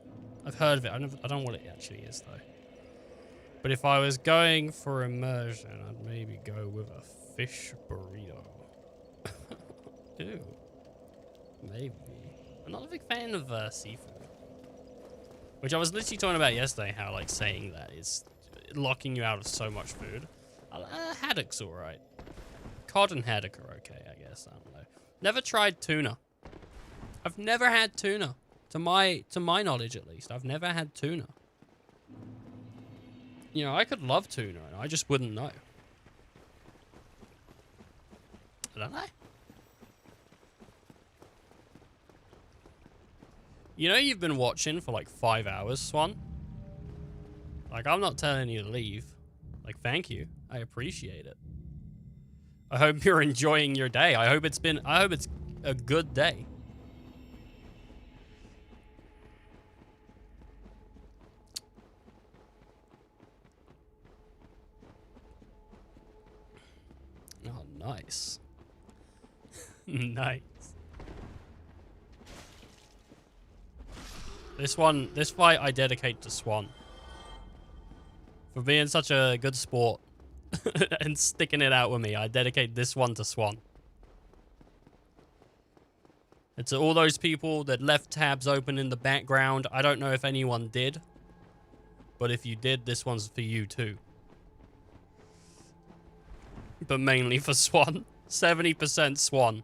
I've heard of it. I don't know what it actually is though. But if I was going for immersion, I'd maybe go with a fish burrito. Ew. Maybe. I'm not a big fan of seafood. Which I was literally talking about yesterday, how like saying that is locking you out of so much food. Haddock's alright. Cod and haddock are okay, I guess. I don't know. Never tried tuna. I've never had tuna. To my knowledge, at least. I've never had tuna. You know, I could love tuna, and I just wouldn't know. I don't know. You know you've been watching for like 5 hours, Swan? Like, I'm not telling you to leave. Like, thank you. I appreciate it. I hope you're enjoying your day. I hope it's a good day. Oh, nice. Nice. This fight I dedicate to Swan. For being such a good sport and sticking it out with me, I dedicate this one to Swan. And to all those people that left tabs open in the background, I don't know if anyone did. But if you did, this one's for you too. But mainly for Swan. 70% Swan.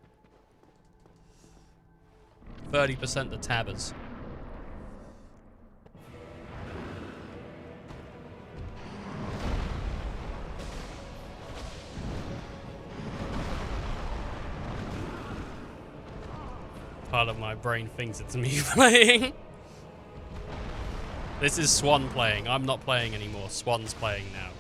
30% the tabbers. Part of my brain thinks it's me playing. This is Swan playing. I'm not playing anymore. Swan's playing now.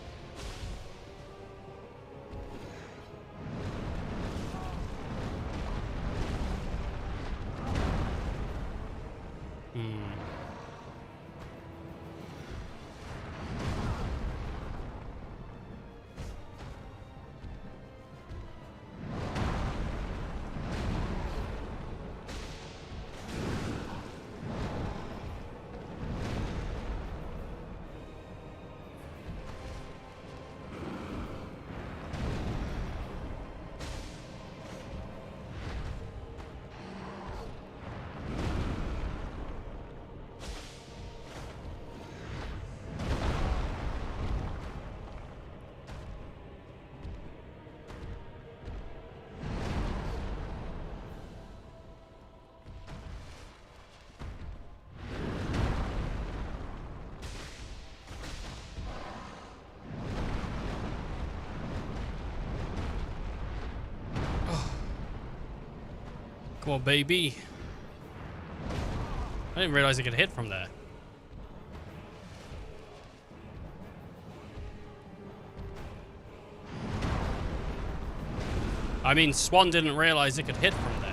Come on, baby. I didn't realize it could hit from there. I mean, Swan didn't realize it could hit from there.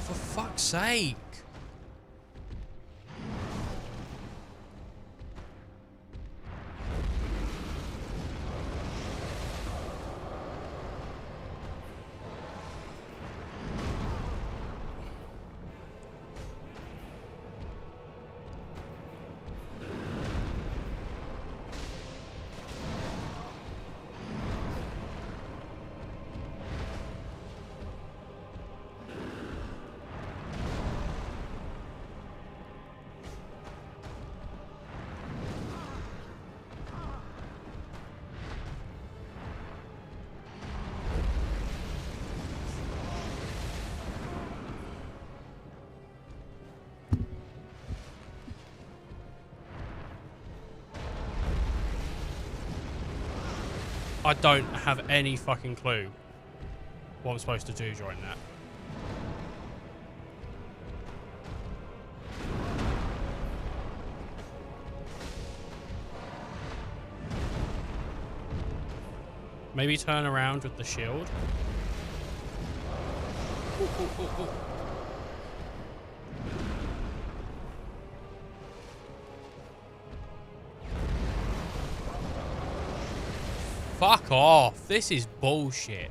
For fuck's sake. I don't have any fucking clue what I'm supposed to do during that. Maybe turn around with the shield. Ooh, ooh, ooh, ooh. Fuck off. This is bullshit.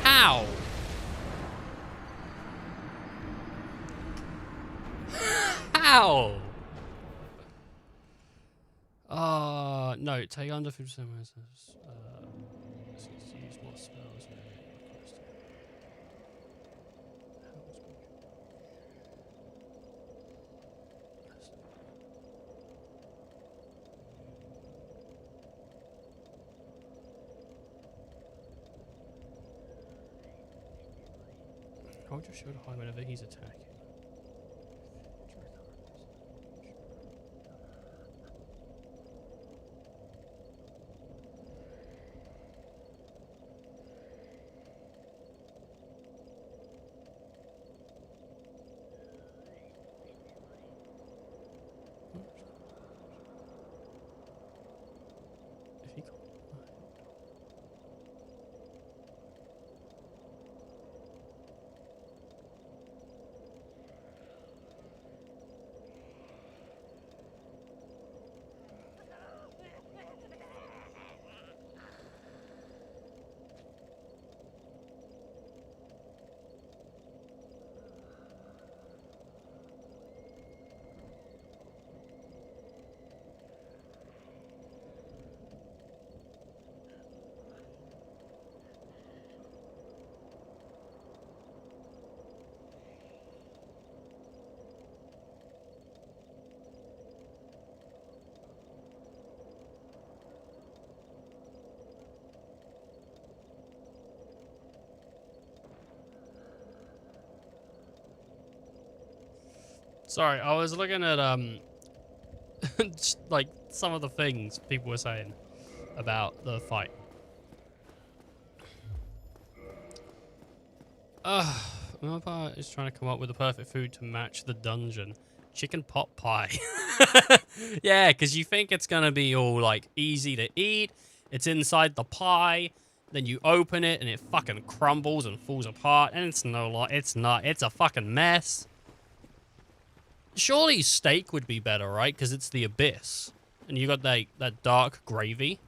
How? How? No, take under 50% use more spells. Hold your shield high whenever he's attacking. If he can't. Sorry, I was looking at just, like some of the things people were saying about the fight. Another is trying to come up with the perfect food to match the dungeon. Chicken pot pie. Yeah, because you think it's gonna be all like easy to eat. It's inside the pie. Then you open it and it fucking crumbles and falls apart. And it's it's not. It's a fucking mess. Surely steak would be better, right? Because it's the abyss. And you got that dark gravy.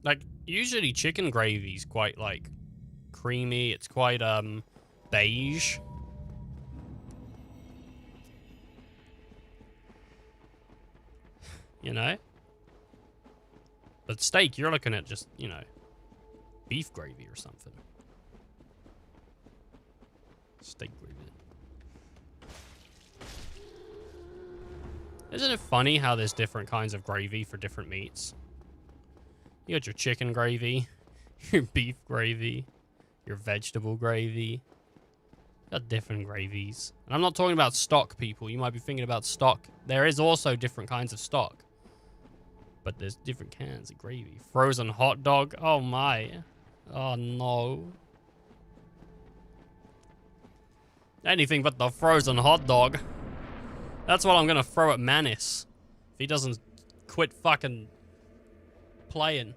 Like, usually chicken gravy's quite, like, creamy. It's quite, beige. You know? But steak, you're looking at just, you know, beef gravy or something. Steak gravy. Isn't it funny how there's different kinds of gravy for different meats? You got your chicken gravy, your beef gravy, your vegetable gravy. You got different gravies. And I'm not talking about stock, people. You might be thinking about stock. There is also different kinds of stock. But there's different cans of gravy. Frozen hot dog. Oh my. Oh no. Anything but the frozen hot dog. That's what I'm gonna throw at Manus. If he doesn't quit fucking playing.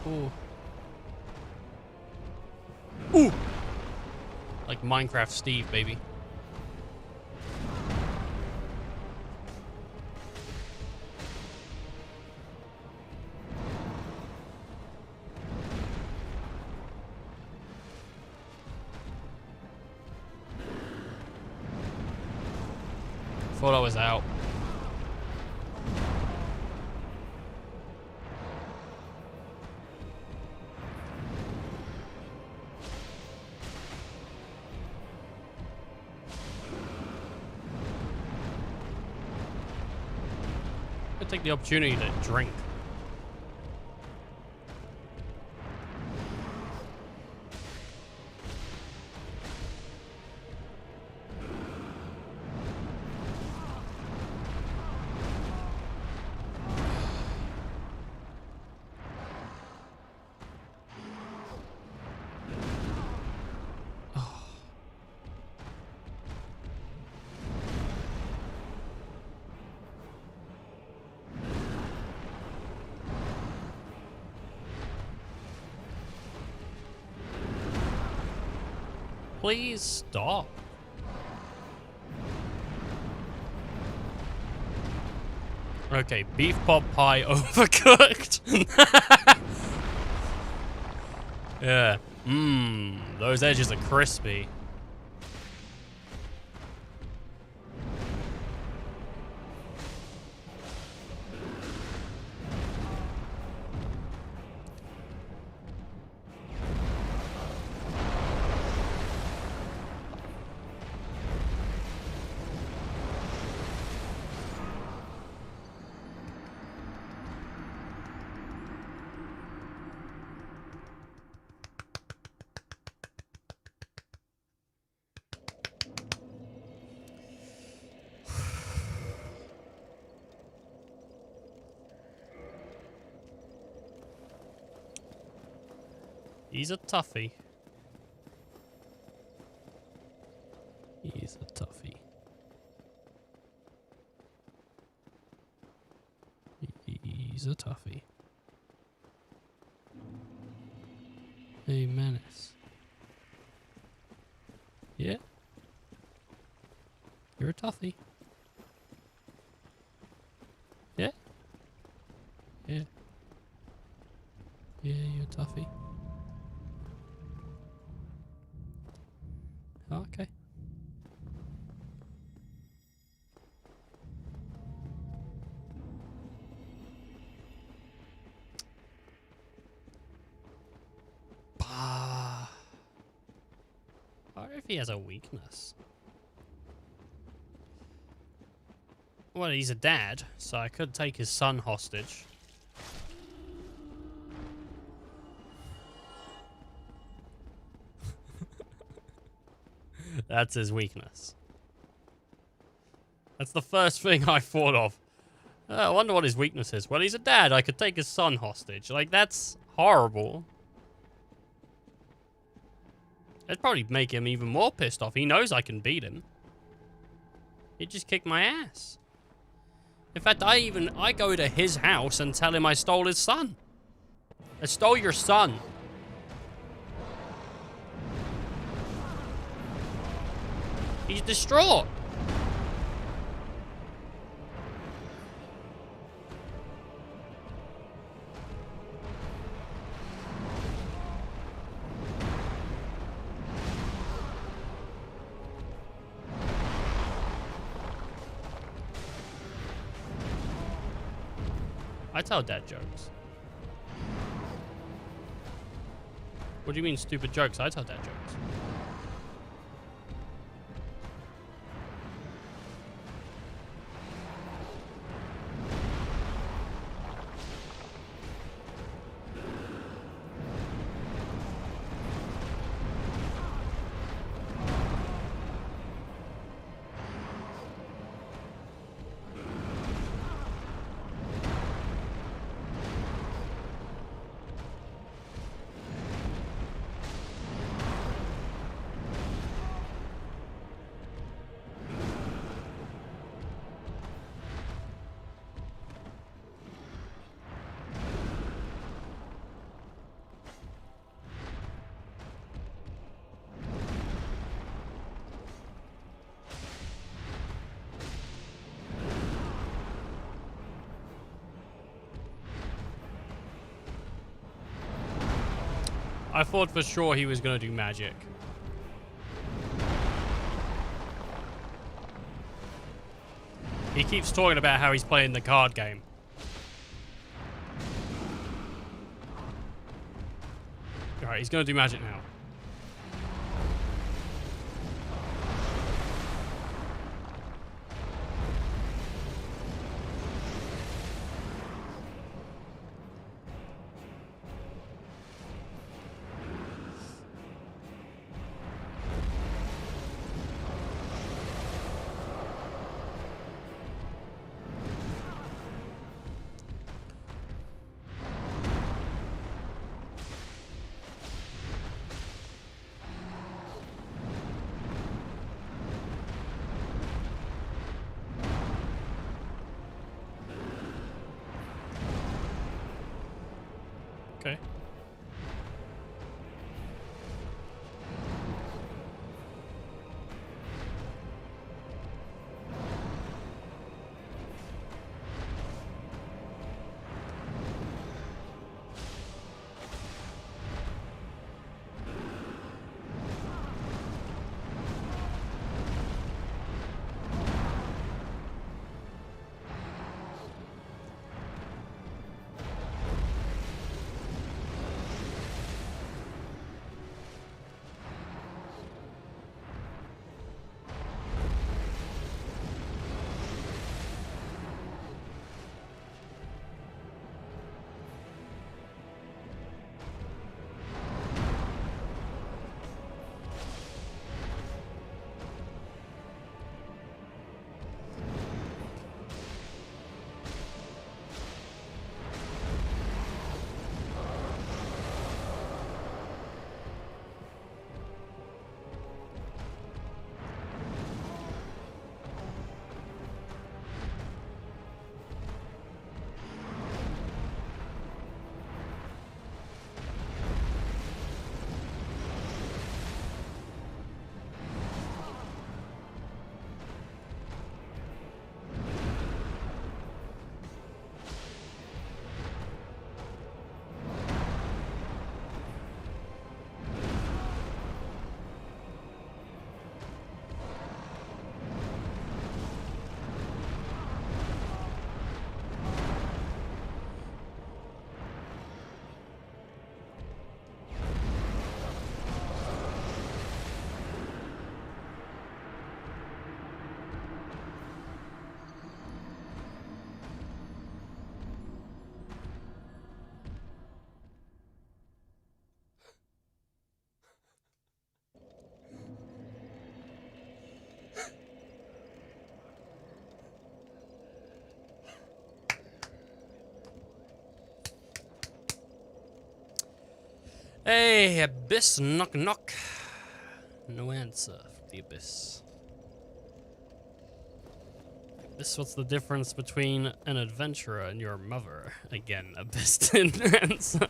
Ooh. Ooh! Like Minecraft Steve, baby. Thought I was out. I take the opportunity to drink. Please stop. Okay, beef pot pie overcooked. Yeah. Mmm, those edges are crispy. He's a toughie. He's a toughie. He's a toughie. Hey, Menace. Yeah? You're a toughie. Yeah? Yeah. Yeah, you're a toughie. Okay. Bah. I wonder if he has a weakness. Well, he's a dad, so I could take his son hostage. That's his weakness. That's the first thing I thought of. I wonder what his weakness is. Well, he's a dad. I could take his son hostage. Like, that's horrible. That'd probably make him even more pissed off. He knows I can beat him. He just kicked my ass. In fact, I go to his house and tell him I stole his son. I stole your son. He's distraught. I tell dad jokes. What do you mean stupid jokes? I tell dad jokes. I thought for sure he was going to do magic. He keeps talking about how he's playing the card game. Alright, he's going to do magic now. Hey, Abyss, knock knock. No answer from the Abyss. This what's the difference between an adventurer and your mother? Again, Abyss didn't answer.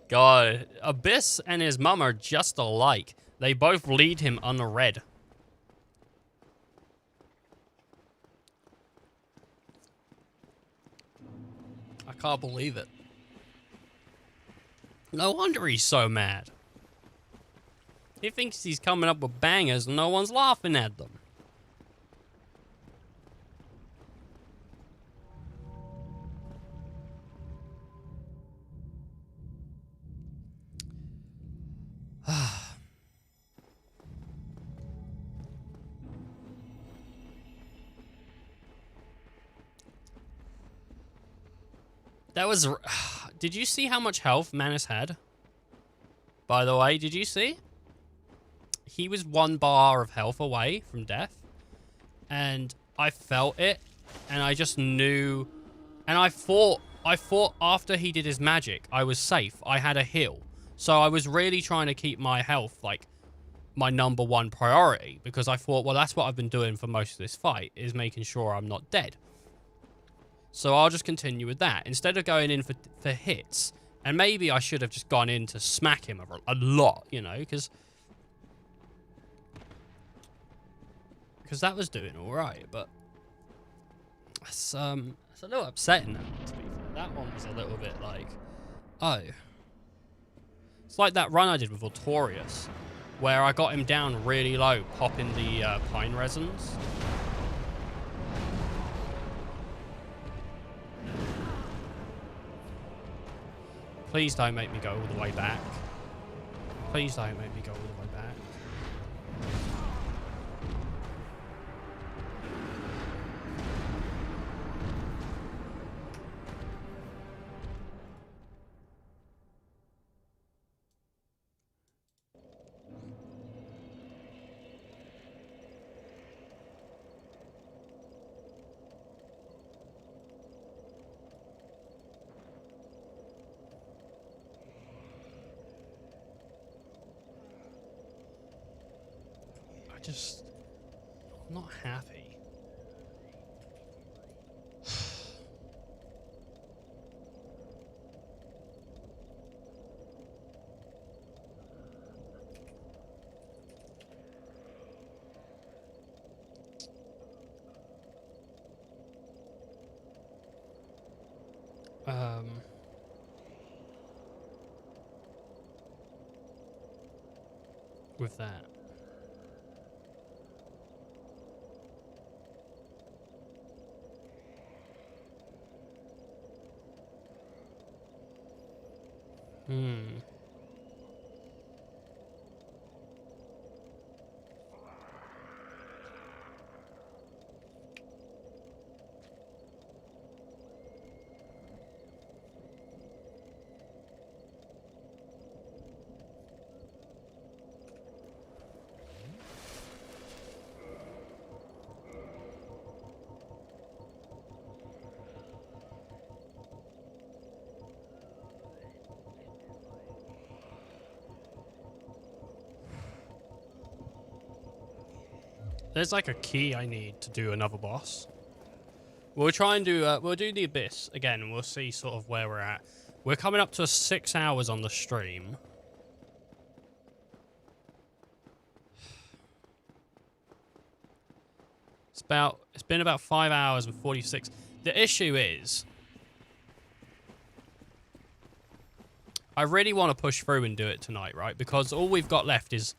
God, Abyss and his mum are just alike. They both lead him unread. I can't believe it. No wonder he's so mad. He thinks he's coming up with bangers and no one's laughing at them. That was... Did you see how much health Manus had? By the way, did you see? He was 1 bar of health away from death. And I felt it. And I just knew... And I thought after he did his magic, I was safe. I had a heal. So I was really trying to keep my health, like, my #1 priority. Because I thought, well, that's what I've been doing for most of this fight, is making sure I'm not dead. So I'll just continue with that. Instead of going in for hits, and maybe I should have just gone in to smack him a lot, you know, because that was doing all right, but it's a little upsetting now, to be fair. That one was a little bit like, oh. It's like that run I did with Artorias, where I got him down really low, popping the pine resins. Please don't make me go all the way back. Please don't make me go all the way back. I'm not happy. With that. There's like a key I need to do another boss. We'll try and do, we'll do the Abyss again, and we'll see sort of where we're at. We're coming up to 6 hours on the stream. It's been about 5 hours and 46. The issue is, I really want to push through and do it tonight, right? Because all we've got left is,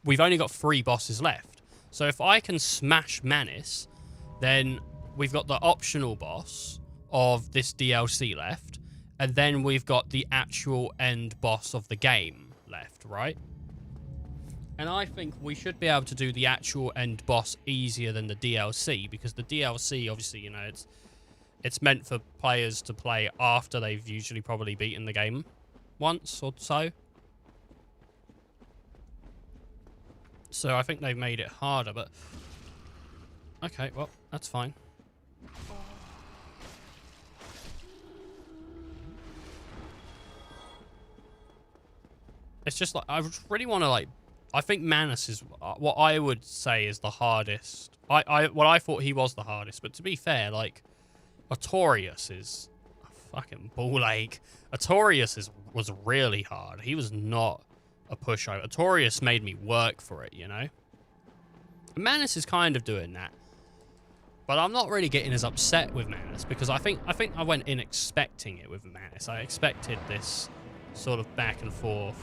we've only got 3 bosses left. So if I can smash Manus, then we've got the optional boss of this DLC left, and then we've got the actual end boss of the game left, right? And I think we should be able to do the actual end boss easier than the DLC, because the DLC, obviously, you know, it's meant for players to play after they've usually probably beaten the game once or so. So I think they've made it harder, but... Okay, well, that's fine. it's just like, I really want to like, I think Manus is what I would say is the hardest. Well, I thought he was the hardest, but to be fair, like, Artorias is a fucking ball ache. Artorias was really hard. He was not a pushover. Artorias made me work for it, you know? Manus is kind of doing that. But I'm not really getting as upset with Manus because I think I went in expecting it with Manus. I expected this sort of back and forth.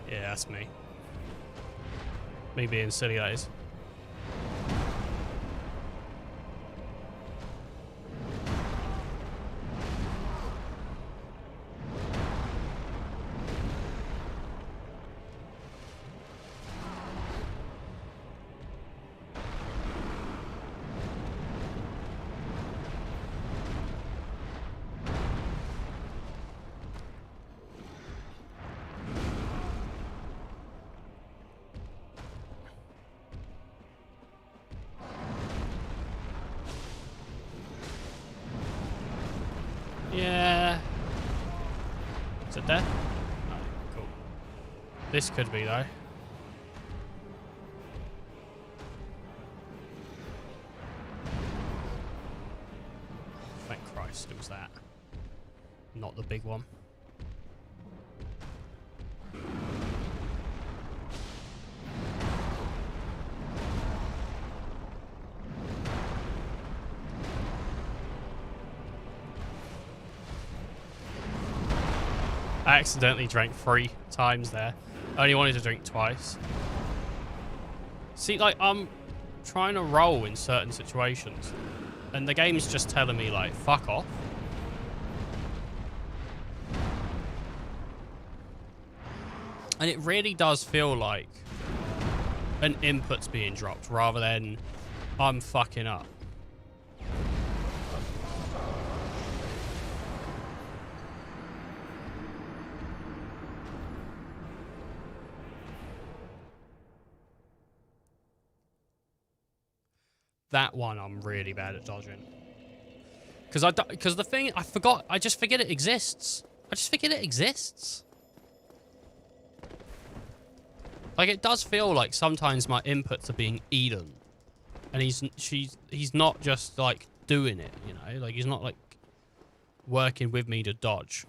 Yeah, that's me. Me being silly, that is. Yeah. Is it there? No, cool. This could be, though. Thank Christ it was that. Not the big one. I accidentally drank 3 times there. I only wanted to drink twice. See, like, I'm trying to roll in certain situations, and the game's just telling me, like, fuck off. And it really does feel like an input's being dropped rather than I'm fucking up. That one I'm really bad at dodging. Because the thing, I just forget it exists. I just forget it exists. Like, it does feel like sometimes my inputs are being eaten. And he's not just, like, doing it, you know? Like, he's not, like, working with me to dodge.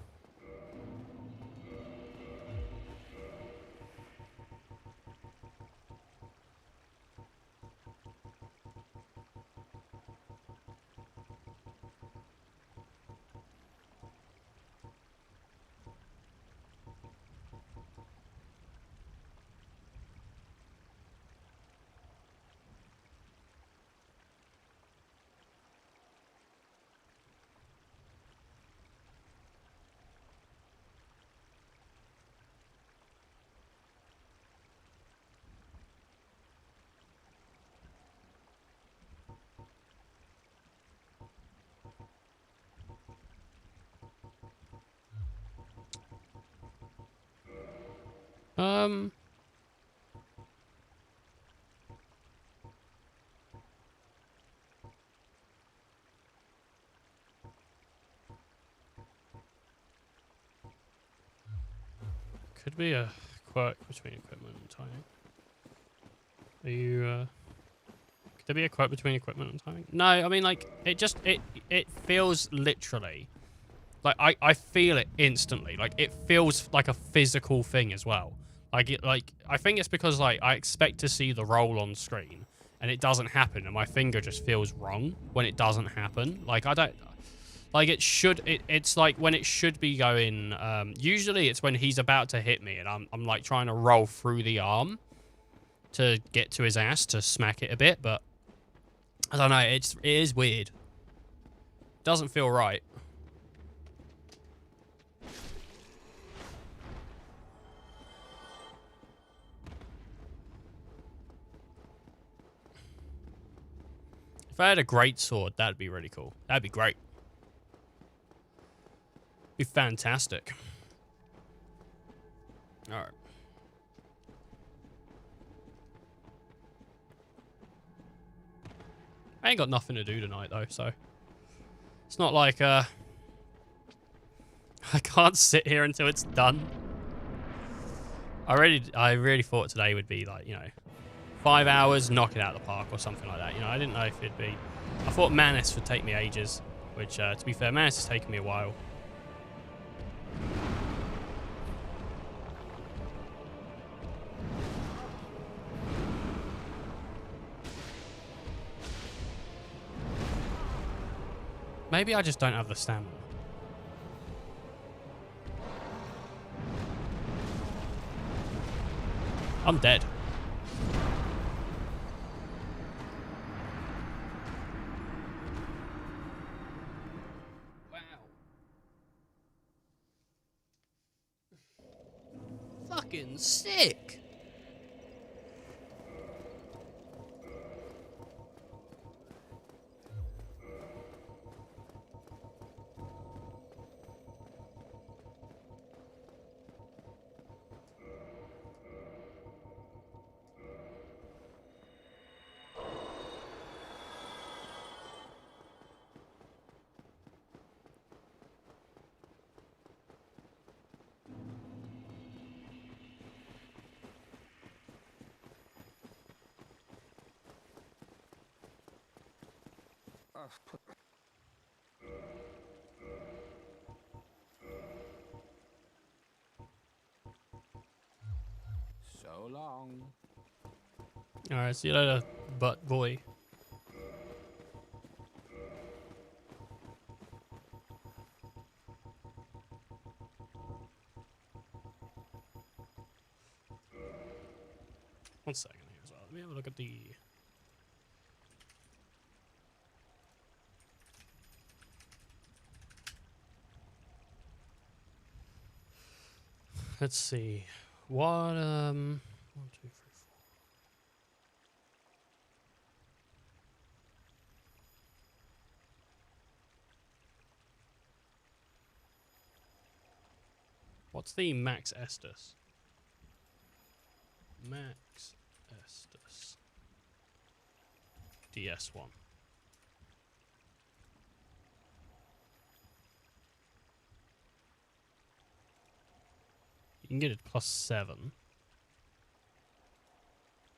Could be a quirk between equipment and timing. Are you, could there be a quirk between equipment and timing? No, I mean, like, it feels literally, like, I feel it instantly. Like, it feels like a physical thing as well. Like, I think it's because, like, I expect to see the roll on screen, and it doesn't happen, and my finger just feels wrong when it doesn't happen. Like, I don't... Like, it's like when it should be going, usually it's when he's about to hit me and I'm like trying to roll through the arm to get to his ass to smack it a bit, but I don't know. It is weird. Doesn't feel right. If I had a great sword, that'd be really cool. That'd be great. Be fantastic. All right. I ain't got nothing to do tonight though, so it's not like I can't sit here until it's done. I really thought today would be like, you know, 5 hours, knock it out of the park or something like that. You know, I didn't know if it'd be. I thought Manus would take me ages, which to be fair, Manus has taken me a while. Maybe I just don't have the stamina. I'm dead. Wow. Fucking sick. So long. Alright, see you later, butt boy. One second here as well. Let me have a look at the... Let's see. What, 1, 2, 3, 4. What's the max Estus? Max Estus. DS1. You can get it +7.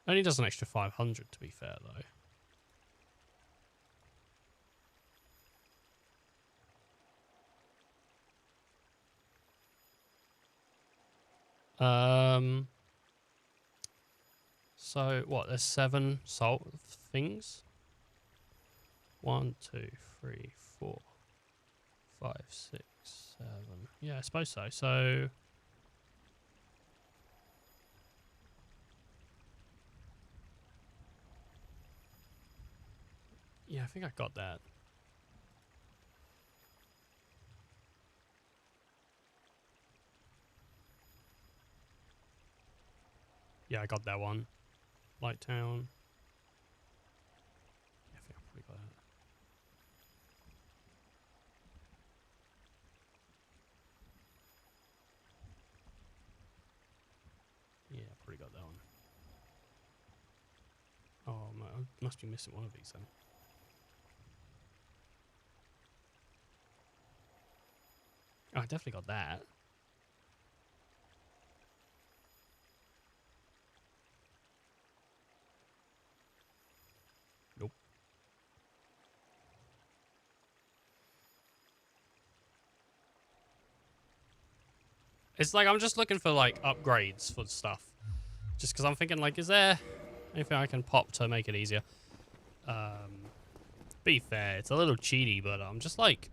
Only does an extra 500 to be fair though. So what? There's 7 salt things. 1, 2, 3, 4, 5, 6, 7. Yeah, I suppose so. So yeah, I think I got that. Yeah, I got that one. Light Town. Yeah, I think I probably got that. Yeah, I probably got that one. Oh, I must be missing one of these then. Oh, I definitely got that. Nope. It's like I'm just looking for like upgrades for stuff. Just because I'm thinking like, is there anything I can pop to make it easier? Be fair, it's a little cheaty, but I'm just like,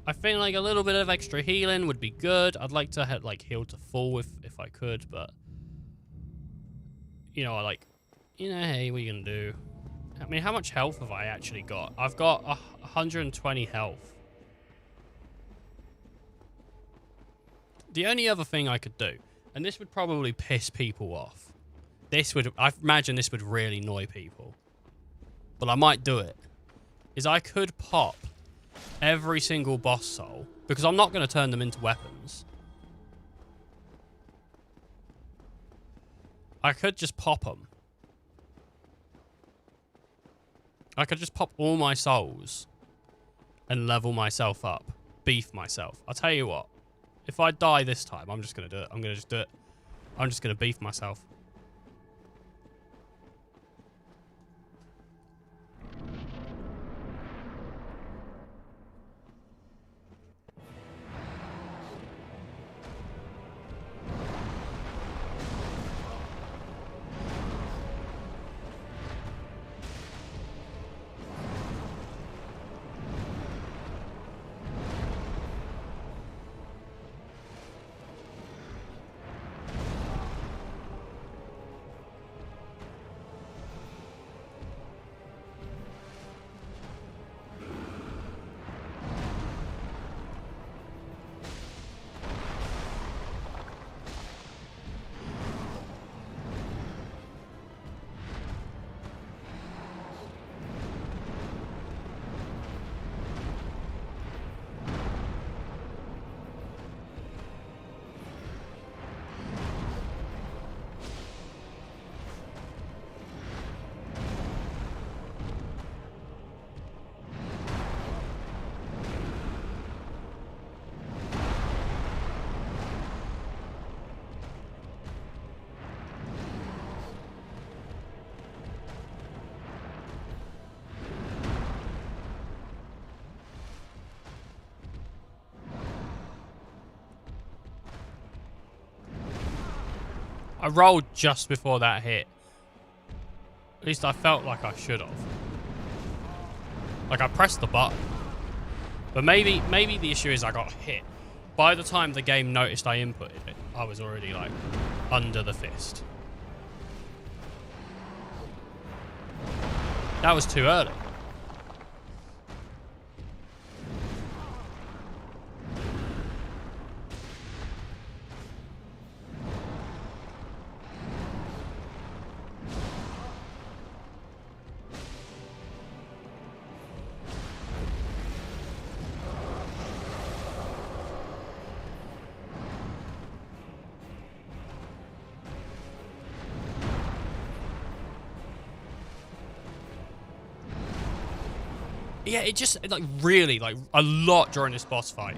I think like a little bit of extra healing would be good. I'd like to have like heal to full if I could, but you know, like, you know, hey, what are you gonna do? I mean, how much health have I actually got? I've got 120 health. The only other thing I could do, and this would probably piss people off. I imagine this would really annoy people. But I might do it. Is I could pop every single boss soul, because I'm not going to turn them into weapons. I could just pop them. I could just pop all my souls and level myself up. Beef myself. I'll tell you what. If I die this time, I'm just going to do it. I'm going to just do it. I'm just going to beef myself. I rolled just before that hit. At least I felt like I should have. Like I pressed the button. But maybe the issue is I got hit. By the time the game noticed I inputted it, I was already like under the fist. That was too early. Yeah, it just, like, really, like, a lot during this boss fight.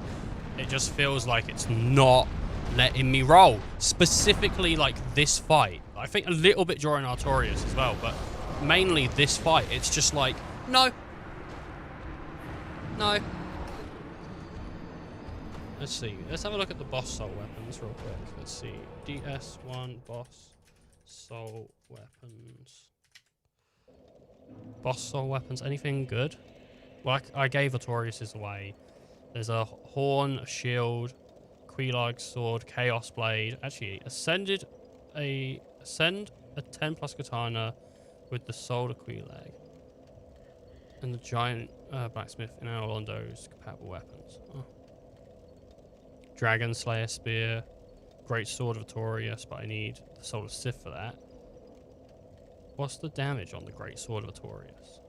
It just feels like it's not letting me roll. Specifically, like, this fight. I think a little bit during Artorias as well, but mainly this fight. It's just like, no. No. Let's see. Let's have a look at the boss soul weapons real quick. Let's see. DS1 boss soul weapons. Boss soul weapons. Anything good? Well, I gave Artorias away. There's a horn, a shield, Quelaag's sword, Chaos blade. Actually, ascend a 10 plus katana with the soul of Quelaag. And the giant blacksmith in Orlando's compatible weapons. Oh. Dragon Slayer spear, great sword of Artorias, but I need the soul of Sith for that. What's the damage on the great sword of Artorias?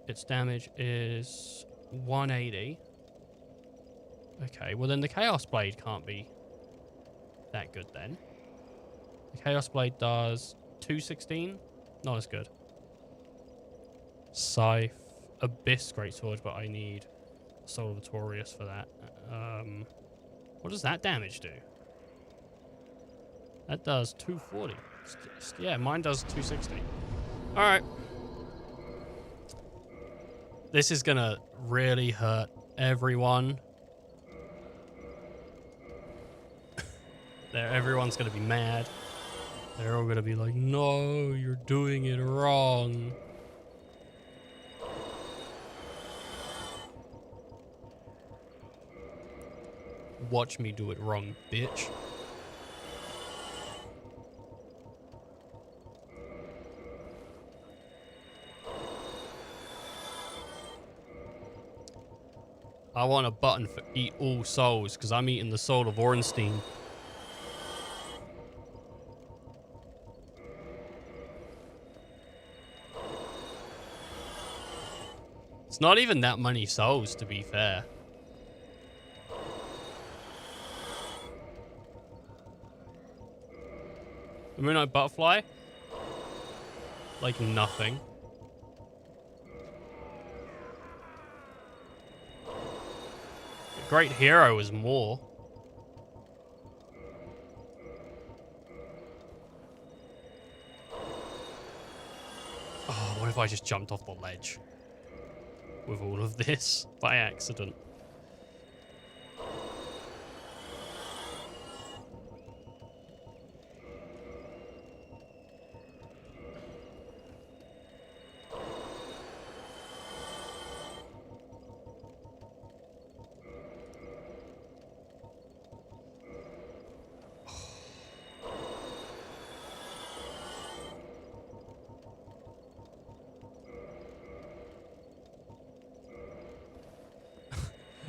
Its damage is 180. Okay, well then the Chaos Blade can't be that good then. The Chaos Blade does 216. Not as good. Scythe. Abyss Greatsword, but I need Soul of Artorias for that. What does that damage do? That does 240. Yeah, mine does 260. Alright. This is gonna really hurt everyone. Everyone's gonna be mad. They're all gonna be like, no, you're doing it wrong. Watch me do it wrong, bitch. I want a button for eat all souls, because I'm eating the soul of Ornstein. It's not even that many souls, to be fair. The Moonlight Butterfly? Like nothing. The Great Hero is more. Oh, what if I just jumped off the ledge? With all of this by accident.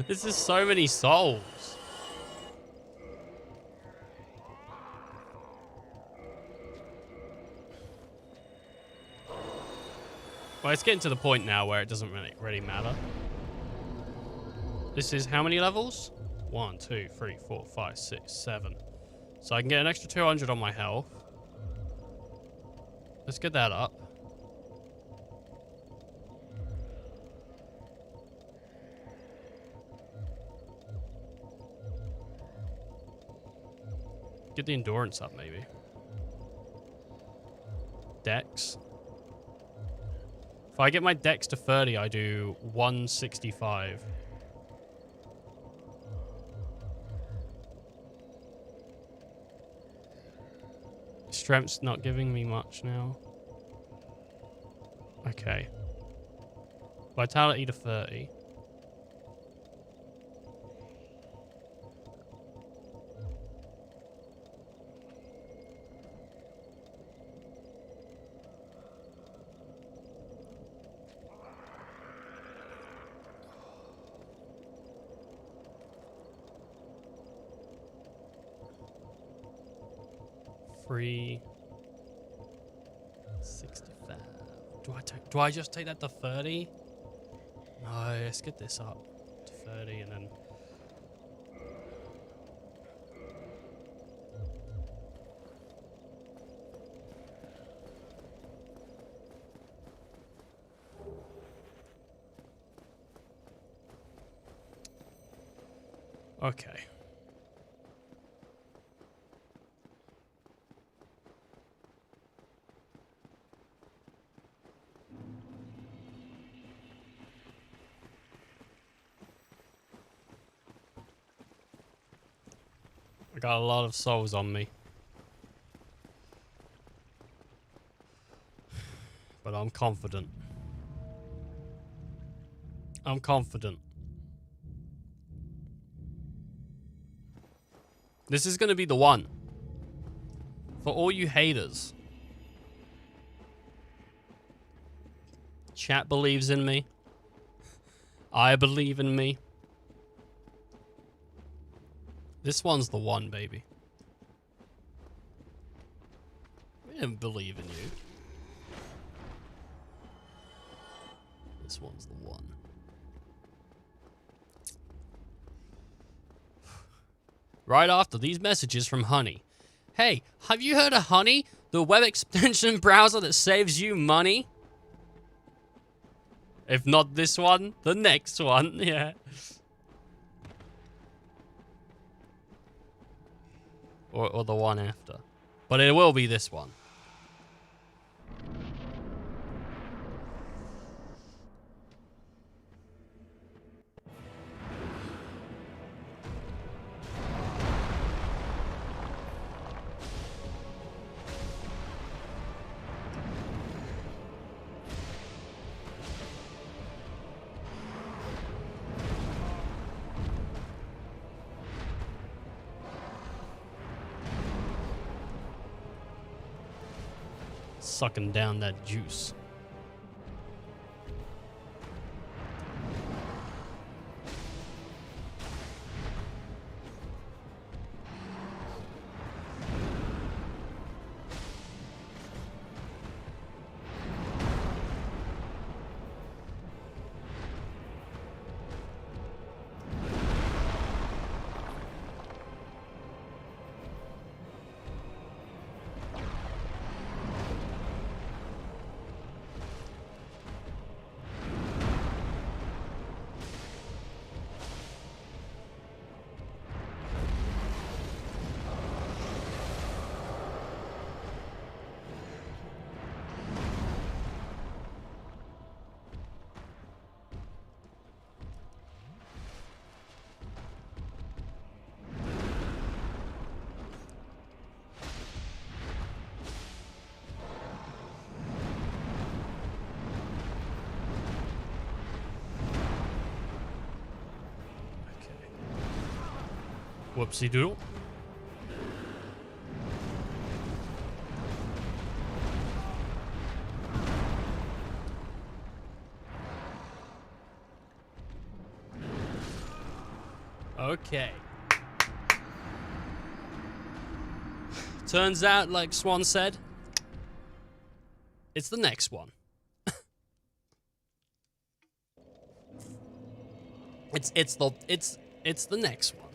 This is so many souls. Well, it's getting to the point now where it doesn't really matter. This is how many levels? 1, 2, 3, 4, 5, 6, 7. So I can get an extra 200 on my health. Let's get that up. Get the endurance up, maybe. Dex. If I get my dex to 30, I do 165. Strength's not giving me much now. Okay. Vitality to 30. Free 65. Do I just take that to 30? No, let's get this up to 30 and then okay. I got a lot of souls on me. But I'm confident. I'm confident. This is going to be the one. For all you haters. Chat believes in me. I believe in me. This one's the one, baby. We didn't believe in you. This one's the one. Right after these messages from Honey. Hey, have you heard of Honey? The web extension browser that saves you money? If not this one, the next one, yeah. Or the one after. But it will be this one. Sucking down that juice. Whoopsie doodle. Okay. Turns out, like Swan said, it's the next one. it's the next one.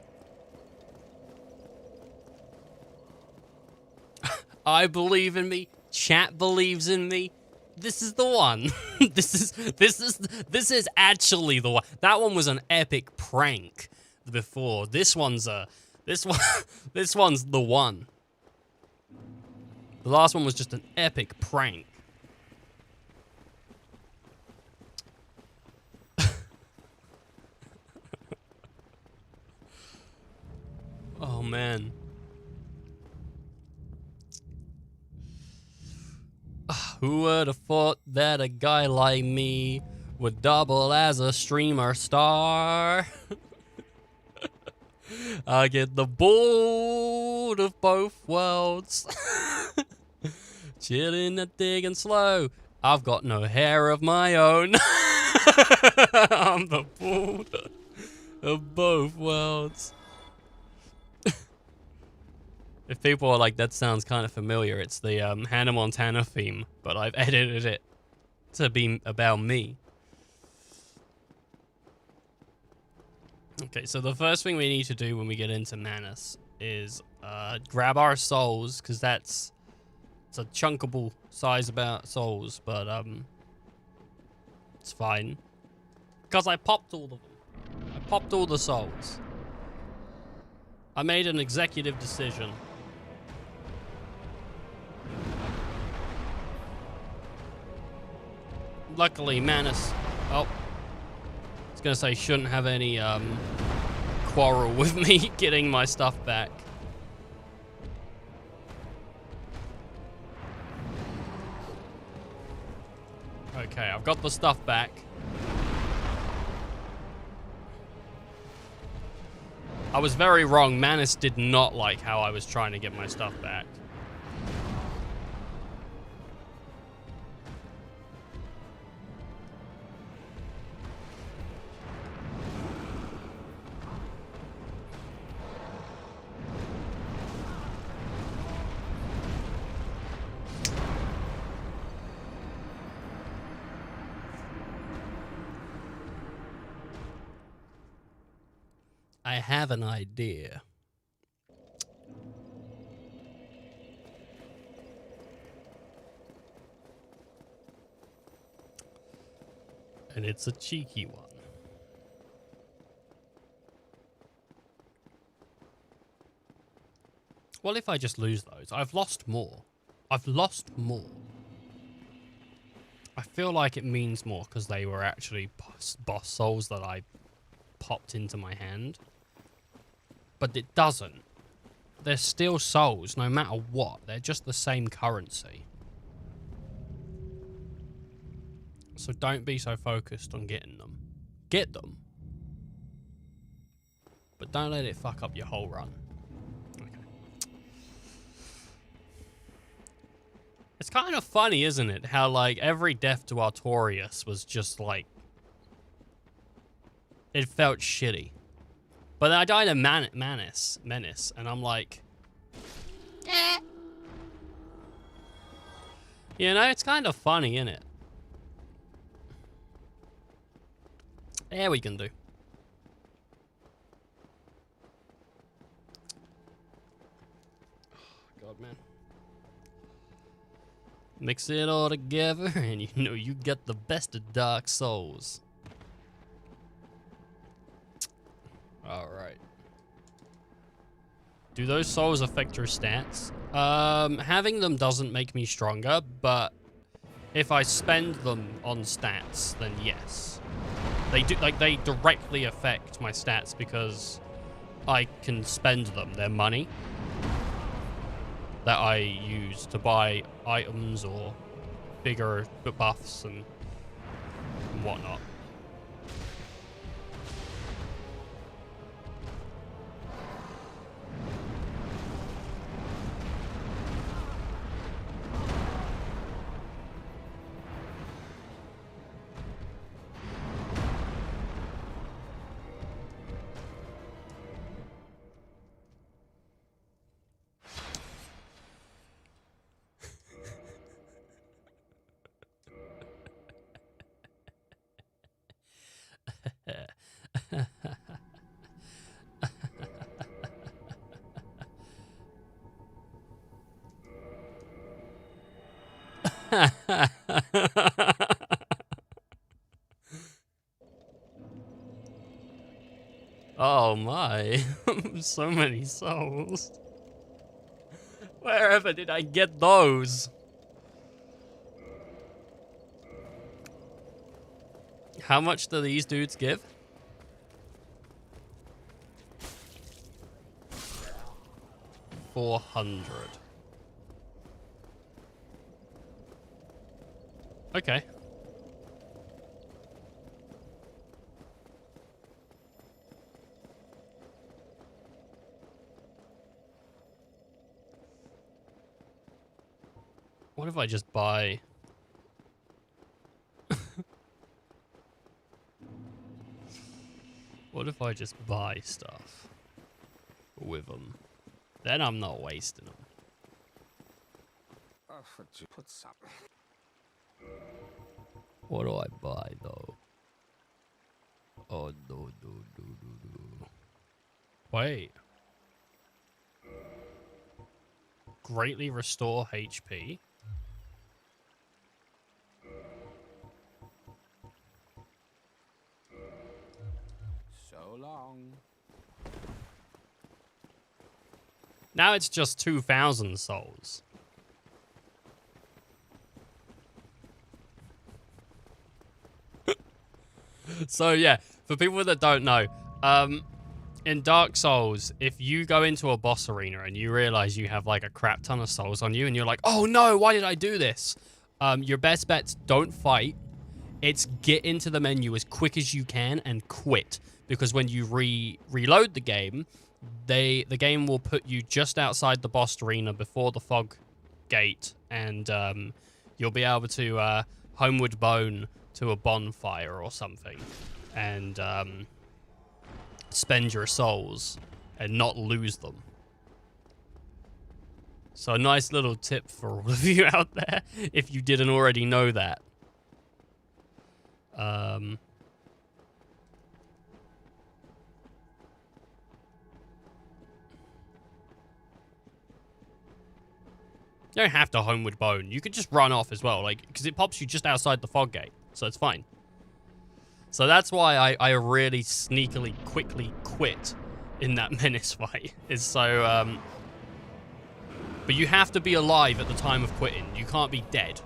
I believe in me. Chat believes in me. This is the one. This is actually the one. That one was an epic prank before. This one's the one. The last one was just an epic prank. Oh man. Who would have thought that a guy like me would double as a streamer star? I get the bored of both worlds. Chilling and digging slow. I've got no hair of my own. I'm the bored of both worlds. If people are like, that sounds kind of familiar, it's the Hannah Montana theme, but I've edited it to be about me. Okay, so the first thing we need to do when we get into Manus is grab our souls, because it's a chunkable size about souls, but it's fine. Because I popped all of them. I popped all the souls. I made an executive decision. Luckily, Manus... Oh. I was gonna say, shouldn't have any, quarrel with me getting my stuff back. Okay, I've got the stuff back. I was very wrong. Manus did not like how I was trying to get my stuff back. I have an idea. And it's a cheeky one. Well, if I just lose those, I've lost more. I've lost more. I feel like it means more because they were actually boss souls that I popped into my hand. But it doesn't. They're still souls, no matter what. They're just the same currency. So don't be so focused on getting them. Get them. But don't let it fuck up your whole run. Okay. It's kind of funny, isn't it? How, like, every death to Artorias was just, like... It felt shitty. But then I died in Menace, and I'm like... Eh. You know, it's kind of funny, isn't it? Yeah, we can do. God, man. Mix it all together, and you know you get the best of Dark Souls. Alright. Do those souls affect your stats? Having them doesn't make me stronger, but if I spend them on stats, then yes. They do, like, they directly affect my stats because I can spend them. They're money that I use to buy items or bigger buffs and whatnot. Oh my, so many souls. Wherever did I get those? How much do these dudes give? $400. Okay. What if I just buy... What if I just buy stuff with them? Then I'm not wasting them. Oh, would you put some? What do I buy, though? Oh, no. Wait. Greatly restore HP. So long. Now it's just 2,000 souls. So yeah, for people that don't know, in Dark Souls, if you go into a boss arena and you realize you have like a crap ton of souls on you and you're like, oh no, why did I do this? Your best bet's don't fight. It's get into the menu as quick as you can and quit. Because when you reload the game, the game will put you just outside the boss arena before the fog gate, and you'll be able to homeward bone to a bonfire or something, and spend your souls and not lose them. So a nice little tip for all of you out there, if you didn't already know that. You don't have to homeward bone. You could just run off as well, like, because it pops you just outside the fog gate, so it's fine. So that's why I really sneakily, quickly quit in that menace fight. Is so, but you have to be alive at the time of quitting. You can't be dead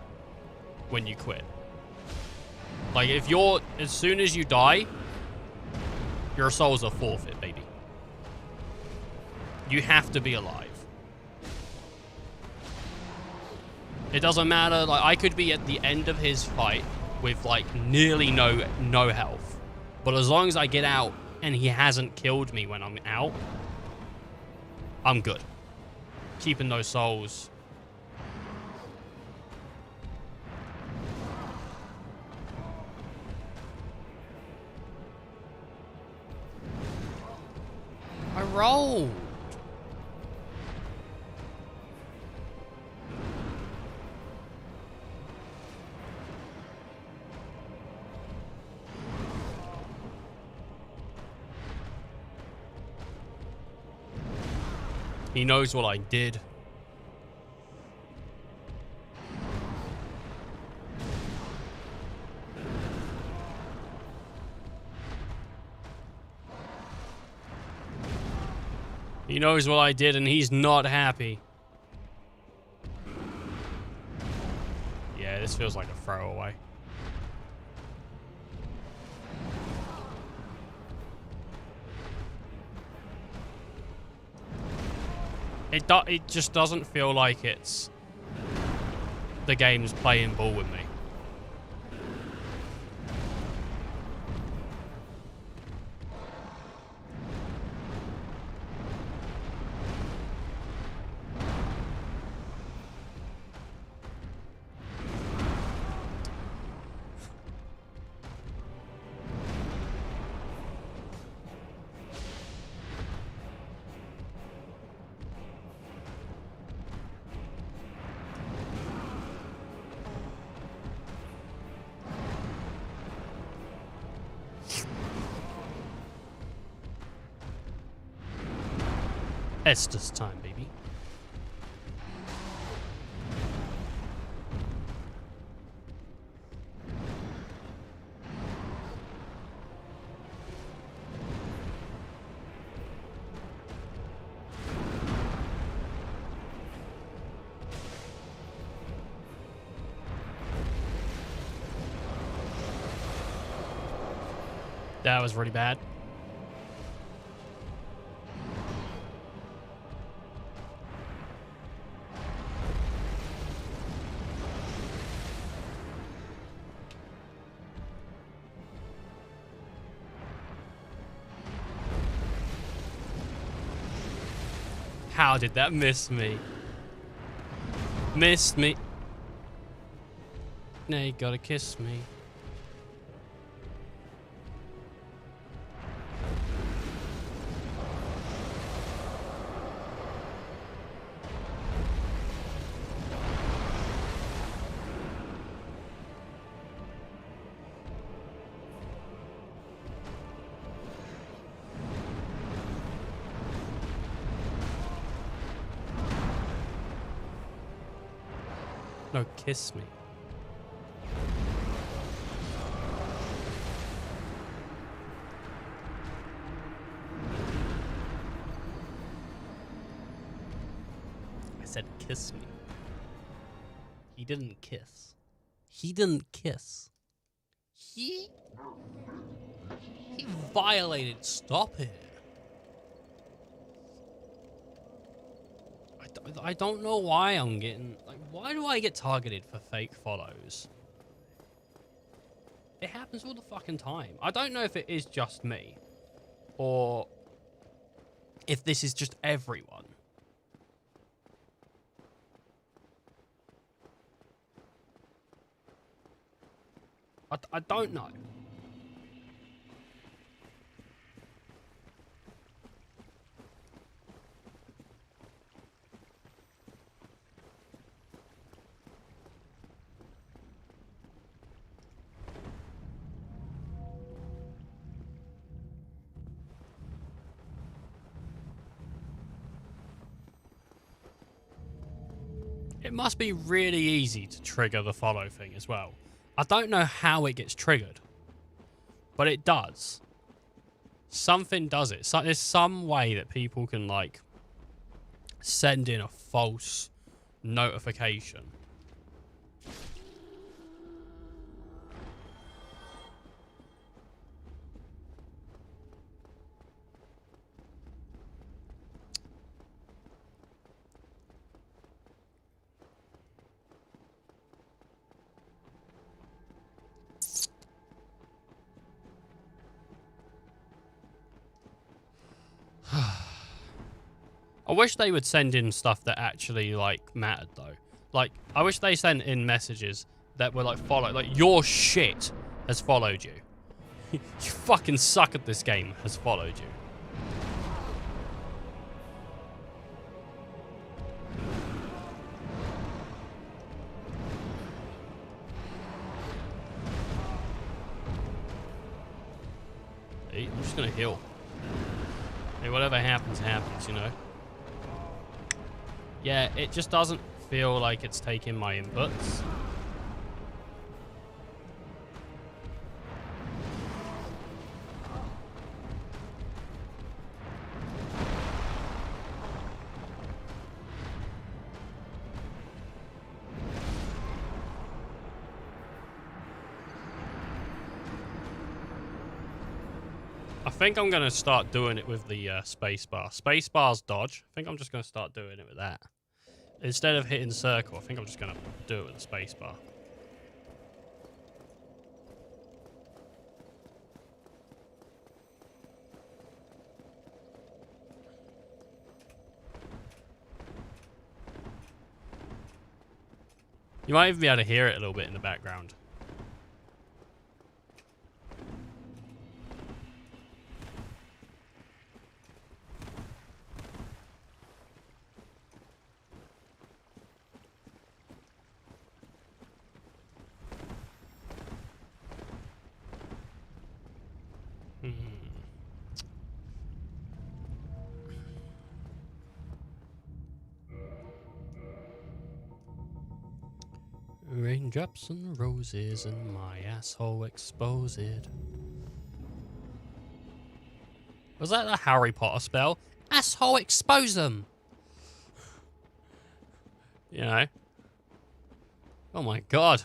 when you quit. Like, if you're, as soon as you die, your souls are forfeit, baby. You have to be alive. It doesn't matter, like, I could be at the end of his fight with, like, nearly no health. But as long as I get out and he hasn't killed me when I'm out, I'm good. Keeping those souls. I rolled. He knows what I did. He knows what I did and he's not happy. Yeah, this feels like a throwaway. It just doesn't feel like it's the game's playing ball with me. Estes time, baby. That was really bad. How did that miss me? Missed me. Now you gotta kiss me. No, kiss me. I said kiss me. He didn't kiss. He didn't kiss. He violated. Stop it. I don't know why I'm getting... Like, why do I get targeted for fake follows? It happens all the fucking time. I don't know if it is just me. Or... if this is just everyone. I don't know. It must be really easy to trigger the follow thing as well. I don't know how it gets triggered, but it does. Something does it. So there's some way that people can, like, send in a false notification. I wish they would send in stuff that actually, like, mattered, though. Like, I wish they sent in messages that were, like, like, your shit has followed you. You fucking suck at this game has followed you. Hey, I'm just gonna heal. Hey, whatever happens, happens, you know? Yeah, it just doesn't feel like it's taking my inputs. I think I'm going to start doing it with the spacebar. Spacebar's dodge. I think I'm just going to start doing it with that. Instead of hitting circle, I think I'm just going to do it with the spacebar. You might even be able to hear it a little bit in the background. Raindrops and roses and my asshole exposed. Was that a Harry Potter spell? Asshole expose them! You know? Oh my god.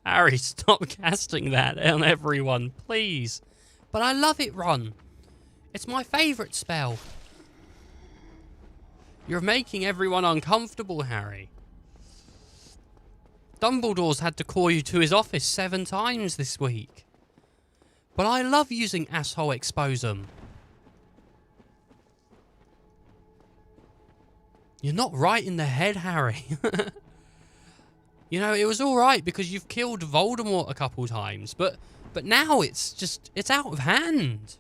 Harry, stop casting that on everyone, please. But I love it, Ron. It's my favourite spell. You're making everyone uncomfortable, Harry. Dumbledore's had to call you to his office 7 times this week. But I love using asshole exposum. You're not right in the head, Harry. You know, it was alright because you've killed Voldemort a couple times, but now it's out of hand.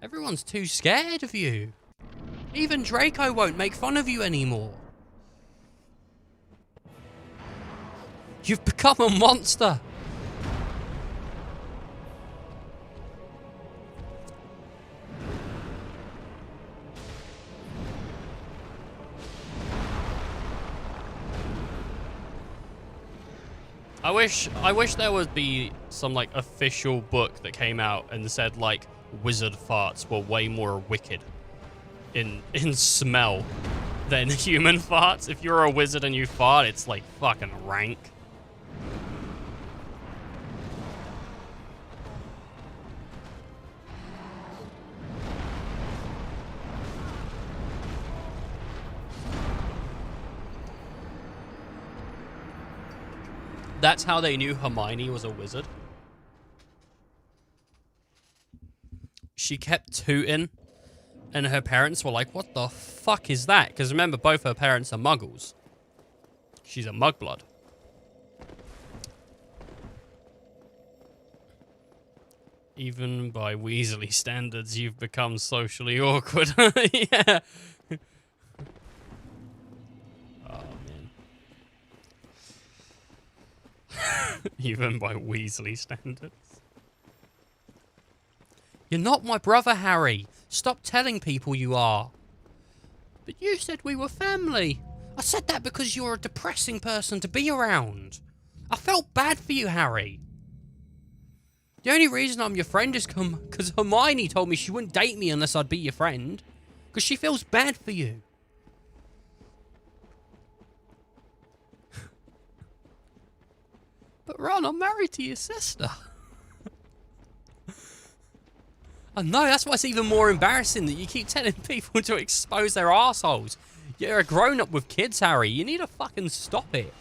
Everyone's too scared of you. Even Draco won't make fun of you anymore. You've become a monster. I wish there would be some like official book that came out and said like wizard farts were way more wicked in smell than human farts. If you're a wizard and you fart, it's like fucking rank. That's how they knew Hermione was a wizard. She kept tooting, and her parents were like, what the fuck is that? Because remember, both her parents are muggles. She's a muggblood. Even by Weasley standards, you've become socially awkward. Yeah. Even by Weasley standards. You're not my brother, Harry. Stop telling people you are. But you said we were family. I said that because you're a depressing person to be around. I felt bad for you, Harry. The only reason I'm your friend is because Hermione told me she wouldn't date me unless I'd be your friend. Because she feels bad for you. But Ron, I'm married to your sister. I know, that's why it's even more embarrassing that you keep telling people to expose their assholes. You're a grown-up with kids, Harry. You need to fucking stop it.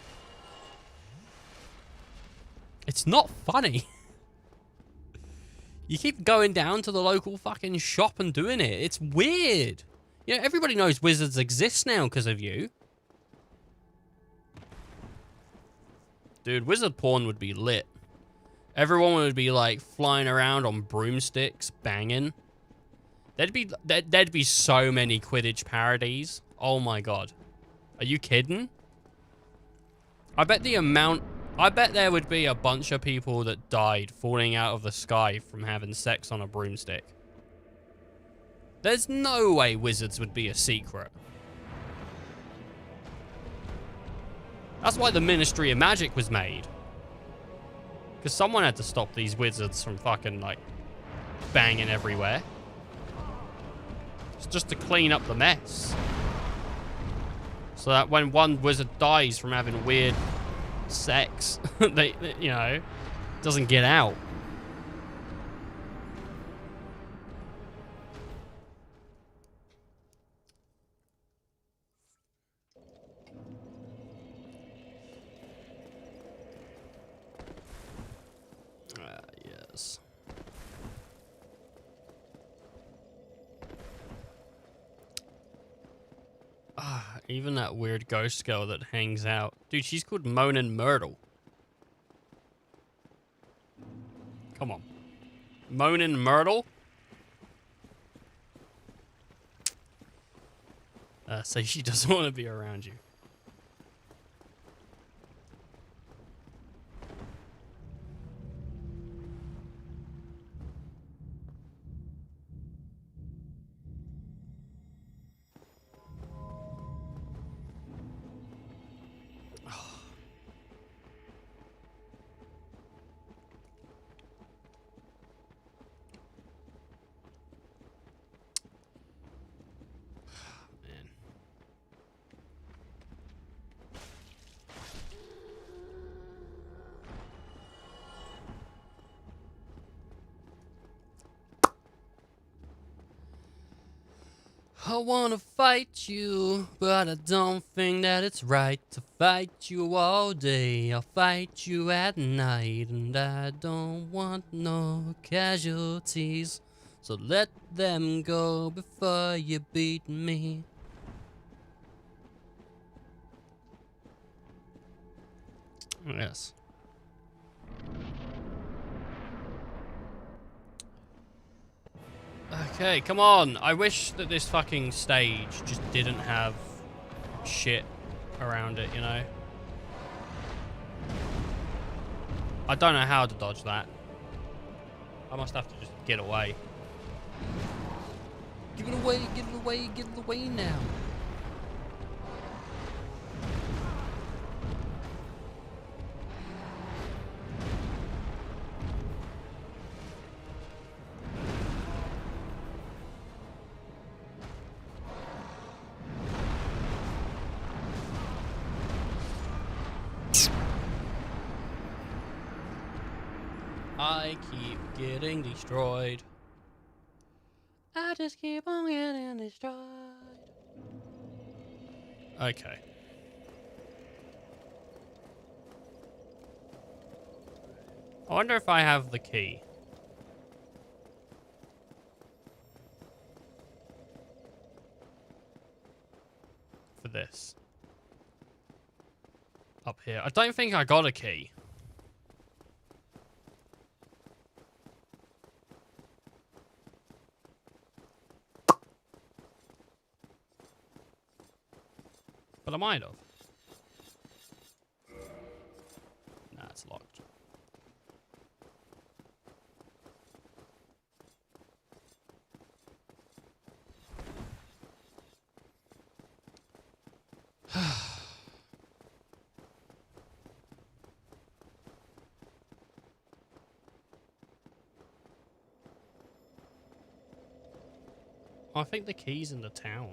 It's not funny. You keep going down to the local fucking shop and doing it. It's weird. You know, everybody knows wizards exist now because of you. Dude, wizard porn would be lit. Everyone would be like flying around on broomsticks, banging. There'd be so many Quidditch parodies. Oh my god. Are you kidding? I bet there would be a bunch of people that died falling out of the sky from having sex on a broomstick. There's no way wizards would be a secret. That's why the Ministry of Magic was made. Because someone had to stop these wizards from fucking, like, banging everywhere. It's just to clean up the mess. So that when one wizard dies from having weird sex, they you know, doesn't get out. Yes. Even that weird ghost girl that hangs out. Dude, she's called Moanin' Myrtle. Come on. Moanin' Myrtle? So she doesn't want to be around you. I wanna fight you, but I don't think that it's right to fight you all day. I'll fight you at night, and I don't want no casualties. So let them go before you beat me. Yes. Okay, come on. I wish that this fucking stage just didn't have shit around it, you know? I don't know how to dodge that. I must have to just get away. Give it away, give it away, give it away now. I keep getting destroyed. I just keep on getting destroyed. Okay. I wonder if I have the key. For this. Up here. I don't think I got a key. But I might have. Nah, it's locked. I think the key's in the town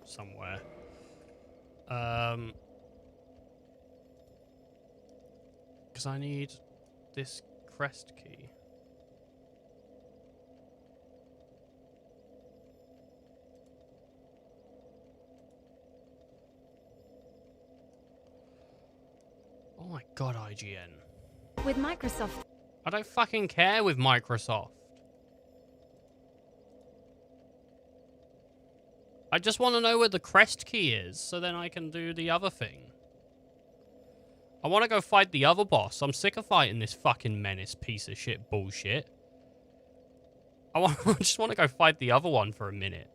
somewhere. Because I need this crest key. Oh my god, IGN. With Microsoft. I don't fucking care with Microsoft. I just want to know where the crest key is, so then I can do the other thing. I want to go fight the other boss. I'm sick of fighting this fucking menace piece of shit bullshit. I just want to go fight the other one for a minute.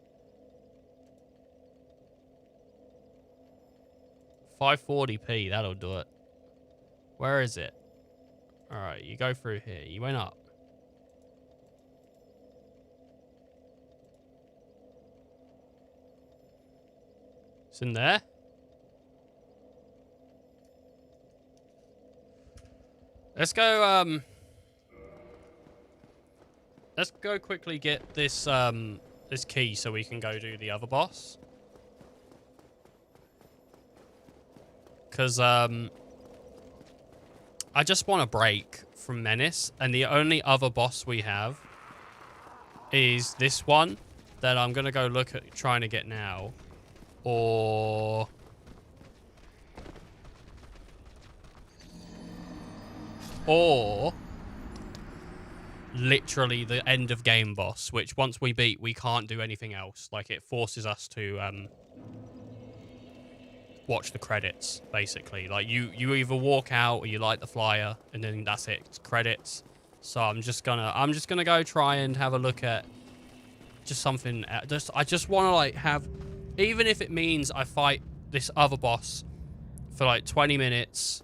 540p, that'll do it. Where is it? Alright, you go through here. You went up. It's in there. Let's go, let's go quickly get this, this key so we can go do the other boss. Because, I just want a break from Menace, and the only other boss we have is this one that I'm gonna go look at trying to get now. Or literally the end of game boss, which once we beat, we can't do anything else. Like, it forces us to watch the credits, basically. Like, you either walk out or you light the flyer, and then that's it. It's credits. So I'm just gonna go try and have a look at just something. I just want to like have, even if it means I fight this other boss for like 20 minutes,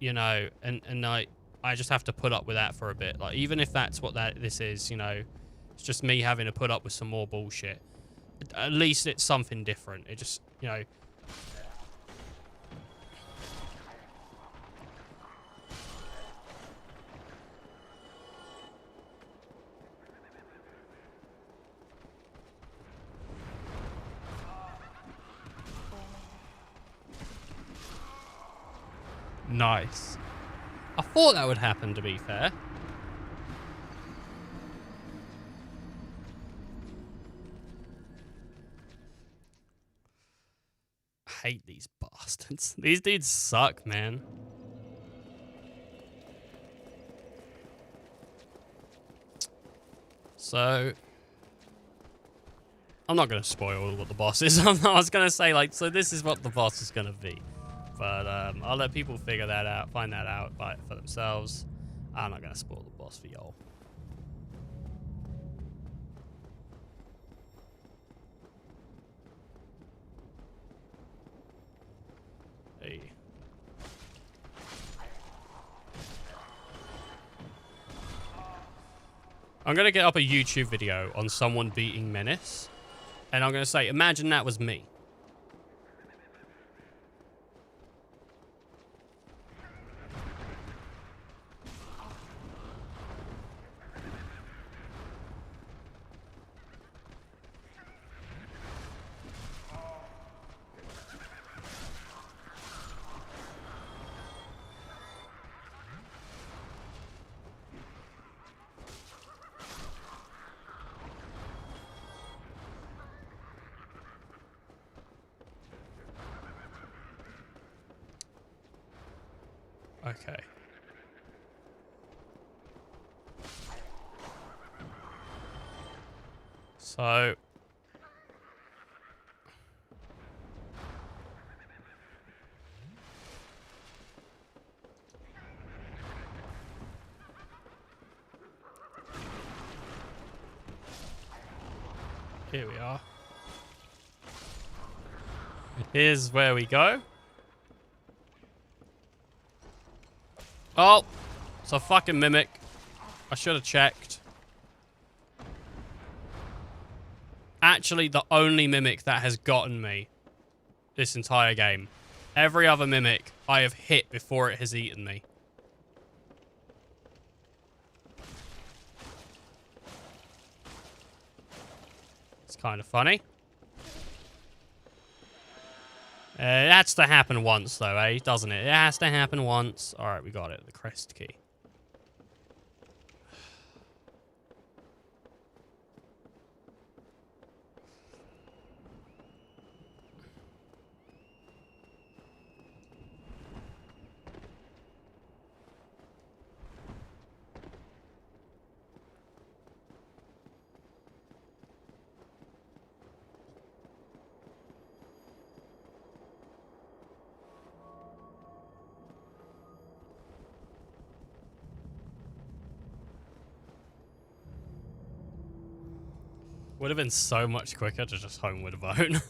you know, and I just have to put up with that for a bit. Like, even if that's what this is, you know, it's just me having to put up with some more bullshit. At least it's something different. It just, you know. Nice. I thought that would happen, to be fair. hate these bastards. These dudes suck, man. So, I'm not going to spoil what the boss is. I was going to say, like, so this is what the boss is going to be. But I'll let people figure that out, find that out for themselves. I'm not going to spoil the boss for y'all. Hey. I'm going to get up a YouTube video on someone beating Menace. And I'm going to say, imagine that was me. Okay. So... here we are. Here's where we go. Oh! It's a fucking mimic. I should have checked. Actually, the only mimic that has gotten me this entire game. Every other mimic I have hit before it has eaten me. It's kind of funny. It has to happen once, though, eh? Doesn't it? It has to happen once. Alright, we got it. The crest key. Would have been so much quicker to just homeward vote.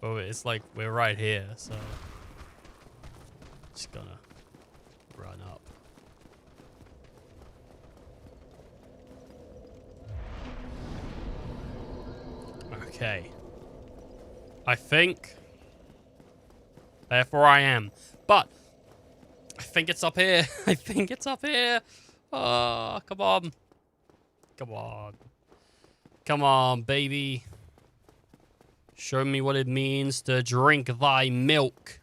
But it's like, we're right here, so... just gonna run up. Okay. I think... therefore I am. But... I think it's up here. I think it's up here. Oh, come on. Come on. Come on, baby. Show me what it means to drink thy milk.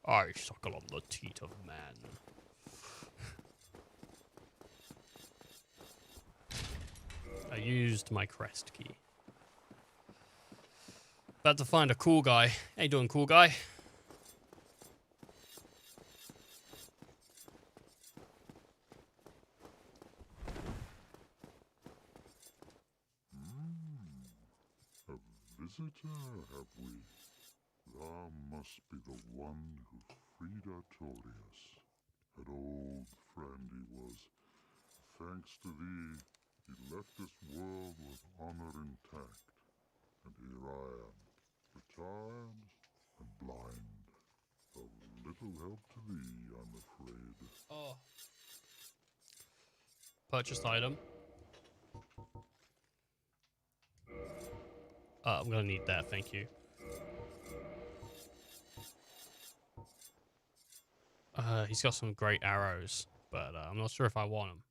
I suckle on the teat of man. I used my crest key. About to find a cool guy. How you doing, cool guy? Visitor, have we? Thou must be the one who freed Artorias. An old friend he was. Thanks to thee, he left this world with honor intact. And here I am, retired and blind. Of little help to thee, I'm afraid. Oh. Purchased item. I'm gonna need that, thank you. He's got some great arrows, but I'm not sure if I want them.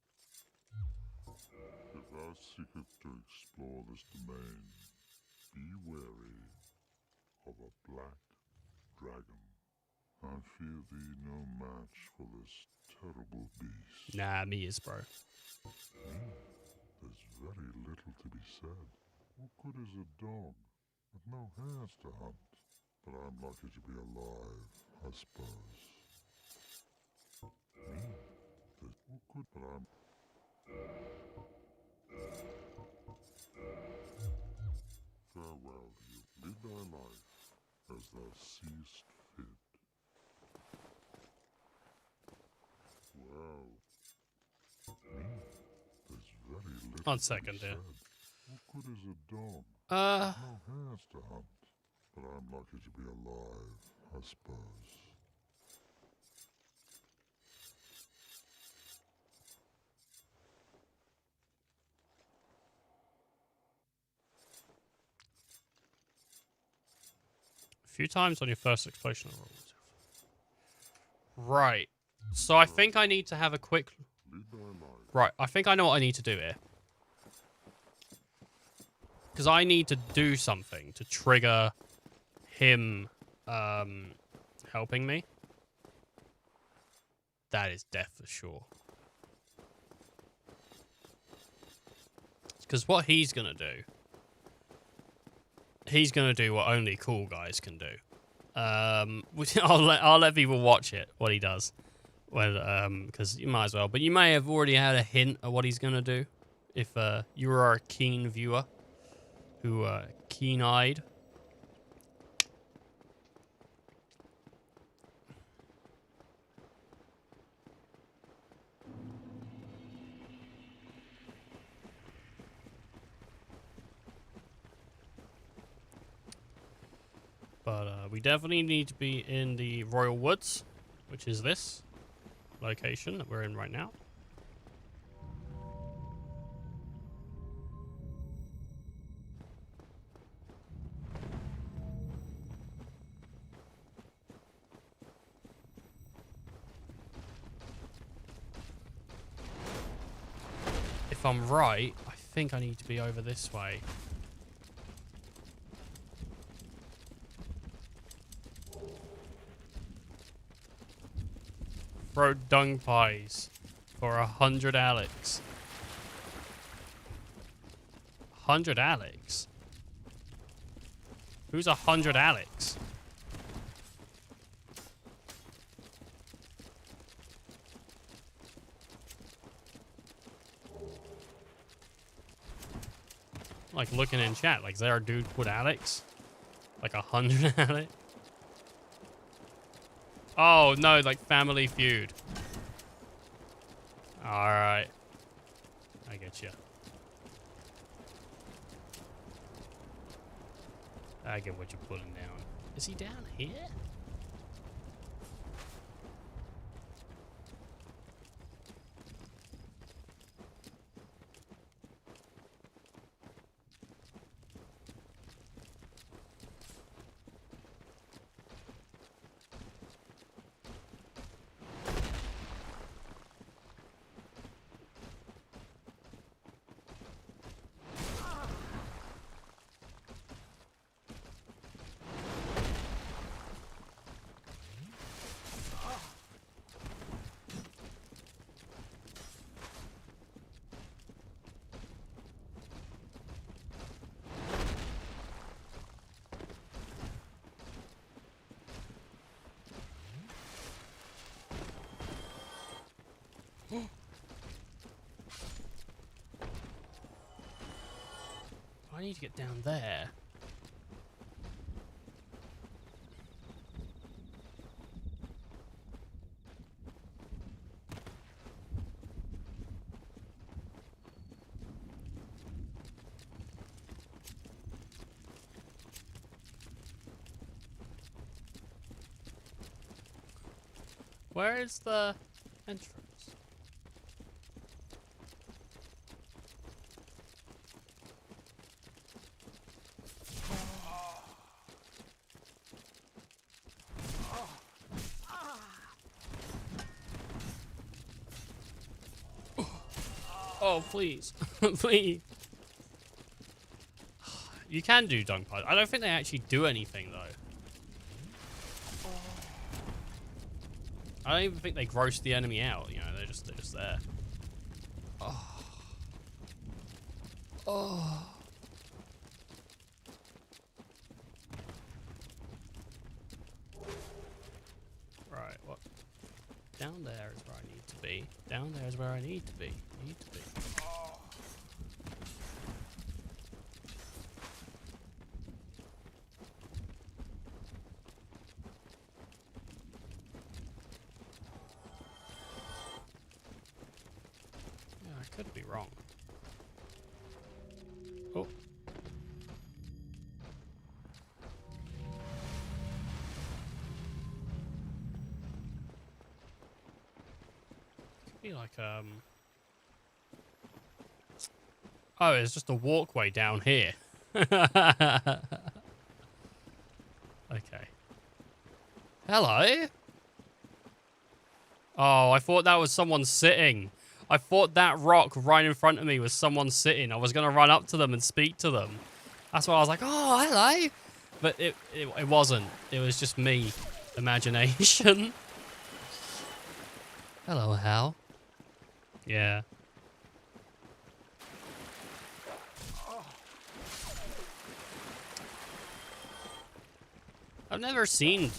If thou seekest to explore this domain, be wary of a black dragon. I fear thee no match for this terrible beast. Nah, me is, bro. There's very little to be said. What good is a dog no hares to hunt, but I'm lucky to be alive, I suppose. Oh, good, but I'm... Farewell, you. Live thy life as thou seest fit. Well, there's very little 1 to be second, said. dear. What good is a dog? Uh, No hares to hunt, but I'm lucky to be alive, I suppose. a few times on your first exploration. Right. So I think I need to have a quick... Lead thy life. Right, I think I know what I need to do here. Because I need to do something to trigger him helping me. That is death for sure. Because what he's going to do... He's going to do what only cool guys can do. I'll let people watch it, what he does. Well, because you might as well. But you may have already had a hint of what he's going to do. If you are a keen viewer. Who, keen-eyed. But we definitely need to be in the Royal Woods, which is this location that we're in right now. If I'm right, I think I need to be over this way. Throw dung pies for 100 Alex. 100 Alex? Who's 100 Alex? Like looking in chat, like is there a dude called Alex? Like 100 Alex? Oh no, like Family Feud. Alright. I get you. I get what you're putting down. Is he down here? I need to get down there. Where is the entrance? Oh, please. Please. You can do dunk pies. I don't think they actually do anything, though. I don't even think they gross the enemy out, you know, they're just there. Oh. Oh. What? Down there is where I need to be. Down there is where I need to be. Yeah, I could be wrong. Oh. Could be like, oh, it's just a walkway down here. Okay. Hello? Oh, I thought that was someone sitting. I thought that rock right in front of me was someone sitting. I was going to run up to them and speak to them. That's why I was like, oh, hello. But it wasn't. It was just me. Imagination. Hello, Hal. Yeah. I've never seen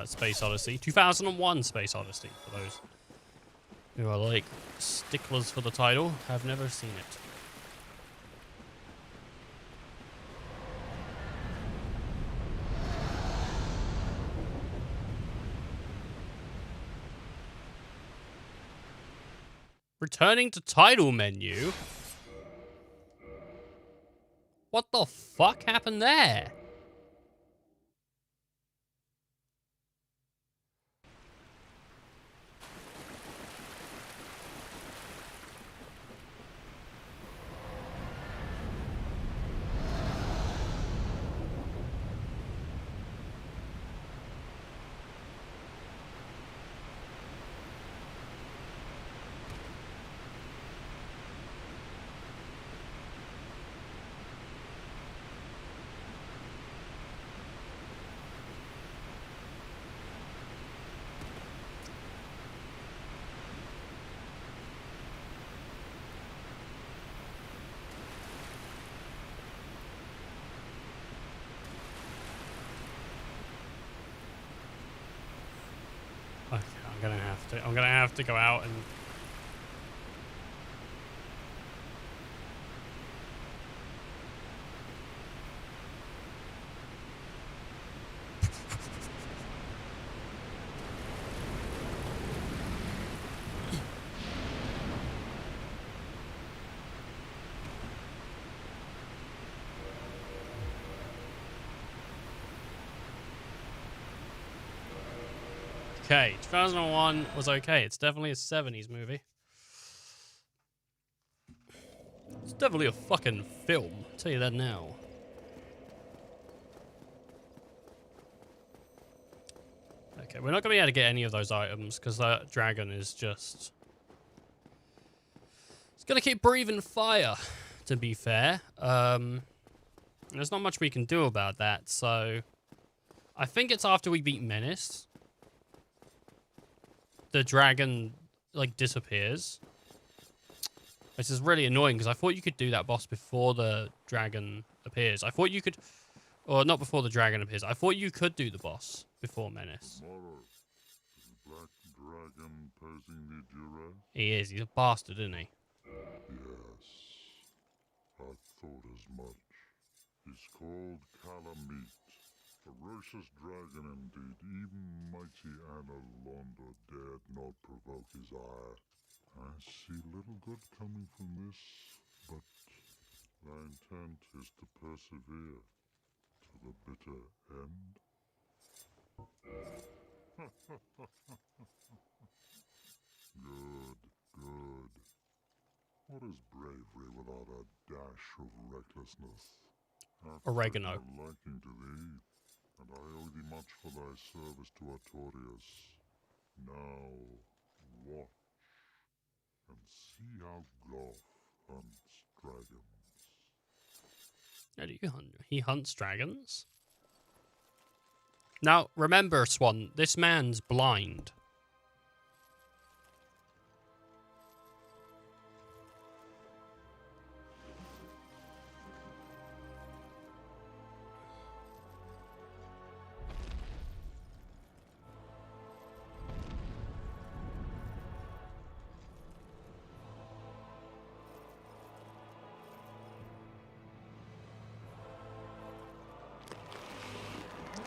Space Odyssey. 2001 Space Odyssey, for those who are like sticklers for the title. I've never seen it. Returning to title menu? What the fuck happened there? Okay, I'm gonna have to go out and okay, 2001 was okay. It's definitely a 70s movie. It's definitely a fucking film. I'll tell you that now. Okay, we're not going to be able to get any of those items because that dragon is just... It's going to keep breathing fire, to be fair. There's not much we can do about that, so... I think it's after we beat Menace. The dragon, like, disappears. Which is really annoying, because I thought you could do that boss before the dragon appears. I thought you could... Or not before the dragon appears. I thought you could do the boss before Menace. Tomorrow, is the black dragon posing the duress? He is. He's a bastard, isn't he? Yes, I thought as much. He's called Calamite. Ferocious dragon indeed. Even mighty Anna Londa dared not provoke his ire. I see little good coming from this, but thy intent is to persevere to the bitter end. Good, good. What is bravery without a dash of recklessness? I've Oregano. taken a liking to thee, and I owe thee much for thy service to Artorias. Now, watch, and see how Goth hunts dragons. How do you hunt? He hunts dragons? Now, remember, Swan, this man's blind.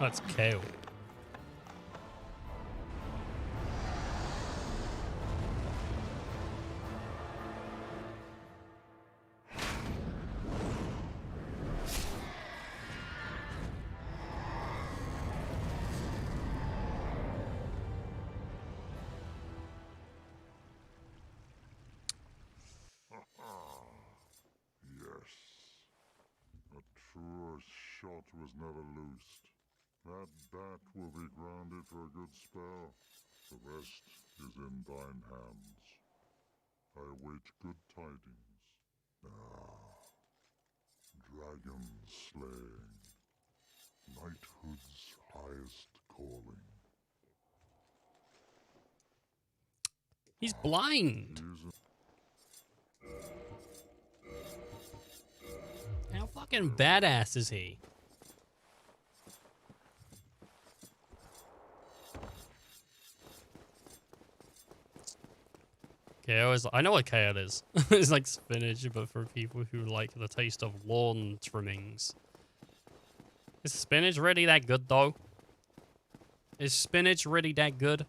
That's kale. Yes. A truer shot was never loosed. That bat will be grounded for a good spell. The rest is in thine hands. I await good tidings. Ah, dragon slaying. Knighthood's highest calling. He's blind. How fucking badass is he? Kale is. I know what kale is. It's like spinach, but for people who like the taste of lawn trimmings. Is spinach really that good, though? Is spinach really that good?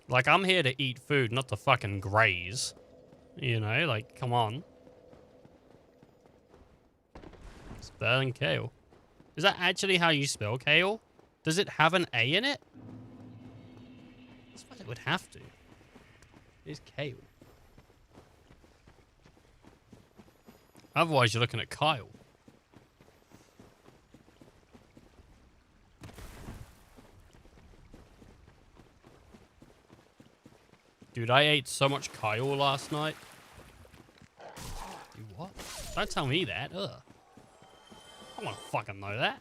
Like, I'm here to eat food, not to fucking graze. You know, like, come on. It's better than kale. Is that actually how you spell kale? Does it have an A in it? I suppose it would have to. It's kale. Otherwise, you're looking at Kyle. Dude, I ate so much Kyle last night. You what? Don't tell me that. Ugh. I don't want to fucking know that.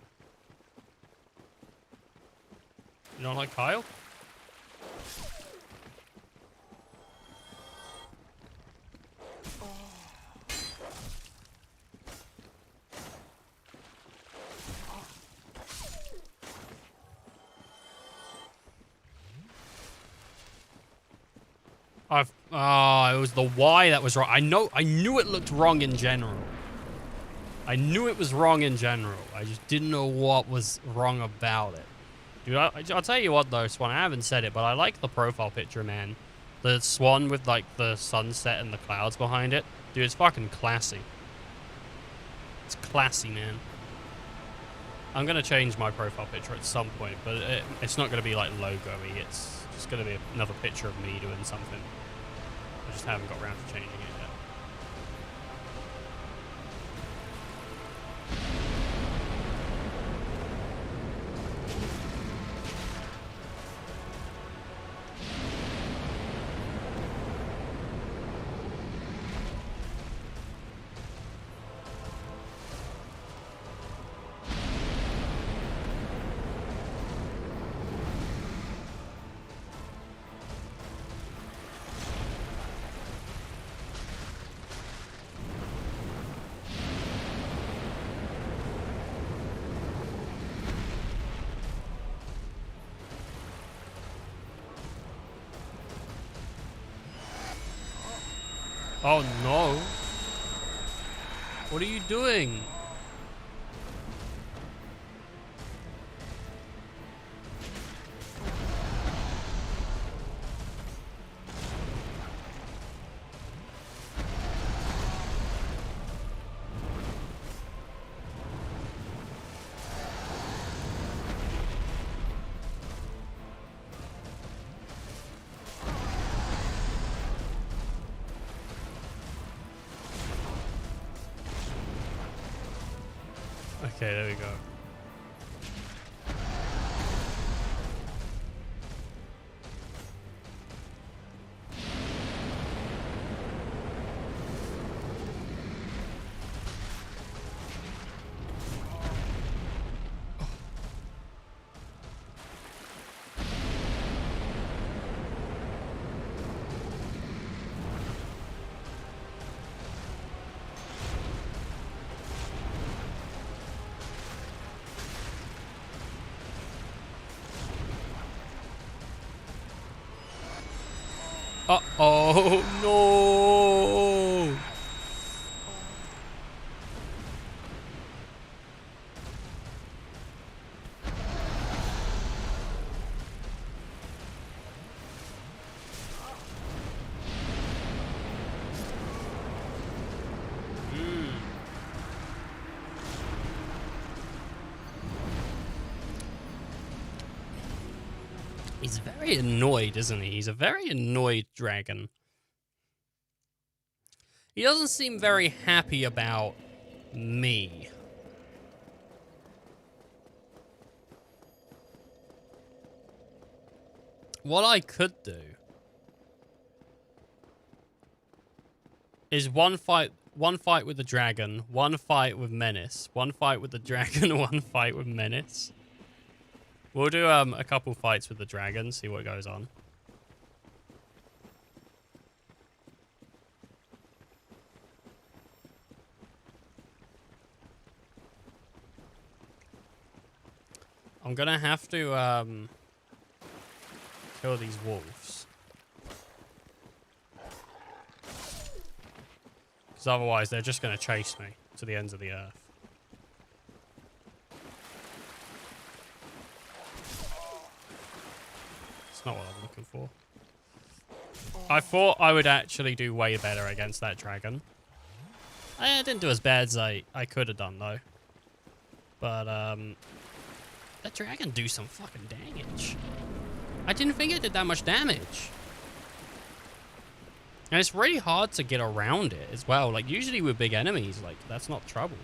You don't like Kyle? It was the Y that was wrong. I knew it looked wrong in general. I knew it was wrong in general. I just didn't know what was wrong about it. Dude, I'll tell you what though, Swan, I haven't said it, but I like the profile picture, man. The swan with like the sunset and the clouds behind it. Dude, it's fucking classy. It's classy, man. I'm gonna change my profile picture at some point, but it's not gonna be like logo-y. It's just gonna be another picture of me doing something. I just haven't got around to changing it yet. Oh no. What are you doing? Okay, there we go. Uh-oh, no! He's very annoyed, isn't he? He's a very annoyed dragon. He doesn't seem very happy about me. What I could do is one fight with the dragon, one fight with Menace, one fight with the dragon, one fight with Menace. We'll do a couple fights with the dragon, see what goes on. I'm gonna have to kill these wolves. Because otherwise they're just gonna chase me to the ends of the earth. It's not what I'm looking for. I thought I would actually do way better against that dragon. I didn't do as bad as I could have done though. But that dragon do some fucking damage. I didn't think it did that much damage. And it's really hard to get around it as well. Like usually with big enemies, like that's not trouble.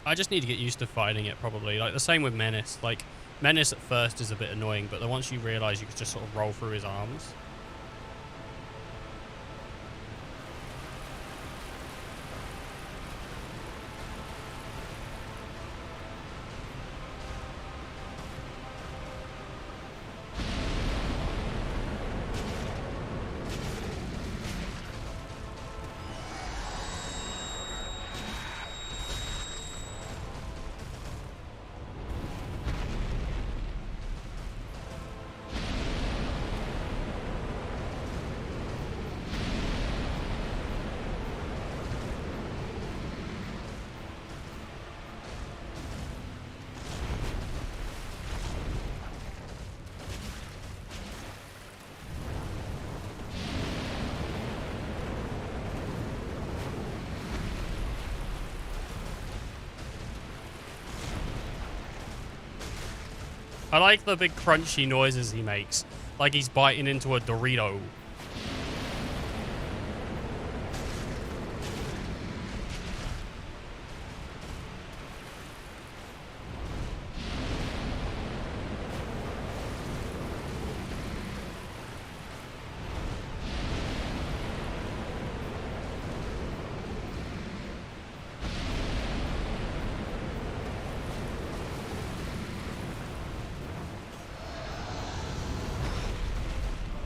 I just need to get used to fighting it probably. Like the same with Menace. Like Menace at first is a bit annoying, but then once you realize you can just sort of roll through his arms. I like the big crunchy noises he makes, like he's biting into a Dorito.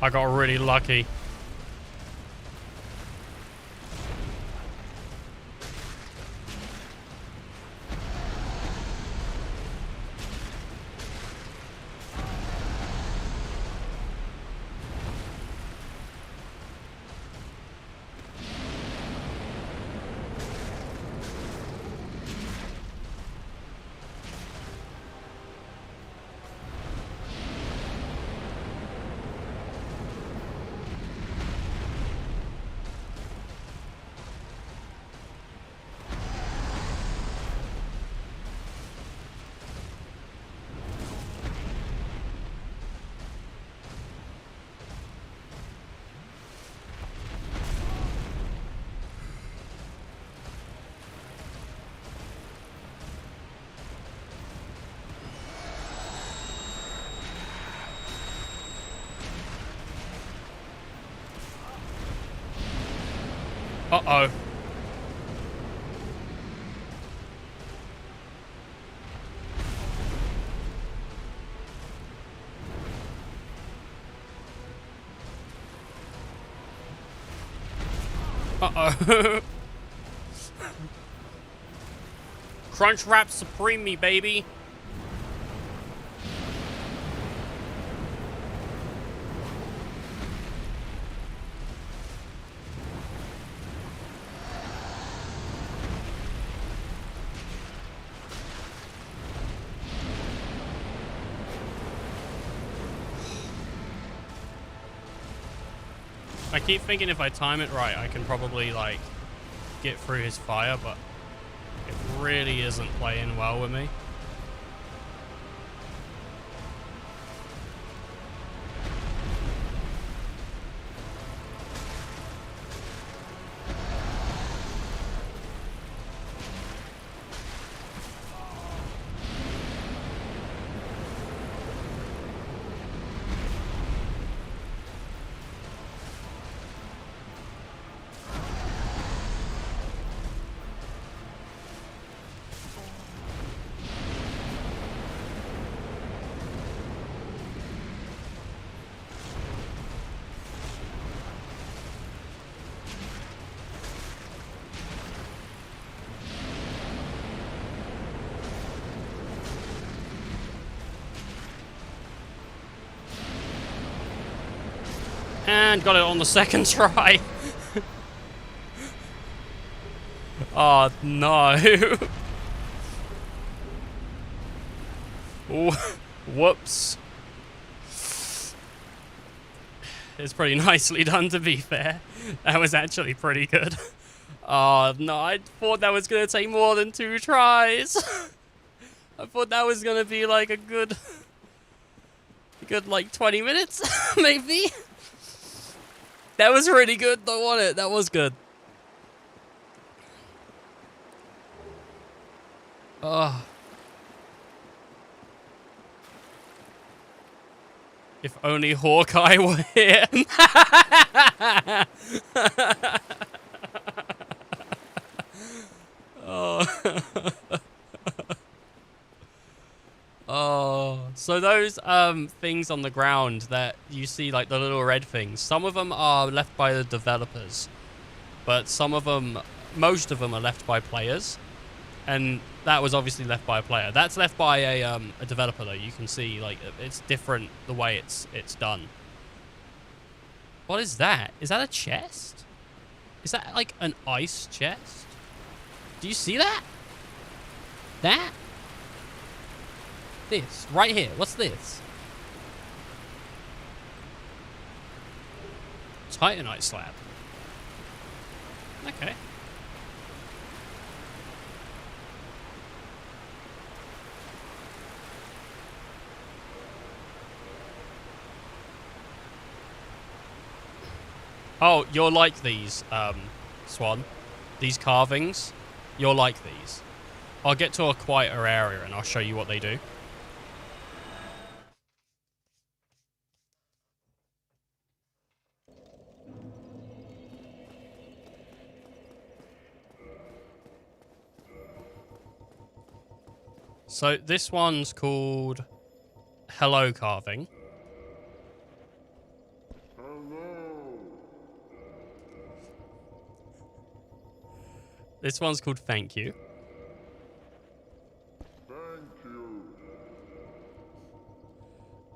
I got really lucky. Uh-oh. Uh-oh. Crunch Wrap Supreme me, baby. I keep thinking if I time it right, I can probably, like, get through his fire, but it really isn't playing well with me. And got it on the second try. Oh, no. Ooh, whoops. It's pretty nicely done, to be fair. That was actually pretty good. Oh, no, I thought that was going to take more than 2 tries. I thought that was going to be like a good like 20 minutes, maybe. That was really good, though, wasn't it? That was good. Oh. If only Hawkeye were here. Oh. Oh. So those things on the ground that you see, like the little red things, some of them are left by the developers, but some of them, most of them are left by players. And that was obviously left by a player. That's left by a developer, though. You can see, like, it's different the way it's done. What is that? Is that a chest? Is that, like, an ice chest? Do you see that? That? This. Right here. What's this? Titanite slab. Okay. Oh, you're like these, Swan. These carvings. You're like these. I'll get to a quieter area and I'll show you what they do. So this one's called Hello Carving. This one's called Thank You. Thank you.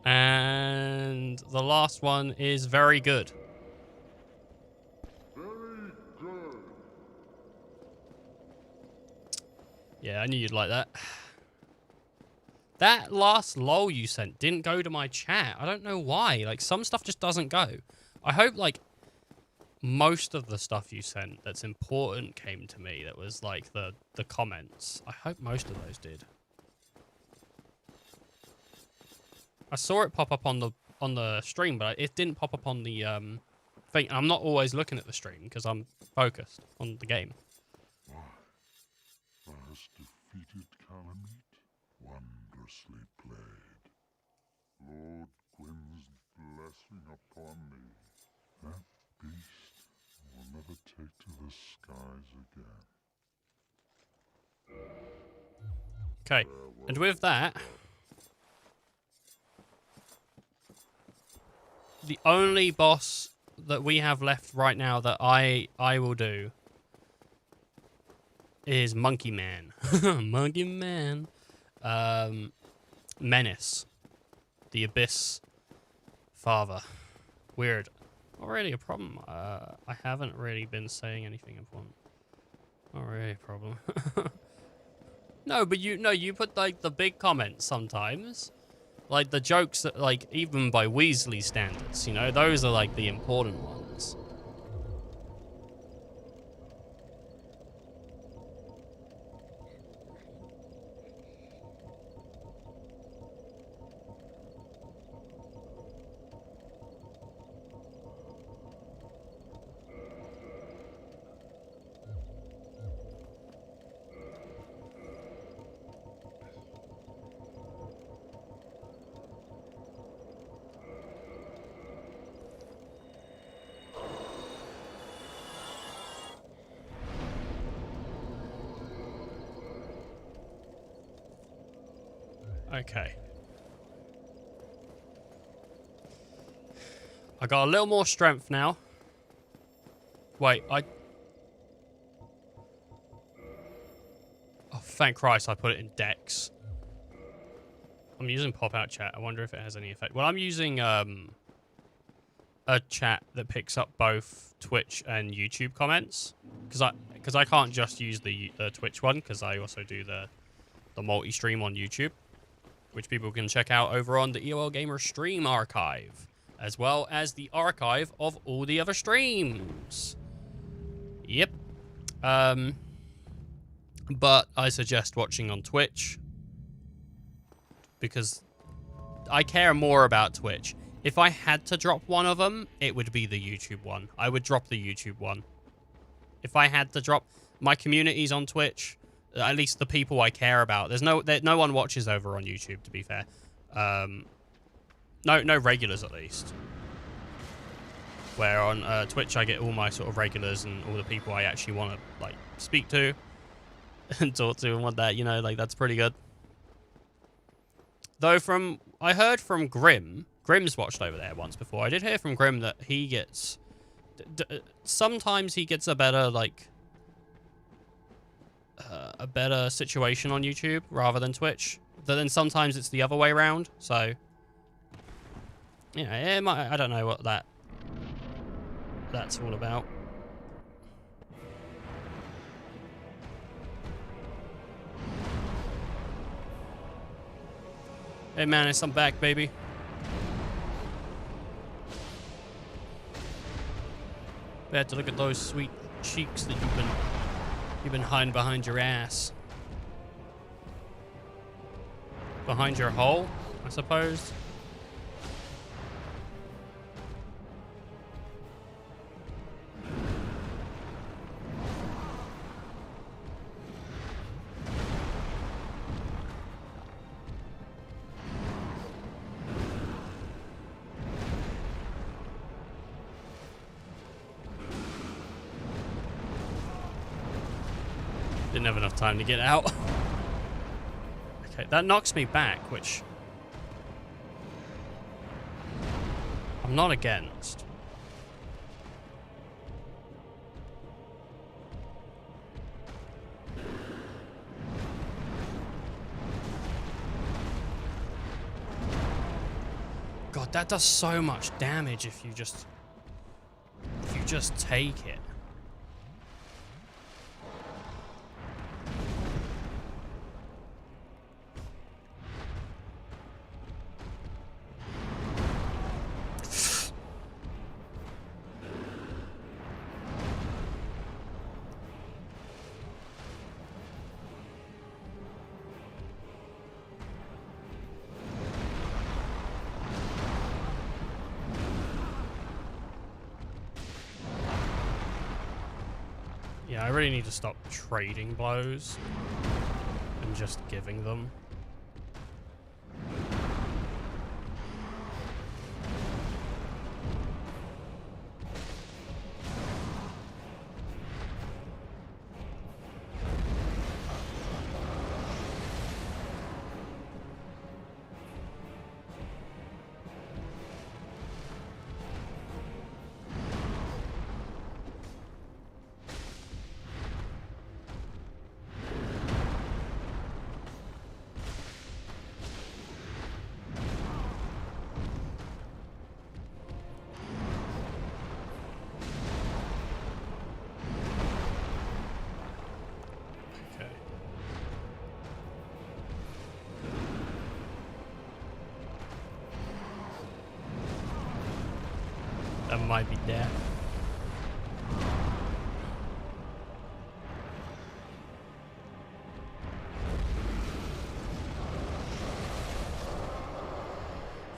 And the last one is Very Good. Very good. Yeah, I knew you'd like that. That last lol you sent didn't go to my chat. I don't know why. Like, some stuff just doesn't go. I hope, like, most of the stuff you sent that's important came to me. That was, like, the comments. I hope most of those did. I saw it pop up on the stream, but it didn't pop up on the thing. I'm not always looking at the stream because I'm focused on the game. Why, thou hast defeated Calamite? Wondrously played. Lord Gwyn's blessing upon thee. That beast will never take to the skies again. Okay, and with that, the only boss that we have left right now that I will do is Monkey Man. Monkey Man. Menace. The Abyss Father. Weird. Not really a problem. I haven't really been saying anything important. Not really a problem. No, but you put like the big comments sometimes. Like the jokes that, like, even by Weasley standards, you know, those are like the important ones. Okay. I got a little more strength now. Wait, Oh, thank Christ I put it in Dex. I'm using pop-out chat. I wonder if it has any effect. Well, I'm using, a chat that picks up both Twitch and YouTube comments, because I can't just use the Twitch one, because I also do the multi-stream on YouTube, which people can check out over on the EOL Gamer stream archive, as well as the archive of all the other streams. Yep. But I suggest watching on Twitch, because I care more about Twitch. If I had to drop one of them, it would be the YouTube one. I would drop the YouTube one. If I had to drop my communities on Twitch, at least the people I care about. No one watches over on YouTube, to be fair. No regulars at least. Where on Twitch I get all my sort of regulars and all the people I actually want to like speak to and talk to and want that, you know, like that's pretty good. Though I heard from Grim's watched over there once before. I did hear from Grim that he gets sometimes he gets a better like a better situation on YouTube rather than Twitch. But then sometimes it's the other way around. So yeah, I don't know what that's all about. Hey Manus, I'm back, baby. Glad to look at those sweet cheeks that you've been hiding behind your ass. Behind your hole, I suppose. Didn't have enough time to get out. Okay, that knocks me back, which I'm not against. God, that does so much damage if you just take it. Yeah, I really need to stop trading blows and just giving them. That might be death.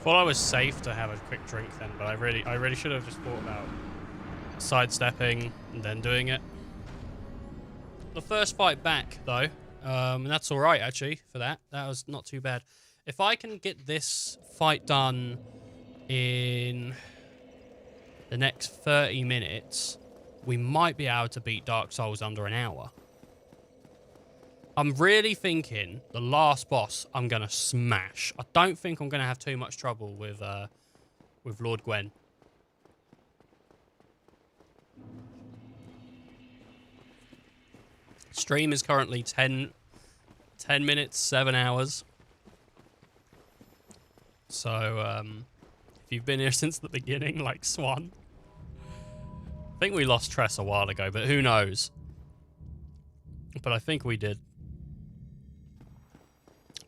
Thought I was safe to have a quick drink then, but I really should have just thought about sidestepping and then doing it. The first fight back though, and that's all right actually for that. That was not too bad. If I can get this fight done in the next 30 minutes, we might be able to beat Dark Souls under an hour. I'm really thinking the last boss I'm going to smash. I don't think I'm going to have too much trouble with Lord Gwen. Stream is currently 10 minutes, 7 hours. So, If you've been here since the beginning, like Swan. I think we lost Tress a while ago, but who knows? But I think we did.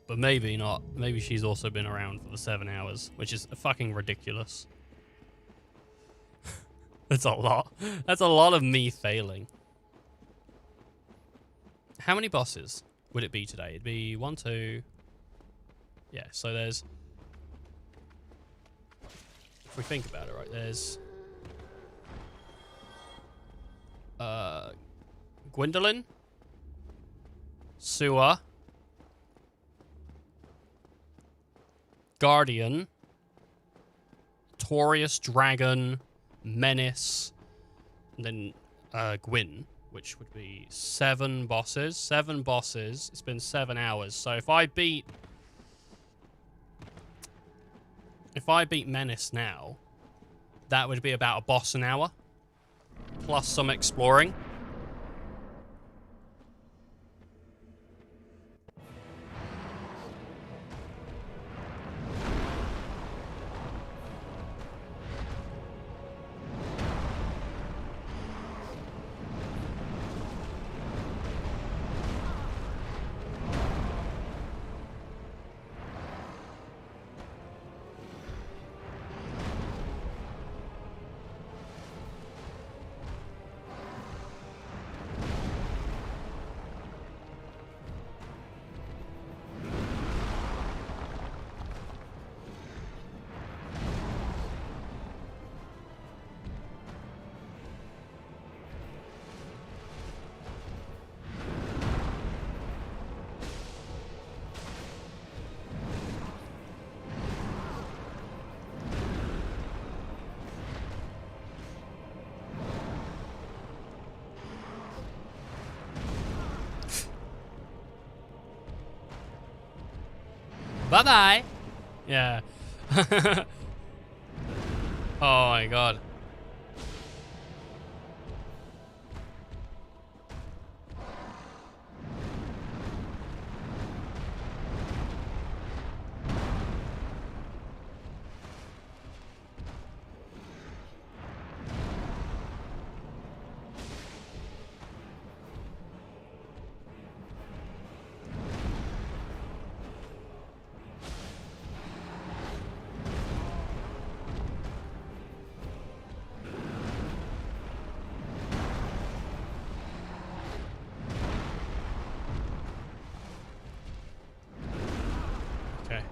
But maybe not. Maybe she's also been around for the 7 hours, which is fucking ridiculous. That's a lot. That's a lot of me failing. How many bosses would it be today? It'd be 1, 2... Yeah, so there's... If we think about it, right, there's... Gwendolyn? Sewer? Guardian? Torius, Dragon, Menace, and then Gwyn, which would be 7 bosses. 7 bosses. It's been 7 hours. So if I beat Menace now, that would be about a boss an hour, plus some exploring. Bye-bye. Yeah. Oh my god. Okay.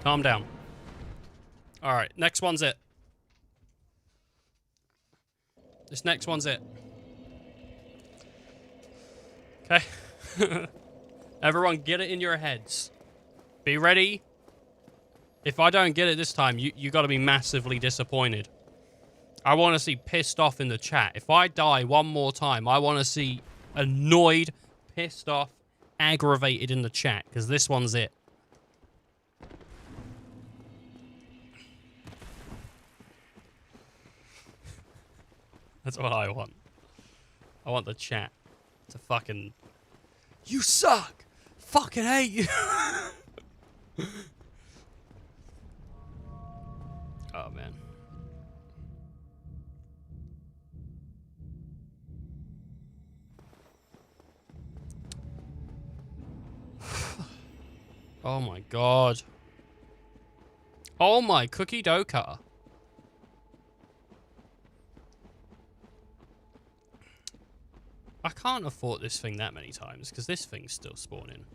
Calm down. Alright, next one's it. This next one's it. Okay. Everyone get it in your heads. Be ready. If I don't get it this time, you gotta be massively disappointed. I want to see pissed off in the chat. If I die one more time, I want to see annoyed, pissed off, aggravated in the chat, because this one's it. That's what I want. I want the chat to fucking... You suck! Fucking hate you! Oh, man. Oh my god. Oh my cookie dough cutter. I can't have fought this thing that many times, because this thing's still spawning.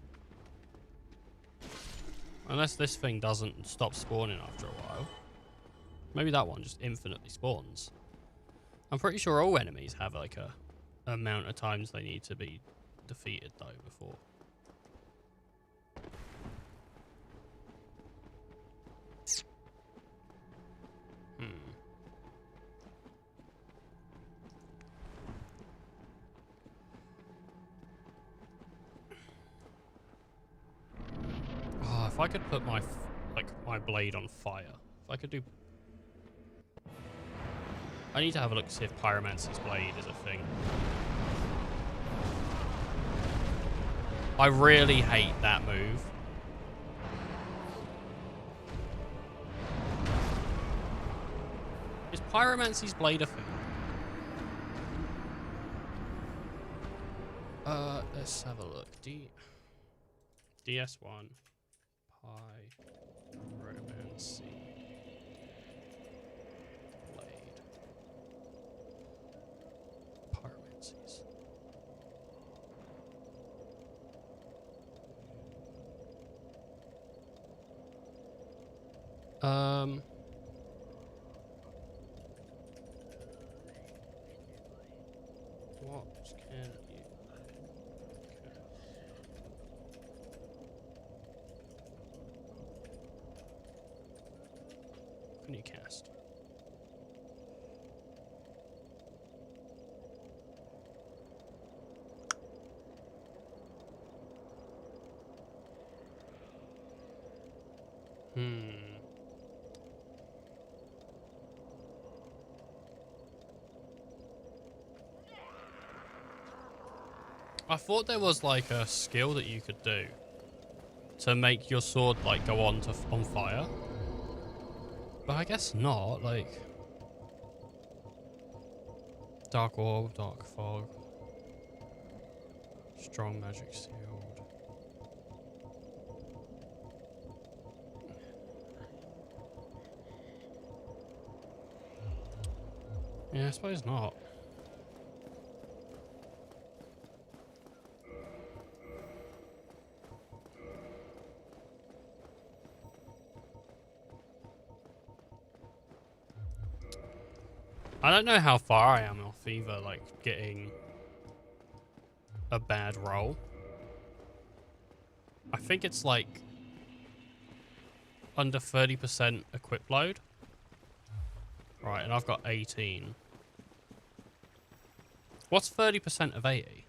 Unless this thing doesn't stop spawning after a while. Maybe that one just infinitely spawns. I'm pretty sure all enemies have like a amount of times they need to be defeated though before. I could put my my blade on fire, if I could do. I need to have a look to see if Pyromancy's blade is a thing. I really hate that move. Is Pyromancy's blade a thing? Let's have a look. DS1 Pyromancy blade. Pyromancies. What can you cast? Can you cast? I thought there was like a skill that you could do to make your sword like go on fire, but I guess not. Like dark orb, dark fog, strong magic shield. Yeah, I suppose not. I don't know how far I am off either, like, getting a bad roll. I think it's, like, under 30% equip load. Right, and I've got 18. What's 30% of 80?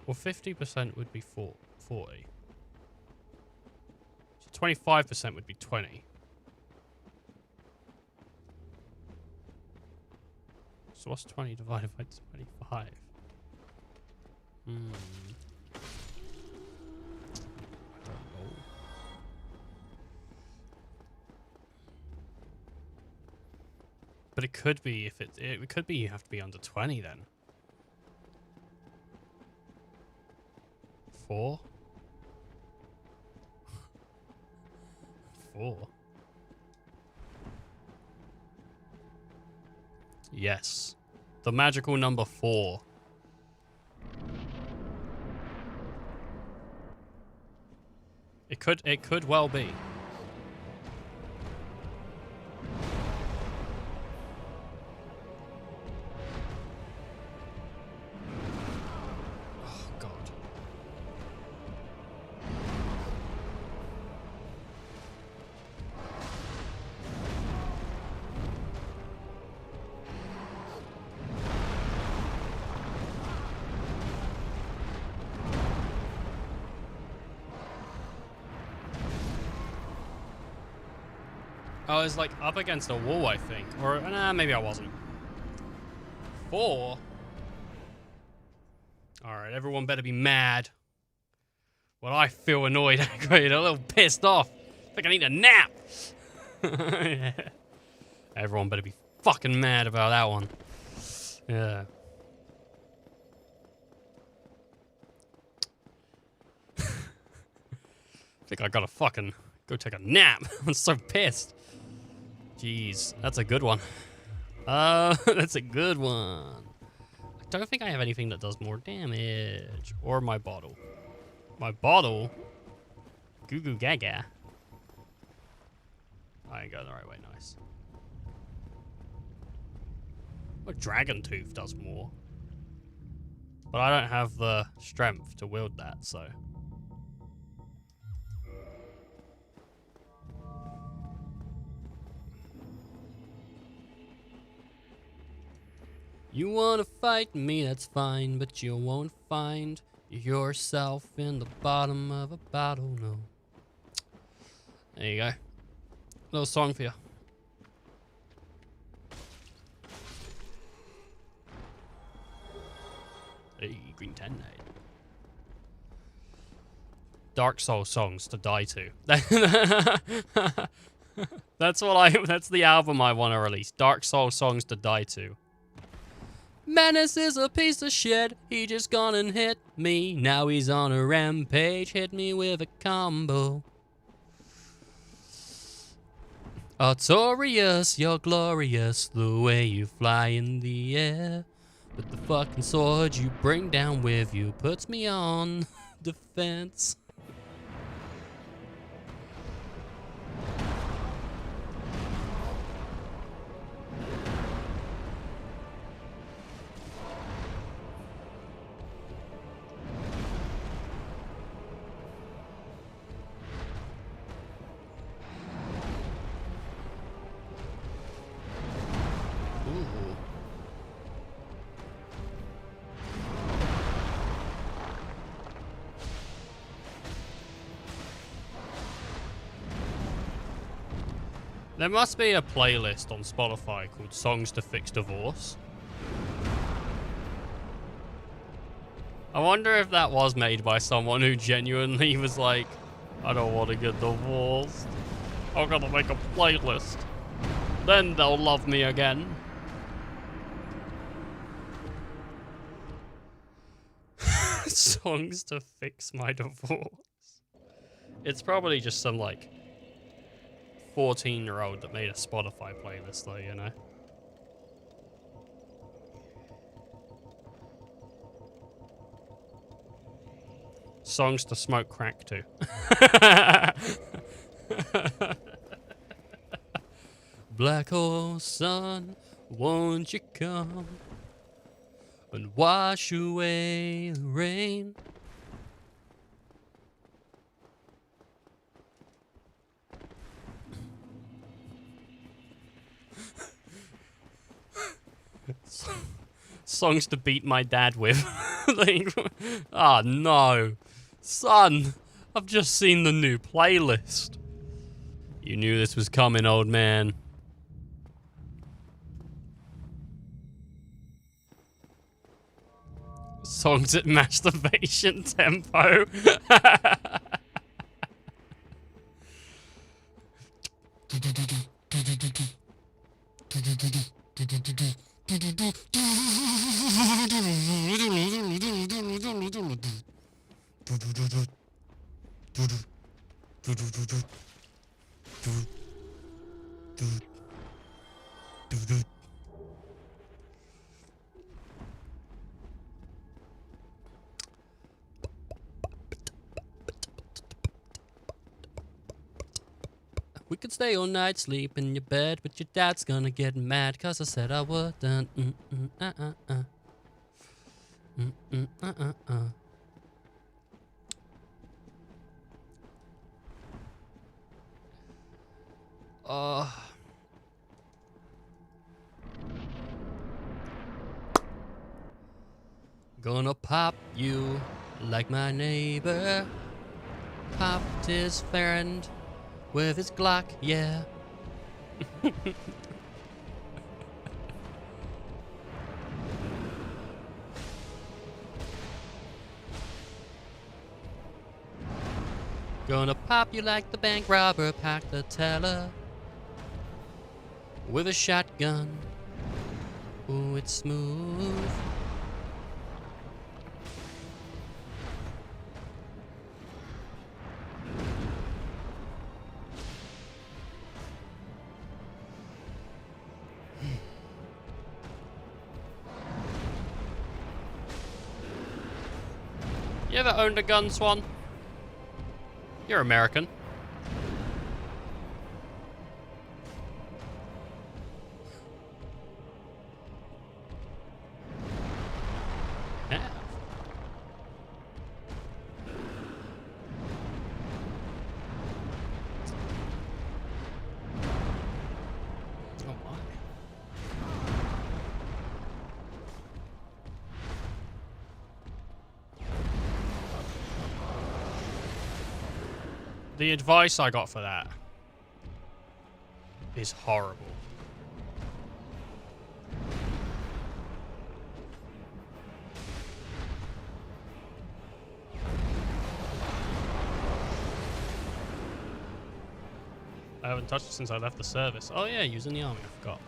Well, 50% would be 40. So 25% would be 20. So what's 20 divided by 25? I don't know. But it could be if it could be you have to be under 20 then. 4? 4? Yes. The magical number 4. It could well be. Oh god. I was like up against a wall, I think. Or, nah, maybe I wasn't. 4? Alright, everyone better be mad. Well, I feel annoyed. I got a little pissed off. I think I need a nap. Yeah. Everyone better be fucking mad about that one. Yeah. I think I gotta fucking go take a nap. I'm so pissed. Jeez, that's a good one. That's a good one. I don't think I have anything that does more damage. Or my bottle. My bottle? Goo goo gaga. I ain't going the right way, nice. Well, Dragon Tooth does more. But I don't have the strength to wield that, so. You wanna fight me, that's fine, but you won't find yourself in the bottom of a bottle, no. There you go. Little song for you. Hey, Green Tan Night. Dark Soul songs to die to. That's the album I want to release. Dark Soul songs to die to. Menace is a piece of shit. He just gone and hit me. Now he's on a rampage. Hit me with a combo. Artorias, you're glorious. The way you fly in the air. But the fucking sword you bring down with you puts me on defense. There must be a playlist on Spotify called Songs to Fix Divorce. I wonder if that was made by someone who genuinely was like, I don't want to get divorced. I'm gonna make a playlist. Then they'll love me again. Songs to fix my divorce. It's probably just some, like, 14-year-old that made a Spotify playlist, though, you know? Songs to smoke crack to. Black hole sun, won't you come and wash away the rain? Songs to beat my dad with. Like, oh no. Son, I've just seen the new playlist. You knew this was coming, old man. Songs at masturbation tempo. We could stay all night, sleep in your bed, but your dad's gonna get mad 'cause I said I wouldn't. Gonna pop you like my neighbor popped his friend with his Glock, yeah. Gonna pop you like the bank robber packed the teller with a shotgun. Ooh, it's smooth. You ever owned a gun, Swan? You're American. Yeah. Oh my. The advice I got for that is horrible. I haven't touched it since I left the service. Oh yeah, he was in the army, I forgot.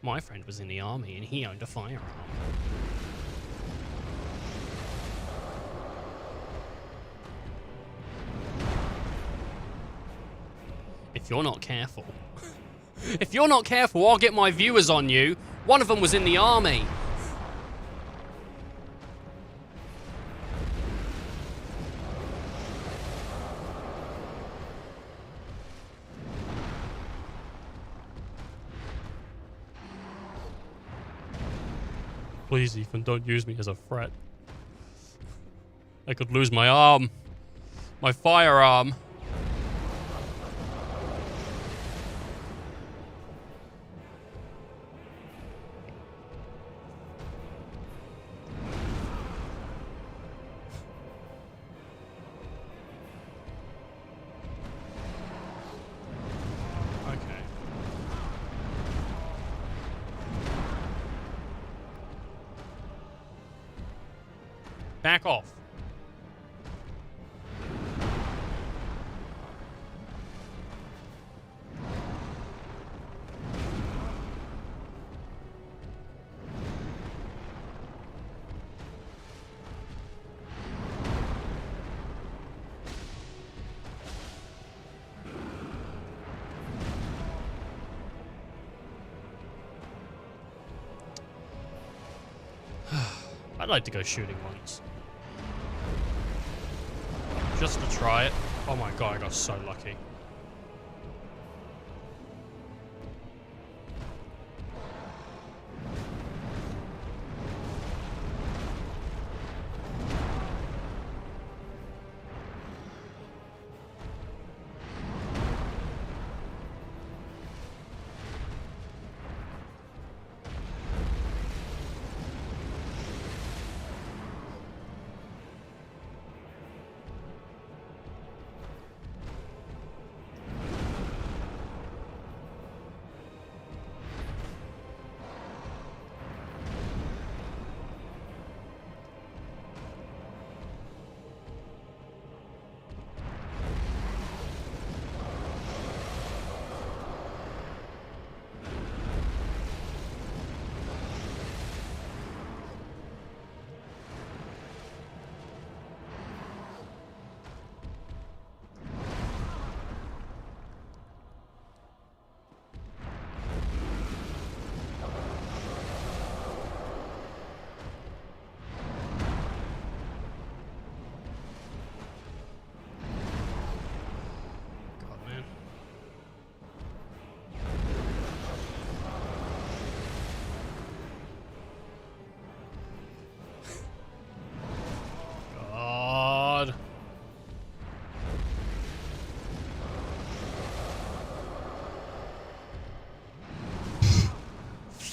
My friend was in the army and he owned a firearm. If you're not careful. If you're not careful, I'll get my viewers on you. One of them was in the army. Please, Ethan, don't use me as a threat. I could lose my arm. My firearm. Back off. I'd like to go shooting once. Just to try it. Oh my god, I got so lucky.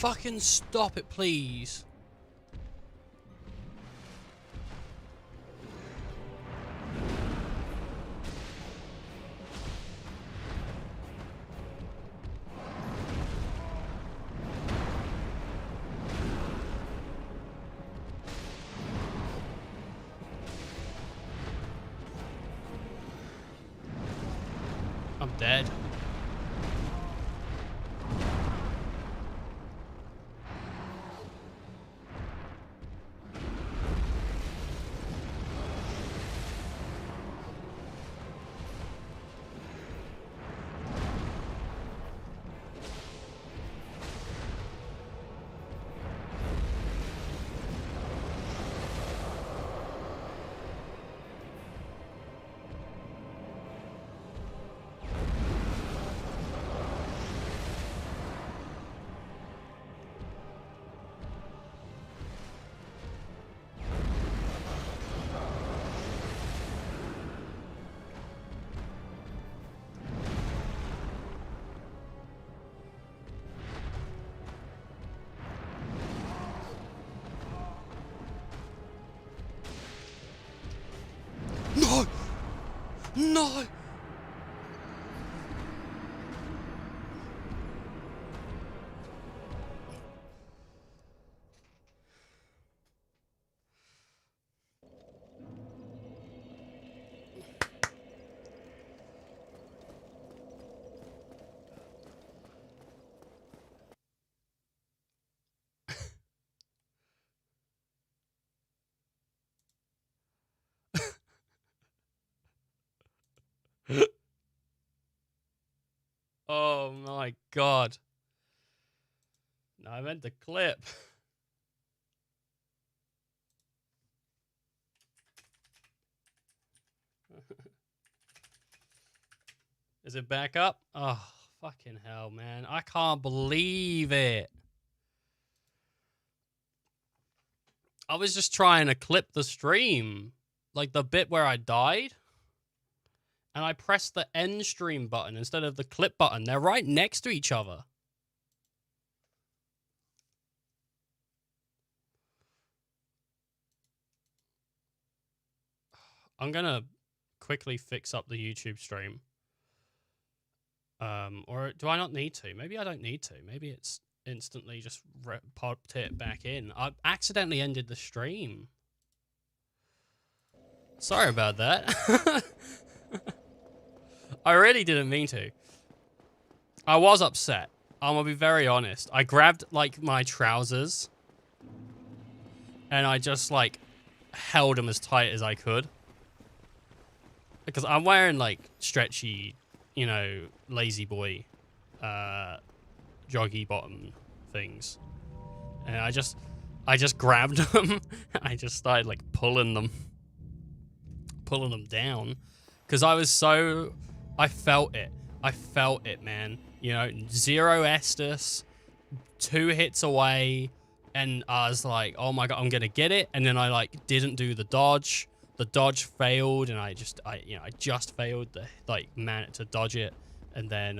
Fucking stop it, please. I'm dead. No! Oh my god. No, I meant the clip. Is it back up? Oh, fucking hell, man. I can't believe it. I was just trying to clip the stream. Like the bit where I died. And I pressed the end stream button instead of the clip button. They're right next to each other. I'm gonna quickly fix up the YouTube stream. Or do I not need to? Maybe I don't need to. Maybe it's instantly just popped it back in. I accidentally ended the stream. Sorry about that. I really didn't mean to. I was upset. I'm gonna be very honest. I grabbed, like, my trousers. And I just, like, held them as tight as I could. Because I'm wearing, like, stretchy, you know, lazy boy, joggy bottom things. And I just grabbed them. I just started, like, pulling them down. Because I was so... I felt it. I felt it, man. You know, 0 Estus, 2 hits away, and I was like, oh my god, I'm gonna get it. And then I, like, didn't do the dodge. The dodge failed, and I just failed the, like, man to dodge it. And then,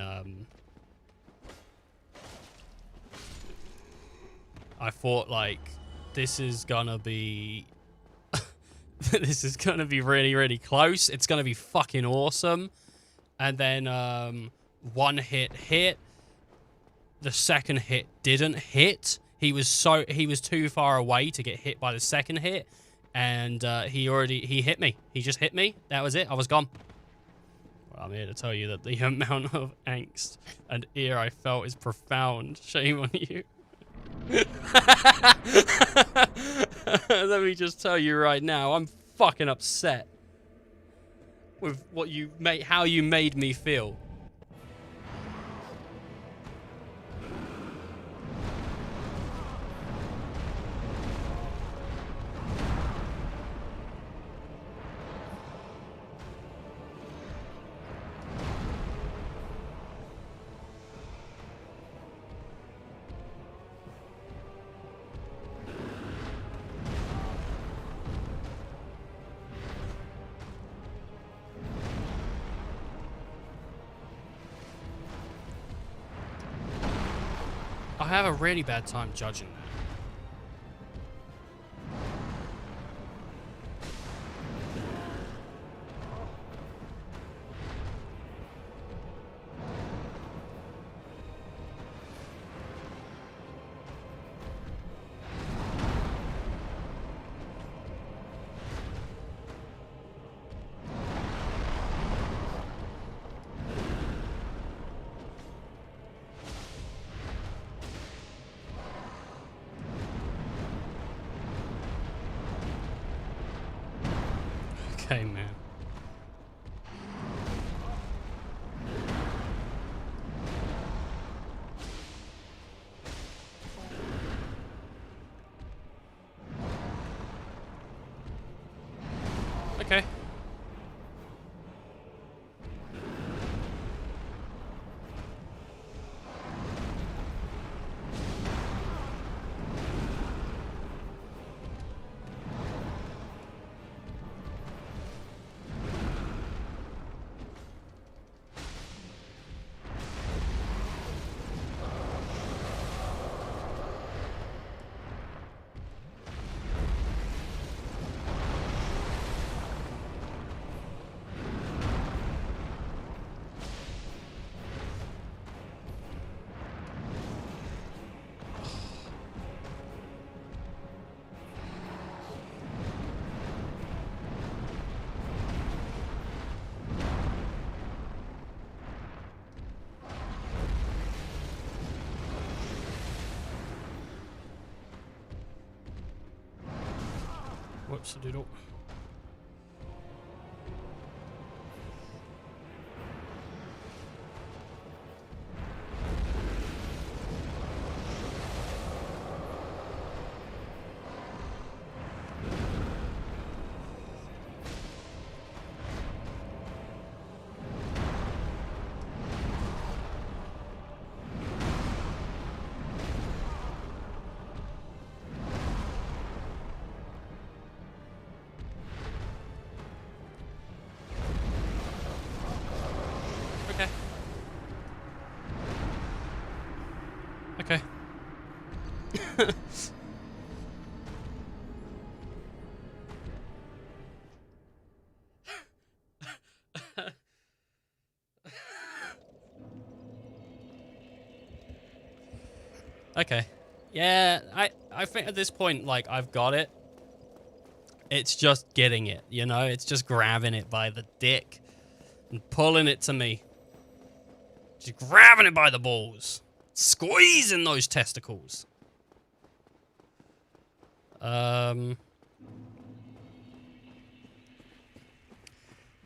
I thought, like, this is gonna be... this is gonna be really, really close. It's gonna be fucking awesome. And then, one hit. The second hit didn't hit. He was too far away to get hit by the second hit. And, he hit me. He just hit me. That was it. I was gone. Well, I'm here to tell you that the amount of angst and ear I felt is profound. Shame on you. Let me just tell you right now, I'm fucking upset with how you made me feel. I have a really bad time judging that. Okay, man. Okay. Whoops, a doodle. Okay. Okay. Yeah, I think at this point, like, I've got it. It's just getting it, you know? It's just grabbing it by the dick and pulling it to me. Just grabbing it by the balls. Squeezing those testicles. The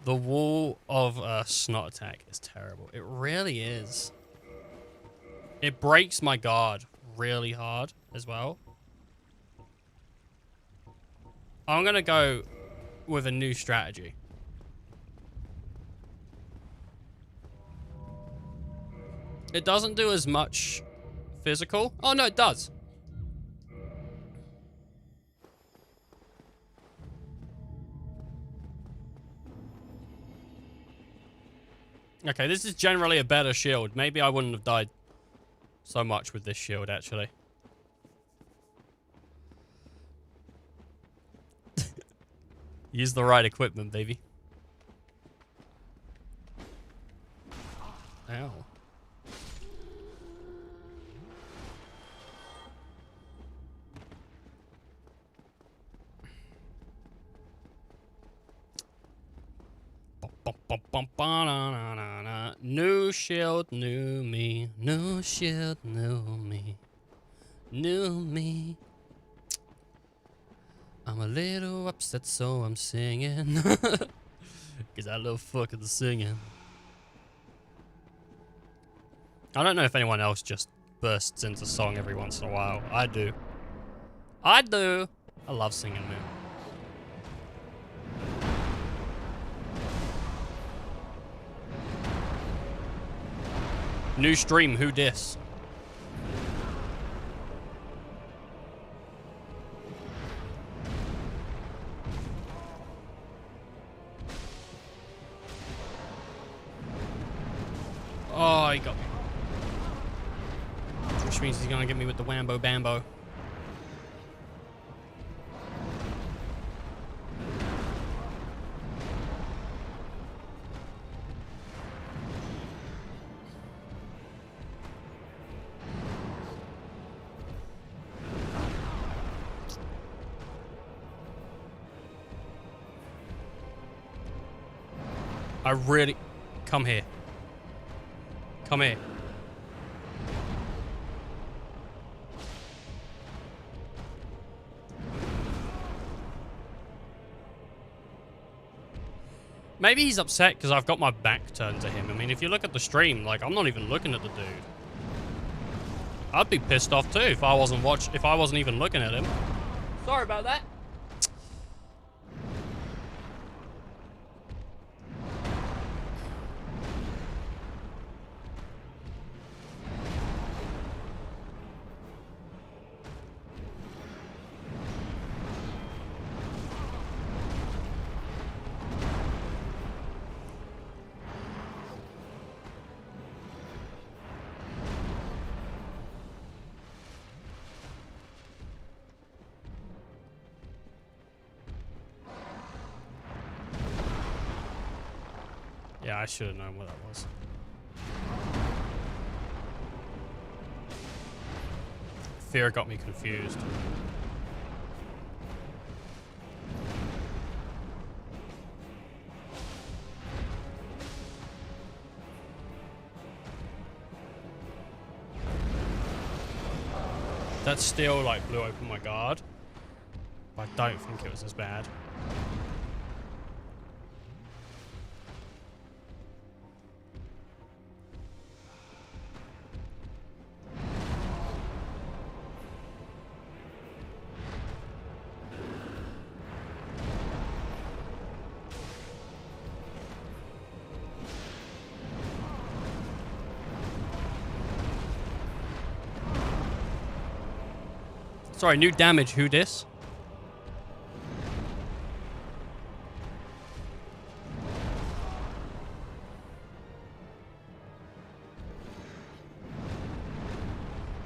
wall of snot attack is terrible. It really is. It breaks my guard really hard as well. I'm gonna go with a new strategy. It doesn't do as much physical. Oh no, it does. Okay, this is generally a better shield. Maybe I wouldn't have died so much with this shield, actually. Use the right equipment, baby. Ow. New shield, new me. New shield, new me. New me. I'm a little upset, so I'm singing. Because I love fucking singing. I don't know if anyone else just bursts into song every once in a while. I do. I do. I love singing, man. New stream, who dis? Oh, he got me. Which means he's gonna get me with the whambo bambo. I really... Come here. Come here. Maybe he's upset because I've got my back turned to him. I mean, if you look at the stream, like, I'm not even looking at the dude. I'd be pissed off too if I wasn't even looking at him. Sorry about that. Yeah, I should have known what that was. Fear got me confused. That still, like, blew open my guard. But I don't think it was as bad. Sorry, new damage, who dis?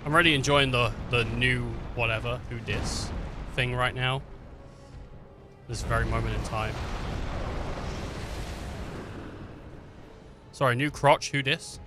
I'm really enjoying the new whatever, who dis thing right now. This very moment in time. Sorry, new crotch, who dis?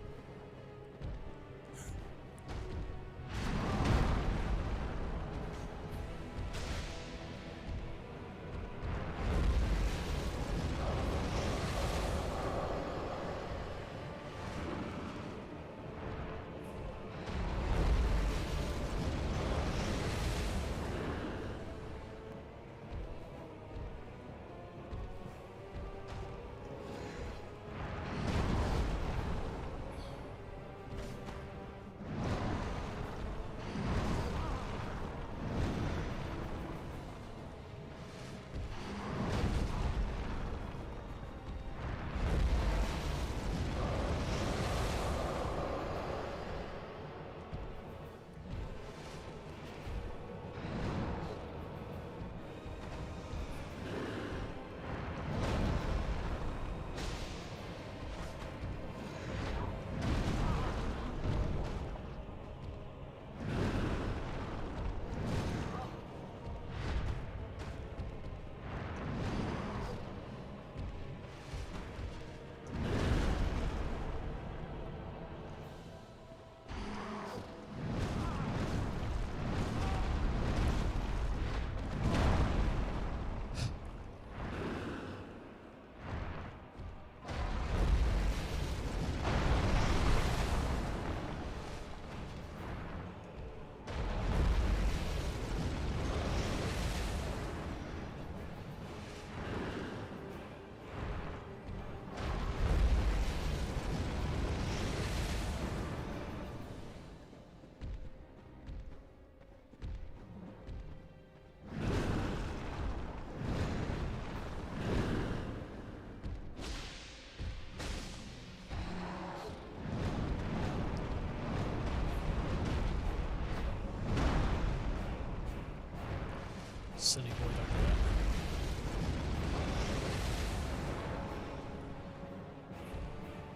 Silly boy, don't do that.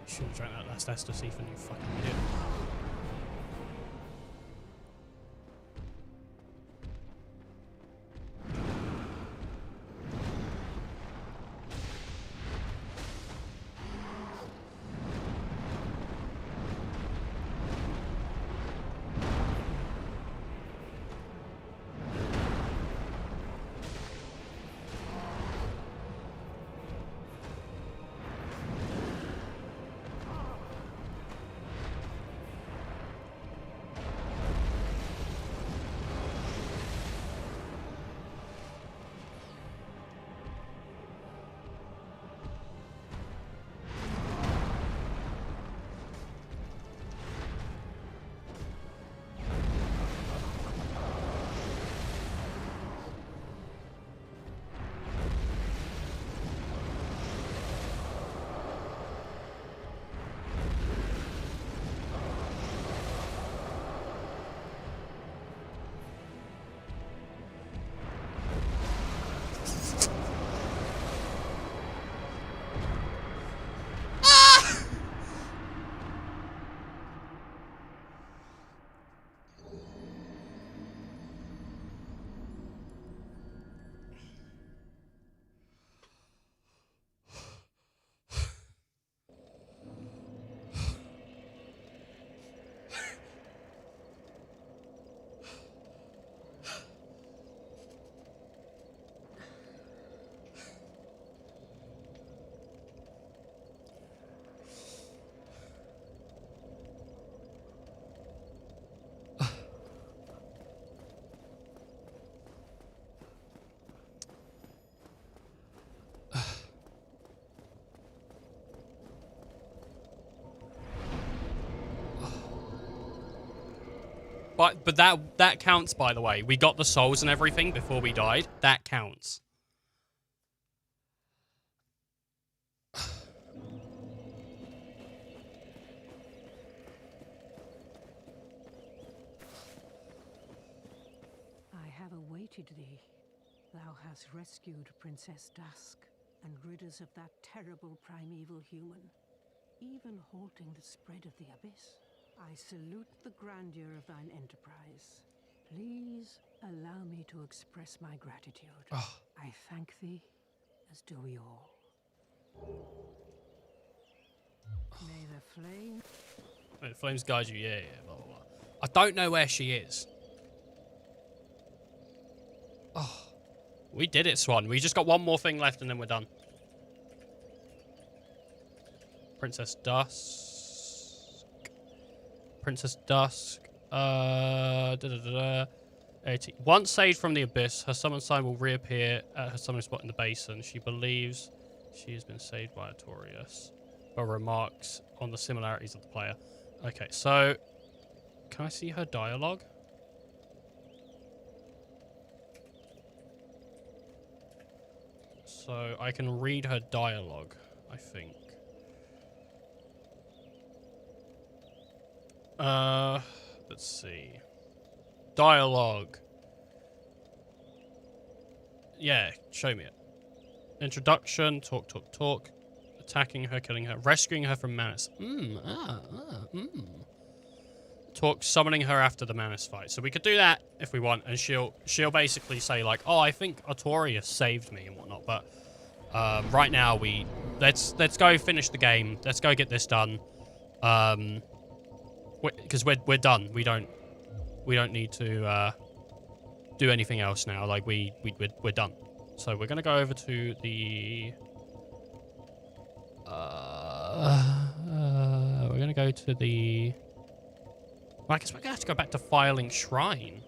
You shouldn't have drank that last ecstasy, you fucking idiot. But that counts, by the way. We got the souls and everything before we died. That counts. I have awaited thee. Thou hast rescued Princess Dusk and rid us of that terrible primeval human, even halting the spread of the abyss. I salute the grandeur of thine enterprise. Please allow me to express my gratitude. Oh. I thank thee, as do we all. May the flame... Wait, the flames guide you, yeah, blah, blah, blah. I don't know where she is. Oh. We did it, Swan. We just got one more thing left and then we're done. Princess Dusk. Princess Dusk. 18. Once saved from the abyss, her summon sign will reappear at her summoning spot in the basin. She believes she has been saved by Artorias, but remarks on the similarities of the player. Okay, so can I see her dialogue? So I can read her dialogue, I think. Let's see. Dialogue. Yeah, show me it. Introduction, talk, talk, talk. Attacking her, killing her, rescuing her from Manus. Talk, summoning her after the Manus fight. So we could do that if we want, and she'll basically say like, "Oh, I think Artorias saved me and whatnot." But right now let's go finish the game. Let's go get this done. Because we're done. We don't need to do anything else now. Like we're done. So we're gonna go over to the. We're gonna go to the. Well, I guess we're gonna have to go back to Filing Shrine.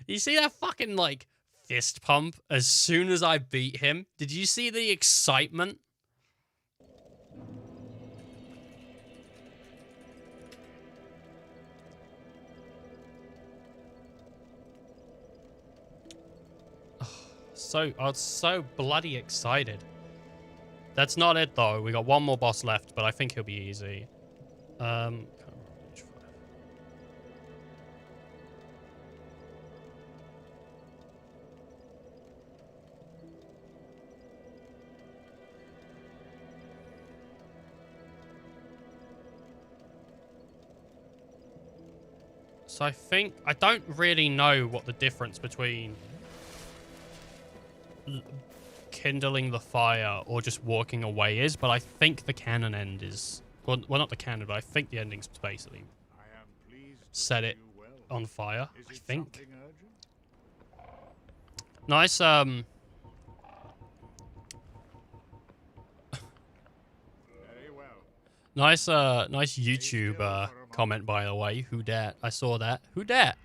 You see that fucking like fist pump as soon as I beat him? Did you see the excitement? I was so bloody excited. That's not it though. We got one more boss left, but I think he'll be easy. So I don't really know what the difference between kindling the fire or just walking away is, but I think the canon end is... Well, not the canon, but I think the ending's basically set it on fire, I think. Nice, nice YouTube comment, by the way. Who dat? I saw that. Who dat?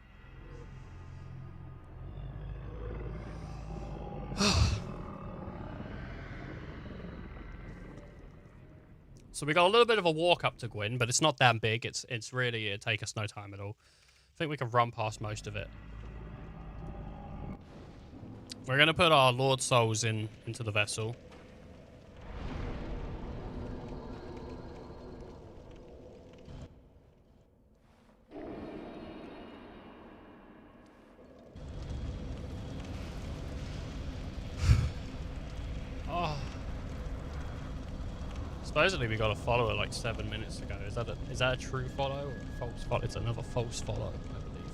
So we got a little bit of a walk up to Gwyn, but it's not that big. It's really, it'd take us no time at all. I think we can run past most of it. We're going to put our Lord Souls into the vessel. Supposedly we got a follower like 7 minutes ago. Is that a true follow or a false follow? It's another false follow, I believe.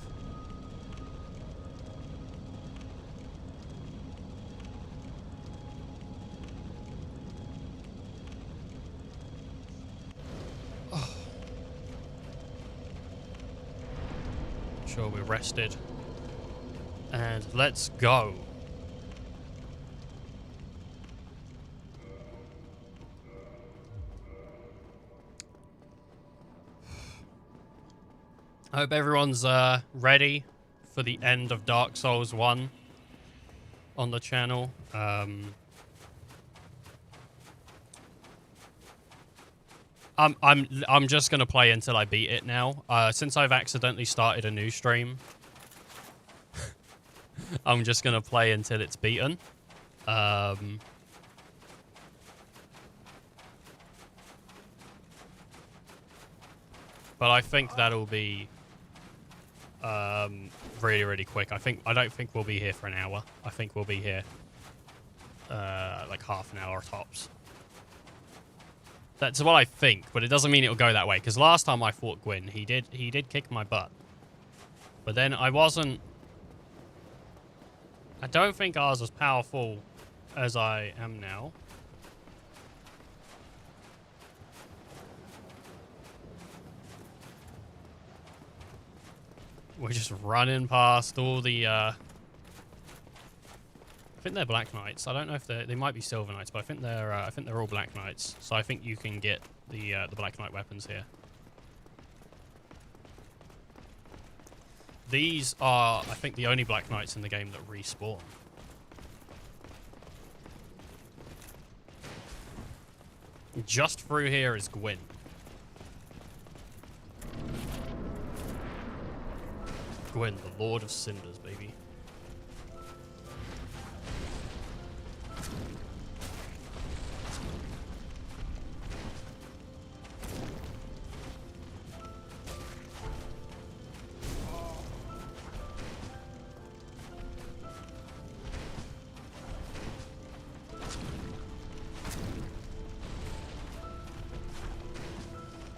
Oh. Sure, we're rested. And let's go. I hope everyone's ready for the end of Dark Souls 1 on the channel. I'm just gonna play until I beat it now. Since I've accidentally started a new stream, I'm just gonna play until it's beaten. But I think that'll be really, really quick. I don't think we'll be here for an hour. I think we'll be here like half an hour tops. That's what I think, but it doesn't mean it'll go that way. Because last time I fought Gwyn, he did kick my butt. But then I don't think I was as powerful as I am now. We're just running past all the, I think they're Black Knights. I don't know if they might be Silver Knights, but I think they're all Black Knights. So I think you can get the Black Knight weapons here. These are, I think, the only Black Knights in the game that respawn. Just through here is Gwyn. Gwyn, the Lord of Cinders, baby.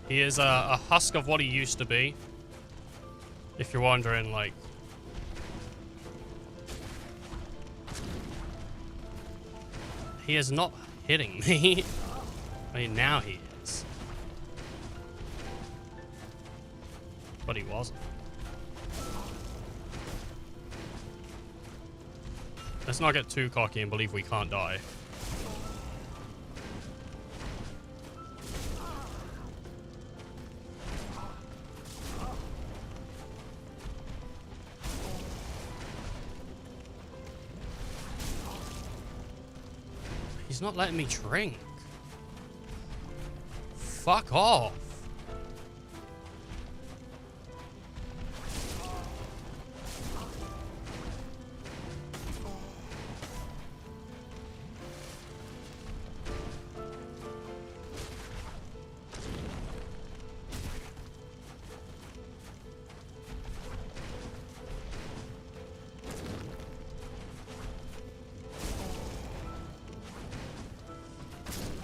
He is a husk of what he used to be. If you're wondering, like... He is not hitting me. I mean, now he is. But he wasn't. Let's not get too cocky and believe we can't die. He's not letting me drink. Fuck off.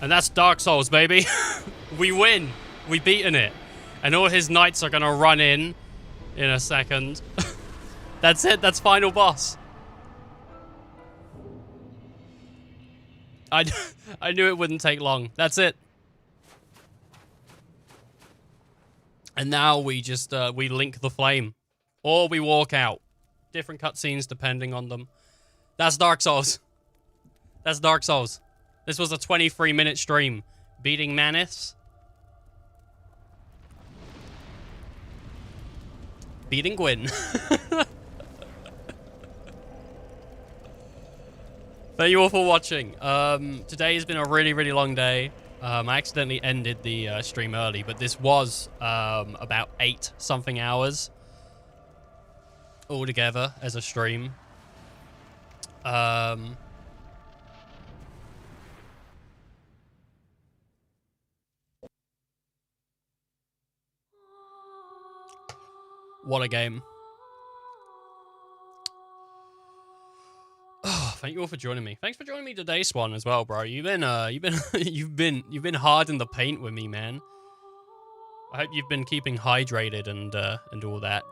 And that's Dark Souls, baby. We win. We beaten it. And all his knights are gonna run in a second. That's it. That's final boss. I knew it wouldn't take long. That's it. And now we just, we link the flame. Or we walk out. Different cutscenes depending on them. That's Dark Souls. That's Dark Souls. This was a 23-minute stream. Beating Manus. Beating Gwyn. Thank you all for watching. Today has been a really, really long day. I accidentally ended the stream early, but this was about 8-something hours altogether as a stream. What a game. Oh, thank you all for joining me. Thanks for joining me today, Swan, as well, bro. You've been you've been hard in the paint with me, man. I hope you've been keeping hydrated and all that.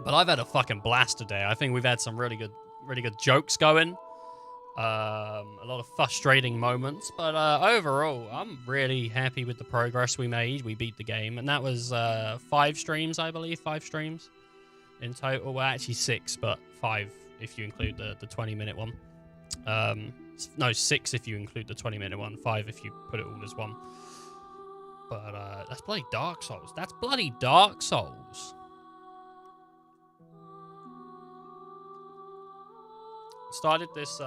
But I've had a fucking blast today. I think we've had some really good jokes going. A lot of frustrating moments, but overall, I'm really happy with the progress we made. We beat the game, and that was 5 streams, I believe. 5 streams in total. Well, actually 6, but 5 if you include the 20-minute one. No, 6 if you include the 20-minute one. 5 if you put it all as one. But that's bloody Dark Souls. That's bloody Dark Souls. Started this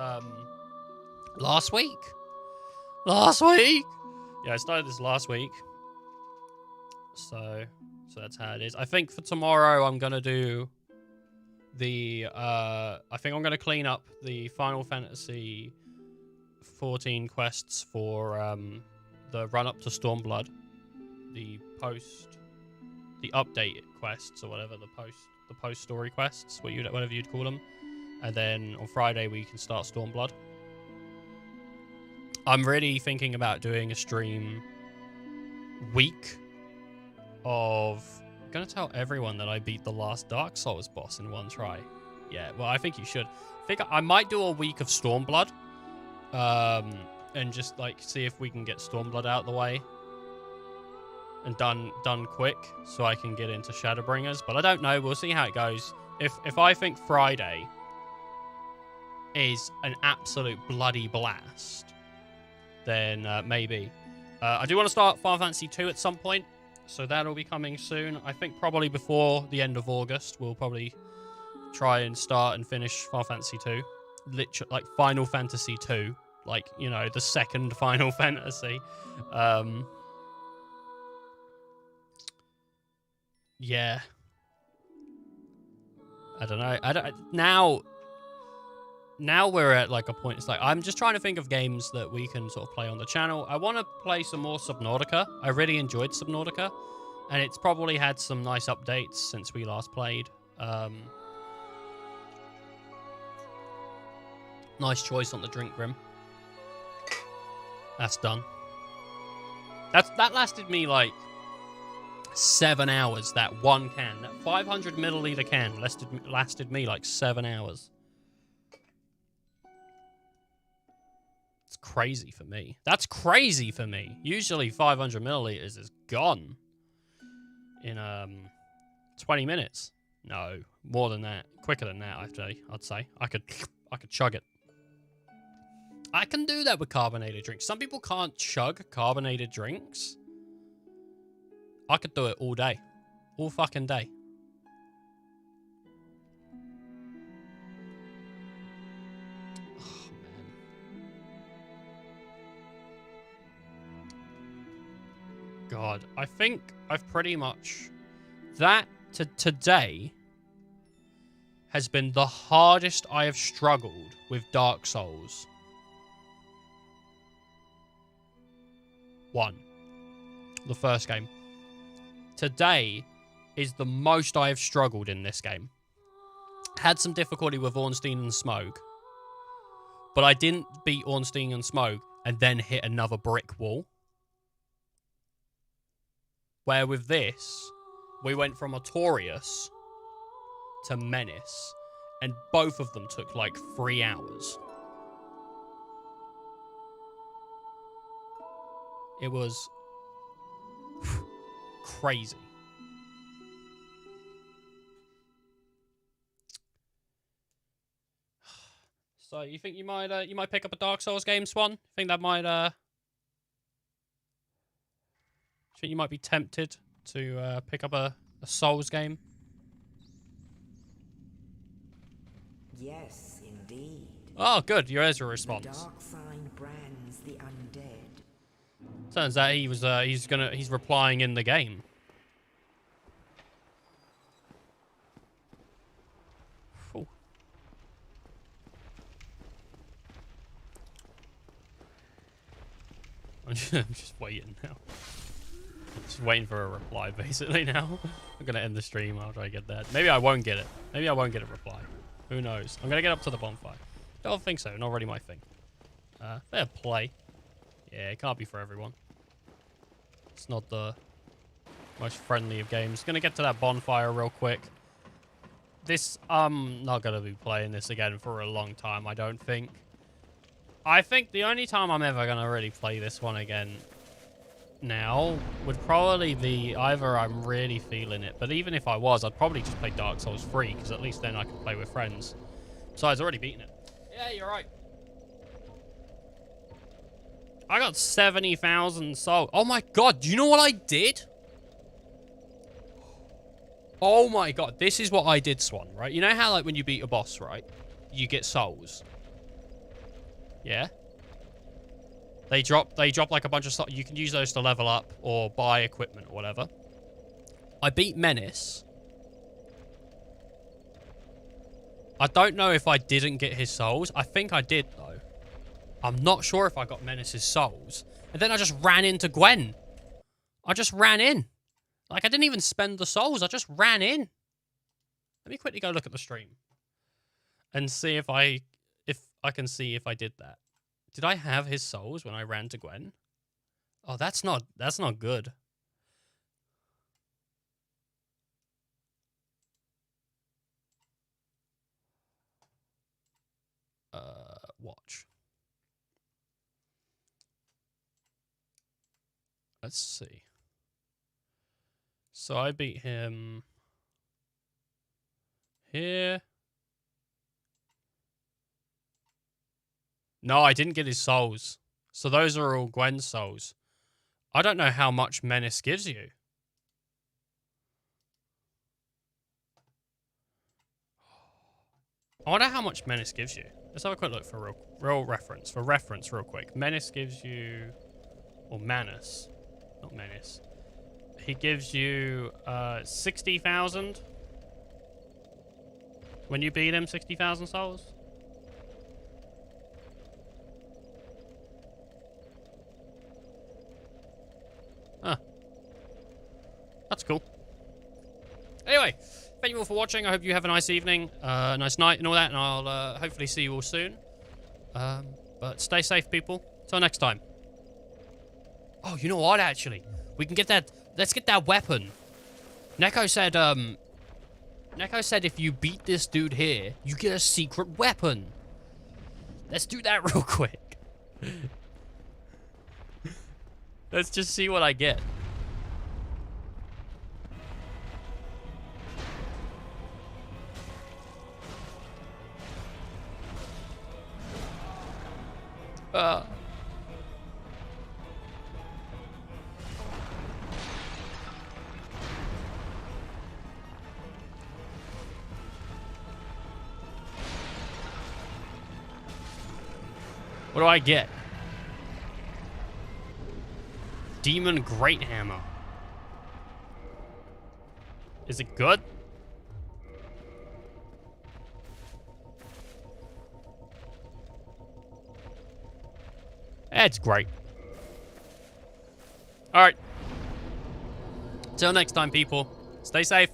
last week. Yeah, I started this last week. So that's how it is. I think for tomorrow I'm gonna do the I think I'm gonna clean up the Final Fantasy 14 quests for the run up to Stormblood, the update quests or whatever, the post story quests, whatever you'd call them, and then on Friday we can start Stormblood. I'm really thinking about doing a stream week of... I'm gonna tell everyone that I beat the last Dark Souls boss in one try. Yeah, well, I think you should. I think I might do a week of Stormblood, and just like see if we can get Stormblood out of the way and done quick, so I can get into Shadowbringers. But I don't know. We'll see how it goes. If I think Friday is an absolute bloody blast, then maybe. I do want to start Final Fantasy 2 at some point, so that'll be coming soon. I think probably before the end of August, we'll probably try and start and finish Final Fantasy 2. Literally, like Final Fantasy 2. Like, you know, the second Final Fantasy. Yeah. I don't know. Now we're at like a point, it's like, I'm just trying to think of games that we can sort of play on the channel. I want to play some more Subnautica. I really enjoyed Subnautica, and it's probably had some nice updates since we last played. Nice choice on the drink, Grim. That's done. That lasted me like 7 hours, that one can. That 500 milliliter can lasted me like 7 hours. It's crazy for me. That's crazy for me. Usually 500 milliliters is gone in 20 minutes. No, more than that. Quicker than that, I'd say. I could chug it. I can do that with carbonated drinks. Some people can't chug carbonated drinks. I could do it all day. All fucking day. Oh, man. God, I think I've pretty much... That today has been the hardest I have struggled with Dark Souls. 1. The first game. Today is the most I have struggled in this game. Had some difficulty with Ornstein and Smoke, but I didn't beat Ornstein and Smoke and then hit another brick wall. Where with this, we went from Artorias to Menace, and both of them took like 3 hours. It was crazy. So you think you might pick up a Dark Souls game, Swan? Think that might think you might be tempted to pick up a Souls game? Yes, indeed. Oh, good. Your Ezra response. The dark sign brands the undead. Turns out he's replying in the game. Ooh. I'm just waiting now. Just waiting for a reply, basically, now. I'm going to end the stream after I get that. Maybe I won't get it. Maybe I won't get a reply. Who knows? I'm going to get up to the bonfire. Don't think so. Not really my thing. Fair play. Yeah, it can't be for everyone. It's not the most friendly of games. Going to get to that bonfire real quick. I'm not going to be playing this again for a long time, I don't think. I think the only time I'm ever going to really play this one again now would probably be either I'm really feeling it, but even if I was, I'd probably just play Dark Souls 3, because at least then I could play with friends. Besides, I've already beaten it. Yeah, you're right. I got 70,000 souls. Oh my god, do you know what I did? Oh my god, this is what I did, Swan, right? You know how, like, when you beat a boss, right? You get souls. Yeah? They drop like a bunch of stuff. You can use those to level up or buy equipment or whatever. I beat Menace. I don't know if I didn't get his souls. I think I did, though. I'm not sure if I got Menace's souls. And then I just ran into Gwen. I just ran in. Like, I didn't even spend the souls. I just ran in. Let me quickly go look at the stream. And see if I can see if I did that. Did I have his souls when I ran to Gwen? Oh, that's not good. Watch. Let's see. So I beat him here. No, I didn't get his souls. So those are all Gwen's souls. I don't know how much Menace gives you. I wonder how much Menace gives you. Let's have a quick look for real reference. For reference, real quick. Menace gives you... Or Manus. Not Menace. He gives you 60,000. When you beat him, 60,000 souls. Huh. That's cool. Anyway, thank you all for watching. I hope you have a nice evening, a nice night and all that, and I'll hopefully see you all soon. But stay safe, people. Till next time. Oh, you know what, actually? We can get that... Let's get that weapon. Neko said if you beat this dude here, you get a secret weapon. Let's do that real quick. Let's just see what I get. What do I get? Demon Great Hammer. Is it good? It's great. Alright. Till next time, people. Stay safe.